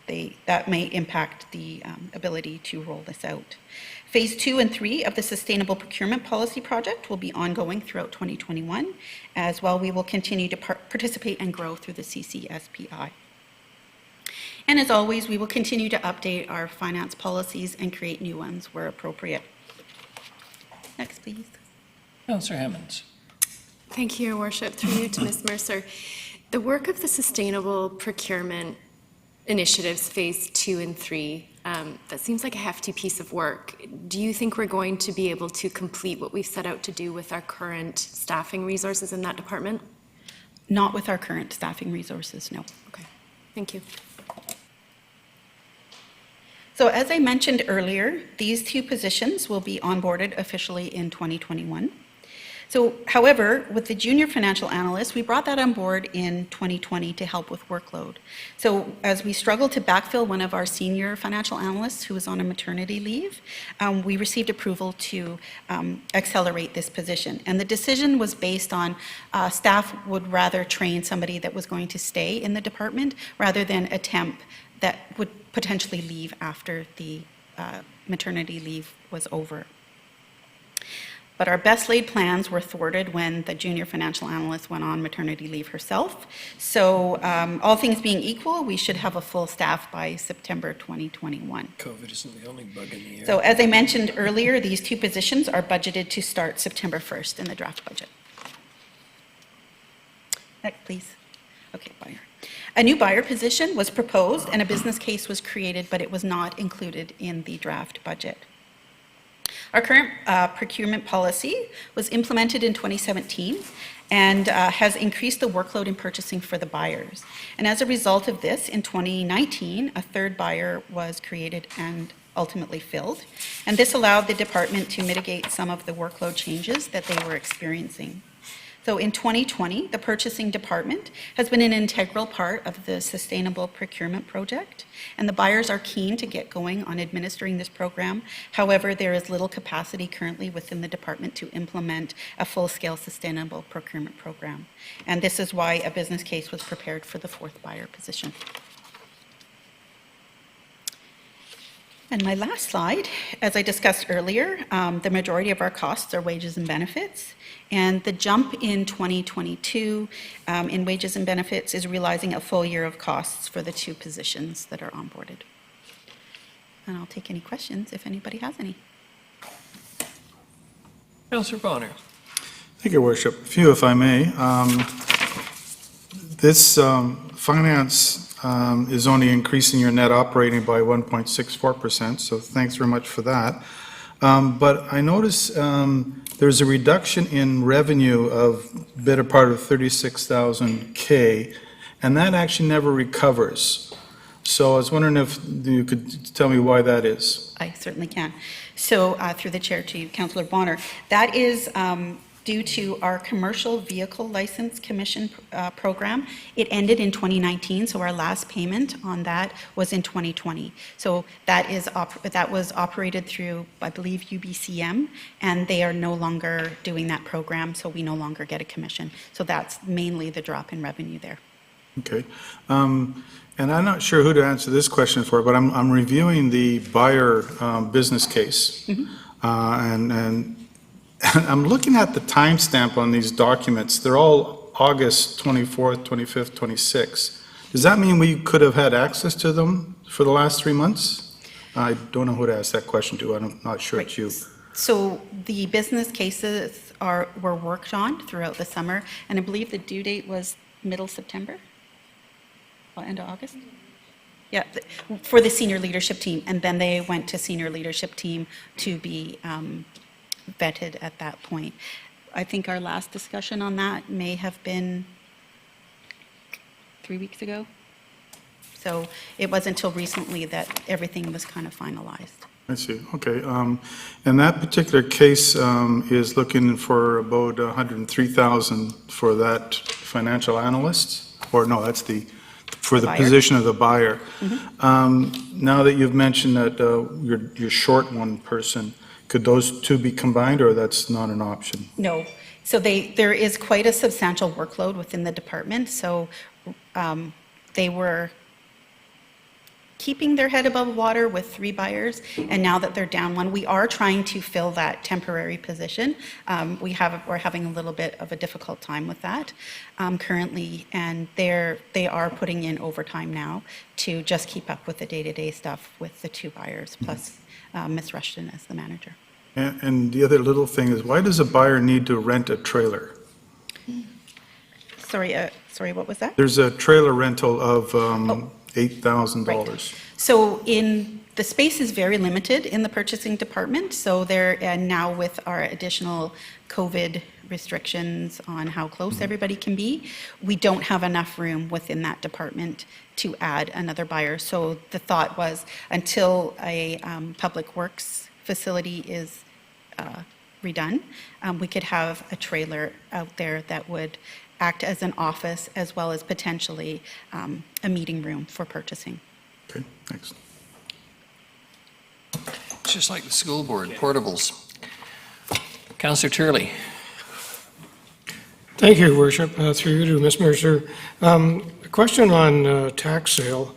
that may impact the ability to roll this out. Phase 2 and 3 of the Sustainable Procurement Policy Project will be ongoing throughout 2021. As well, we will continue to participate and grow through the CCSPI. And as always, we will continue to update our finance policies and create new ones where appropriate. Next, please.
Councillor Hammonds.
Thank you, Your Worship. Through you to Ms. Mercer. The work of the Sustainable Procurement Initiatives, Phase 2 and 3, that seems like a hefty piece of work. Do you think we're going to be able to complete what we've set out to do with our current staffing resources in that department?
Not with our current staffing resources, no.
Okay, thank you.
So as I mentioned earlier, these 2 positions will be onboarded officially in 2021. So, however, with the junior financial analyst, we brought that on board in 2020 to help with workload. So as we struggled to backfill one of our senior financial analysts who was on a maternity leave, we received approval to accelerate this position. And the decision was based on staff would rather train somebody that was going to stay in the department rather than a temp that would potentially leave after the maternity leave was over. But our best laid plans were thwarted when the junior financial analyst went on maternity leave herself. So all things being equal, we should have a full staff by September 2021.
COVID isn't the only bug in the air.
So as I mentioned earlier, these 2 positions are budgeted to start September 1st in the draft budget. Next, please. Okay, buyer. A new buyer position was proposed and a business case was created, but it was not included in the draft budget. Our current procurement policy was implemented in 2017 and has increased the workload in purchasing for the buyers. And as a result of this, in 2019, a 3rd buyer was created and ultimately filled. And this allowed the department to mitigate some of the workload changes that they were experiencing. So in 2020, the purchasing department has been an integral part of the Sustainable Procurement Project, and the buyers are keen to get going on administering this program. However, there is little capacity currently within the department to implement a full-scale sustainable procurement program. And this is why a business case was prepared for the 4th buyer position. And my last slide, as I discussed earlier, the majority of our costs are wages and benefits. And the jump in 2022 in wages and benefits is realizing a full year of costs for the 2 positions that are onboarded. And I'll take any questions if anybody has any.
Councillor Bonner.
Thank you, Your Worship. A few, if I may. This finance is only increasing your net operating by 1.64%, so thanks very much for that. But I notice there's a reduction in revenue of better part of 36,000 K, and that actually never recovers. So I was wondering if you could tell me why that is.
I certainly can. So through the chair to Councillor Bonner, that is due to our commercial vehicle license commission program. It ended in 2019, so our last payment on that was in 2020. So that was operated through, I believe, UBCM, and they are no longer doing that program, so we no longer get a commission. So that's mainly the drop in revenue there.
Okay. And I'm not sure who to answer this question for, but I'm reviewing the buyer business case. Mm-hmm. And I'm looking at the timestamp on these documents. They're all August 24th, 25th, 26th. Does that mean we could have had access to them for the last 3 months? I don't know who to ask that question to. I'm not sure
Right.
it's you.
So the business cases were worked on throughout the summer, and I believe the due date was middle September? Or end of August? Yeah, for the senior leadership team, and then they went to senior leadership team to be vetted at that point. I think our last discussion on that may have been 3 weeks ago. So it wasn't until recently that everything was kind of finalized.
I see. Okay. And that particular case is looking for about 103,000 for that financial analyst, or no, that's for the position of the buyer. Mm-hmm. Now that you've mentioned that you're short one person, could those 2 be combined, or that's not an option?
No. So there is quite a substantial workload within the department. So they were keeping their head above water with 3 buyers, and now that they're down 1, we are trying to fill that temporary position. We're having a little bit of a difficult time with that currently, and they are putting in overtime now to just keep up with the day-to-day stuff with the 2 buyers, plus Ms. Rushton as the manager.
And the other little thing is, why does a buyer need to rent a trailer?
Sorry, what was that?
There's a trailer rental of $8,000.
So the space is very limited in the purchasing department. So and now with our additional COVID restrictions on how close everybody can be, we don't have enough room within that department to add another buyer. So the thought was, until a public works facility is redone, we could have a trailer out there that would act as an office as well as potentially a meeting room for purchasing.
Okay, thanks.
It's just like the school board, portables. Councillor Turley.
Thank you, Your Worship. Through you to Ms. Mercer. A question on tax sale.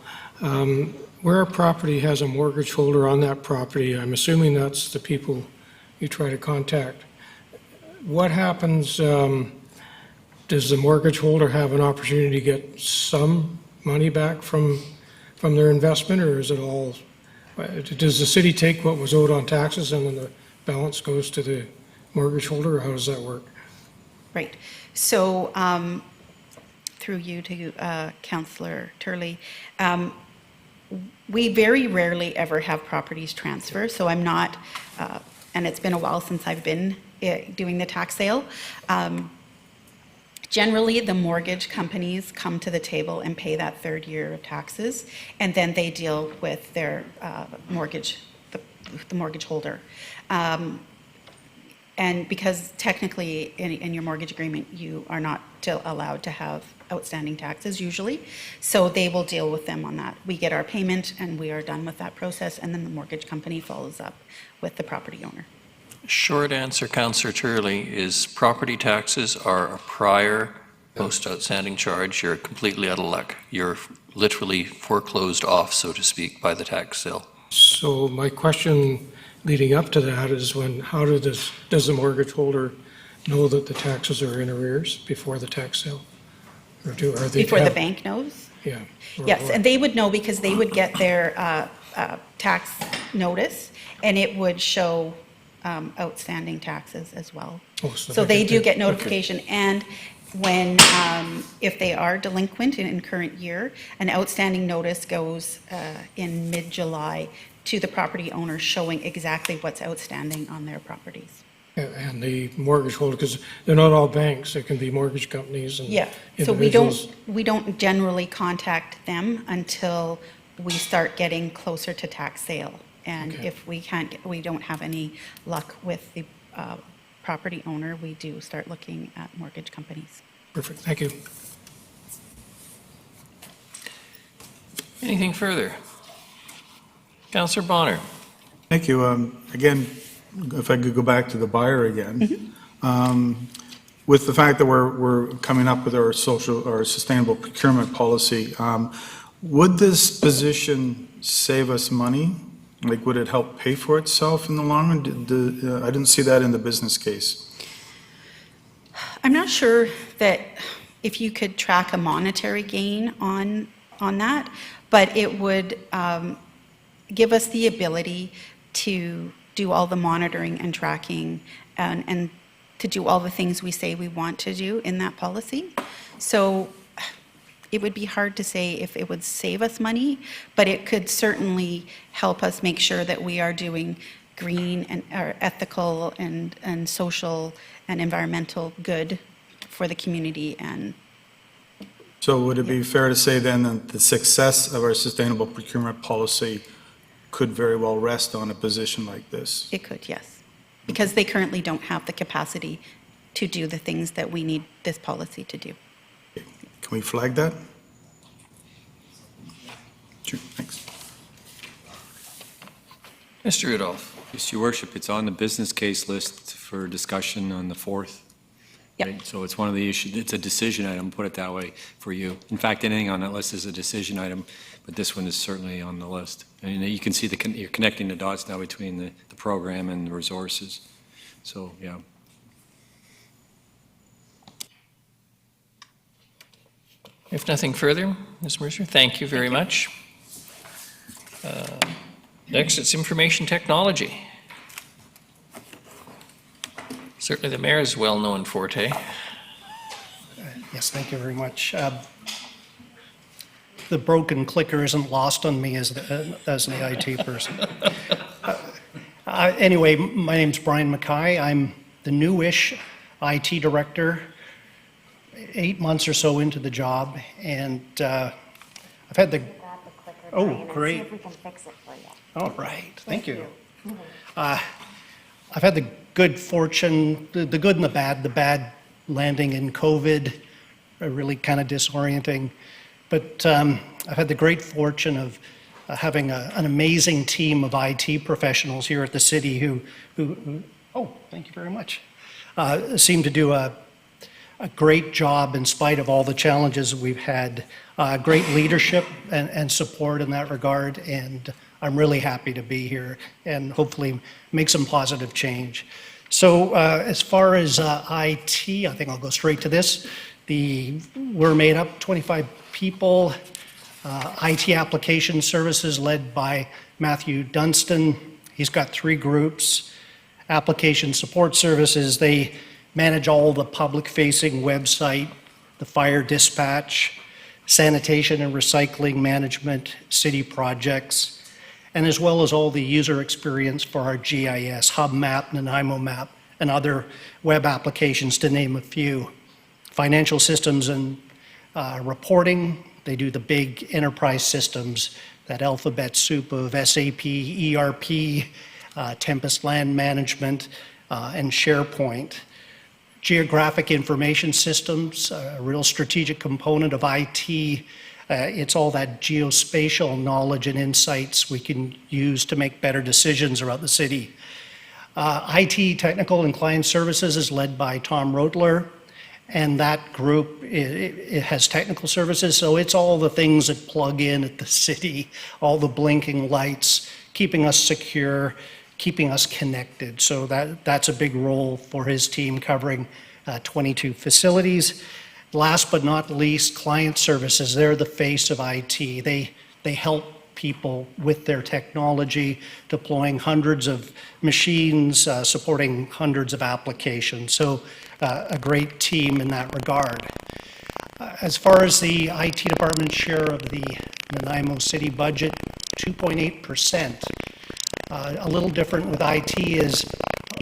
Where a property has a mortgage holder on that property, I'm assuming that's the people you try to contact. What happens, does the mortgage holder have an opportunity to get some money back from their investment, or is it all, does the city take what was owed on taxes and then the balance goes to the mortgage holder, or how does that work?
Right. So through you to Councillor Turley, we very rarely ever have properties transfer, so I'm not, and it's been a while since I've been doing the tax sale. Generally, the mortgage companies come to the table and pay that 3rd year of taxes, and then they deal with their mortgage, the mortgage holder. And because technically in your mortgage agreement, you are not allowed to have outstanding taxes usually, so they will deal with them on that. We get our payment and we are done with that process, and then the mortgage company follows up with the property owner.
Short answer, Councillor Turley, is property taxes are a prior post-outstanding charge. You're completely out of luck. You're literally foreclosed off, so to speak, by the tax sale.
So my question leading up to that is how does the mortgage holder know that the taxes are in arrears before the tax sale? Or are they
before the bank knows?
Yeah.
Yes, and they would know because they would get their tax notice, and it would show outstanding taxes as well.
Oh,
so they do get notification, okay. And when if they are delinquent in current year, an outstanding notice goes in mid-July to the property owner showing exactly what's outstanding on their properties.
And the mortgage holder, because they're not all banks, there can be mortgage companies and
yeah. So we don't generally contact them until we start getting closer to tax sale. And okay. If we don't have any luck with the property owner, we do start looking at mortgage companies.
Perfect, thank you.
Anything further? Councillor Bonner.
Thank you. Again, if I could go back to the buyer again. Mm-hmm. With the fact that we're coming up with our sustainable procurement policy, would this position save us money? Like, would it help pay for itself in the long run? I didn't see that in the business case.
I'm not sure that if you could track a monetary gain on that, but it would give us the ability to do all the monitoring and tracking and to do all the things we say we want to do in that policy. So it would be hard to say if it would save us money, but it could certainly help us make sure that we are doing green and or ethical and social and environmental good for the community. And
so would it be fair to say then that the success of our sustainable procurement policy could very well rest on a position like this?
It could, yes, because they currently don't have the capacity to do the things that we need this policy to do.
Can we flag that? Sure, thanks.
Mr. Rudolph.
Yes, Your Worship, it's on the business case list for discussion on the 4th.
Right? So it's one of the issues, it's a decision item, put it that way, for you. In fact, anything on that list is a decision item, but this one is certainly on the list. And you can see you're connecting the dots now between the program and the resources. So, yeah.
If nothing further, Ms. Mercer, thank you very much. Next, it's information technology. Certainly the mayor's well-known forte.
Yes, thank you very much. The broken clicker isn't lost on me as an IT person. Anyway, my name's Brian Mackay. I'm the newish IT director, 8 months or so into the job, and I've had the... Oh, great.
See if we can fix it for you.
All right, thank you. I've had the good fortune, the good and the bad landing in COVID, really kind of disorienting. But I've had the great fortune of having an amazing team of IT professionals here at the city who oh, thank you very much, seem to do a great job in spite of all the challenges we've had. Great leadership and support in that regard, and I'm really happy to be here and hopefully make some positive change. So as far as IT, I think I'll go straight to this. We're made up 25 people, IT application services led by Matthew Dunstan. He's got 3 groups. Application support services, they manage all the public-facing website, the fire dispatch, sanitation and recycling management, city projects, and as well as all the user experience for our GIS, Hub Map, Nanaimo Map, and other web applications, to name a few. Financial systems and reporting, they do the big enterprise systems, that alphabet soup of SAP, ERP, Tempest Land Management, and SharePoint. Geographic information systems, a real strategic component of IT. It's all that geospatial knowledge and insights we can use to make better decisions about the city. IT, technical and client services, is led by Tom Rodler, and that group, it has technical services, so it's all the things that plug in at the city, all the blinking lights, keeping us secure, keeping us connected. So that's a big role for his team, covering 22 facilities. Last but not least, client services. They're the face of IT. They help people with their technology, deploying hundreds of machines, supporting hundreds of applications. So a great team in that regard. As far as the IT department's share of the Nanaimo City budget, 2.8%. A little different with IT is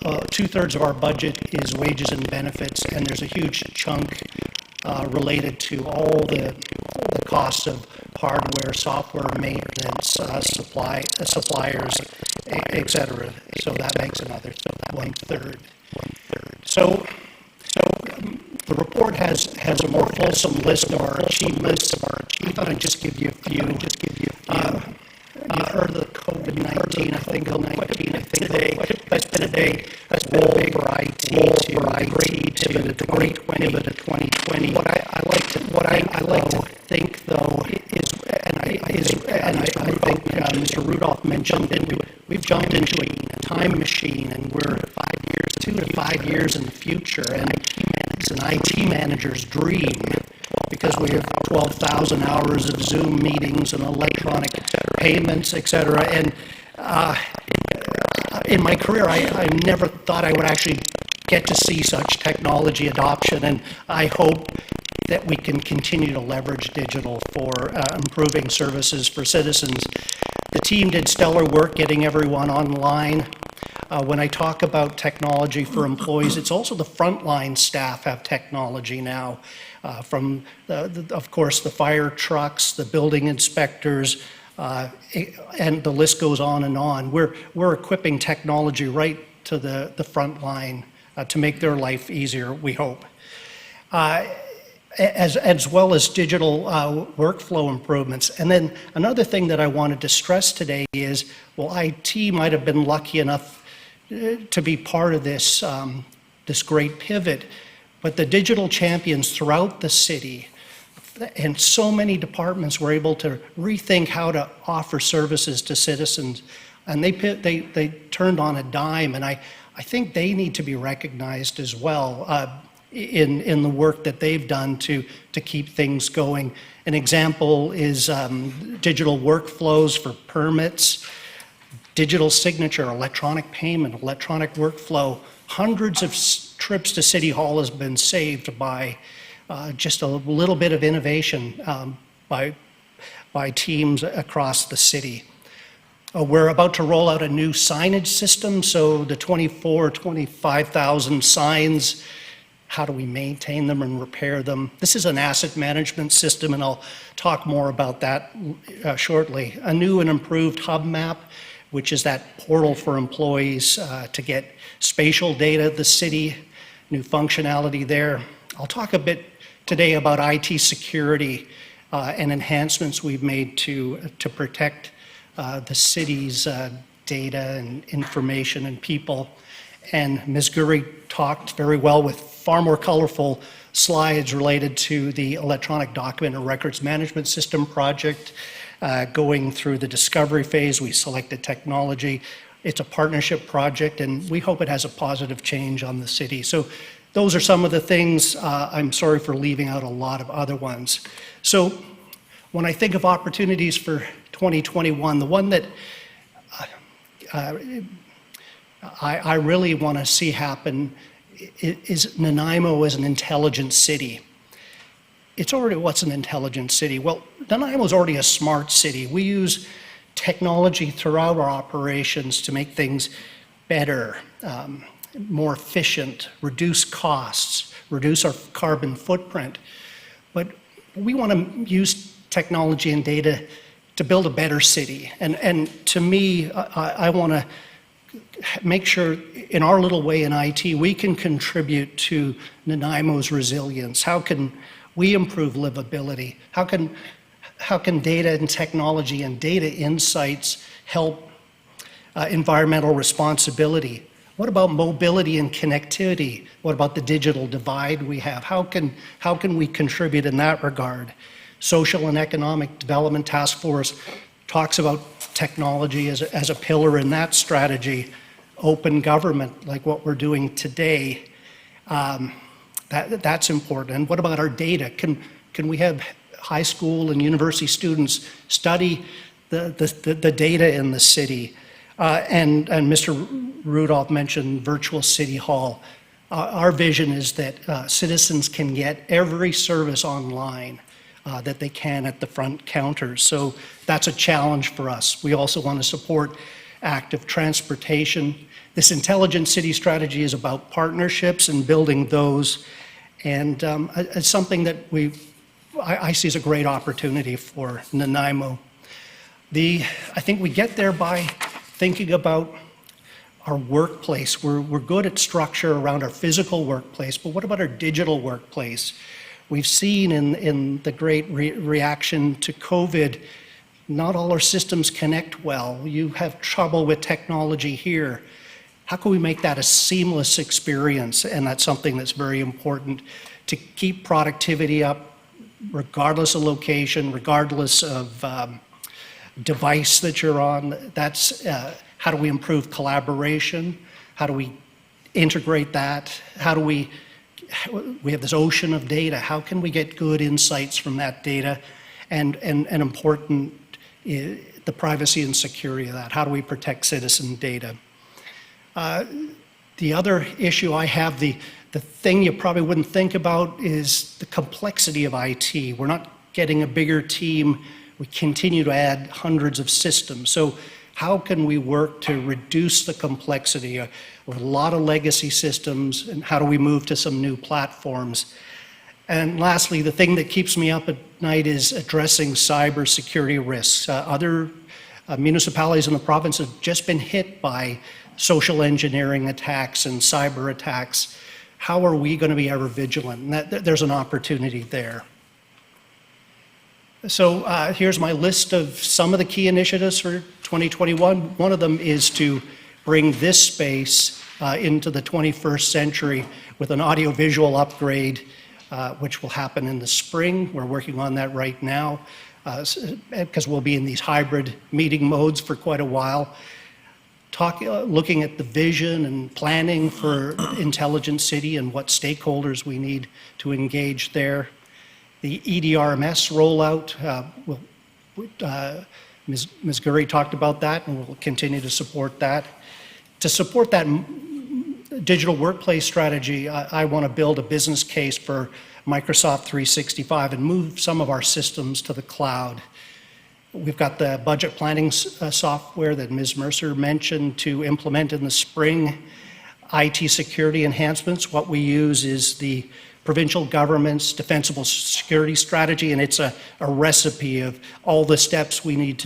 2/3 of our budget is wages and benefits, and there's a huge chunk related to all the costs of hardware, software maintenance, suppliers, etc. So that makes another 1/3. So the report has a more fulsome list of our achievements. I thought I'd just give you a few. You've heard of the COVID-19, I think, today. That's been a big goal for IT to pivot to 2020. What I like to think, though, is, and I think Mr. Rudolph mentioned it, we've jumped into a time machine, and we're 2 to 5 years in the future, and it's an IT manager's dream, because we have 12,000 hours of Zoom meetings and electronic payments, etc. And in my career, I never thought I would actually get to see such technology adoption, and I hope that we can continue to leverage digital for improving services for citizens. The team did stellar work getting everyone online. When I talk about technology for employees, it's also the frontline staff have technology now, from, of course, the fire trucks, the building inspectors, and the list goes on and on. We're equipping technology right to the front line to make their life easier, we hope. As well as digital workflow improvements. And then another thing that I wanted to stress today is, well, IT might have been lucky enough to be part of this, this great pivot, But the digital champions throughout the city and so many departments were able to rethink how to offer services to citizens. And they turned on a dime, and I think they need to be recognized as well in the work that they've done to keep things going. An example is digital workflows for permits, digital signature, electronic payment, electronic workflow. Hundreds of trips to City Hall has been saved by just a little bit of innovation by teams across the city. We're about to roll out a new signage system, so the 25,000 signs, how do we maintain them and repair them? This is an asset management system, and I'll talk more about that shortly. A new and improved hub map, which is that portal for employees to get spatial data of the city, new functionality there. I'll talk a bit today about IT security and enhancements we've made to protect the city's data and information and people. And Ms. Guri talked very well with far more colorful slides related to the electronic document and records management system project. Going through the discovery phase, we selected technology. It's a partnership project, and we hope it has a positive change on the city. So those are some of the things. I'm sorry for leaving out a lot of other ones. So when I think of opportunities for 2021, the one that I really want to see happen is Nanaimo as an intelligent city. It's already, what's an intelligent city? Well, Nanaimo is already a smart city. We use technology throughout our operations to make things better, more efficient, reduce costs, reduce our carbon footprint. But we want to use technology and data to build a better city. And to me, I want to make sure in our little way in IT, we can contribute to Nanaimo's resilience. How can we improve livability? How can data and technology and data insights help environmental responsibility? What about mobility and connectivity? What about the digital divide we have? How can we contribute in that regard? Social and Economic Development Task Force talks about technology as a pillar in that strategy. Open government, like what we're doing today, that's important. And what about our data? Can we have high school and university students study the data in the city? And Mr. Rudolph mentioned virtual City Hall. Our vision is that citizens can get every service online that they can at the front counters. So that's a challenge for us. We also want to support active transportation. This intelligent city strategy is about partnerships and building those. And it's something that I see as a great opportunity for Nanaimo. I think we get there by thinking about our workplace. We're good at structure around our physical workplace, but what about our digital workplace? We've seen in the great reaction to COVID, not all our systems connect well. You have trouble with technology here. How can we make that a seamless experience? And that's something that's very important to keep productivity up, regardless of location, regardless of device that you're on. That's how do we improve collaboration? How do we integrate that? How do we have this ocean of data. How can we get good insights from that data? And important, the privacy and security of that. How do we protect citizen data? The other issue I have, the thing you probably wouldn't think about is the complexity of IT. We're not getting a bigger team. We continue to add hundreds of systems. So how can we work to reduce the complexity? A lot of legacy systems, and how do we move to some new platforms? And lastly, the thing that keeps me up at night is addressing cybersecurity risks. Other municipalities in the province have just been hit by social engineering attacks and cyber attacks. How are we going to be ever vigilant? And there's an opportunity there. So here's my list of some of the key initiatives for 2021. One of them is to bring this space into the 21st century with an audiovisual upgrade, which will happen in the spring. We're working on that right now because we'll be in these hybrid meeting modes for quite a while. Looking at the vision and planning for Intelligent City and what stakeholders we need to engage there. The EDRMS rollout, Ms. Gurry talked about that, and we'll continue to support that. To support that digital workplace strategy, I want to build a business case for Microsoft 365 and move some of our systems to the cloud. We've got the budget planning software that Ms. Mercer mentioned to implement in the spring. IT security enhancements, what we use is the provincial government's defensible security strategy, and it's a recipe of all the steps we need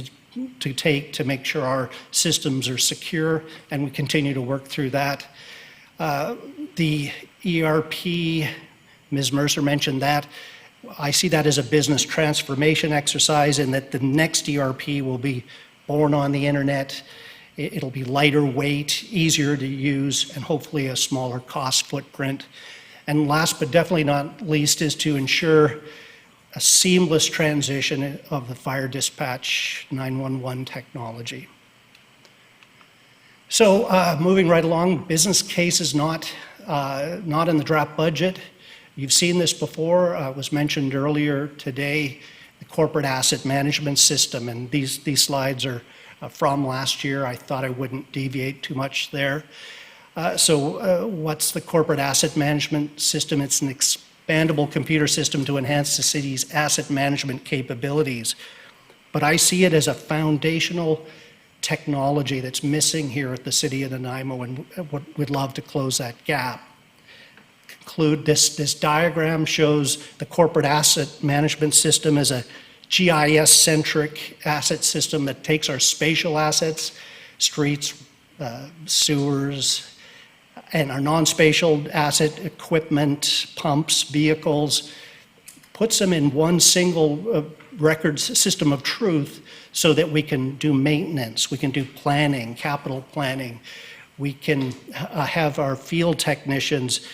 to take to make sure our systems are secure, and we continue to work through that. The ERP, Ms. Mercer mentioned that. I see that as a business transformation exercise, and that the next ERP will be born on the internet. It'll be lighter weight, easier to use, and hopefully a smaller cost footprint. And last but definitely not least is to ensure a seamless transition of the fire dispatch 911 technology. So moving right along, business case is not in the draft budget. You've seen this before. It was mentioned earlier today, the corporate asset management system, and these slides are from last year. I thought I wouldn't deviate too much there. What's the corporate asset management system? It's an expandable computer system to enhance the city's asset management capabilities. But I see it as a foundational technology that's missing here at the City of Nanaimo, and would love to close that gap. This diagram shows the corporate asset management system as a GIS-centric asset system that takes our spatial assets, streets, sewers, and our non-spatial asset equipment, pumps, vehicles, puts them in one single record system of truth so that we can do maintenance, we can do planning, capital planning, we can have our field technicians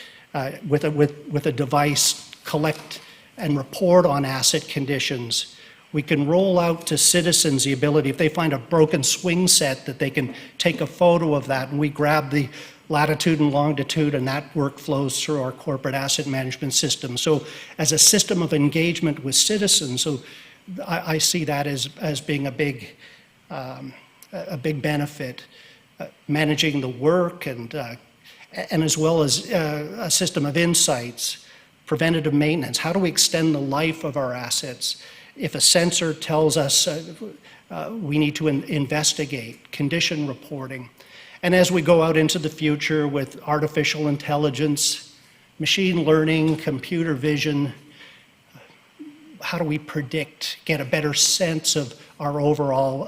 with a device collect and report on asset conditions. We can roll out to citizens the ability, if they find a broken swing set, that they can take a photo of that, and we grab the latitude and longitude, and that work flows through our corporate asset management system. So as a system of engagement with citizens, so I see that as being a big benefit, managing the work and as well as a system of insights, preventative maintenance. How do we extend the life of our assets? If a sensor tells us we need to investigate, condition reporting. And as we go out into the future with artificial intelligence, machine learning, computer vision, how do we predict, get a better sense of our overall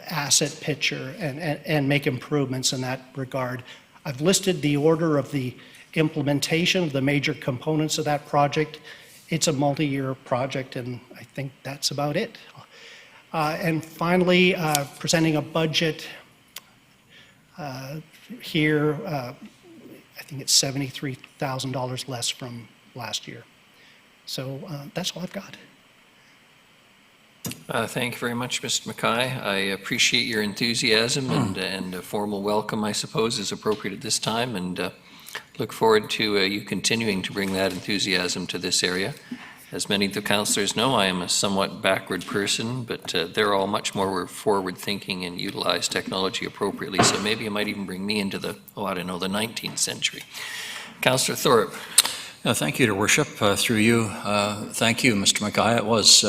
asset picture and make improvements in that regard? I've listed the order of the implementation of the major components of that project. It's a multi-year project, and I think that's about it. And finally, presenting a budget here, I think it's $73,000 less from last year. So that's all I've got.
Thank you very much, Mr. Mackay. I appreciate your enthusiasm, and a formal welcome, I suppose, is appropriate at this time, and look forward to you continuing to bring that enthusiasm to this area. As many of the councillors know, I am a somewhat backward person, but they're all much more forward-thinking and utilize technology appropriately, so maybe it might even bring me into the 19th century. Councillor Thorpe.
Thank you, Your Worship. Through you, thank you, Mr. Mackay. It was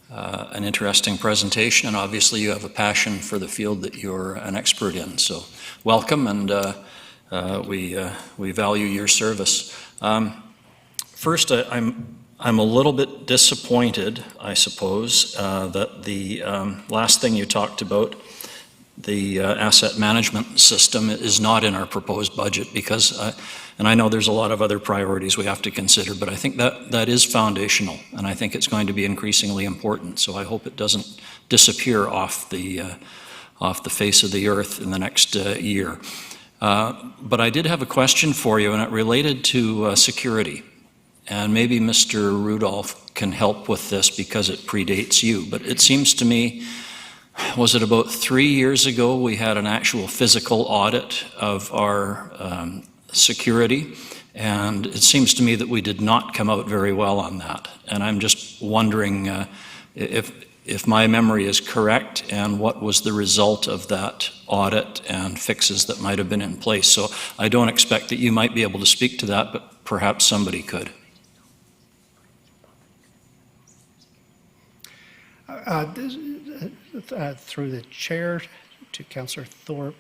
an interesting presentation, and obviously you have a passion for the field that you're an expert in. So welcome, and we value your service. First, I'm a little bit disappointed, I suppose, that the last thing you talked about, the asset management system, is not in our proposed budget, because and I know there's a lot of other priorities we have to consider, but I think that is foundational, and I think it's going to be increasingly important. So I hope it doesn't disappear off the face of the earth in the next year.
But I did have a question for you, and it related to security. And maybe Mr. Rudolph can help with this because it predates you. But it seems to me, was it about 3 years ago, we had an actual physical audit of our security. And it seems to me that we did not come out very well on that. And I'm just wondering if my memory is correct, and what was the result of that audit and fixes that might have been in place. So I don't expect that you might be able to speak to that, but perhaps somebody could.
Through the chair to Councillor Thorpe,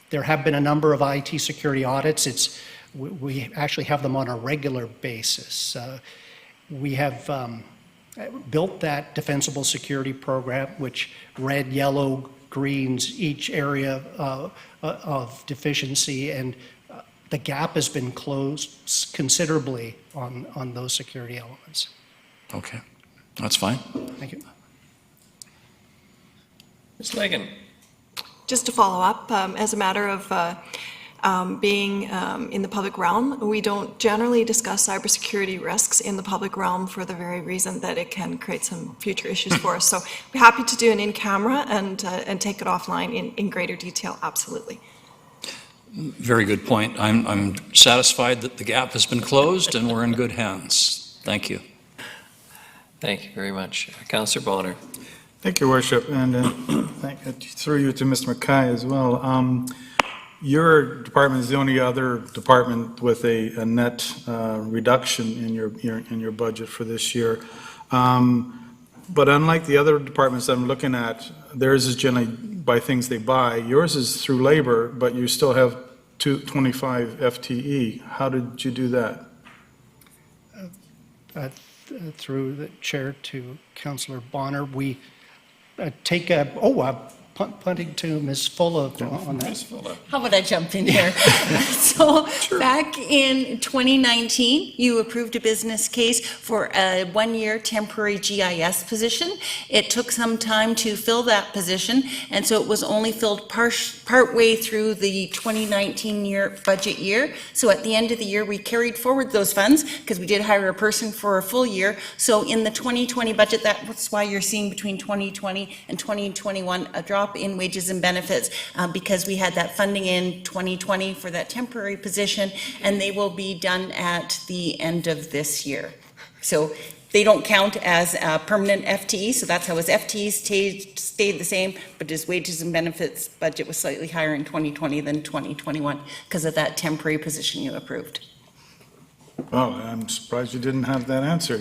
there have been a number of IT security audits. We actually have them on a regular basis. We have built that defensible security program, which red, yellow, greens each area of deficiency, and the gap has been closed considerably on those security elements.
Okay, that's fine.
Thank you.
Ms. Lagan.
Just to follow up, as a matter of being in the public realm, we don't generally discuss cybersecurity risks in the public realm for the very reason that it can create some future issues for us. So we're happy to do an in-camera and take it offline in greater detail, absolutely.
Very good point. I'm satisfied that the gap has been closed and we're in good hands. Thank you. Thank you very much. Councillor Bonner.
Thank you, Worship, and through you to Mr. Mackay as well. Your department is the only other department with a net reduction in your budget for this year. But unlike the other departments that I'm looking at, theirs is generally by things they buy. Yours is through labor, but you still have 25 FTE. How did you do that?
Through the chair to Councillor Bonner, we take punting to Ms. Fulla on that.
How would I jump in here? So back in 2019, you approved a business case for a one-year temporary GIS position. It took some time to fill that position, and so it was only filled partway through the 2019 budget year. So at the end of the year, we carried forward those funds because we did hire a person for a full year. So in the 2020 budget, that's why you're seeing between 2020 and 2021 a drop in wages and benefits because we had that funding in 2020 for that temporary position, and they will be done at the end of this year. So they don't count as a permanent FTE, so that's how his FTEs stayed the same, but his wages and benefits budget was slightly higher in 2020 than 2021 because of that temporary position you approved.
Oh, I'm surprised you didn't have that answer.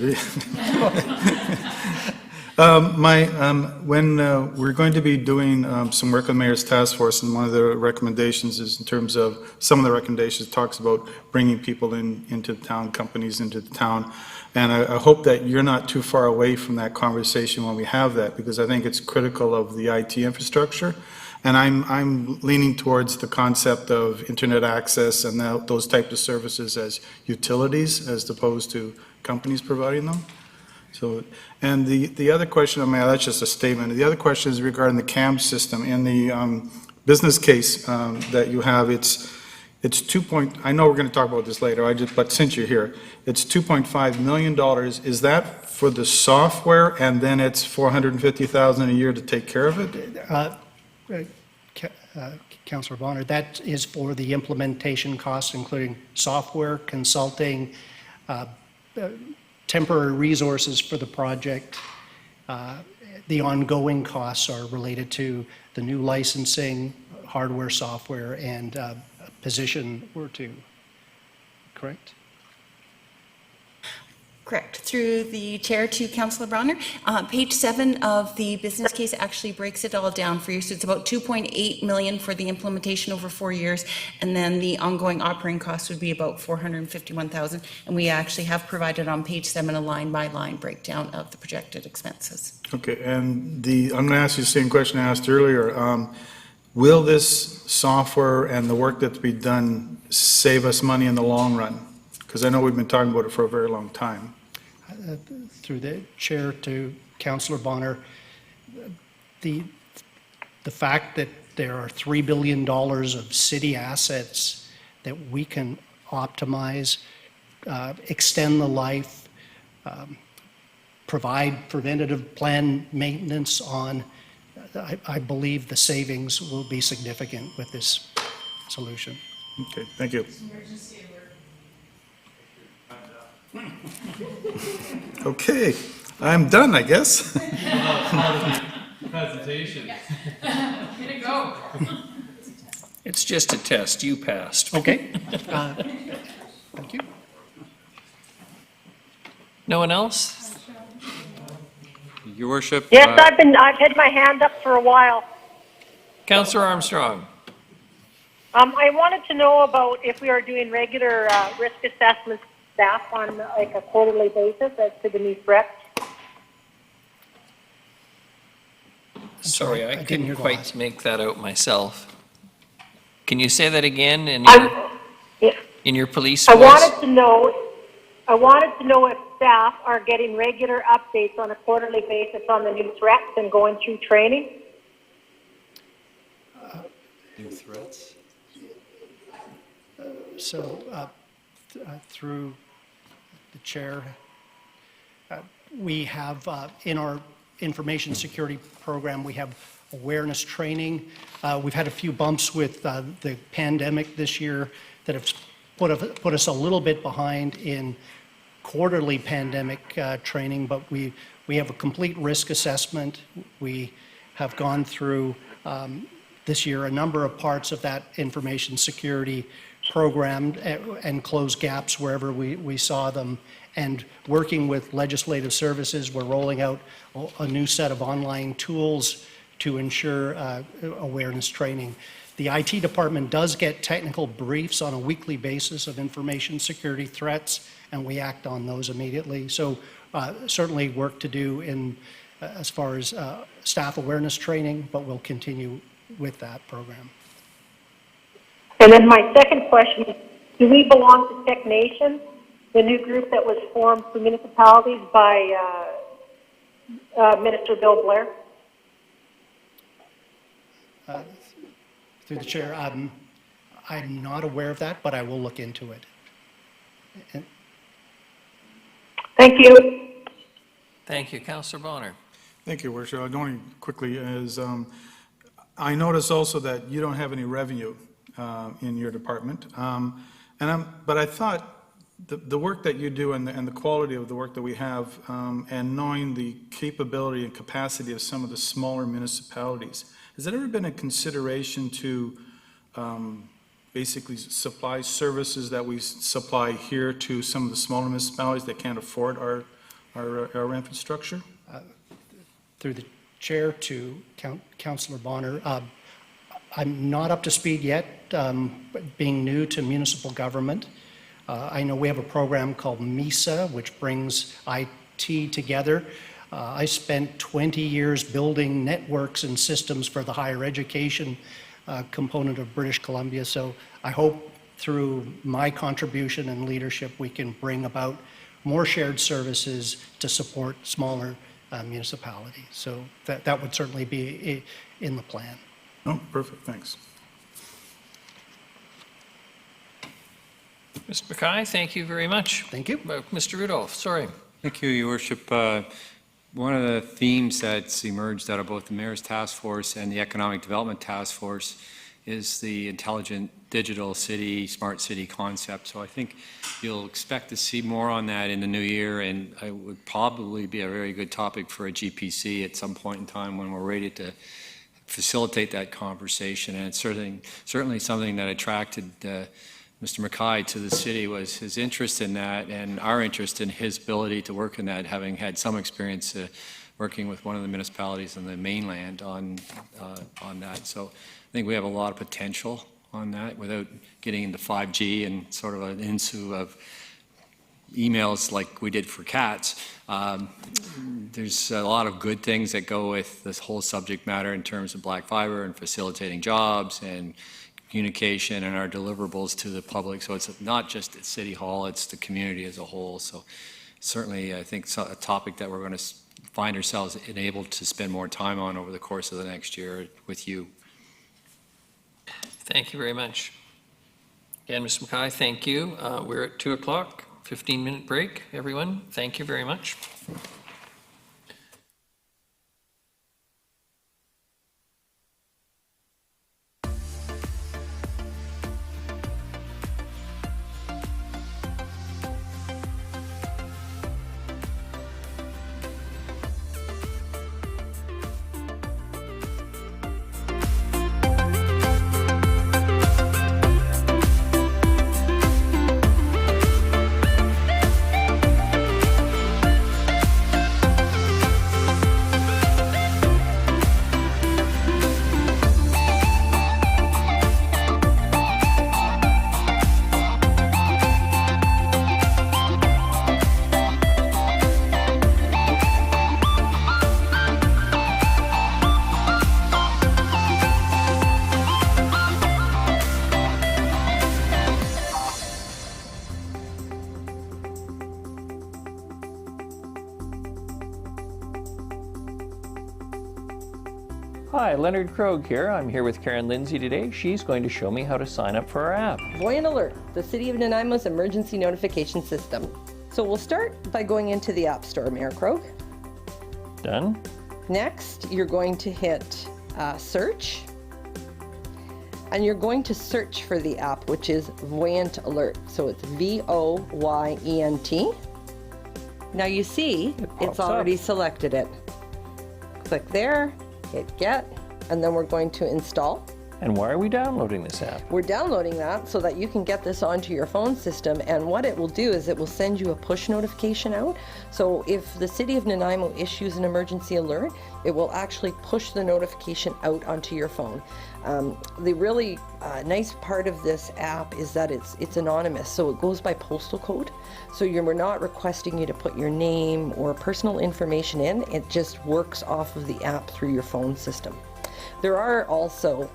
When we're going to be doing some work on Mayor's Task Force, and one of the recommendations is in terms of, some of the recommendations talks about bringing people into the town, companies into the town. And I hope that you're not too far away from that conversation when we have that, because I think it's critical of the IT infrastructure. And I'm leaning towards the concept of internet access and those types of services as utilities as opposed to companies providing them. So, and the other question, that's just a statement. The other question is regarding the CAM system. In the business case that you have, it's I know we're going to talk about this later, but since you're here, it's $2.5 million. Is that for the software, and then it's $450,000 a year to take care of it?
Councillor Bonner, that is for the implementation costs, including software, consulting, temporary resources for the project. The ongoing costs are related to the new licensing, hardware, software, and position or two. Correct?
Correct. Through the chair to Councillor Bonner, page 7 of the business case actually breaks it all down for you. So it's about $2.8 million for the implementation over 4 years, and then the ongoing operating costs would be about $451,000. And we actually have provided on page 7 a line-by-line breakdown of the projected expenses.
Okay, and I'm going to ask you the same question I asked earlier. Will this software and the work that's been done save us money in the long run? Because I know we've been talking about it for a very long time.
Through the chair to Councillor Bonner, the fact that there are $3 billion of city assets that we can optimize, extend the life, provide preventative plan maintenance on. I believe the savings will be significant with this solution.
Okay, thank you. Okay, I'm done, I guess.
Presentation.
Way to go.
It's just a test. You passed.
Okay. Thank you.
No one else?
Your Worship.
Yes, I've had my hand up for a while.
Councillor Armstrong.
I wanted to know about if we are doing regular risk assessment staff on like a quarterly basis as to the new threats.
Sorry, I
didn't
couldn't
hear the
quite
last.
make that out myself. Can you say that again in your police
I
voice?
wanted to know if staff are getting regular updates on a quarterly basis on the new threats and going through training.
New threats?
So through the chair, we have in our information security program, we have awareness training. We've had a few bumps with the pandemic this year that have put us a little bit behind in quarterly pandemic training, but we have a complete risk assessment. We have gone through this year a number of parts of that information security program and closed gaps wherever we saw them. And working with legislative services, we're rolling out a new set of online tools to ensure awareness training. The IT department does get technical briefs on a weekly basis of information security threats, and we act on those immediately. So certainly work to do in as far as staff awareness training, but we'll continue with that program.
And then my second question is, do we belong to Tech Nation, the new group that was formed for municipalities by Minister Bill Blair?
Through the chair, I'm not aware of that, but I will look into it.
Thank you.
Thank you. Councillor Bonner.
Thank you, Worship. Only quickly is, I notice also that you don't have any revenue in your department. But I thought the work that you do and the quality of the work that we have, and knowing the capability and capacity of some of the smaller municipalities, has it ever been a consideration to basically supply services that we supply here to some of the smaller municipalities that can't afford our infrastructure?
Through the chair to Councillor Bonner, I'm not up to speed yet, being new to municipal government. I know we have a program called MISA, which brings IT together. I spent 20 years building networks and systems for the higher education component of British Columbia. So I hope through my contribution and leadership, we can bring about more shared services to support smaller municipalities. So that would certainly be in the plan.
Oh, perfect. Thanks.
Mr. Mackay, thank you very much.
Thank you.
Mr. Rudolph, sorry.
Thank you, Your Worship. One of the themes that's emerged out of both the Mayor's Task Force and the Economic Development Task Force is the intelligent digital city, smart city concept. So I think you'll expect to see more on that in the new year, and it would probably be a very good topic for a GPC at some point in time when we're ready to facilitate that conversation. And it's certainly something that attracted Mr. Mackay to the city was his interest in that and our interest in his ability to work in that, having had some experience working with one of the municipalities in the mainland on that. So I think we have a lot of potential on that without getting into 5G and sort of an ensue of emails like we did for cats. There's a lot of good things that go with this whole subject matter in terms of black fiber and facilitating jobs and communication and our deliverables to the public. So it's not just at City Hall, it's the community as a whole. So certainly I think it's a topic that we're going to find ourselves enabled to spend more time on over the course of the next year with you.
Thank you very much. Again, Mr. Mackay, thank you. We're at 2 o'clock, 15-minute break, everyone. Thank you very much.
Hi, Leonard Krogh here. I'm here with Karen Lindsay today. She's going to show me how to sign up for our app.
Voyant Alert, the City of Nanaimo's emergency notification system. So we'll start by going into the App Store, Mayor Krogh.
Done.
Next, you're going to hit search. And you're going to search for the app, which is Voyant Alert. So it's VOYENT. Now you see, it's already selected it. Click there, hit get, and then we're going to install.
And why are we downloading this app?
We're downloading that so that you can get this onto your phone system, and what it will do is it will send you a push notification out. So if the City of Nanaimo issues an emergency alert, it will actually push the notification out onto your phone. The really nice part of this app is that it's anonymous, so it goes by postal code. So we're not requesting you to put your name or personal information in, it just works off of the app through your phone system. There are also,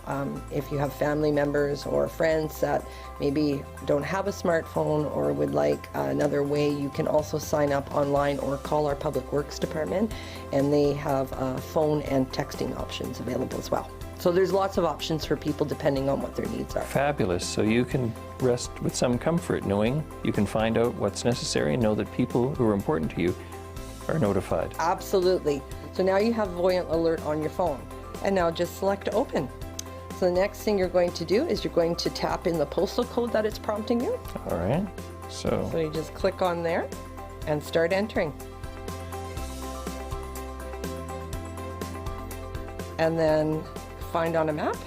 if you have family members or friends that maybe don't have a smartphone or would like another way, you can also sign up online or call our Public Works Department, and they have phone and texting options available as well. So there's lots of options for people depending on what their needs are.
Fabulous. So you can rest with some comfort knowing you can find out what's necessary and know that people who are important to you are notified.
Absolutely. So now you have Voyant Alert on your phone. And now just select open. So the next thing you're going to do is you're going to tap in the postal code that it's prompting you.
All right. So
you just click on there and start entering. And then find on a map.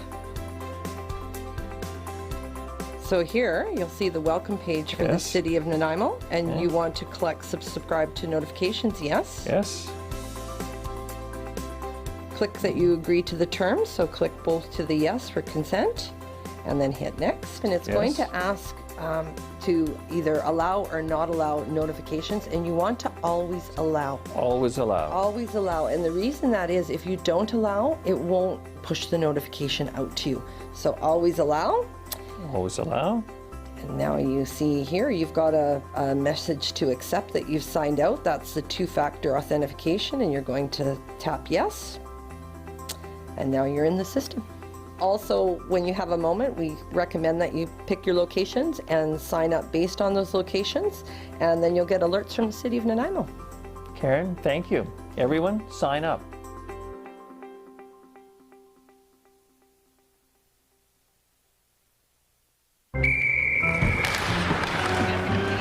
So here you'll see the welcome page for the City of Nanaimo, and you want to subscribe to notifications, yes?
Yes.
Click that you agree to the terms, so click both to the yes for consent, and then hit next. And it's going to ask to either allow or not allow notifications, and you want to always allow.
Always allow.
Always allow. And the reason that is, if you don't allow, it won't push the notification out to you. So always allow.
Always allow.
And now you see here, you've got a message to accept that you've signed out. That's the two-factor authentication, and you're going to tap yes. And now you're in the system. Also, when you have a moment, we recommend that you pick your locations and sign up based on those locations, and then you'll get alerts from the City of Nanaimo.
Karen, thank you. Everyone, sign up.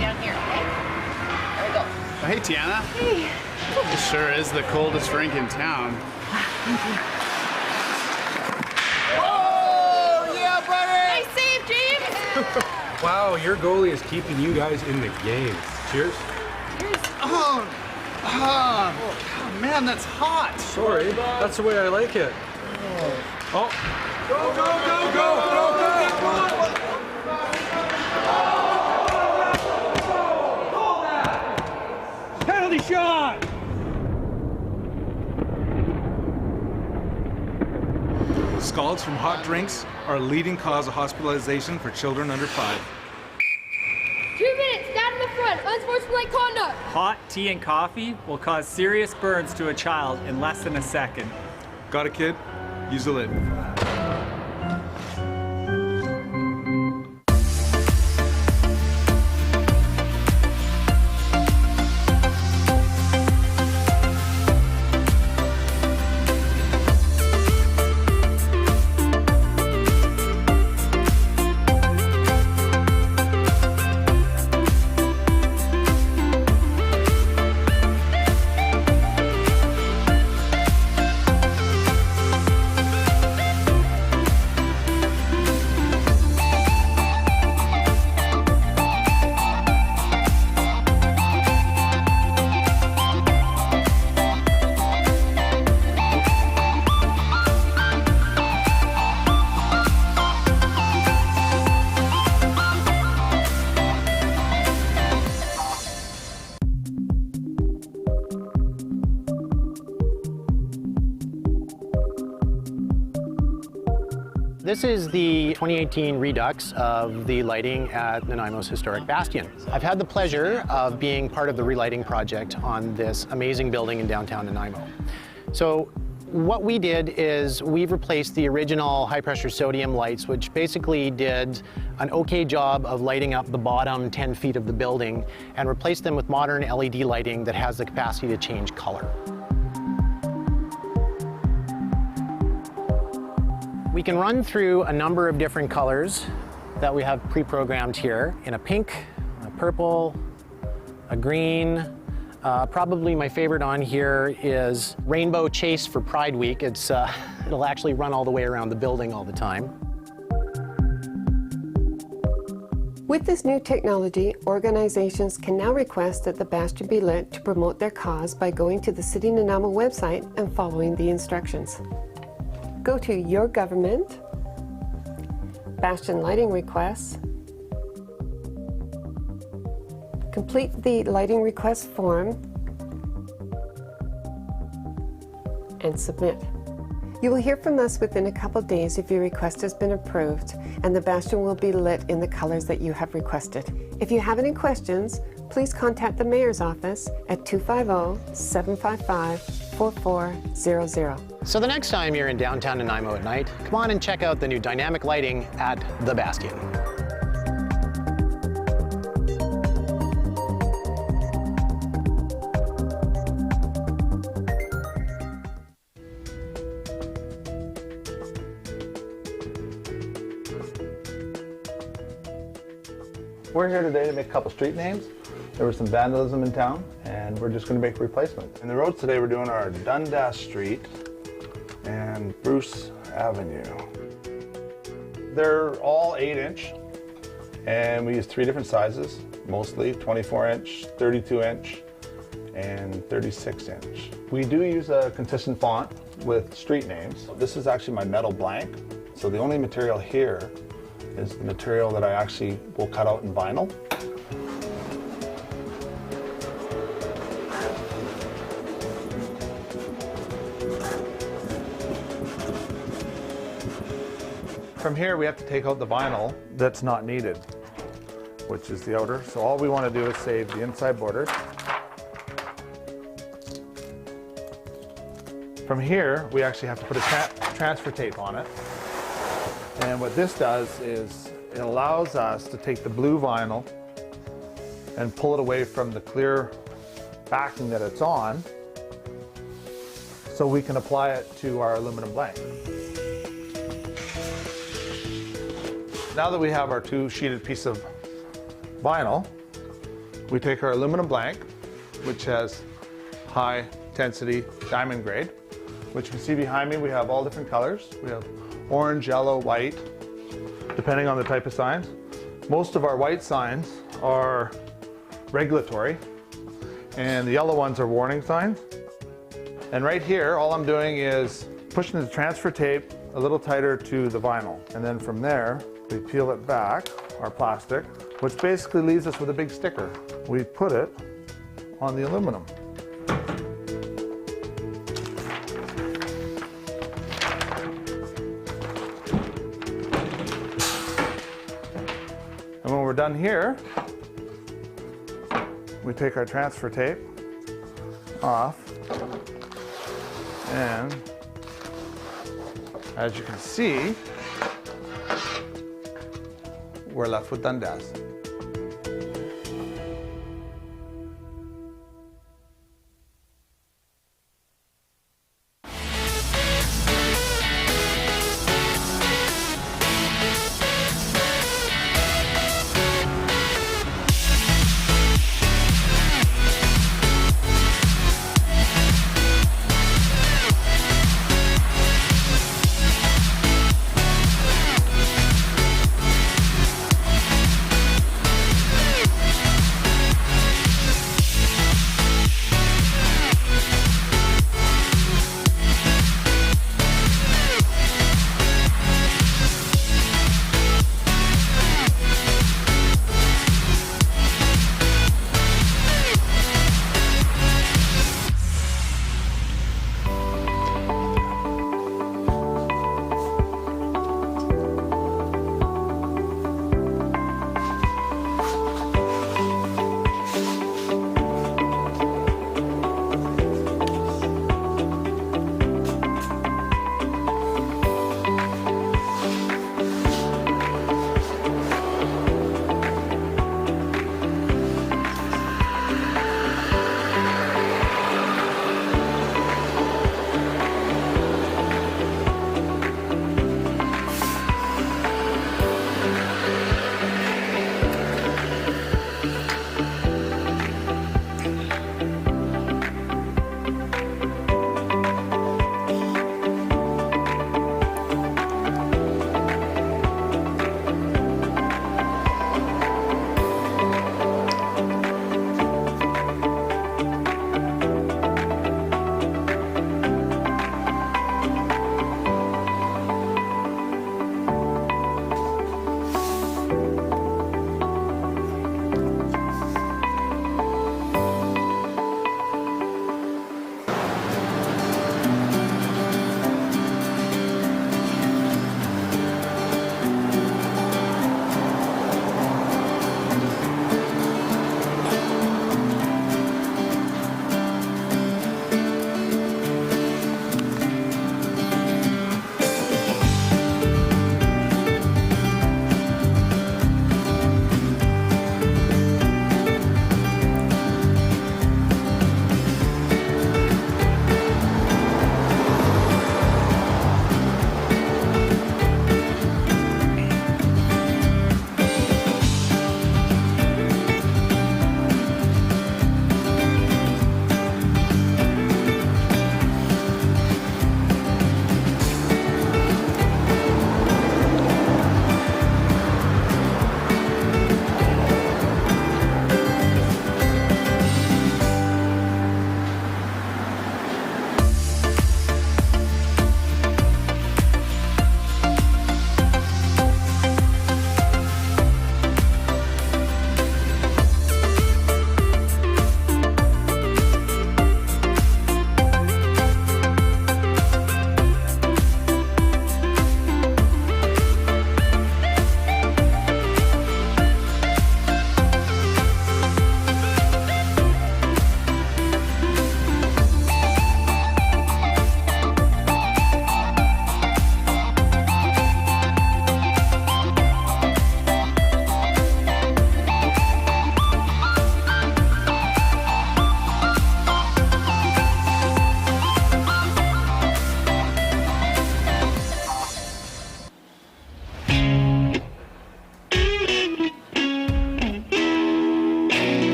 Down here, okay? There we go.
Hey, Tiana.
Hey.
It sure is the coldest rink in town.
Thank you.
Wow, your goalie is keeping you guys in the game. Cheers.
Oh, man, that's hot.
Sorry, that's the way I like it. Oh. Go, go, go, go, go! Penalty shot!
Scalds from hot drinks are a leading cause of hospitalization for children under 5.
2 minutes, stand in the front, unsportsmanlike conduct.
Hot tea and coffee will cause serious burns to a child in less than a second.
Got a kid? Use the lid.
This is the 2018 redux of the lighting at Nanaimo's historic bastion. I've had the pleasure of being part of the relighting project on this amazing building in downtown Nanaimo. So what we did is we've replaced the original high-pressure sodium lights, which basically did an okay job of lighting up the bottom 10 feet of the building, and replaced them with modern LED lighting that has the capacity to change color. We can run through a number of different colors that we have pre-programmed here in a pink, a purple, a green. Probably my favorite on here is Rainbow Chase for Pride Week. It'll actually run all the way around the building all the time.
With this new technology, organizations can now request that the bastion be lit to promote their cause by going to the City Nanaimo website and following the instructions. Go to Your Government, Bastion Lighting Requests, complete the lighting request form, and submit. You will hear from us within a couple days if your request has been approved, and the bastion will be lit in the colors that you have requested. If you have any questions, please contact the Mayor's office at 250-755-4400.
So the next time you're in downtown Nanaimo at night, come on and check out the new dynamic lighting at the Bastion.
We're here today to make a couple street names. There was some vandalism in town, and we're just going to make a replacement. In the roads today, we're doing our Dundas Street and Bruce Avenue. They're all 8-inch, and we use 3 different sizes, mostly 24-inch, 32-inch, and 36-inch. We do use a consistent font with street names. This is actually my metal blank, so the only material here is the material that I actually will cut out in vinyl. From here, we have to take out the vinyl that's not needed, which is the outer. So all we want to do is save the inside border. From here, we actually have to put a transfer tape on it. And what this does is it allows us to take the blue vinyl and pull it away from the clear backing that it's on, so we can apply it to our aluminum blank. Now that we have our 2 sheeted piece of vinyl, we take our aluminum blank, which has high intensity diamond grade, which you can see behind me. We have all different colors. We have orange, yellow, white, depending on the type of signs. Most of our white signs are regulatory, and the yellow ones are warning signs. And right here, all I'm doing is pushing the transfer tape a little tighter to the vinyl. And then from there, we peel it back, our plastic, which basically leaves us with a big sticker. We put it on the aluminum. And when we're done here, we take our transfer tape off, and as you can see, we're left with Dundas.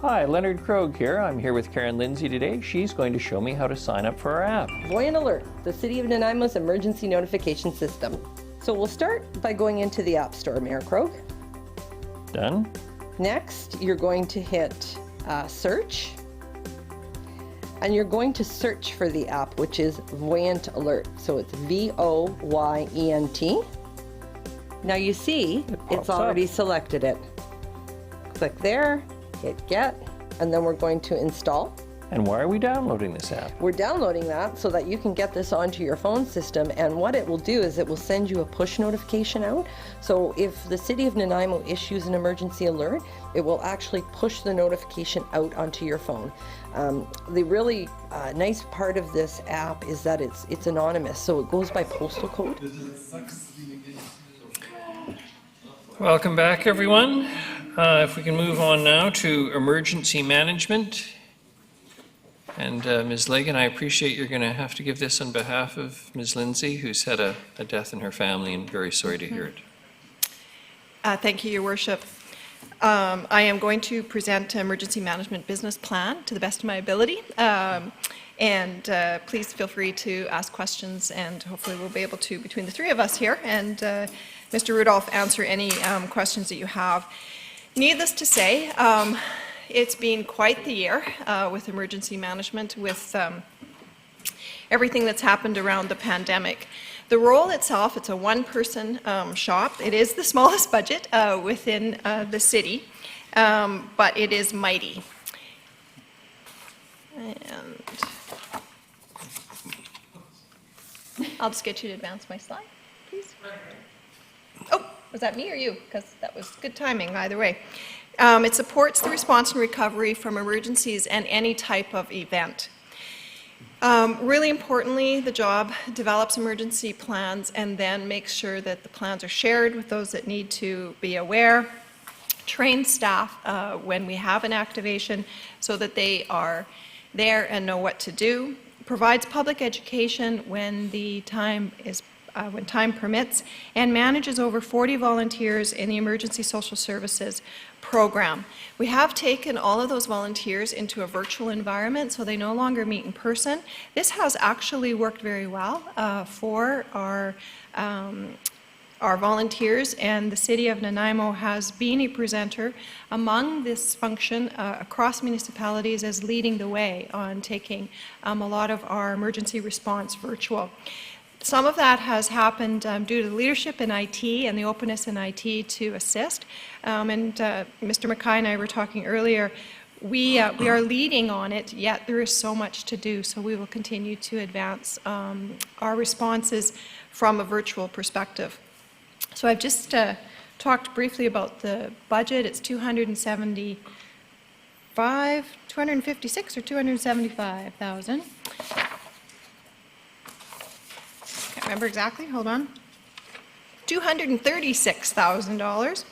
Hi, Leonard Krogh here. I'm here with Karen Lindsay today. She's going to show me how to sign up for our app.
Voyant Alert, the City of Nanaimo's emergency notification system. So we'll start by going into the App Store, Mayor Krogh.
Done.
Next, you're going to hit search. And you're going to search for the app, which is Voyant Alert. So it's V-O-Y-E-N-T. Now you see, it's already selected it. Click there, hit get, and then we're going to install.
And why are we downloading this app?
We're downloading that so that you can get this onto your phone system, and what it will do is it will send you a push notification out. So if the City of Nanaimo issues an emergency alert, it will actually push the notification out onto your phone. The really nice part of this app is that it's anonymous, so it goes by postal code.
Welcome back, everyone. If we can move on now to emergency management. And Ms. Legan, I appreciate you're going to have to give this on behalf of Ms. Lindsay, who's had a death in her family, and very sorry to hear it.
Thank you, Your Worship. I am going to present an emergency management business plan to the best of my ability. Please feel free to ask questions, and hopefully we'll be able to, between the three of us here, and Mr. Rudolph, answer any questions that you have. Needless to say, it's been quite the year with emergency management, with everything that's happened around the pandemic. The role itself, it's a one-person shop. It is the smallest budget within the city, but it is mighty. And I'll just get you to advance my slide, please. Oh, was that me or you? Because that was good timing either way. It supports the response and recovery from emergencies and any type of event. Really importantly, the job develops emergency plans and then makes sure that the plans are shared with those that need to be aware, train staff when we have an activation so that they are there and know what to do, provides public education when the time is when time permits, and manages over 40 volunteers in the Emergency Social Services program. We have taken all of those volunteers into a virtual environment, so they no longer meet in person. This has actually worked very well for our volunteers, and the City of Nanaimo has been a presenter among this function across municipalities as leading the way on taking a lot of our emergency response virtual. Some of that has happened due to the leadership in IT and the openness in IT to assist. Mr. Mackay and I were talking earlier, we are leading on it, yet there is so much to do, so we will continue to advance our responses from a virtual perspective. So I've just talked briefly about the budget. It's 256 or 275,000. Can't remember exactly, hold on. $236,000.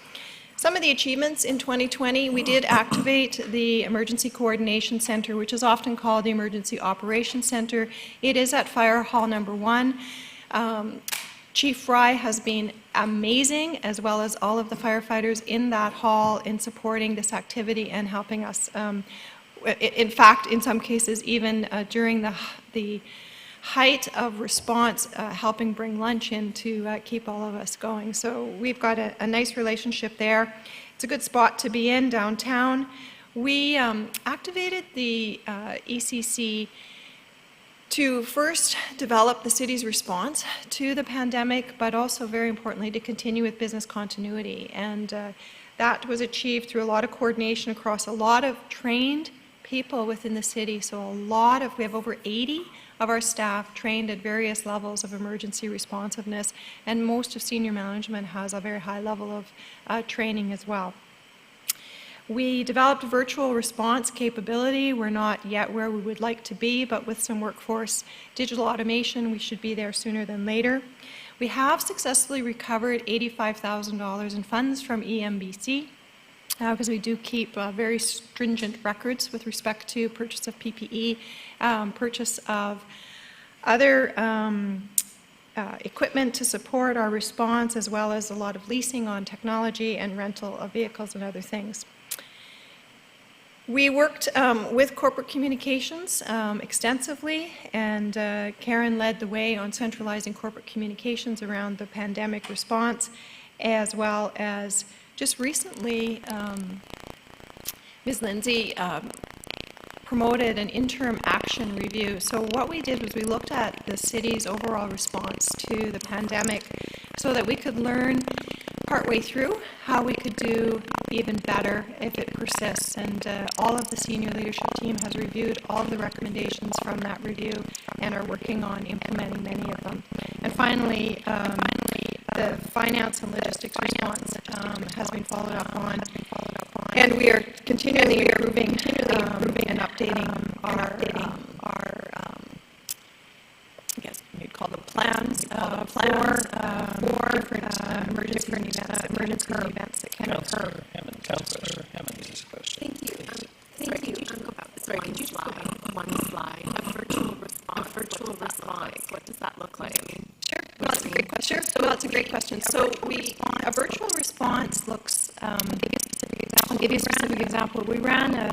Some of the achievements in 2020, we did activate the Emergency Coordination Center, which is often called the Emergency Operations Center. It is at Fire Hall number 1. Chief Fry has been amazing, as well as all of the firefighters in that hall in supporting this activity and helping us. In fact, in some cases, even during the height of response, helping bring lunch in to keep all of us going. So we've got a nice relationship there. It's a good spot to be in downtown. We activated the ECC to first develop the city's response to the pandemic, but also very importantly to continue with business continuity. And that was achieved through a lot of coordination across a lot of trained people within the city. So we have over 80 of our staff trained at various levels of emergency responsiveness, and most of senior management has a very high level of training as well. We developed a virtual response capability. We're not yet where we would like to be, but with some workforce digital automation, we should be there sooner than later. We have successfully recovered $85,000 in funds from EMBC, because we do keep very stringent records with respect to purchase of PPE, purchase of other equipment to support our response, as well as a lot of leasing on technology and rental of vehicles and other things. We worked with corporate communications extensively, and Karen led the way on centralizing corporate communications around the pandemic response, as well as just recently, Ms. Lindsay promoted an interim action review. So what we did was we looked at the city's overall response to the pandemic so that we could learn partway through how we could do even better if it persists. And all of the senior leadership team has reviewed all of the recommendations from that review and are working on implementing many of them. And finally, the finance and logistics response has been followed up on, and we are continually improving and updating our I guess you'd call them plans for different emergency events that can occur.
Councillor Hammond has a question.
Thank you. Thank you. Sorry, could you just go back one slide? A virtual response. What does that look like?
Sure. Well, that's a great question. So a virtual response looks, I'll give you a specific example. We ran a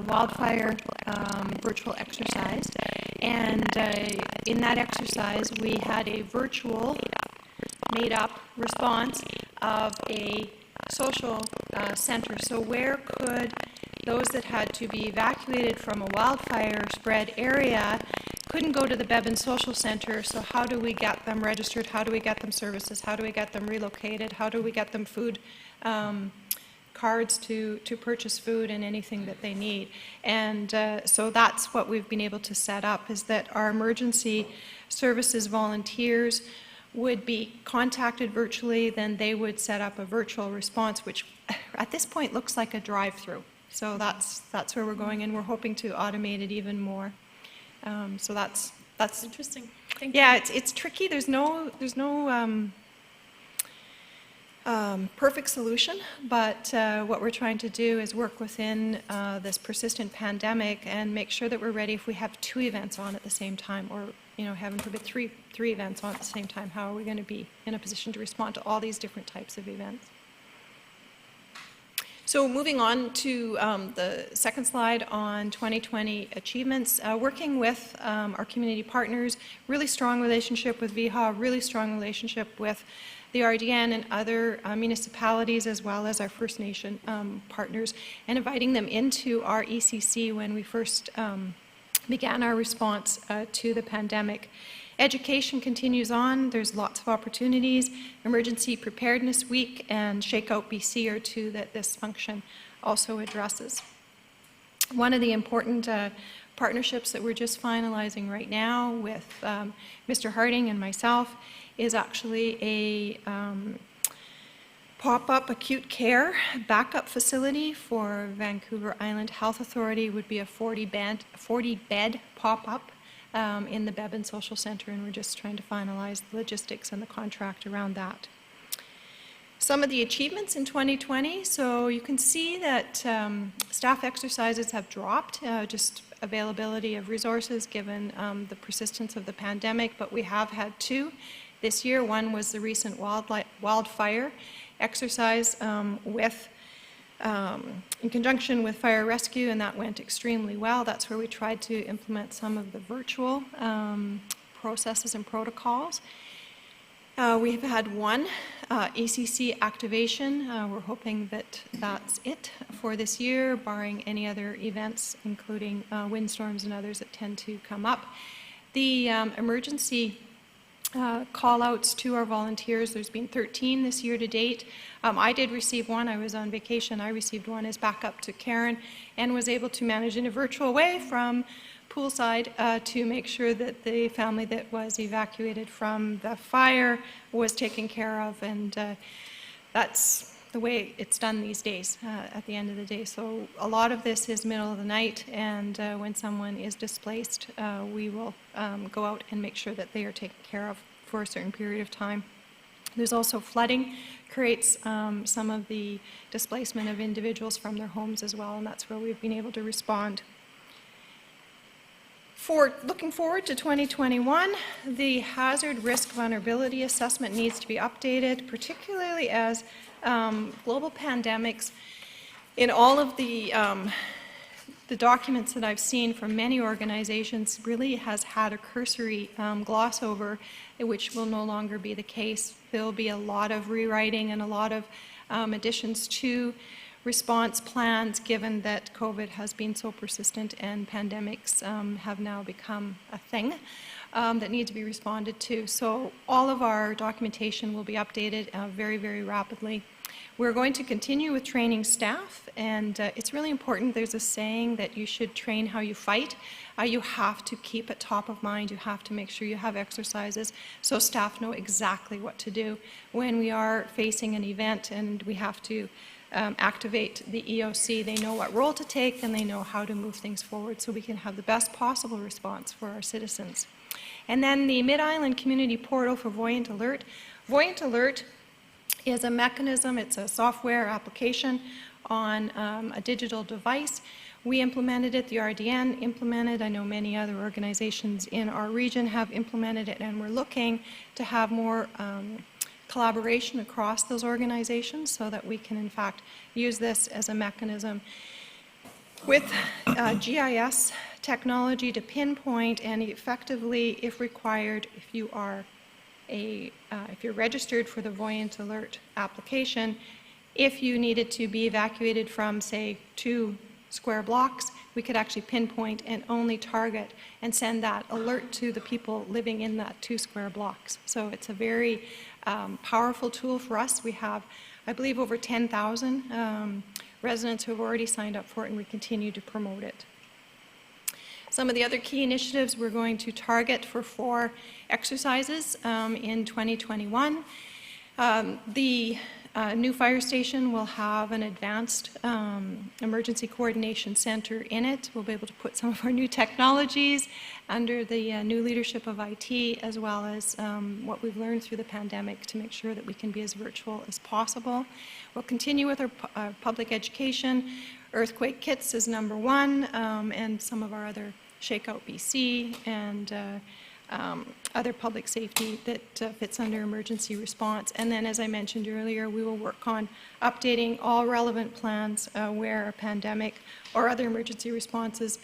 wildfire virtual exercise, and in that exercise we had a virtual made-up response of a social center. So where could those that had to be evacuated from a wildfire spread area couldn't go to the Bevan Social Center, so how do we get them registered? How do we get them services? How do we get them relocated? How do we get them food cards to purchase food and anything that they need? And so that's what we've been able to set up, is that our emergency services volunteers would be contacted virtually, then they would set up a virtual response, which at this point looks like a drive-through. So that's where we're going, and we're hoping to automate it even more. So that's
interesting. Thank you.
Yeah, it's tricky. There's no perfect solution, but what we're trying to do is work within this persistent pandemic and make sure that we're ready if we have 2 events on at the same time, or heaven forbid, three events on at the same time. How are we going to be in a position to respond to all these different types of events? So moving on to the second slide on 2020 achievements, working with our community partners, really strong relationship with VHA, really strong relationship with the RDN and other municipalities, as well as our First Nation partners, and inviting them into our ECC when we first began our response to the pandemic. Education continues on. There's lots of opportunities. Emergency Preparedness Week and Shake Out BC are 2 that this function also addresses. One of the important partnerships that we're just finalizing right now with Mr. Harding and myself is actually a pop-up acute care backup facility for Vancouver Island Health Authority. Would be a 40-bed pop-up in the Bevan Social Center, and we're just trying to finalize the logistics and the contract around that. Some of the achievements in 2020, so you can see that staff exercises have dropped, just availability of resources given the persistence of the pandemic, but we have had 2 this year. One was the recent wildfire exercise in conjunction with fire rescue, and that went extremely well. That's where we tried to implement some of the virtual processes and protocols. We've had 1 ECC activation. We're hoping that that's it for this year, barring any other events, including windstorms and others that tend to come up. The emergency call-outs to our volunteers, there's been 13 this year to date. I did receive 1. I was on vacation. I received 1 as backup to Karen and was able to manage in a virtual way from poolside to make sure that the family that was evacuated from the fire was taken care of, and that's the way it's done these days at the end of the day. So a lot of this is middle of the night, and when someone is displaced, we will go out and make sure that they are taken care of for a certain period of time. There's also flooding, creates some of the displacement of individuals from their homes as well, and that's where we've been able to respond. For looking forward to 2021, the hazard risk vulnerability assessment needs to be updated, particularly as global pandemics in all of the
the documents that I've seen from many organizations really has had a cursory gloss over, which will no longer be the case. There will be a lot of rewriting and a lot of additions to response plans, given that COVID has been so persistent and pandemics have now become a thing that need to be responded to. So all of our documentation will be updated very, very rapidly. We're going to continue with training staff, and it's really important. There's a saying that you should train how you fight. You have to keep it top of mind. You have to make sure you have exercises so staff know exactly what to do when we are facing an event and we have to activate the EOC. They know what role to take and they know how to move things forward so we can have the best possible response for our citizens. And then the Mid-Island Community Portal for Voyant Alert. Voyant Alert is a mechanism, it's a software application on a digital device. We implemented it, the RDN implemented, I know many other organizations in our region have implemented it, and we're looking to have more collaboration across those organizations so that we can in fact use this as a mechanism with GIS technology to pinpoint and effectively, if required, if you are if you're registered for the Voyant Alert application, if you needed to be evacuated from, say, 2 square blocks, we could actually pinpoint and only target and send that alert to the people living in that 2 square blocks. So it's a very powerful tool for us. We have, I believe, over 10,000 residents who have already signed up for it, and we continue to promote it. Some of the other key initiatives we're going to target for 4 exercises in 2021. The new fire station will have an advanced emergency coordination center in it. We'll be able to put some of our new technologies under the new leadership of IT, as well as what we've learned through the pandemic to make sure that we can be as virtual as possible. We'll continue with our public education. Earthquake kits is #1, and some of our other Shakeout BC and other public safety that fits under emergency response. And then, as I mentioned earlier, we will work on updating all relevant plans where a pandemic or other emergency responses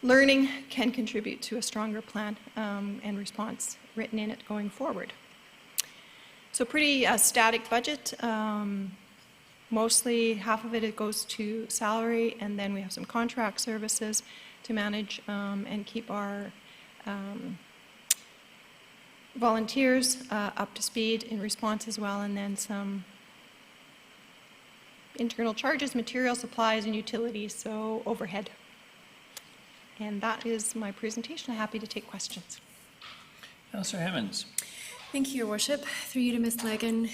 learning can contribute to a stronger plan and response written in it going forward. So pretty static budget. Mostly half of it goes to salary, and then we have some contract services to manage and keep our volunteers up to speed in response as well, and then some internal charges, material supplies, and utilities, so overhead. And that is my presentation. I'm happy to take questions.
Councillor Hammonds.
Thank you, Your Worship. Through you to Ms. Legan.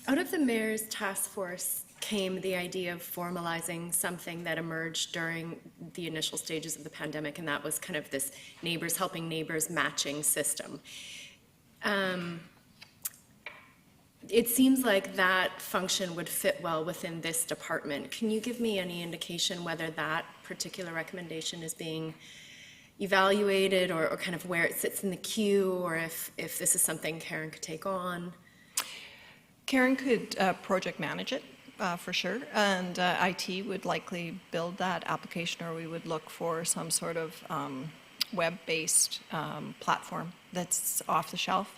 Out of the Mayor's task force came the idea of formalizing something that emerged during the initial stages of the pandemic, and that was kind of this neighbors helping neighbors matching system. It seems like that function would fit well within this department. Can you give me any indication whether that particular recommendation is being evaluated or kind of where it sits in the queue, or if this is something Karen could take on?
Karen could project manage it. For sure, and IT would likely build that application, or we would look for some sort of web-based platform that's off the shelf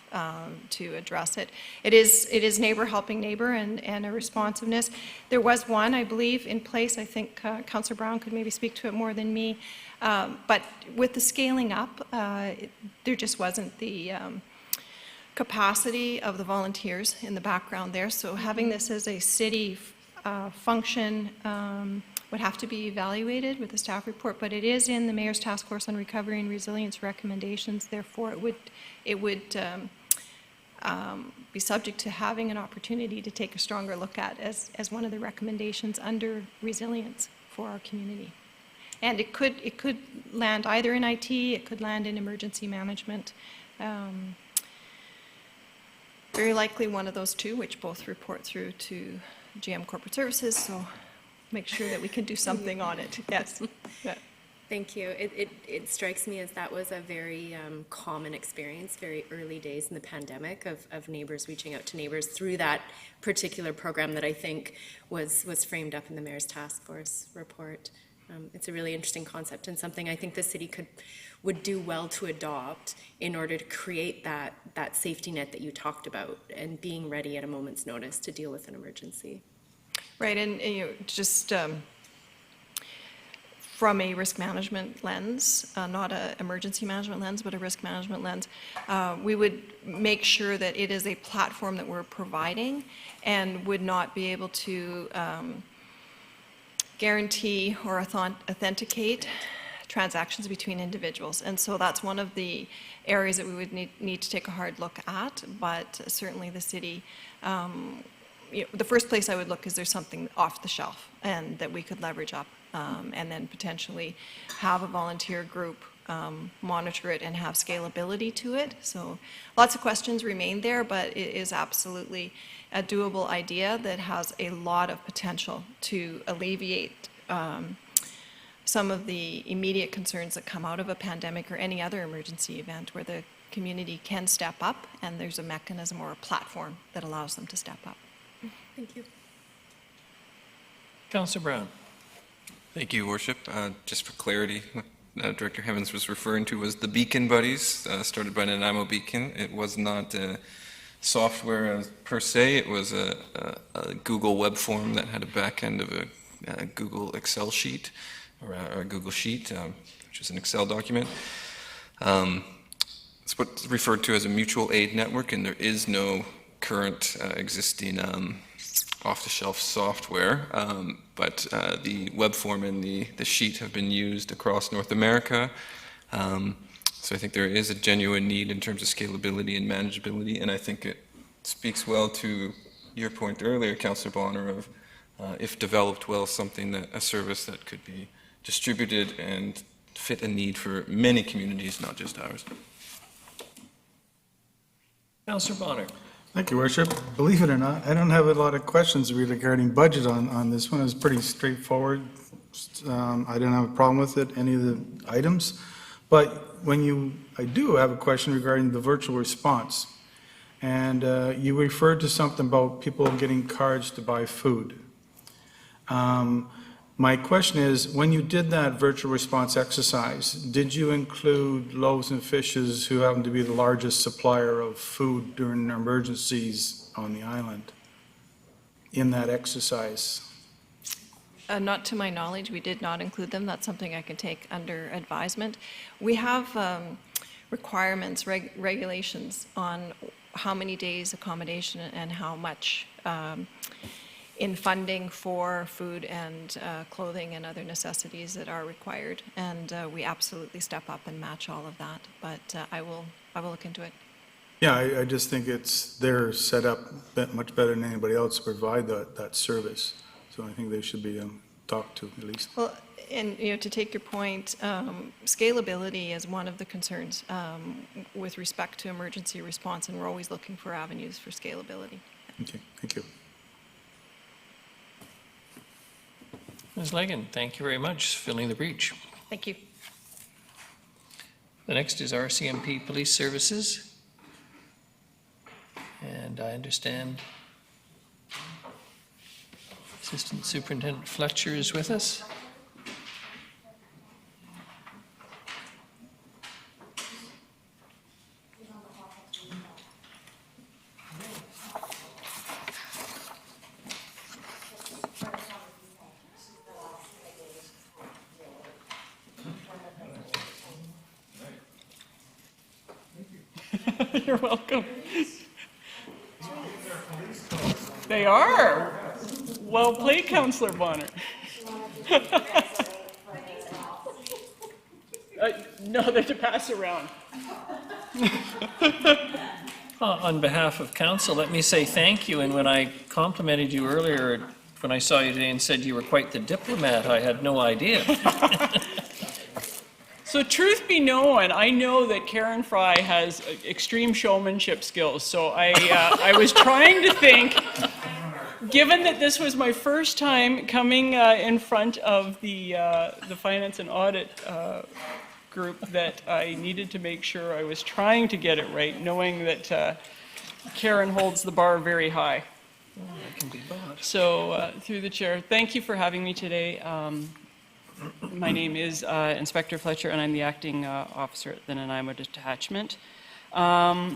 to address it. It is neighbor helping neighbor and a responsiveness. There was one, I believe, in place. I think Councillor Brown could maybe speak to it more than me. But with the scaling up, there just wasn't the capacity of the volunteers in the background there. So having this as a city function would have to be evaluated with the staff report, but it is in the Mayor's Task Force on Recovery and Resilience recommendations. Therefore, it would be subject to having an opportunity to take a stronger look at as one of the recommendations under resilience for our community. And it could land either in IT, it could land in emergency management. Very likely one of those two, which both report through to GM Corporate Services, so make sure that we can do something on it. Yes. Yeah.
Thank you. It strikes me as that was a very common experience, very early days in the pandemic of neighbors reaching out to neighbors through that particular program that I think was framed up in the Mayor's Task Force report. It's a really interesting concept and something I think the city would do well to adopt in order to create that safety net that you talked about and being ready at a moment's notice to deal with an emergency.
Right, and just from a risk management lens, not an emergency management lens, but a risk management lens, we would make sure that it is a platform that we're providing and would not be able to guarantee or authenticate transactions between individuals. And so that's one of the areas that we would need to take a hard look at, but certainly the city, the first place I would look is there something off the shelf and that we could leverage up and then potentially have a volunteer group monitor it and have scalability to it. So lots of questions remain there, but it is absolutely a doable idea that has a lot of potential to alleviate some of the immediate concerns that come out of a pandemic or any other emergency event where the community can step up and there's a mechanism or a platform that allows them to step up.
Thank you.
Councillor Brown.
Thank you, Worship. Just for clarity, what Director Heavens was referring to was the Beacon Buddies, started by Nanaimo Beacon. It was not software per se. It was a Google web form that had a back end of a Google Excel sheet, or a Google Sheet, which is an Excel document. It's what's referred to as a mutual aid network, and there is no current existing off-the-shelf software, but the web form and the sheet have been used across North America. So I think there is a genuine need in terms of scalability and manageability, and I think it speaks well to your point earlier, Councillor Bonner, of if developed well, a service that could be distributed and fit a need for many communities, not just ours.
Councillor Bonner.
Thank you, Worship. Believe it or not, I don't have a lot of questions regarding budget on this one. It's pretty straightforward. I didn't have a problem with it, any of the items. But I do have a question regarding the virtual response. And you referred to something about people getting cards to buy food. My question is, when you did that virtual response exercise, did you include Loaves and Fishes, who happen to be the largest supplier of food during emergencies on the island, in that exercise?
Not to my knowledge, we did not include them. That's something I can take under advisement. We have requirements, regulations on how many days accommodation and how much in funding for food and clothing and other necessities that are required. And we absolutely step up and match all of that. But I will look into it.
Yeah, I just think they're set up much better than anybody else to provide that service. So I think they should be talked to at least.
Well, and to take your point, scalability is one of the concerns with respect to emergency response, and we're always looking for avenues for scalability.
Okay, thank you.
Ms. Legan, thank you very much for filling the breach.
Thank you.
The next is RCMP Police Services. And I understand Assistant Superintendent Fletcher is with us.
You're welcome. They are. Well played, Councillor Bonner. No, they're to pass around.
On behalf of council, let me say thank you. And when I complimented you earlier, when I saw you today and said you were quite the diplomat, I had no idea.
So truth be known, I know that Karen Fry has extreme showmanship skills. So I was trying to think, given that this was my first time coming in front of the Finance and Audit group, that I needed to make sure I was trying to get it right, knowing that Karen holds the bar very high.
That can be bought.
So through the chair, thank you for having me today. My name is Inspector Fletcher, and I'm the acting officer at the Nanaimo Detachment. Now,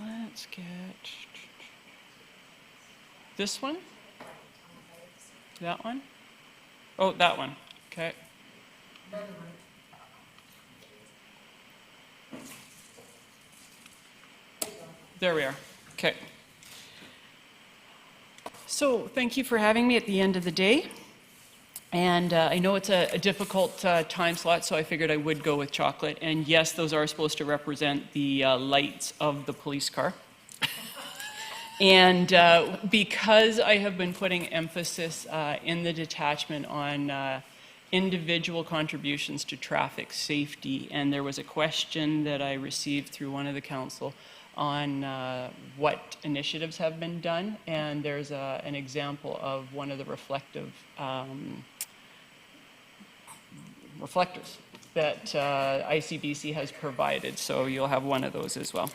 let's get this one. That one? Oh, that one. Okay. There we are. Okay. So thank you for having me at the end of the day. And I know it's a difficult time slot, so I figured I would go with chocolate. And yes, those are supposed to represent the lights of the police car. And because I have been putting emphasis in the detachment on individual contributions to traffic safety, and there was a question that I received through one of the council on what initiatives have been done, and there's an example of one of the reflective reflectors that ICBC has provided, so you'll have one of those as well.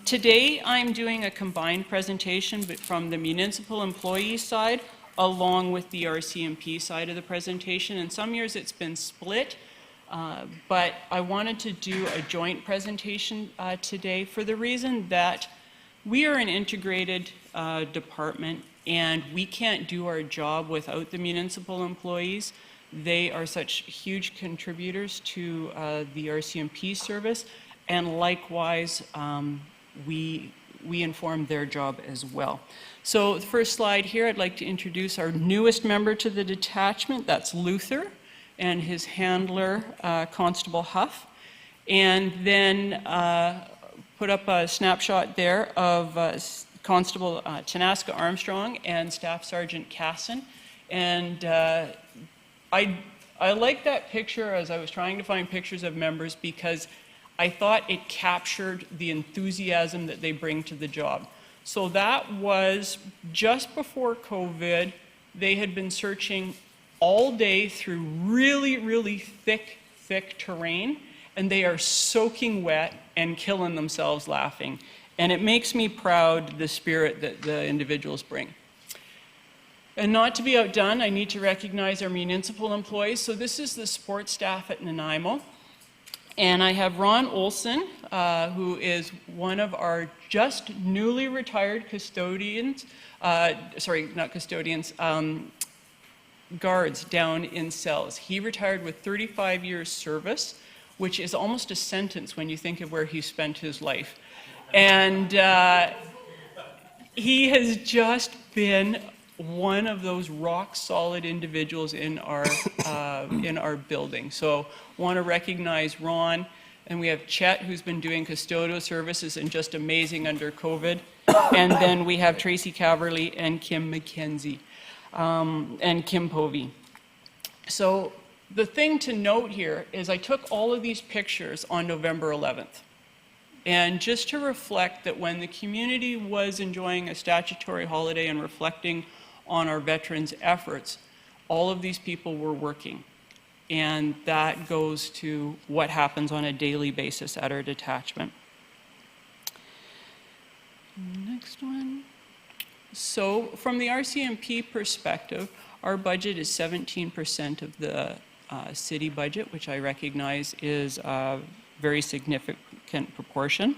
Today I'm doing a combined presentation but from the municipal employee side along with the RCMP side of the presentation, and some years it's been split. But I wanted to do a joint presentation today for the reason that we are an integrated department and we can't do our job without the municipal employees. They are such huge contributors to the RCMP service, and likewise we inform their job as well. So the first slide here, I'd like to introduce our newest member to the detachment. That's Luther and his handler, Constable Huff. And then put up a snapshot there of Constable Tanaska Armstrong and Staff Sergeant Casson. And I like that picture as I was trying to find pictures of members because I thought it captured the enthusiasm that they bring to the job. So that was just before COVID. They had been searching all day through really, really thick terrain, and they are soaking wet and killing themselves laughing. And it makes me proud, the spirit that the individuals bring. And not to be outdone, I need to recognize our municipal employees. So this is the support staff at Nanaimo. And I have Ron Olson, who is one of our just newly retired custodians, sorry, not custodians, guards down in cells. He retired with 35 years service, which is almost a sentence when you think of where he spent his life. And he has just been one of those rock solid individuals in our building. So want to recognize Ron, and we have Chet, who's been doing custodial services and just amazing under COVID. And then we have Tracy Caverly and Kim McKenzie. And Kim Povey. So the thing to note here is I took all of these pictures on November 11th. And just to reflect that when the community was enjoying a statutory holiday and reflecting on our veterans' efforts, all of these people were working. And that goes to what happens on a daily basis at our detachment. Next one. So from the RCMP perspective, our budget is 17% of the city budget, which I recognize is a very significant proportion.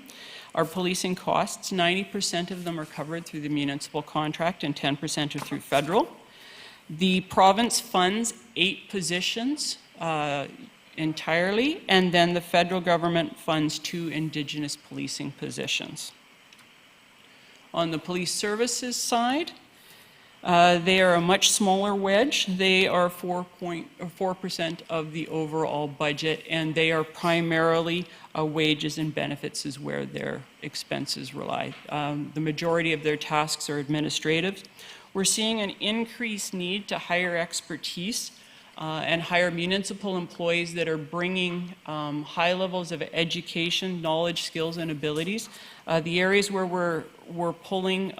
Our policing costs, 90% of them are covered through the municipal contract and 10% are through federal. The province funds 8 positions entirely, and then the federal government funds 2 Indigenous policing positions. On the police services side, they are a much smaller wedge. They are 4% of the overall budget, and they are primarily wages and benefits is where their expenses rely. The majority of their tasks are administrative. We're seeing an increased need to hire expertise and hire municipal employees that are bringing high levels of education, knowledge, skills, and abilities. The areas where we're pulling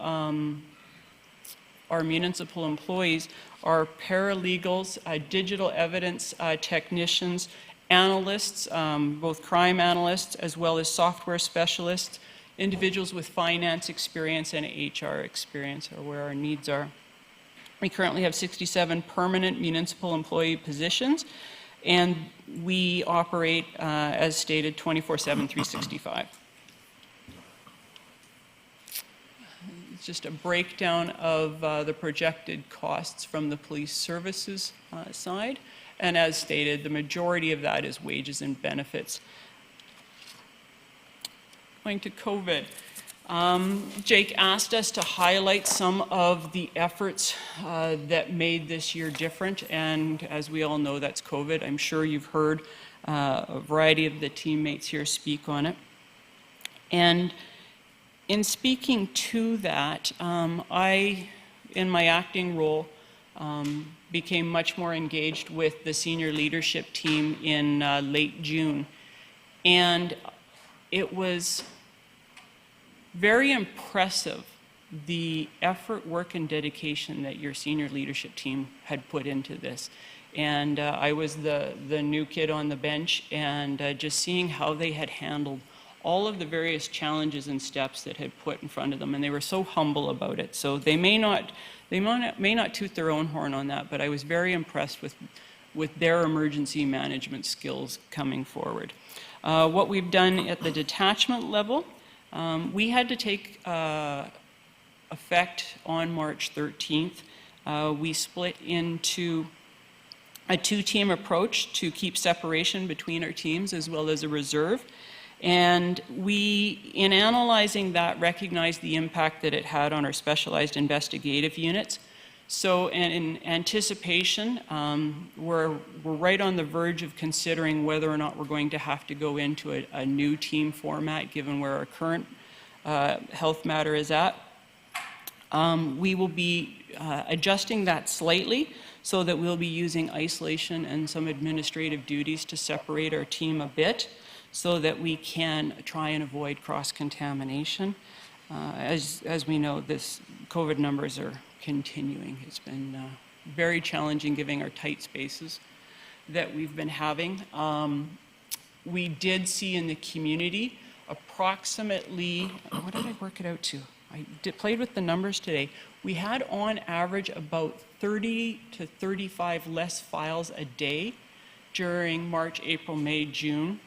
our municipal employees are paralegals, digital evidence technicians, analysts, both crime analysts as well as software specialists, individuals with finance experience and HR experience are where our needs are. We currently have 67 permanent municipal employee positions, and we operate, as stated, 24/7, 365. It's just a breakdown of the projected costs from the police services side. And as stated, the majority of that is wages and benefits. Going to COVID. Jake asked us to highlight some of the efforts that made this year different, and as we all know, that's COVID. I'm sure you've heard a variety of the teammates here speak on it. And in speaking to that, I, in my acting role, became much more engaged with the senior leadership team in late June. And it was very impressive, the effort, work, and dedication that your senior leadership team had put into this. And I was the new kid on the bench, and just seeing how they had handled all of the various challenges and steps that had put in front of them, and they were so humble about it. So they may not toot their own horn on that, but I was very impressed with their emergency management skills coming forward. What we've done at the detachment level, we had to take effect on March 13th. We split into a two-team approach to keep separation between our teams as well as a reserve. And we, in analyzing that, recognized the impact that it had on our specialized investigative units. So in anticipation, we're right on the verge of considering whether or not we're going to have to go into a new team format given where our current health matter is at. We will be adjusting that slightly so that we'll be using isolation and some administrative duties to separate our team a bit, so that we can try and avoid cross-contamination. As we know, this COVID numbers are continuing. It's been very challenging given our tight spaces that we've been having. We did see in the community approximately, what did I work it out to? I played with the numbers today. We had on average about 30 to 35 less files a day during March, April, May, June.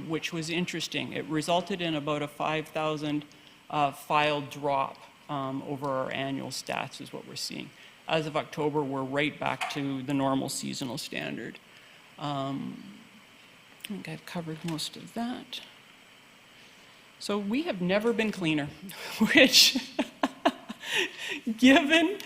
Which was interesting. It resulted in about a 5,000 file drop over our annual stats is what we're seeing. As of October, we're right back to the normal seasonal standard. I think I've covered most of that. So we have never been cleaner, which, given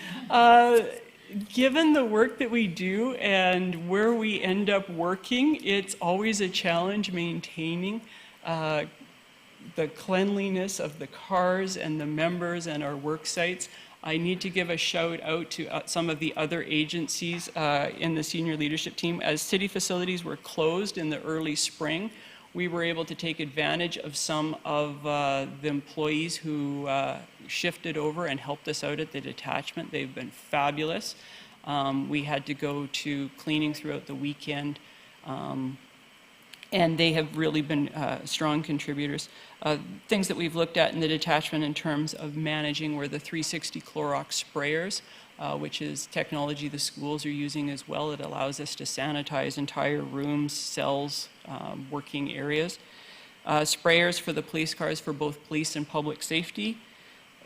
the work that we do and where we end up working, it's always a challenge maintaining the cleanliness of the cars and the members and our work sites. I need to give a shout out to some of the other agencies in the senior leadership team. As city facilities were closed in the early spring, we were able to take advantage of some of the employees who shifted over and helped us out at the detachment. They've been fabulous. We had to go to cleaning throughout the weekend, and they have really been strong contributors. Things that we've looked at in the detachment in terms of managing were the 360 Clorox sprayers, which is technology the schools are using as well. It allows us to sanitize entire rooms, cells, working areas. Sprayers for the police cars for both police and public safety.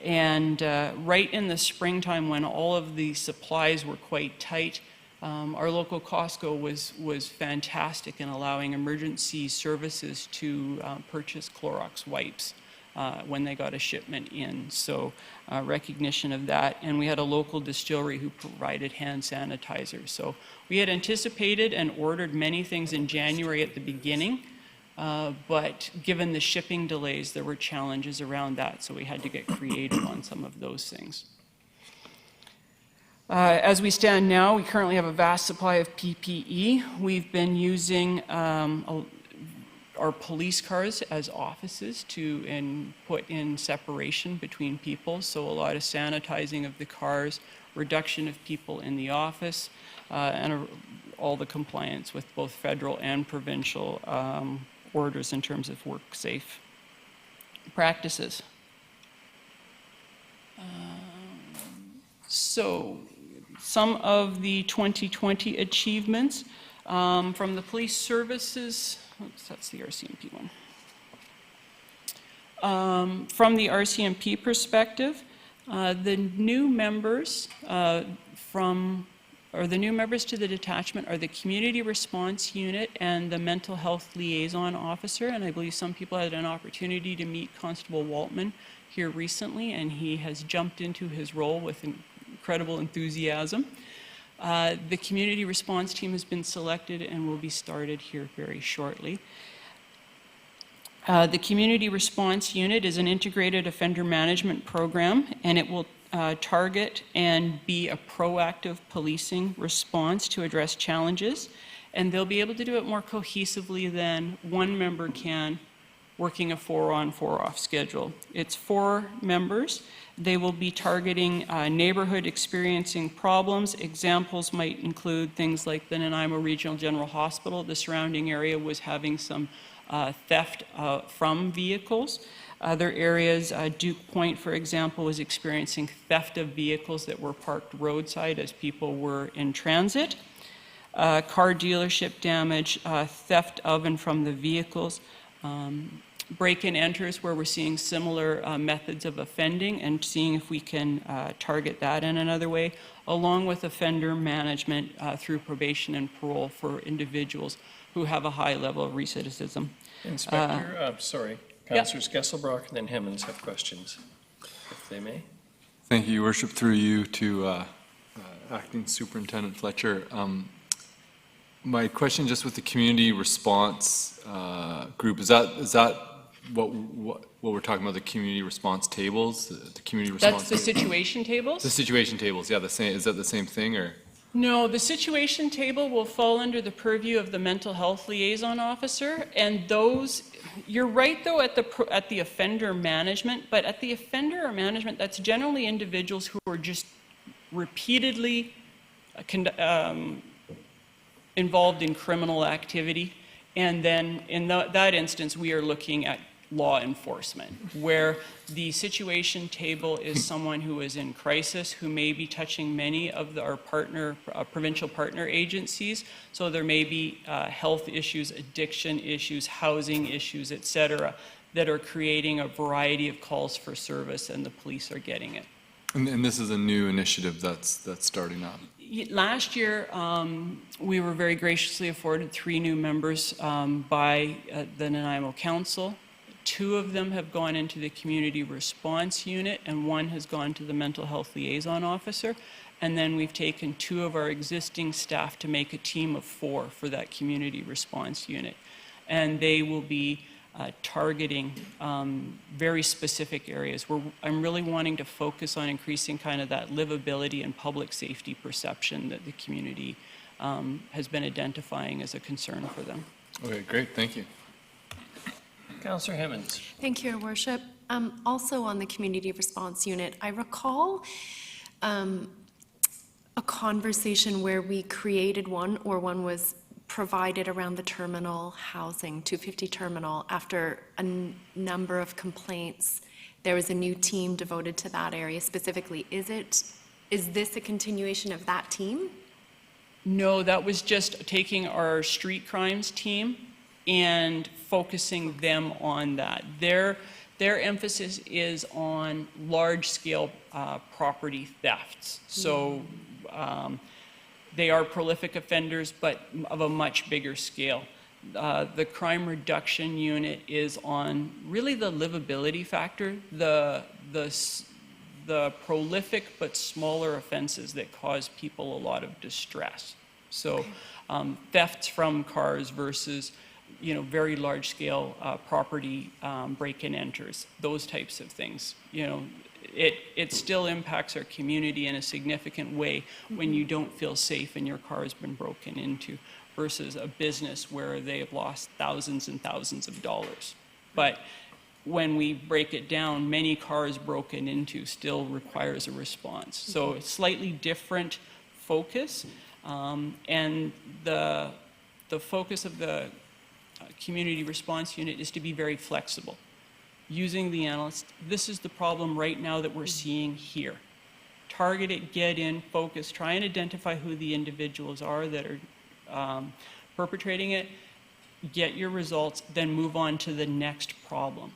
And right in the springtime when all of the supplies were quite tight, our local Costco was fantastic in allowing emergency services to purchase Clorox wipes when they got a shipment in. So recognition of that. And we had a local distillery who provided hand sanitizer. So we had anticipated and ordered many things in January at the beginning, but given the shipping delays, there were challenges around that. So we had to get creative on some of those things. As we stand now, we currently have a vast supply of PPE. We've been using our police cars as offices to put in separation between people. So a lot of sanitizing of the cars, reduction of people in the office, and all the compliance with both federal and provincial orders in terms of work safe practices. So some of the 2020 achievements from the police services. Oops, that's the RCMP one. From the RCMP perspective, the new members the new members to the detachment are the Community Response Unit and the Mental Health Liaison Officer, and I believe some people had an opportunity to meet Constable Waltman here recently, and he has jumped into his role with incredible enthusiasm. The Community Response Team has been selected and will be started here very shortly. The Community Response Unit is an integrated offender management program, and it will target and be a proactive policing response to address challenges, and they'll be able to do it more cohesively than one member can working a 4-on, 4-off schedule. It's 4 members. They will be targeting neighborhood experiencing problems. Examples might include things like the Nanaimo Regional General Hospital. The surrounding area was having some theft from vehicles. Other areas, Duke Point, for example, was experiencing theft of vehicles that were parked roadside as people were in transit. Car dealership damage, theft of and from the vehicles, break-in enters where we're seeing similar methods of offending and seeing if we can target that in another way, along with offender management through probation and parole for individuals who have a high level of recidivism.
Inspector, sorry, Councillors Gesselbrock and then Hemmons have questions, if they may.
Thank you, Your Worship. Through you to Acting Superintendent Fletcher. My question just with the community response group, is that what we're talking about, the community response tables? The community response
That's the situation tables?
The situation tables, yeah, the same. Is that the same thing, or?
No, the situation table will fall under the purview of the Mental Health Liaison Officer, and those, you're right though at the offender management, but at the offender management, that's generally individuals who are just repeatedly involved in criminal activity, and then in that instance, we are looking at law enforcement, where the situation table is someone who is in crisis, who may be touching many of our provincial partner agencies. So there may be health issues, addiction issues, housing issues, etc., that are creating a variety of calls for service, and the police are getting it.
And this is a new initiative that's starting up.
Last year, we were very graciously afforded 3 new members by the Nanaimo Council. 2 of them have gone into the Community Response Unit, and 1 has gone to the Mental Health Liaison Officer. And then we've taken 2 of our existing staff to make a team of 4 for that Community Response Unit. And they will be targeting very specific areas where I'm really wanting to focus on increasing kind of that livability and public safety perception that the community has been identifying as a concern for them.
Okay, great, thank you.
Councillor Hemmons.
Thank you, Your Worship. Also on the Community Response Unit, I recall a conversation where we created one, or one was provided around the terminal housing, 250 terminal. After a number of complaints, there was a new team devoted to that area specifically. Is this a continuation of that team?
No, that was just taking our street crimes team and focusing them on that. Their emphasis is on large-scale property thefts. So they are prolific offenders, but of a much bigger scale. The crime reduction unit is on really the livability factor, the prolific but smaller offenses that cause people a lot of distress. So thefts from cars versus very large scale property break-in enters, those types of things. It still impacts our community in a significant way when you don't feel safe and your car has been broken into, versus a business where they have lost thousands and thousands of dollars. But when we break it down, many cars broken into still requires a response. So it's slightly different focus, and the focus of the Community Response Unit is to be very flexible. Using the analyst, this is the problem right now that we're seeing here. target it, get in, focus, try and identify who the individuals are that are perpetrating it, get your results, then move on to the next problem.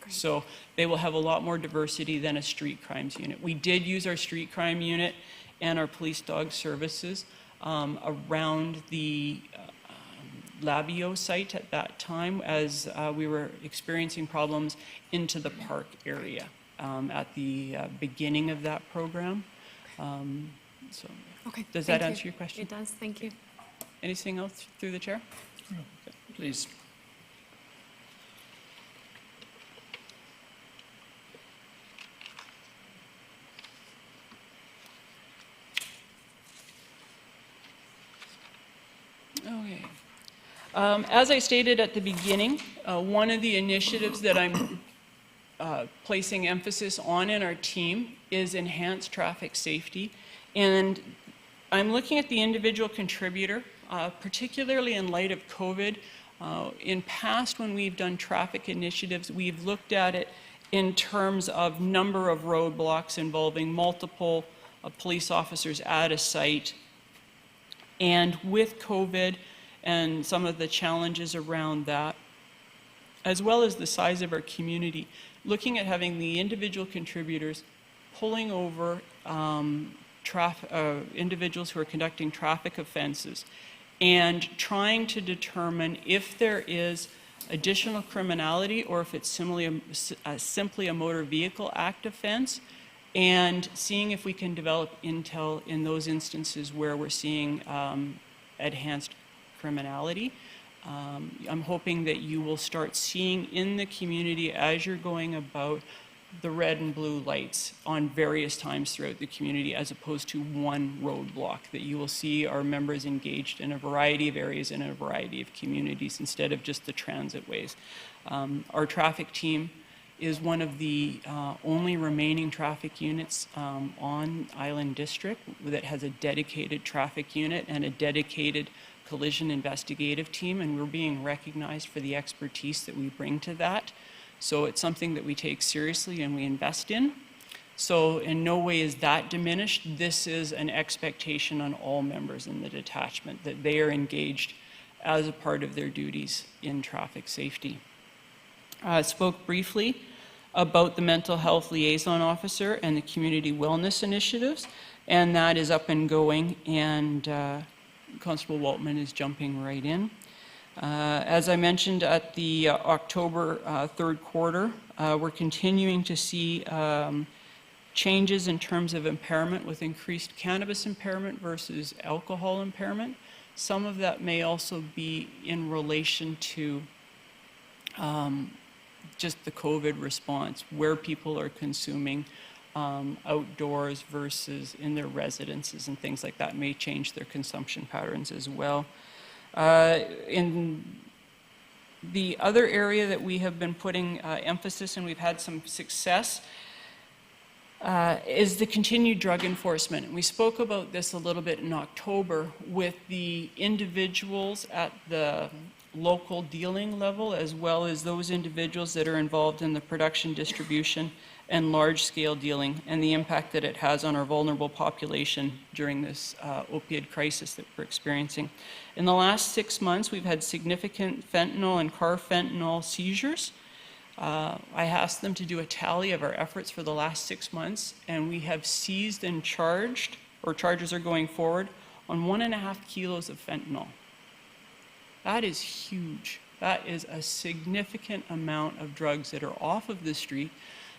So they will have a lot more diversity than a street crimes unit. We did use our street crime unit and our police dog services around the Labio site at that time as we were experiencing problems into the park area at the beginning of that program. So,
Okay.
does that answer your question?
It does, thank you.
Anything else through the chair?
Please.
Okay. As I stated at the beginning, one of the initiatives that I'm placing emphasis on in our team is enhanced traffic safety. And I'm looking at the individual contributor, particularly in light of COVID. In past, when we've done traffic initiatives, we've looked at it in terms of number of roadblocks involving multiple police officers at a site. And with COVID and some of the challenges around that, as well as the size of our community, looking at having the individual contributors pulling over individuals who are conducting traffic offenses and trying to determine if there is additional criminality or if it's simply a motor vehicle act offense, and seeing if we can develop intel in those instances where we're seeing enhanced criminality. I'm hoping that you will start seeing in the community as you're going about the red and blue lights on various times throughout the community as opposed to one roadblock, that you will see our members engaged in a variety of areas in a variety of communities instead of just the transit ways. Our traffic team is one of the only remaining traffic units on Island District that has a dedicated traffic unit and a dedicated collision investigative team, and we're being recognized for the expertise that we bring to that. So it's something that we take seriously and we invest in. So in no way is that diminished. This is an expectation on all members in the detachment that they are engaged as a part of their duties in traffic safety. I spoke briefly about the mental health liaison officer and the community wellness initiatives, and that is up and going, and Constable Waltman is jumping right in. As I mentioned at the October third quarter, we're continuing to see changes in terms of impairment with increased cannabis impairment versus alcohol impairment. Some of that may also be in relation to just the COVID response, where people are consuming outdoors versus in their residences and things like that may change their consumption patterns as well. In the other area that we have been putting emphasis and we've had some success is the continued drug enforcement. And we spoke about this a little bit in October with the individuals at the local dealing level, as well as those individuals that are involved in the production, distribution, and large-scale dealing, and the impact that it has on our vulnerable population during this opioid crisis that we're experiencing. In the last 6 months, we've had significant fentanyl and carfentanil seizures. I asked them to do a tally of our efforts for the last 6 months, and we have seized and charged, or charges are going forward, on 1.5 kilos of fentanyl. That is huge. That is a significant amount of drugs that are off of the street.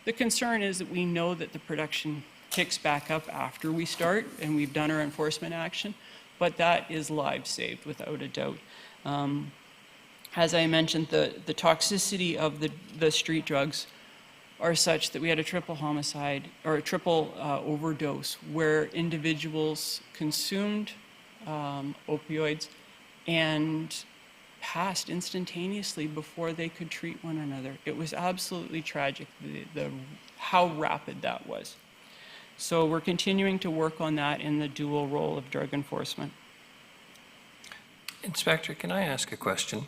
The concern is that we know that the production kicks back up after we start and we've done our enforcement action, but that is lives saved without a doubt. As I mentioned, the toxicity of the street drugs are such that we had a triple homicide or a triple overdose where individuals consumed opioids and passed instantaneously before they could treat one another. It was absolutely tragic, how rapid that was. So we're continuing to work on that in the dual role of drug enforcement.
Inspector, can I ask a question?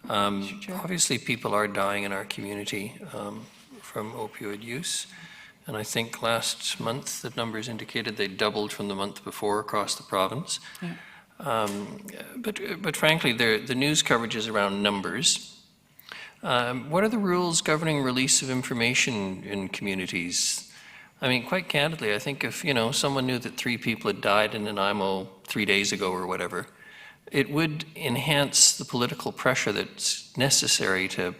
Obviously, people are dying in our community from opioid use. And I think last month, the numbers indicated they doubled from the month before across the province.
Yeah.
But frankly, the news coverage is around numbers. What are the rules governing release of information in communities? I mean, quite candidly, I think if, someone knew that 3 people had died in Nanaimo 3 days ago or whatever, it would enhance the political pressure that's necessary to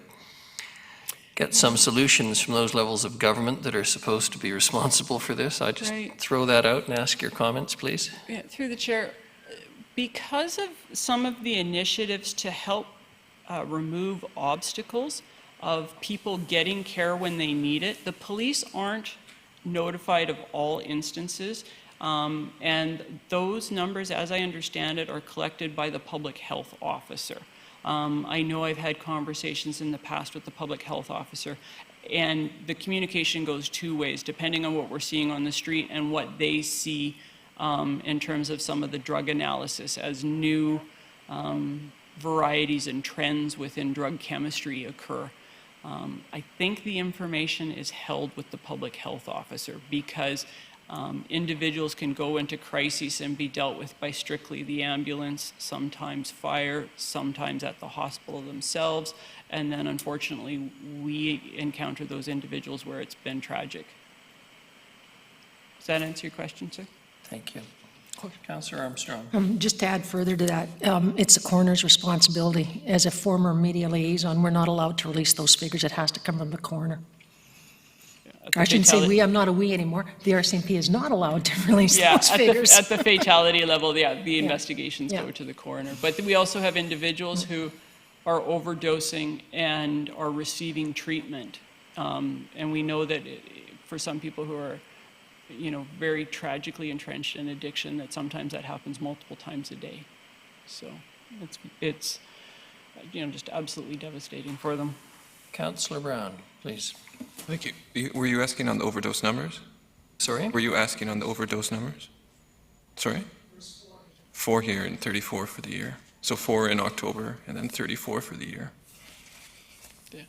get some solutions from those levels of government that are supposed to be responsible for this. I just throw that out and ask your comments, please.
Yeah, through the chair, because of some of the initiatives to help remove obstacles of people getting care when they need it, the police aren't notified of all instances. And those numbers, as I understand it, are collected by the public health officer. I know I've had conversations in the past with the public health officer, and the communication goes 2 ways, depending on what we're seeing on the street and what they see in terms of some of the drug analysis as new varieties and trends within drug chemistry occur. I think the information is held with the public health officer because individuals can go into crises and be dealt with by strictly the ambulance, sometimes fire, sometimes at the hospital themselves, and then unfortunately we encounter those individuals where it's been tragic. Does that answer your question, sir?
Thank you. Councillor Armstrong.
Just to add further to that, it's the coroner's responsibility. As a former media liaison, we're not allowed to release those figures. It has to come from the coroner. I shouldn't say we, I'm not a we anymore. The RCMP is not allowed to release those figures.
At the fatality level, the investigations go to the coroner. But we also have individuals who are overdosing and are receiving treatment. And we know that for some people who are, very tragically entrenched in addiction, that sometimes that happens multiple times a day. So it's just absolutely devastating for them.
Councillor Brown, please.
Thank you. Were you asking on the overdose numbers?
Sorry?
Were you asking on the overdose numbers? Sorry? 4 here and 34 for the year. So 4 in October and then 34 for the year.
Yeah.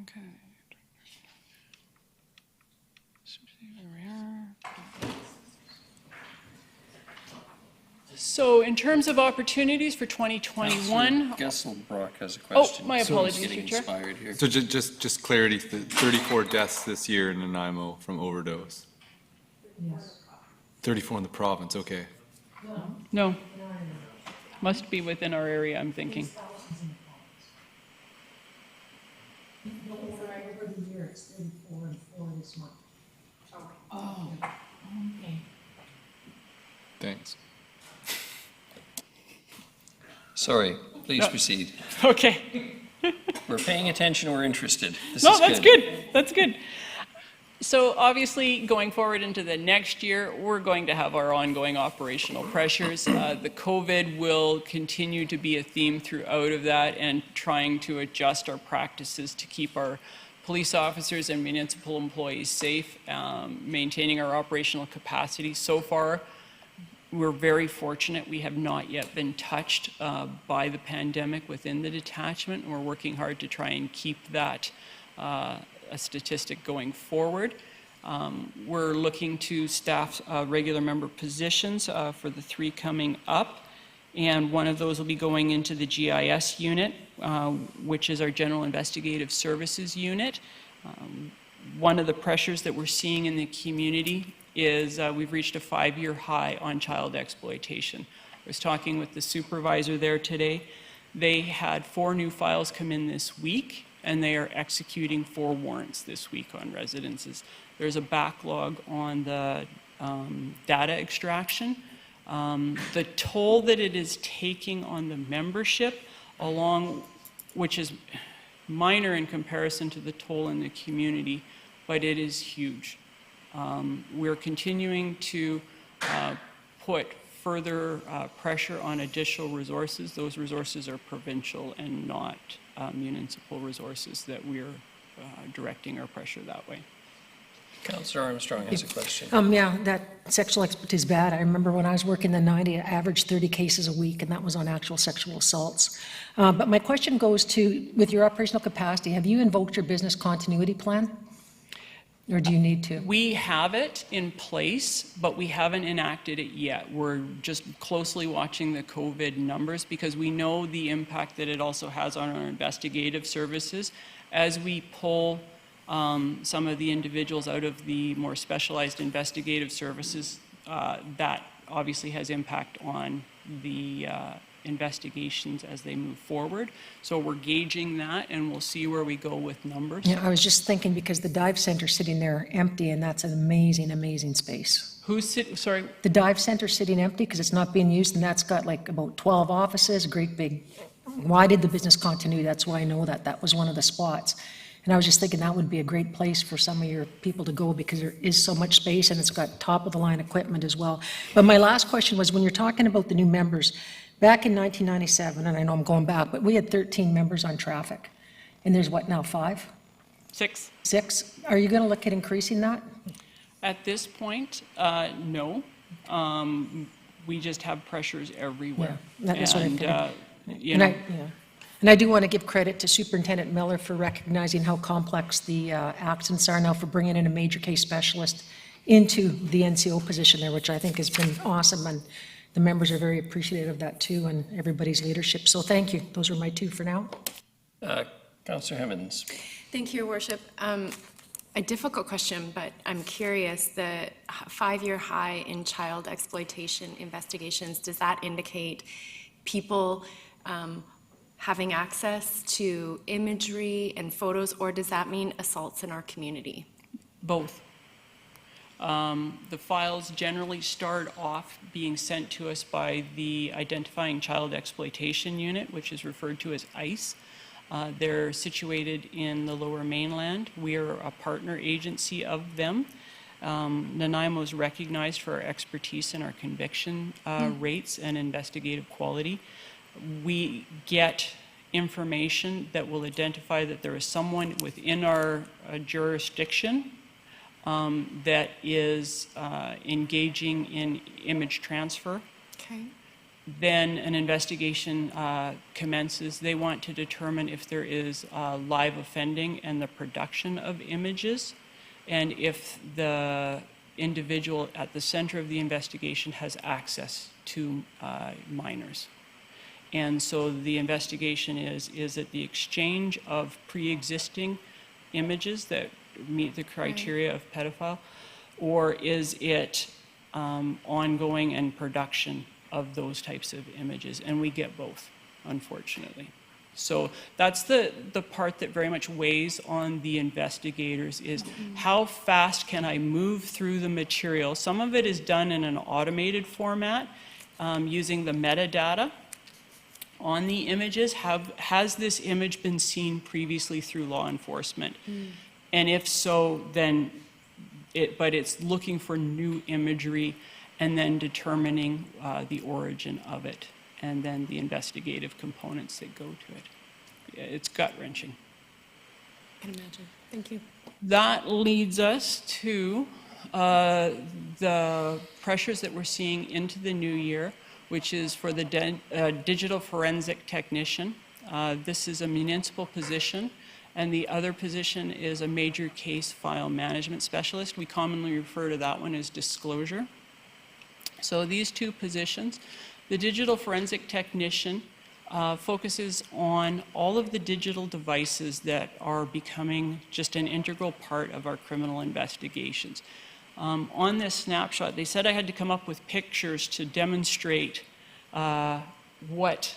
Okay. So in terms of opportunities for 2021.
Gesselbrock has a question.
Oh, my apologies,
Getting
Mr. Chair.
inspired here.
So just clarity, the 34 deaths this year in Nanaimo from overdose.
Yes.
34 in the province, okay.
No. Must be within our area, I'm thinking.
Over the year, it's 34 and 4 this month. Oh, okay.
Thanks.
Sorry, please proceed.
Okay.
We're paying attention, we're interested.
That's good. That's good. So obviously, going forward into the next year, we're going to have our ongoing operational pressures. The COVID will continue to be a theme throughout of that, and trying to adjust our practices to keep our police officers and municipal employees safe, maintaining our operational capacity. So far, we're very fortunate. We have not yet been touched by the pandemic within the detachment, and we're working hard to try and keep that a statistic going forward. We're looking to staff regular member positions for the 3 coming up, and one of those will be going into the GIS unit, which is our General Investigative Services unit. One of the pressures that we're seeing in the community is we've reached a 5-year high on child exploitation. I was talking with the supervisor there today. They had 4 new files come in this week, and they are executing 4 warrants this week on residences. There's a backlog on the data extraction. The toll that it is taking on the membership, which is minor in comparison to the toll in the community, but it is huge. We're continuing to put further pressure on additional resources. Those resources are provincial and not municipal resources that we're directing our pressure that way.
Councillor Armstrong has a question.
Yeah, that sexual expertise is bad. I remember when I was working in the 90s, I averaged 30 cases a week, and that was on actual sexual assaults. But my question goes to, with your operational capacity, have you invoked your business continuity plan? Or do you need to?
We have it in place, but we haven't enacted it yet. We're just closely watching the COVID numbers because we know the impact that it also has on our investigative services. As we pull some of the individuals out of the more specialized investigative services, that obviously has impact on the investigations as they move forward. So we're gauging that and we'll see where we go with numbers.
Yeah, I was just thinking because the dive center's sitting there empty and that's an amazing, amazing space.
Sorry?
The dive center's sitting empty because it's not being used and that's got like about 12 offices, a great big, well, I did the business continuity, that's why I know that. That was one of the spots. And I was just thinking that would be a great place for some of your people to go because there is so much space and it's got top of the line equipment as well. But my last question was when you're talking about the new members, back in 1997, and I know I'm going back, but we had 13 members on traffic. And there's what now, 5?
6.
6? Are you going to look at increasing that?
At this point, no. We just have pressures everywhere.
Yeah, that's what I figured.
You know,
And I do want to give credit to Superintendent Miller for recognizing how complex the accidents are now, for bringing in a major case specialist into the NCO position there, which I think has been awesome. And the members are very appreciative of that too, and everybody's leadership. So thank you. Those are my 2 for now.
Councillor Hemmons.
Thank you, Your Worship. A difficult question, but I'm curious, the 5-year high in child exploitation investigations, does that indicate people having access to imagery and photos, or does that mean assaults in our community?
Both. The files generally start off being sent to us by the Identifying Child Exploitation Unit, which is referred to as ICE. They're situated in the Lower Mainland. We are a partner agency of them. Nanaimo is recognized for our expertise in our conviction rates and investigative quality. We get information that will identify that there is someone within our jurisdiction that is engaging in image transfer.
Okay.
Then an investigation commences. They want to determine if there is live offending and the production of images, and if the individual at the center of the investigation has access to minors. And so the investigation is it the exchange of pre-existing images that meet the criteria of pedophile, or is it ongoing and production of those types of images? And we get both, unfortunately. So that's the part that very much weighs on the investigators is how fast can I move through the material? Some of it is done in an automated format using the metadata on the images. Has this image been seen previously through law enforcement? And if so, then it's looking for new imagery and then determining the origin of it, and then the investigative components that go to it. It's gut-wrenching.
I can imagine. Thank you.
That leads us to the pressures that we're seeing into the new year, which is for the digital forensic technician. This is a municipal position, and the other position is a major case file management specialist. We commonly refer to that one as disclosure. So these 2 positions, the digital forensic technician focuses on all of the digital devices that are becoming just an integral part of our criminal investigations. On this snapshot, they said I had to come up with pictures to demonstrate what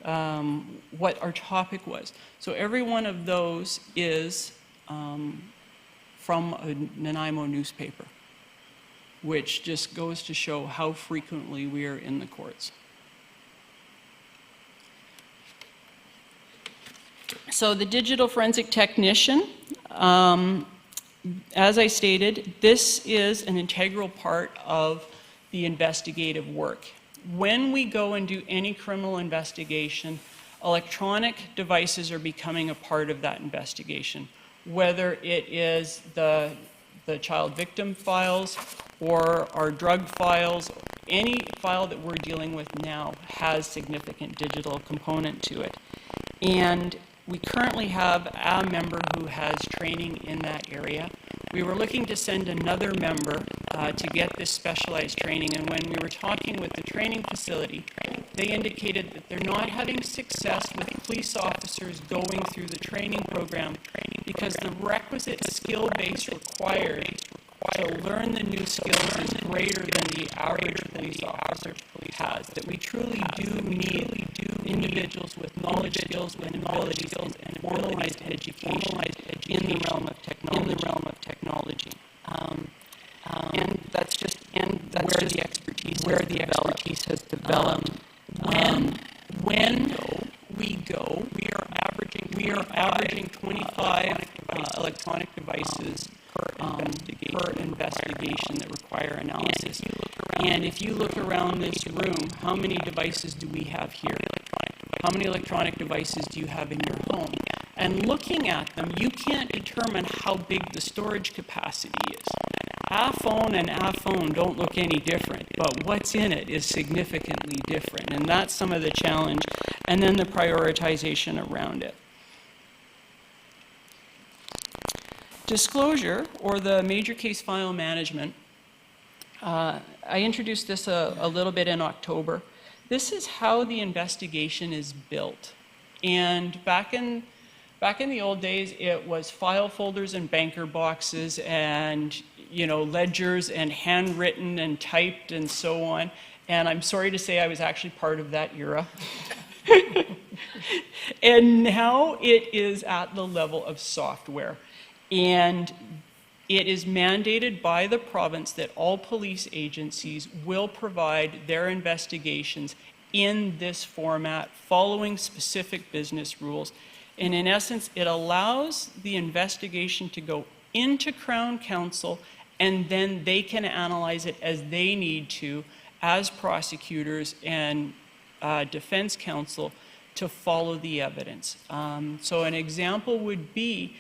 our topic was. So every one of those is from a Nanaimo newspaper, which just goes to show how frequently we are in the courts. So the digital forensic technician, as I stated, this is an integral part of the investigative work. When we go and do any criminal investigation, electronic devices are becoming a part of that investigation, whether it is the child victim files or our drug files. Any file that we're dealing with now has significant digital component to it. And we currently have a member who has training in that area, We were looking to send another member to get this specialized training, and when we were talking with the training facility, they indicated that they're not having success with police officers going through the training program because the requisite skill base required to learn the new skills is greater than the average police officer has, that we truly do need individuals with knowledge, skills, and abilities and formalized education in the realm of technology. And that's just where the expertise has developed. When we go, we are averaging 25 electronic devices per investigation that require analysis. And if you look around this room, how many devices do we have here? How many electronic devices do you have in your home? And looking at them, you can't determine how big the storage capacity is. A phone and a phone don't look any different, but what's in it is significantly different. And that's some of the challenge, and then the prioritization around it. Disclosure, or the major case file management, I introduced this a little bit in October. This is how the investigation is built. And back in the old days, it was file folders and banker boxes and, you know, ledgers and handwritten and typed and so on. And I'm sorry to say I was actually part of that era. And now it is at the level of software. And it is mandated by the province that all police agencies will provide their investigations in this format, following specific business rules. And in essence, it allows the investigation to go into Crown Counsel, and then they can analyze it as they need to, as prosecutors and defense counsel, to follow the evidence. So an example would be,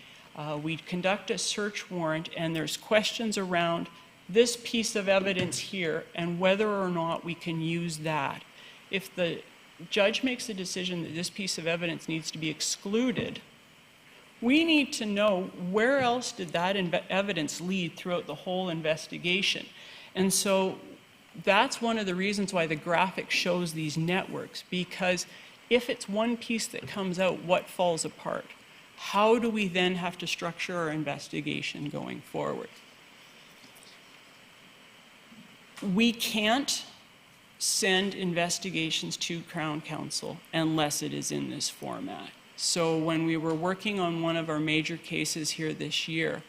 we'd conduct a search warrant, and there's questions around this piece of evidence here and whether or not we can use that. If the judge makes a decision that this piece of evidence needs to be excluded, we need to know where else did that evidence lead throughout the whole investigation. And so that's one of the reasons why the graphic shows these networks, because if it's one piece that comes out, what falls apart? How do we then have to structure our investigation going forward? We can't send investigations to Crown Counsel unless it is in this format. So when we were working on one of our major cases here this year,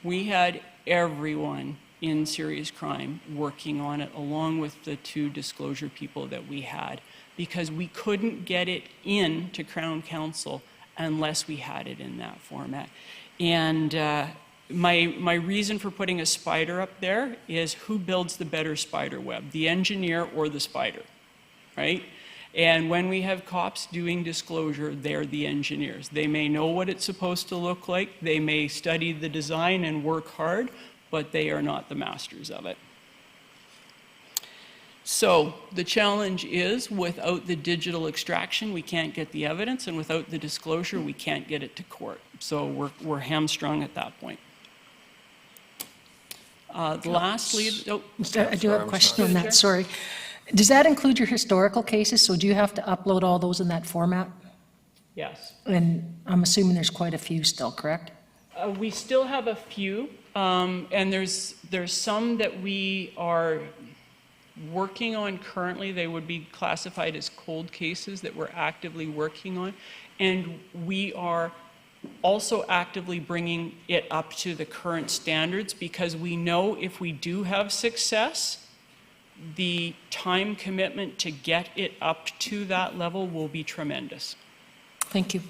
we had everyone in serious crime working on it, along with the 2 disclosure people that we had, because we couldn't get it in to Crown Counsel unless we had it in that format. And my reason for putting a spider up there is, who builds the better spider web, the engineer or the spider, right? And when we have cops doing disclosure, they're the engineers. They may know what it's supposed to look like, they may study the design and work hard, but they are not the masters of it. So the challenge is, without the digital extraction, we can't get the evidence, and without the disclosure, we can't get it to court. So we're hamstrung at that point. Lastly,
I do have a question on that, sorry. Does that include your historical cases? So do you have to upload all those in that format?
Yes.
And I'm assuming there's quite a few still, correct?
We still have a few, and there's some that we are working on currently. They would be classified as cold cases that we're actively working on, and we are also actively bringing it up to the current standards, because we know if we do have success, the time commitment to get it up to that level will be tremendous.
Thank you.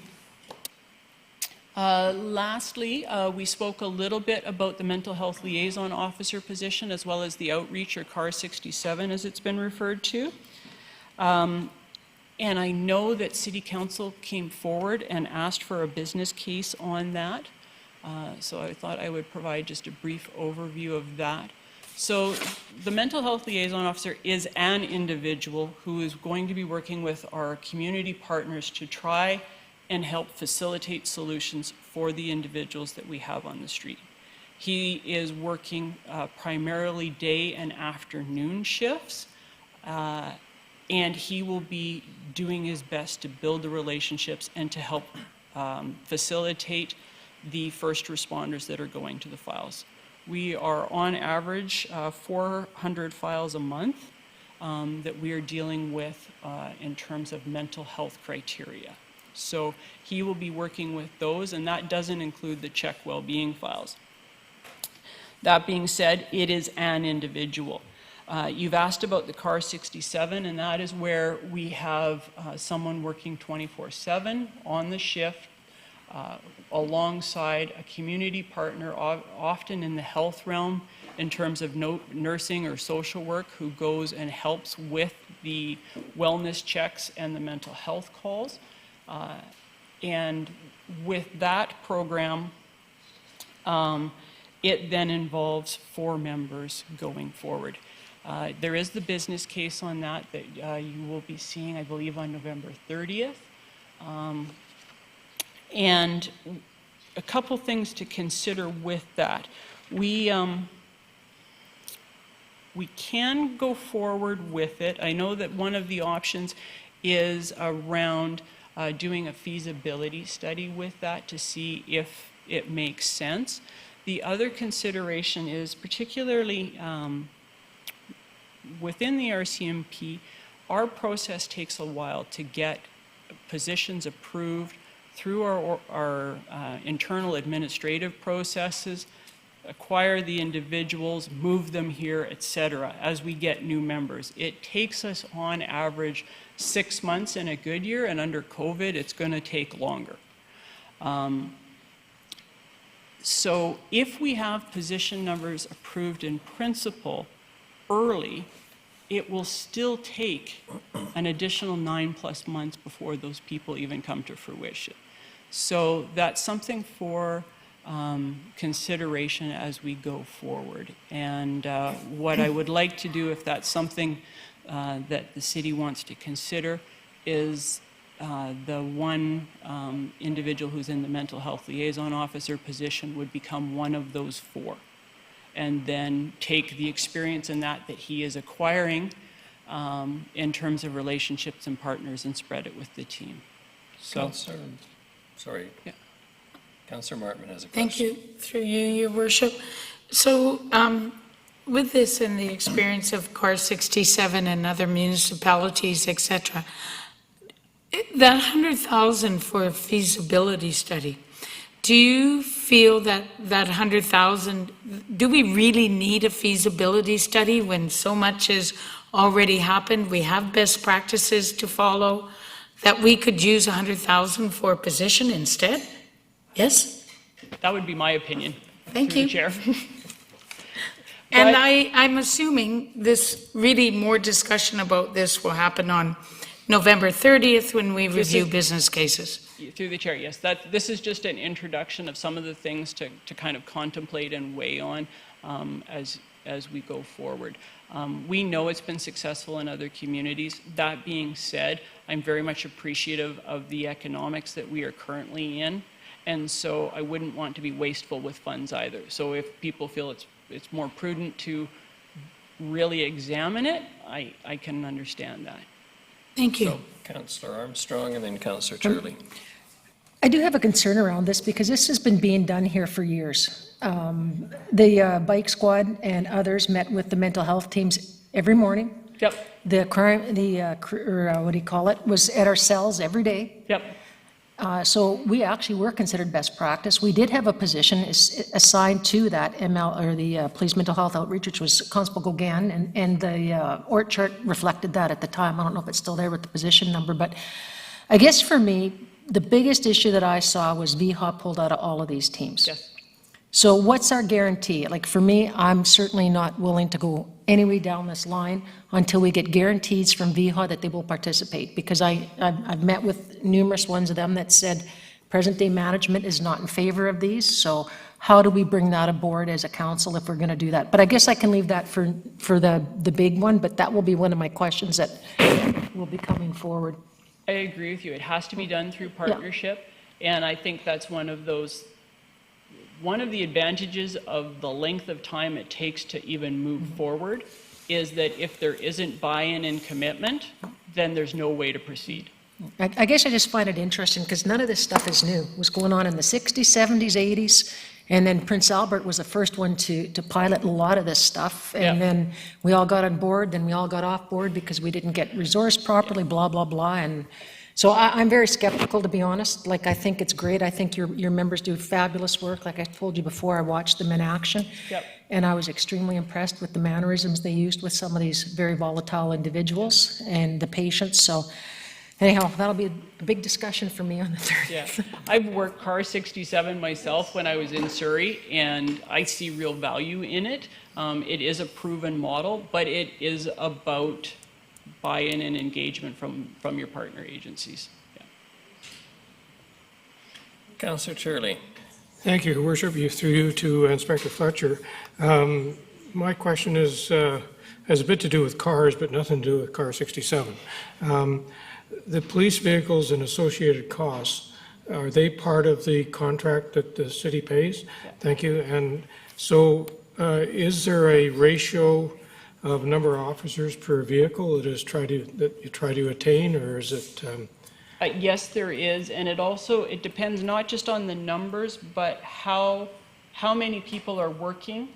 Lastly, we spoke a little bit about the mental health liaison officer position, as well as the outreach, or CAR 67 as it's been referred to. And I know that City Council came forward and asked for a business case on that. So I thought I would provide just a brief overview of that. So the mental health liaison officer is an individual who is going to be working with our community partners to try and help facilitate solutions for the individuals that we have on the street. He is working primarily day and afternoon shifts, and he will be doing his best to build the relationships and to help facilitate the first responders that are going to the files. We are on average 400 files a month that we are dealing with in terms of mental health criteria. So he will be working with those, and that doesn't include the check well-being files. That being said, it is an individual. You've asked about the CAR 67, and that is where we have someone working 24/7 on the shift alongside a community partner, often in the health realm in terms of nursing or social work, who goes and helps with the wellness checks and the mental health calls. And with that program, it then involves 4 members going forward. There is the business case on that you will be seeing, I believe, on November 30th. And a couple things to consider with that. We can go forward with it. I know that one of the options is around doing a feasibility study with that to see if it makes sense. The other consideration is, particularly within the RCMP, our process takes a while to get positions approved through our internal administrative processes, acquire the individuals, move them here, etc., as we get new members. It takes us on average 6 months in a good year, and under COVID, it's going to take longer. So if we have position numbers approved in principle early, it will still take an additional 9+ months before those people even come to fruition. So that's something for consideration as we go forward. And what I would like to do, if that's something that the city wants to consider, is the one individual who's in the mental health liaison officer position would become one of those 4, and then take the experience in that he is acquiring in terms of relationships and partners and spread it with the team. So,
Sorry.
Yeah.
Councillor Martman has a question.
Thank you, through you, Your Worship. So with this and the experience of CAR 67 and other municipalities, etc., that 100,000 for a feasibility study, do you feel that that 100,000, do we really need a feasibility study when so much has already happened? We have best practices to follow, that we could use 100,000 for a position instead? Yes?
that would be my opinion.
Thank
through
you.
the Chair.
And I'm assuming this, really more discussion about this will happen on November 30th when we review business cases.
Through the Chair, yes. This is just an introduction of some of the things to kind of contemplate and weigh on as we go forward. We know it's been successful in other communities. That being said, I'm very much appreciative of the economics that we are currently in, and so I wouldn't want to be wasteful with funds either. So if people feel it's more prudent to really examine it, I can understand that.
Thank you.
So, Councillor Armstrong and then Councillor Turley.
I do have a concern around this because this has been being done here for years. The bike squad and others met with the mental health teams every morning.
Yep.
The crime, what do you call it, was at our cells every day.
Yep.
So we actually were considered best practice. We did have a position assigned to that ML, or the police mental health outreach, which was Constable Gauguin, and the org chart reflected that at the time. I don't know if it's still there with the position number, but I guess for me, the biggest issue that I saw was VHA pulled out of all of these teams.
Yes.
So what's our guarantee? Like for me, I'm certainly not willing to go any way down this line until we get guarantees from VHA that they will participate, because I've met with numerous ones of them that said present day management is not in favor of these. So how do we bring that aboard as a council if we're going to do that? But I guess I can leave that for the big one, but that will be one of my questions that will be coming forward.
I agree with you. It has to be done through partnership, and I think that's one of those one of the advantages of the length of time it takes to even move forward is that if there isn't buy-in and commitment, then there's no way to proceed.
I guess I just find it interesting because none of this stuff is new. It was going on in the 60s, 70s, 80s, and then Prince Albert was the first one to pilot a lot of this stuff. And then we all got on board, then we all got off board because we didn't get resourced properly, blah, blah, blah. And so I'm very skeptical, to be honest. Like, I think it's great. I think your members do fabulous work. Like I told you before, I watched them in action. And I was extremely impressed with the mannerisms they used with some of these very volatile individuals and the patients. So anyhow, that'll be a big discussion for me on the 30th.
I've worked Car 67 myself when I was in Surrey, and I see real value in it. It is a proven model, but it is about buy-in and engagement from your partner agencies.
Councillor Turley.
Thank you, Your Worship. Through you to Inspector Fletcher. My question is has a bit to do with cars, but nothing to do with Car 67. The police vehicles and associated costs, are they part of the contract that the city pays? Thank you. And so is there a ratio of number of officers per vehicle that you try to attain, or is it?
Yes, there is, and it depends not just on the numbers, but how many people are working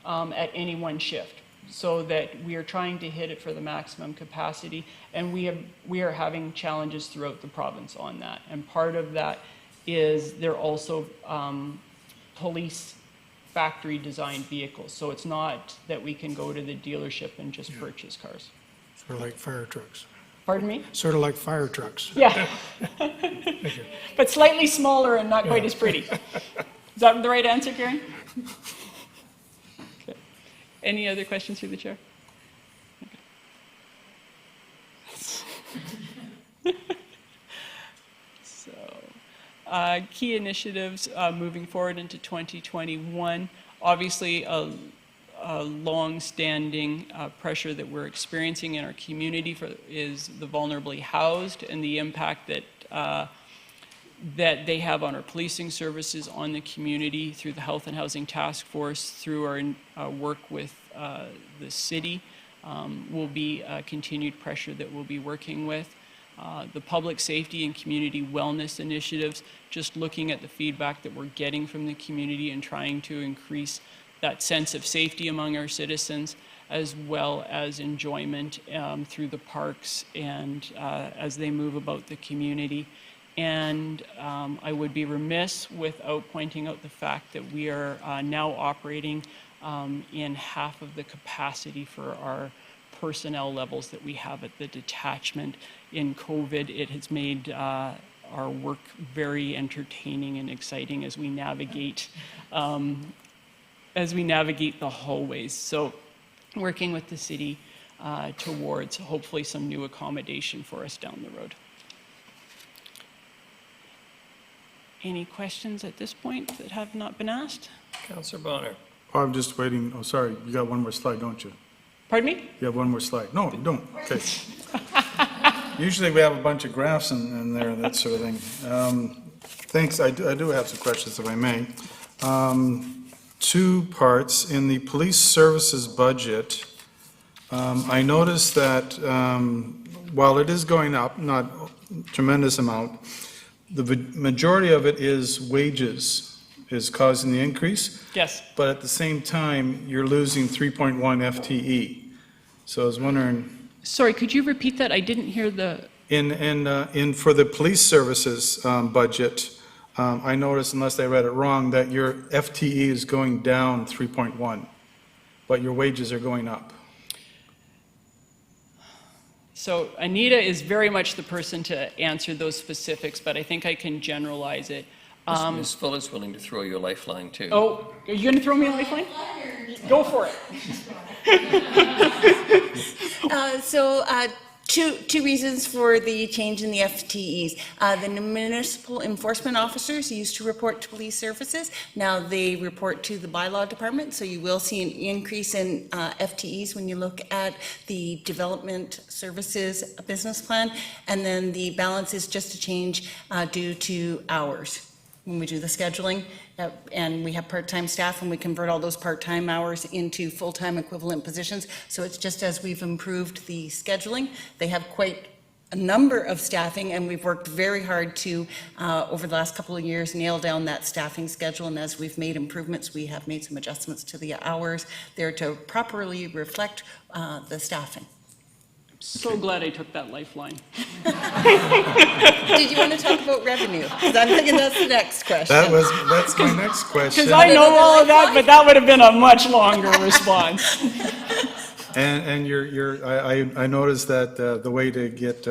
at any one shift, so that we are trying to hit it for the maximum capacity, and we are having challenges throughout the province on that. And part of that is they're also police factory designed vehicles, so it's not that we can go to the dealership and just purchase cars.
Sort of like fire trucks.
Pardon me?
Sort of like fire trucks.
Yeah. But slightly smaller and not quite as pretty. Is that the right answer, Karen? Okay. Any other questions through the chair? Okay. So, key initiatives moving forward into 2021. Obviously, a long-standing pressure that we're experiencing in our community is the vulnerably housed and the impact that they have on our policing services, on the community, through the Health and Housing Task Force, through our work with the city, will be a continued pressure that we'll be working with. The public safety and community wellness initiatives, just looking at the feedback that we're getting from the community and trying to increase that sense of safety among our citizens, as well as enjoyment through the parks and as they move about the community. And I would be remiss without pointing out the fact that we are now operating in half of the capacity for our personnel levels that we have at the detachment. In COVID, it has made our work very entertaining and exciting as we navigate the hallways. So working with the city towards hopefully some new accommodation for us down the road. Any questions at this point that have not been asked?
Councillor Bonner.
Oh, I'm just waiting. Oh, sorry. You got one more slide, don't you?
Pardon me?
You have one more slide. No, you don't. Okay. Usually we have a bunch of graphs in there and that sort of thing. Thanks. I do have some questions, if I may. Two parts. In the police services budget, I noticed that while it is going up, not a tremendous amount, the majority of it is wages is causing the increase.
Yes.
But at the same time, you're losing 3.1 FTE. So I was wondering.
Sorry, could you repeat that? I didn't hear the.
For the police services budget, I noticed, unless I read it wrong, that your FTE is going down 3.1, but your wages are going up.
So Anita is very much the person to answer those specifics, but I think I can generalize it.
Ms. Full is willing to throw you a lifeline too.
Oh, are you going to throw me a lifeline? Go for it.
Two reasons for the change in the FTEs. The municipal enforcement officers used to report to police services. Now they report to the bylaw department, so you will see an increase in FTEs when you look at the development services business plan. And then the balance is just a change due to hours. when we do the scheduling, and we have part-time staff, and we convert all those part-time hours into full-time equivalent positions. So it's just as we've improved the scheduling, they have quite a number of staffing, and we've worked very hard to, over the last couple of years, nail down that staffing schedule. And as we've made improvements, we have made some adjustments to the hours there to properly reflect the staffing.
So glad I took that lifeline.
Did you want to talk about revenue? Because I'm thinking that's the next question.
That's my next question.
Because I know all of that, but that would have been a much longer response.
And I noticed that the way to get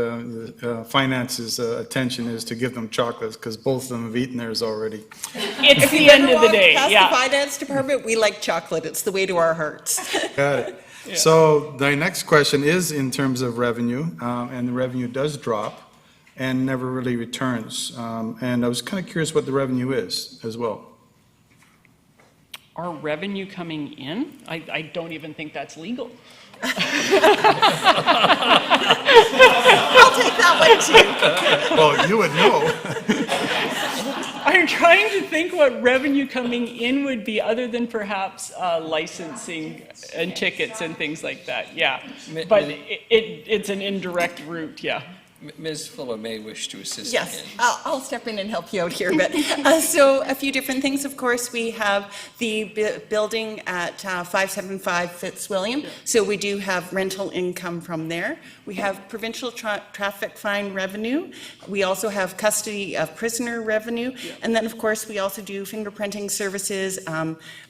finances attention is to give them chocolates, because both of them have eaten theirs already.
It's the end of the day,
Past
yeah.
the finance department, we like chocolate. It's the way to our hearts.
Got it. So the next question is in terms of revenue, and the revenue does drop and never really returns. And I was kind of curious what the revenue is as well.
Our revenue coming in, I don't even think that's legal.
I'll take that one too.
Well, you would know.
I'm trying to think what revenue coming in would be, other than perhaps licensing and tickets and things like that, yeah. But it's an indirect route, yeah.
Ms. Fuller may wish to assist
Yes,
again.
I'll step in and help you out here a bit. So a few different things. Of course, we have the building at 575 Fitzwilliam. So we do have rental income from there. We have provincial traffic fine revenue. We also have custody of prisoner revenue. And then, of course, we also do fingerprinting services,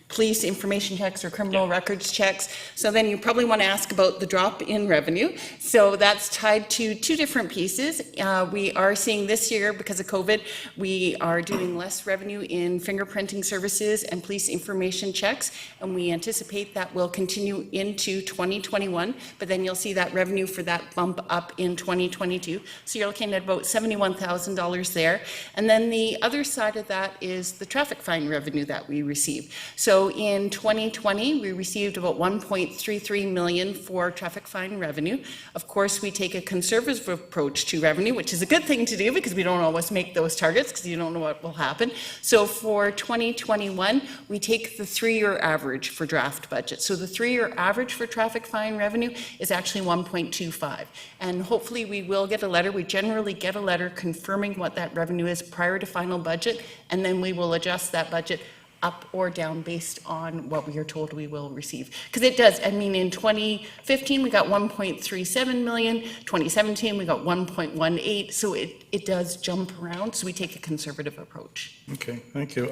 police information checks or criminal records checks. So then you probably want to ask about the drop in revenue. So that's tied to two different pieces. We are seeing this year, because of COVID, we are doing less revenue in fingerprinting services and police information checks, and we anticipate that will continue into 2021, but then you'll see that revenue for that bump up in 2022. So you're looking at about $71,000 there. And then the other side of that is the traffic fine revenue that we receive. So in 2020, we received about $1.33 million for traffic fine revenue. Of course, we take a conservative approach to revenue, which is a good thing to do because we don't always make those targets because you don't know what will happen. So for 2021, we take the 3-year average for draft budget. So the 3-year average for traffic fine revenue is actually 1.25. And hopefully we will get a letter. We generally get a letter confirming what that revenue is prior to final budget, and then we will adjust that budget up or down based on what we are told we will receive. Because it does, I mean, in 2015, we got 1.37 million, 2017, we got 1.18, so it does jump around, so we take a conservative approach.
Okay, thank you.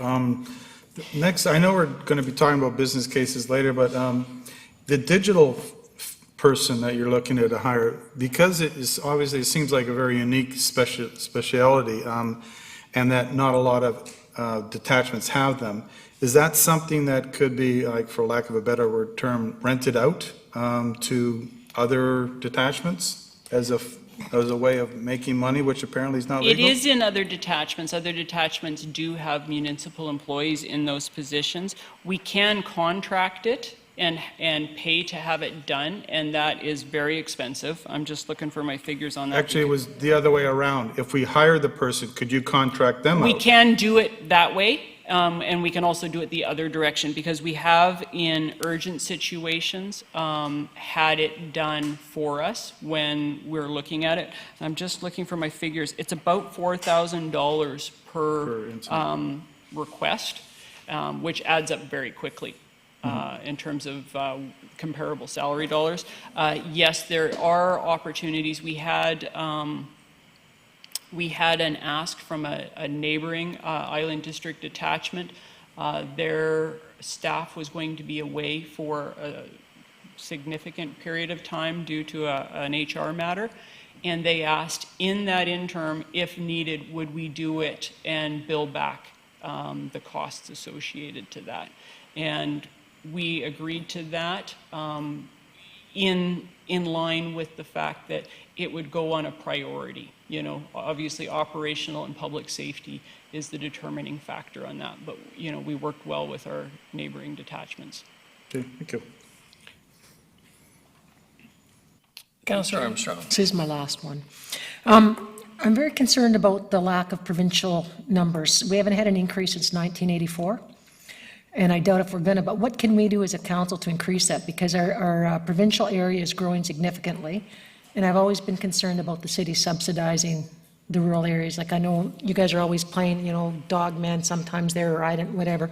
Next, I know we're going to be talking about business cases later, but the digital person that you're looking at hire, because it is obviously, it seems like a very unique speciality, and that not a lot of detachments have them. Is that something that could be, like, for lack of a better word term, rented out to other detachments as a way of making money, which apparently is not legal?
It is in other detachments. Other detachments do have municipal employees in those positions. We can contract it and pay to have it done, and that is very expensive. I'm just looking for my figures on that.
Actually, it was the other way around. If we hire the person, could you contract them out?
We can do it that way, and we can also do it the other direction, because we have, in urgent situations, had it done for us when we're looking at it. I'm just looking for my figures. It's about $4,000 per request, which adds up very quickly. In terms of comparable salary dollars. Yes, there are opportunities. We had an ask from a neighboring Island District detachment. Their staff was going to be away for a significant period of time due to an HR matter, and they asked in that interim, if needed, would we do it and bill back the costs associated to that. And we agreed to that in line with the fact that it would go on a priority. You know, obviously operational and public safety is the determining factor on that, but you know, we worked well with our neighboring detachments.
Okay, thank you.
Councillor Armstrong.
This is my last one. I'm very concerned about the lack of provincial numbers. We haven't had an increase since 1984, and I doubt if we're going to, but what can we do as a council to increase that? Because our provincial area is growing significantly, and I've always been concerned about the city subsidizing the rural areas. Like, I know you guys are always playing, dog man sometimes there, or I don't, whatever.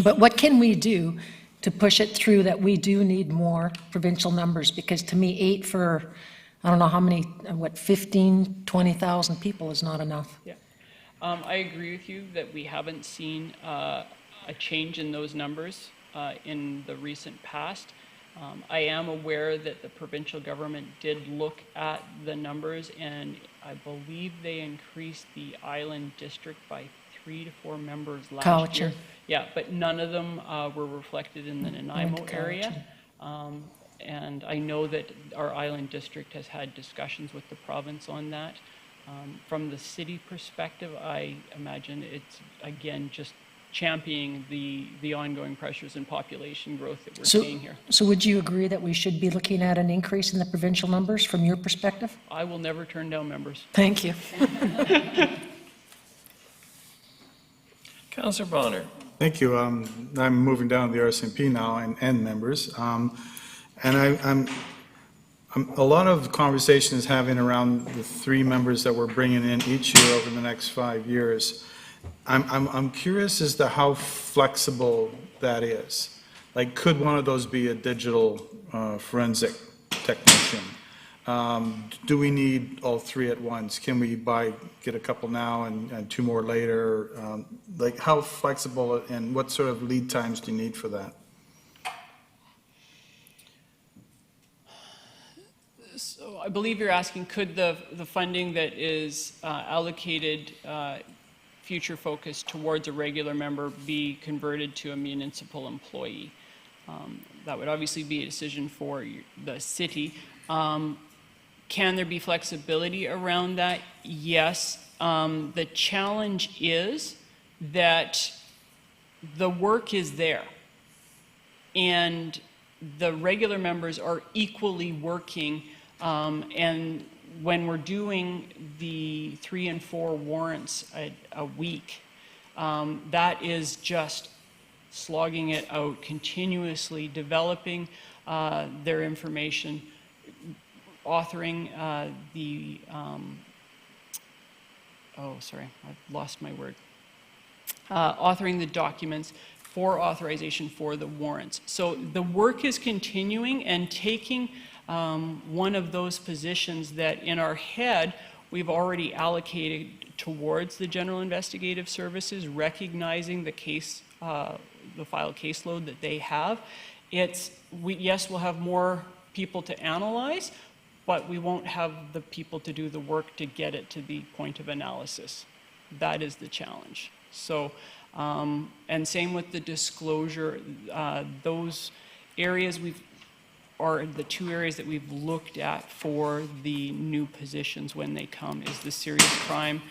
But what can we do to push it through that we do need more provincial numbers? Because to me, 8 for, I don't know how many, 15, 20,000 people is not enough.
Yeah. I agree with you that we haven't seen a change in those numbers in the recent past. I am aware that the provincial government did look at the numbers, and I believe they increased the island district by 3 to 4 members last year. Yeah, but none of them were reflected in the Nanaimo area. And I know that our island district has had discussions with the province on that. From the city perspective, I imagine it's, again, just championing the ongoing pressures and population growth that we're seeing here.
So would you agree that we should be looking at an increase in the provincial numbers from your perspective?
I will never turn down members.
Thank you.
Councillor Bonner.
Thank you. I'm moving down to the RCMP now and members. And I'm a lot of conversation is having around the 3 members that we're bringing in each year over the next 5 years. I'm curious as to how flexible that is. Like, could one of those be a digital forensic technician? Do we need all 3 at once? Can we get a couple now and 2 more later? Like, how flexible and what sort of lead times do you need for that?
So I believe you're asking, could the funding that is allocated future focus towards a regular member be converted to a municipal employee? That would obviously be a decision for the city. Can there be flexibility around that? Yes. The challenge is that the work is there, and the regular members are equally working, and when we're doing the 3 and 4 warrants a week, that is just slogging it out, continuously developing their information, authoring I've lost my word. Authoring the documents for authorization for the warrants. So the work is continuing and taking one of those positions that in our head we've already allocated towards the general investigative services, recognizing the case, the file caseload that they have. Yes, we'll have more people to analyze, but we won't have the people to do the work to get it to the point of analysis. That is the challenge. So, and same with the disclosure, those areas are the 2 areas that we've looked at for the new positions when they come, is the serious crime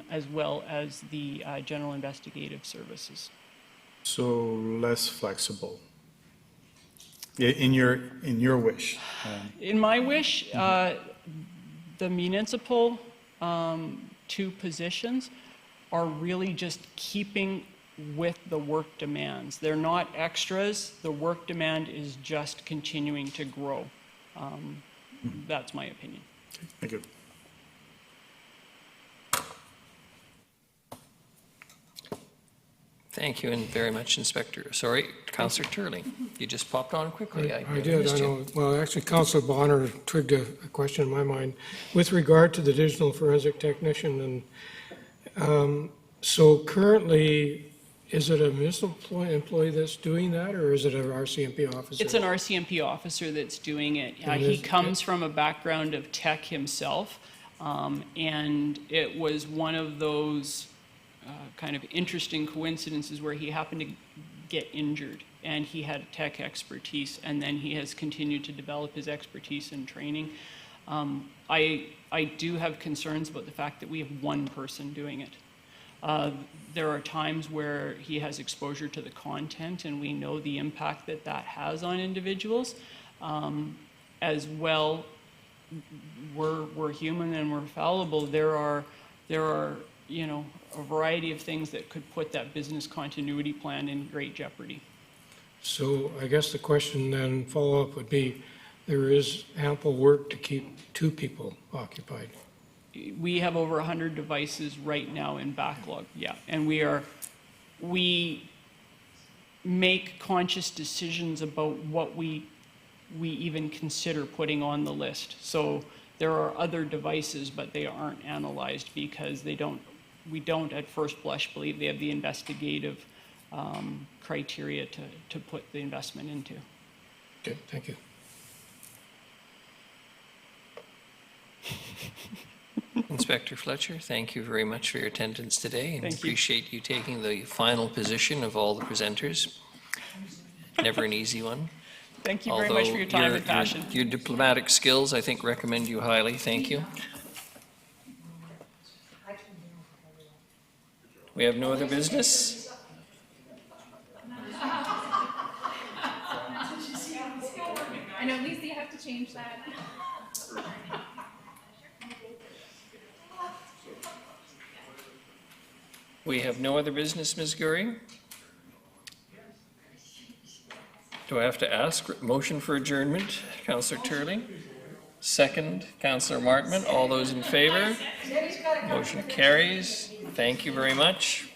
as well as the general investigative services.
So less flexible. In your wish.
In my wish, the municipal 2 positions are really just keeping with the work demands. They're not extras. The work demand is just continuing to grow. That's my opinion.
Thank you.
Thank you, and very much, Inspector. Sorry, Councillor Turley, you just popped on quickly.
I did, I know. Well, actually, Councillor Bonner triggered a question in my mind with regard to the digital forensic technician. And so currently, is it a municipal employee that's doing that, or is it an RCMP officer?
It's an RCMP officer that's doing it. He comes from a background of tech himself, and it was one of those kind of interesting coincidences where he happened to get injured, and he had tech expertise, and then he has continued to develop his expertise and training. I do have concerns about the fact that we have 1 person doing it. There are times where he has exposure to the content, and we know the impact that that has on individuals. As well, we're human and we're fallible. There are, you know, a variety of things that could put that business continuity plan in great jeopardy.
So I guess the question then, follow-up would be, there is ample work to keep 2 people occupied.
We have over 100 devices right now in backlog, yeah. And we make conscious decisions about what we even consider putting on the list. So there are other devices, but they aren't analyzed because we don't at first blush believe they have the investigative criteria to put the investment into.
Okay, thank you.
Inspector Fletcher, thank you very much for your attendance today, and
Thank you.
appreciate you taking the final position of all the presenters. Never an easy one.
Thank you very much for your time and passion.
Your diplomatic skills, I think, recommend you highly. Thank you. We have no other business?
I know, Lisa, you have to change that.
We have no other business, Ms. Gurry? Do I have to ask? Motion for adjournment, Councillor Turley. Second, Councillor Martman. All those in favor? Motion carries. Thank you very much.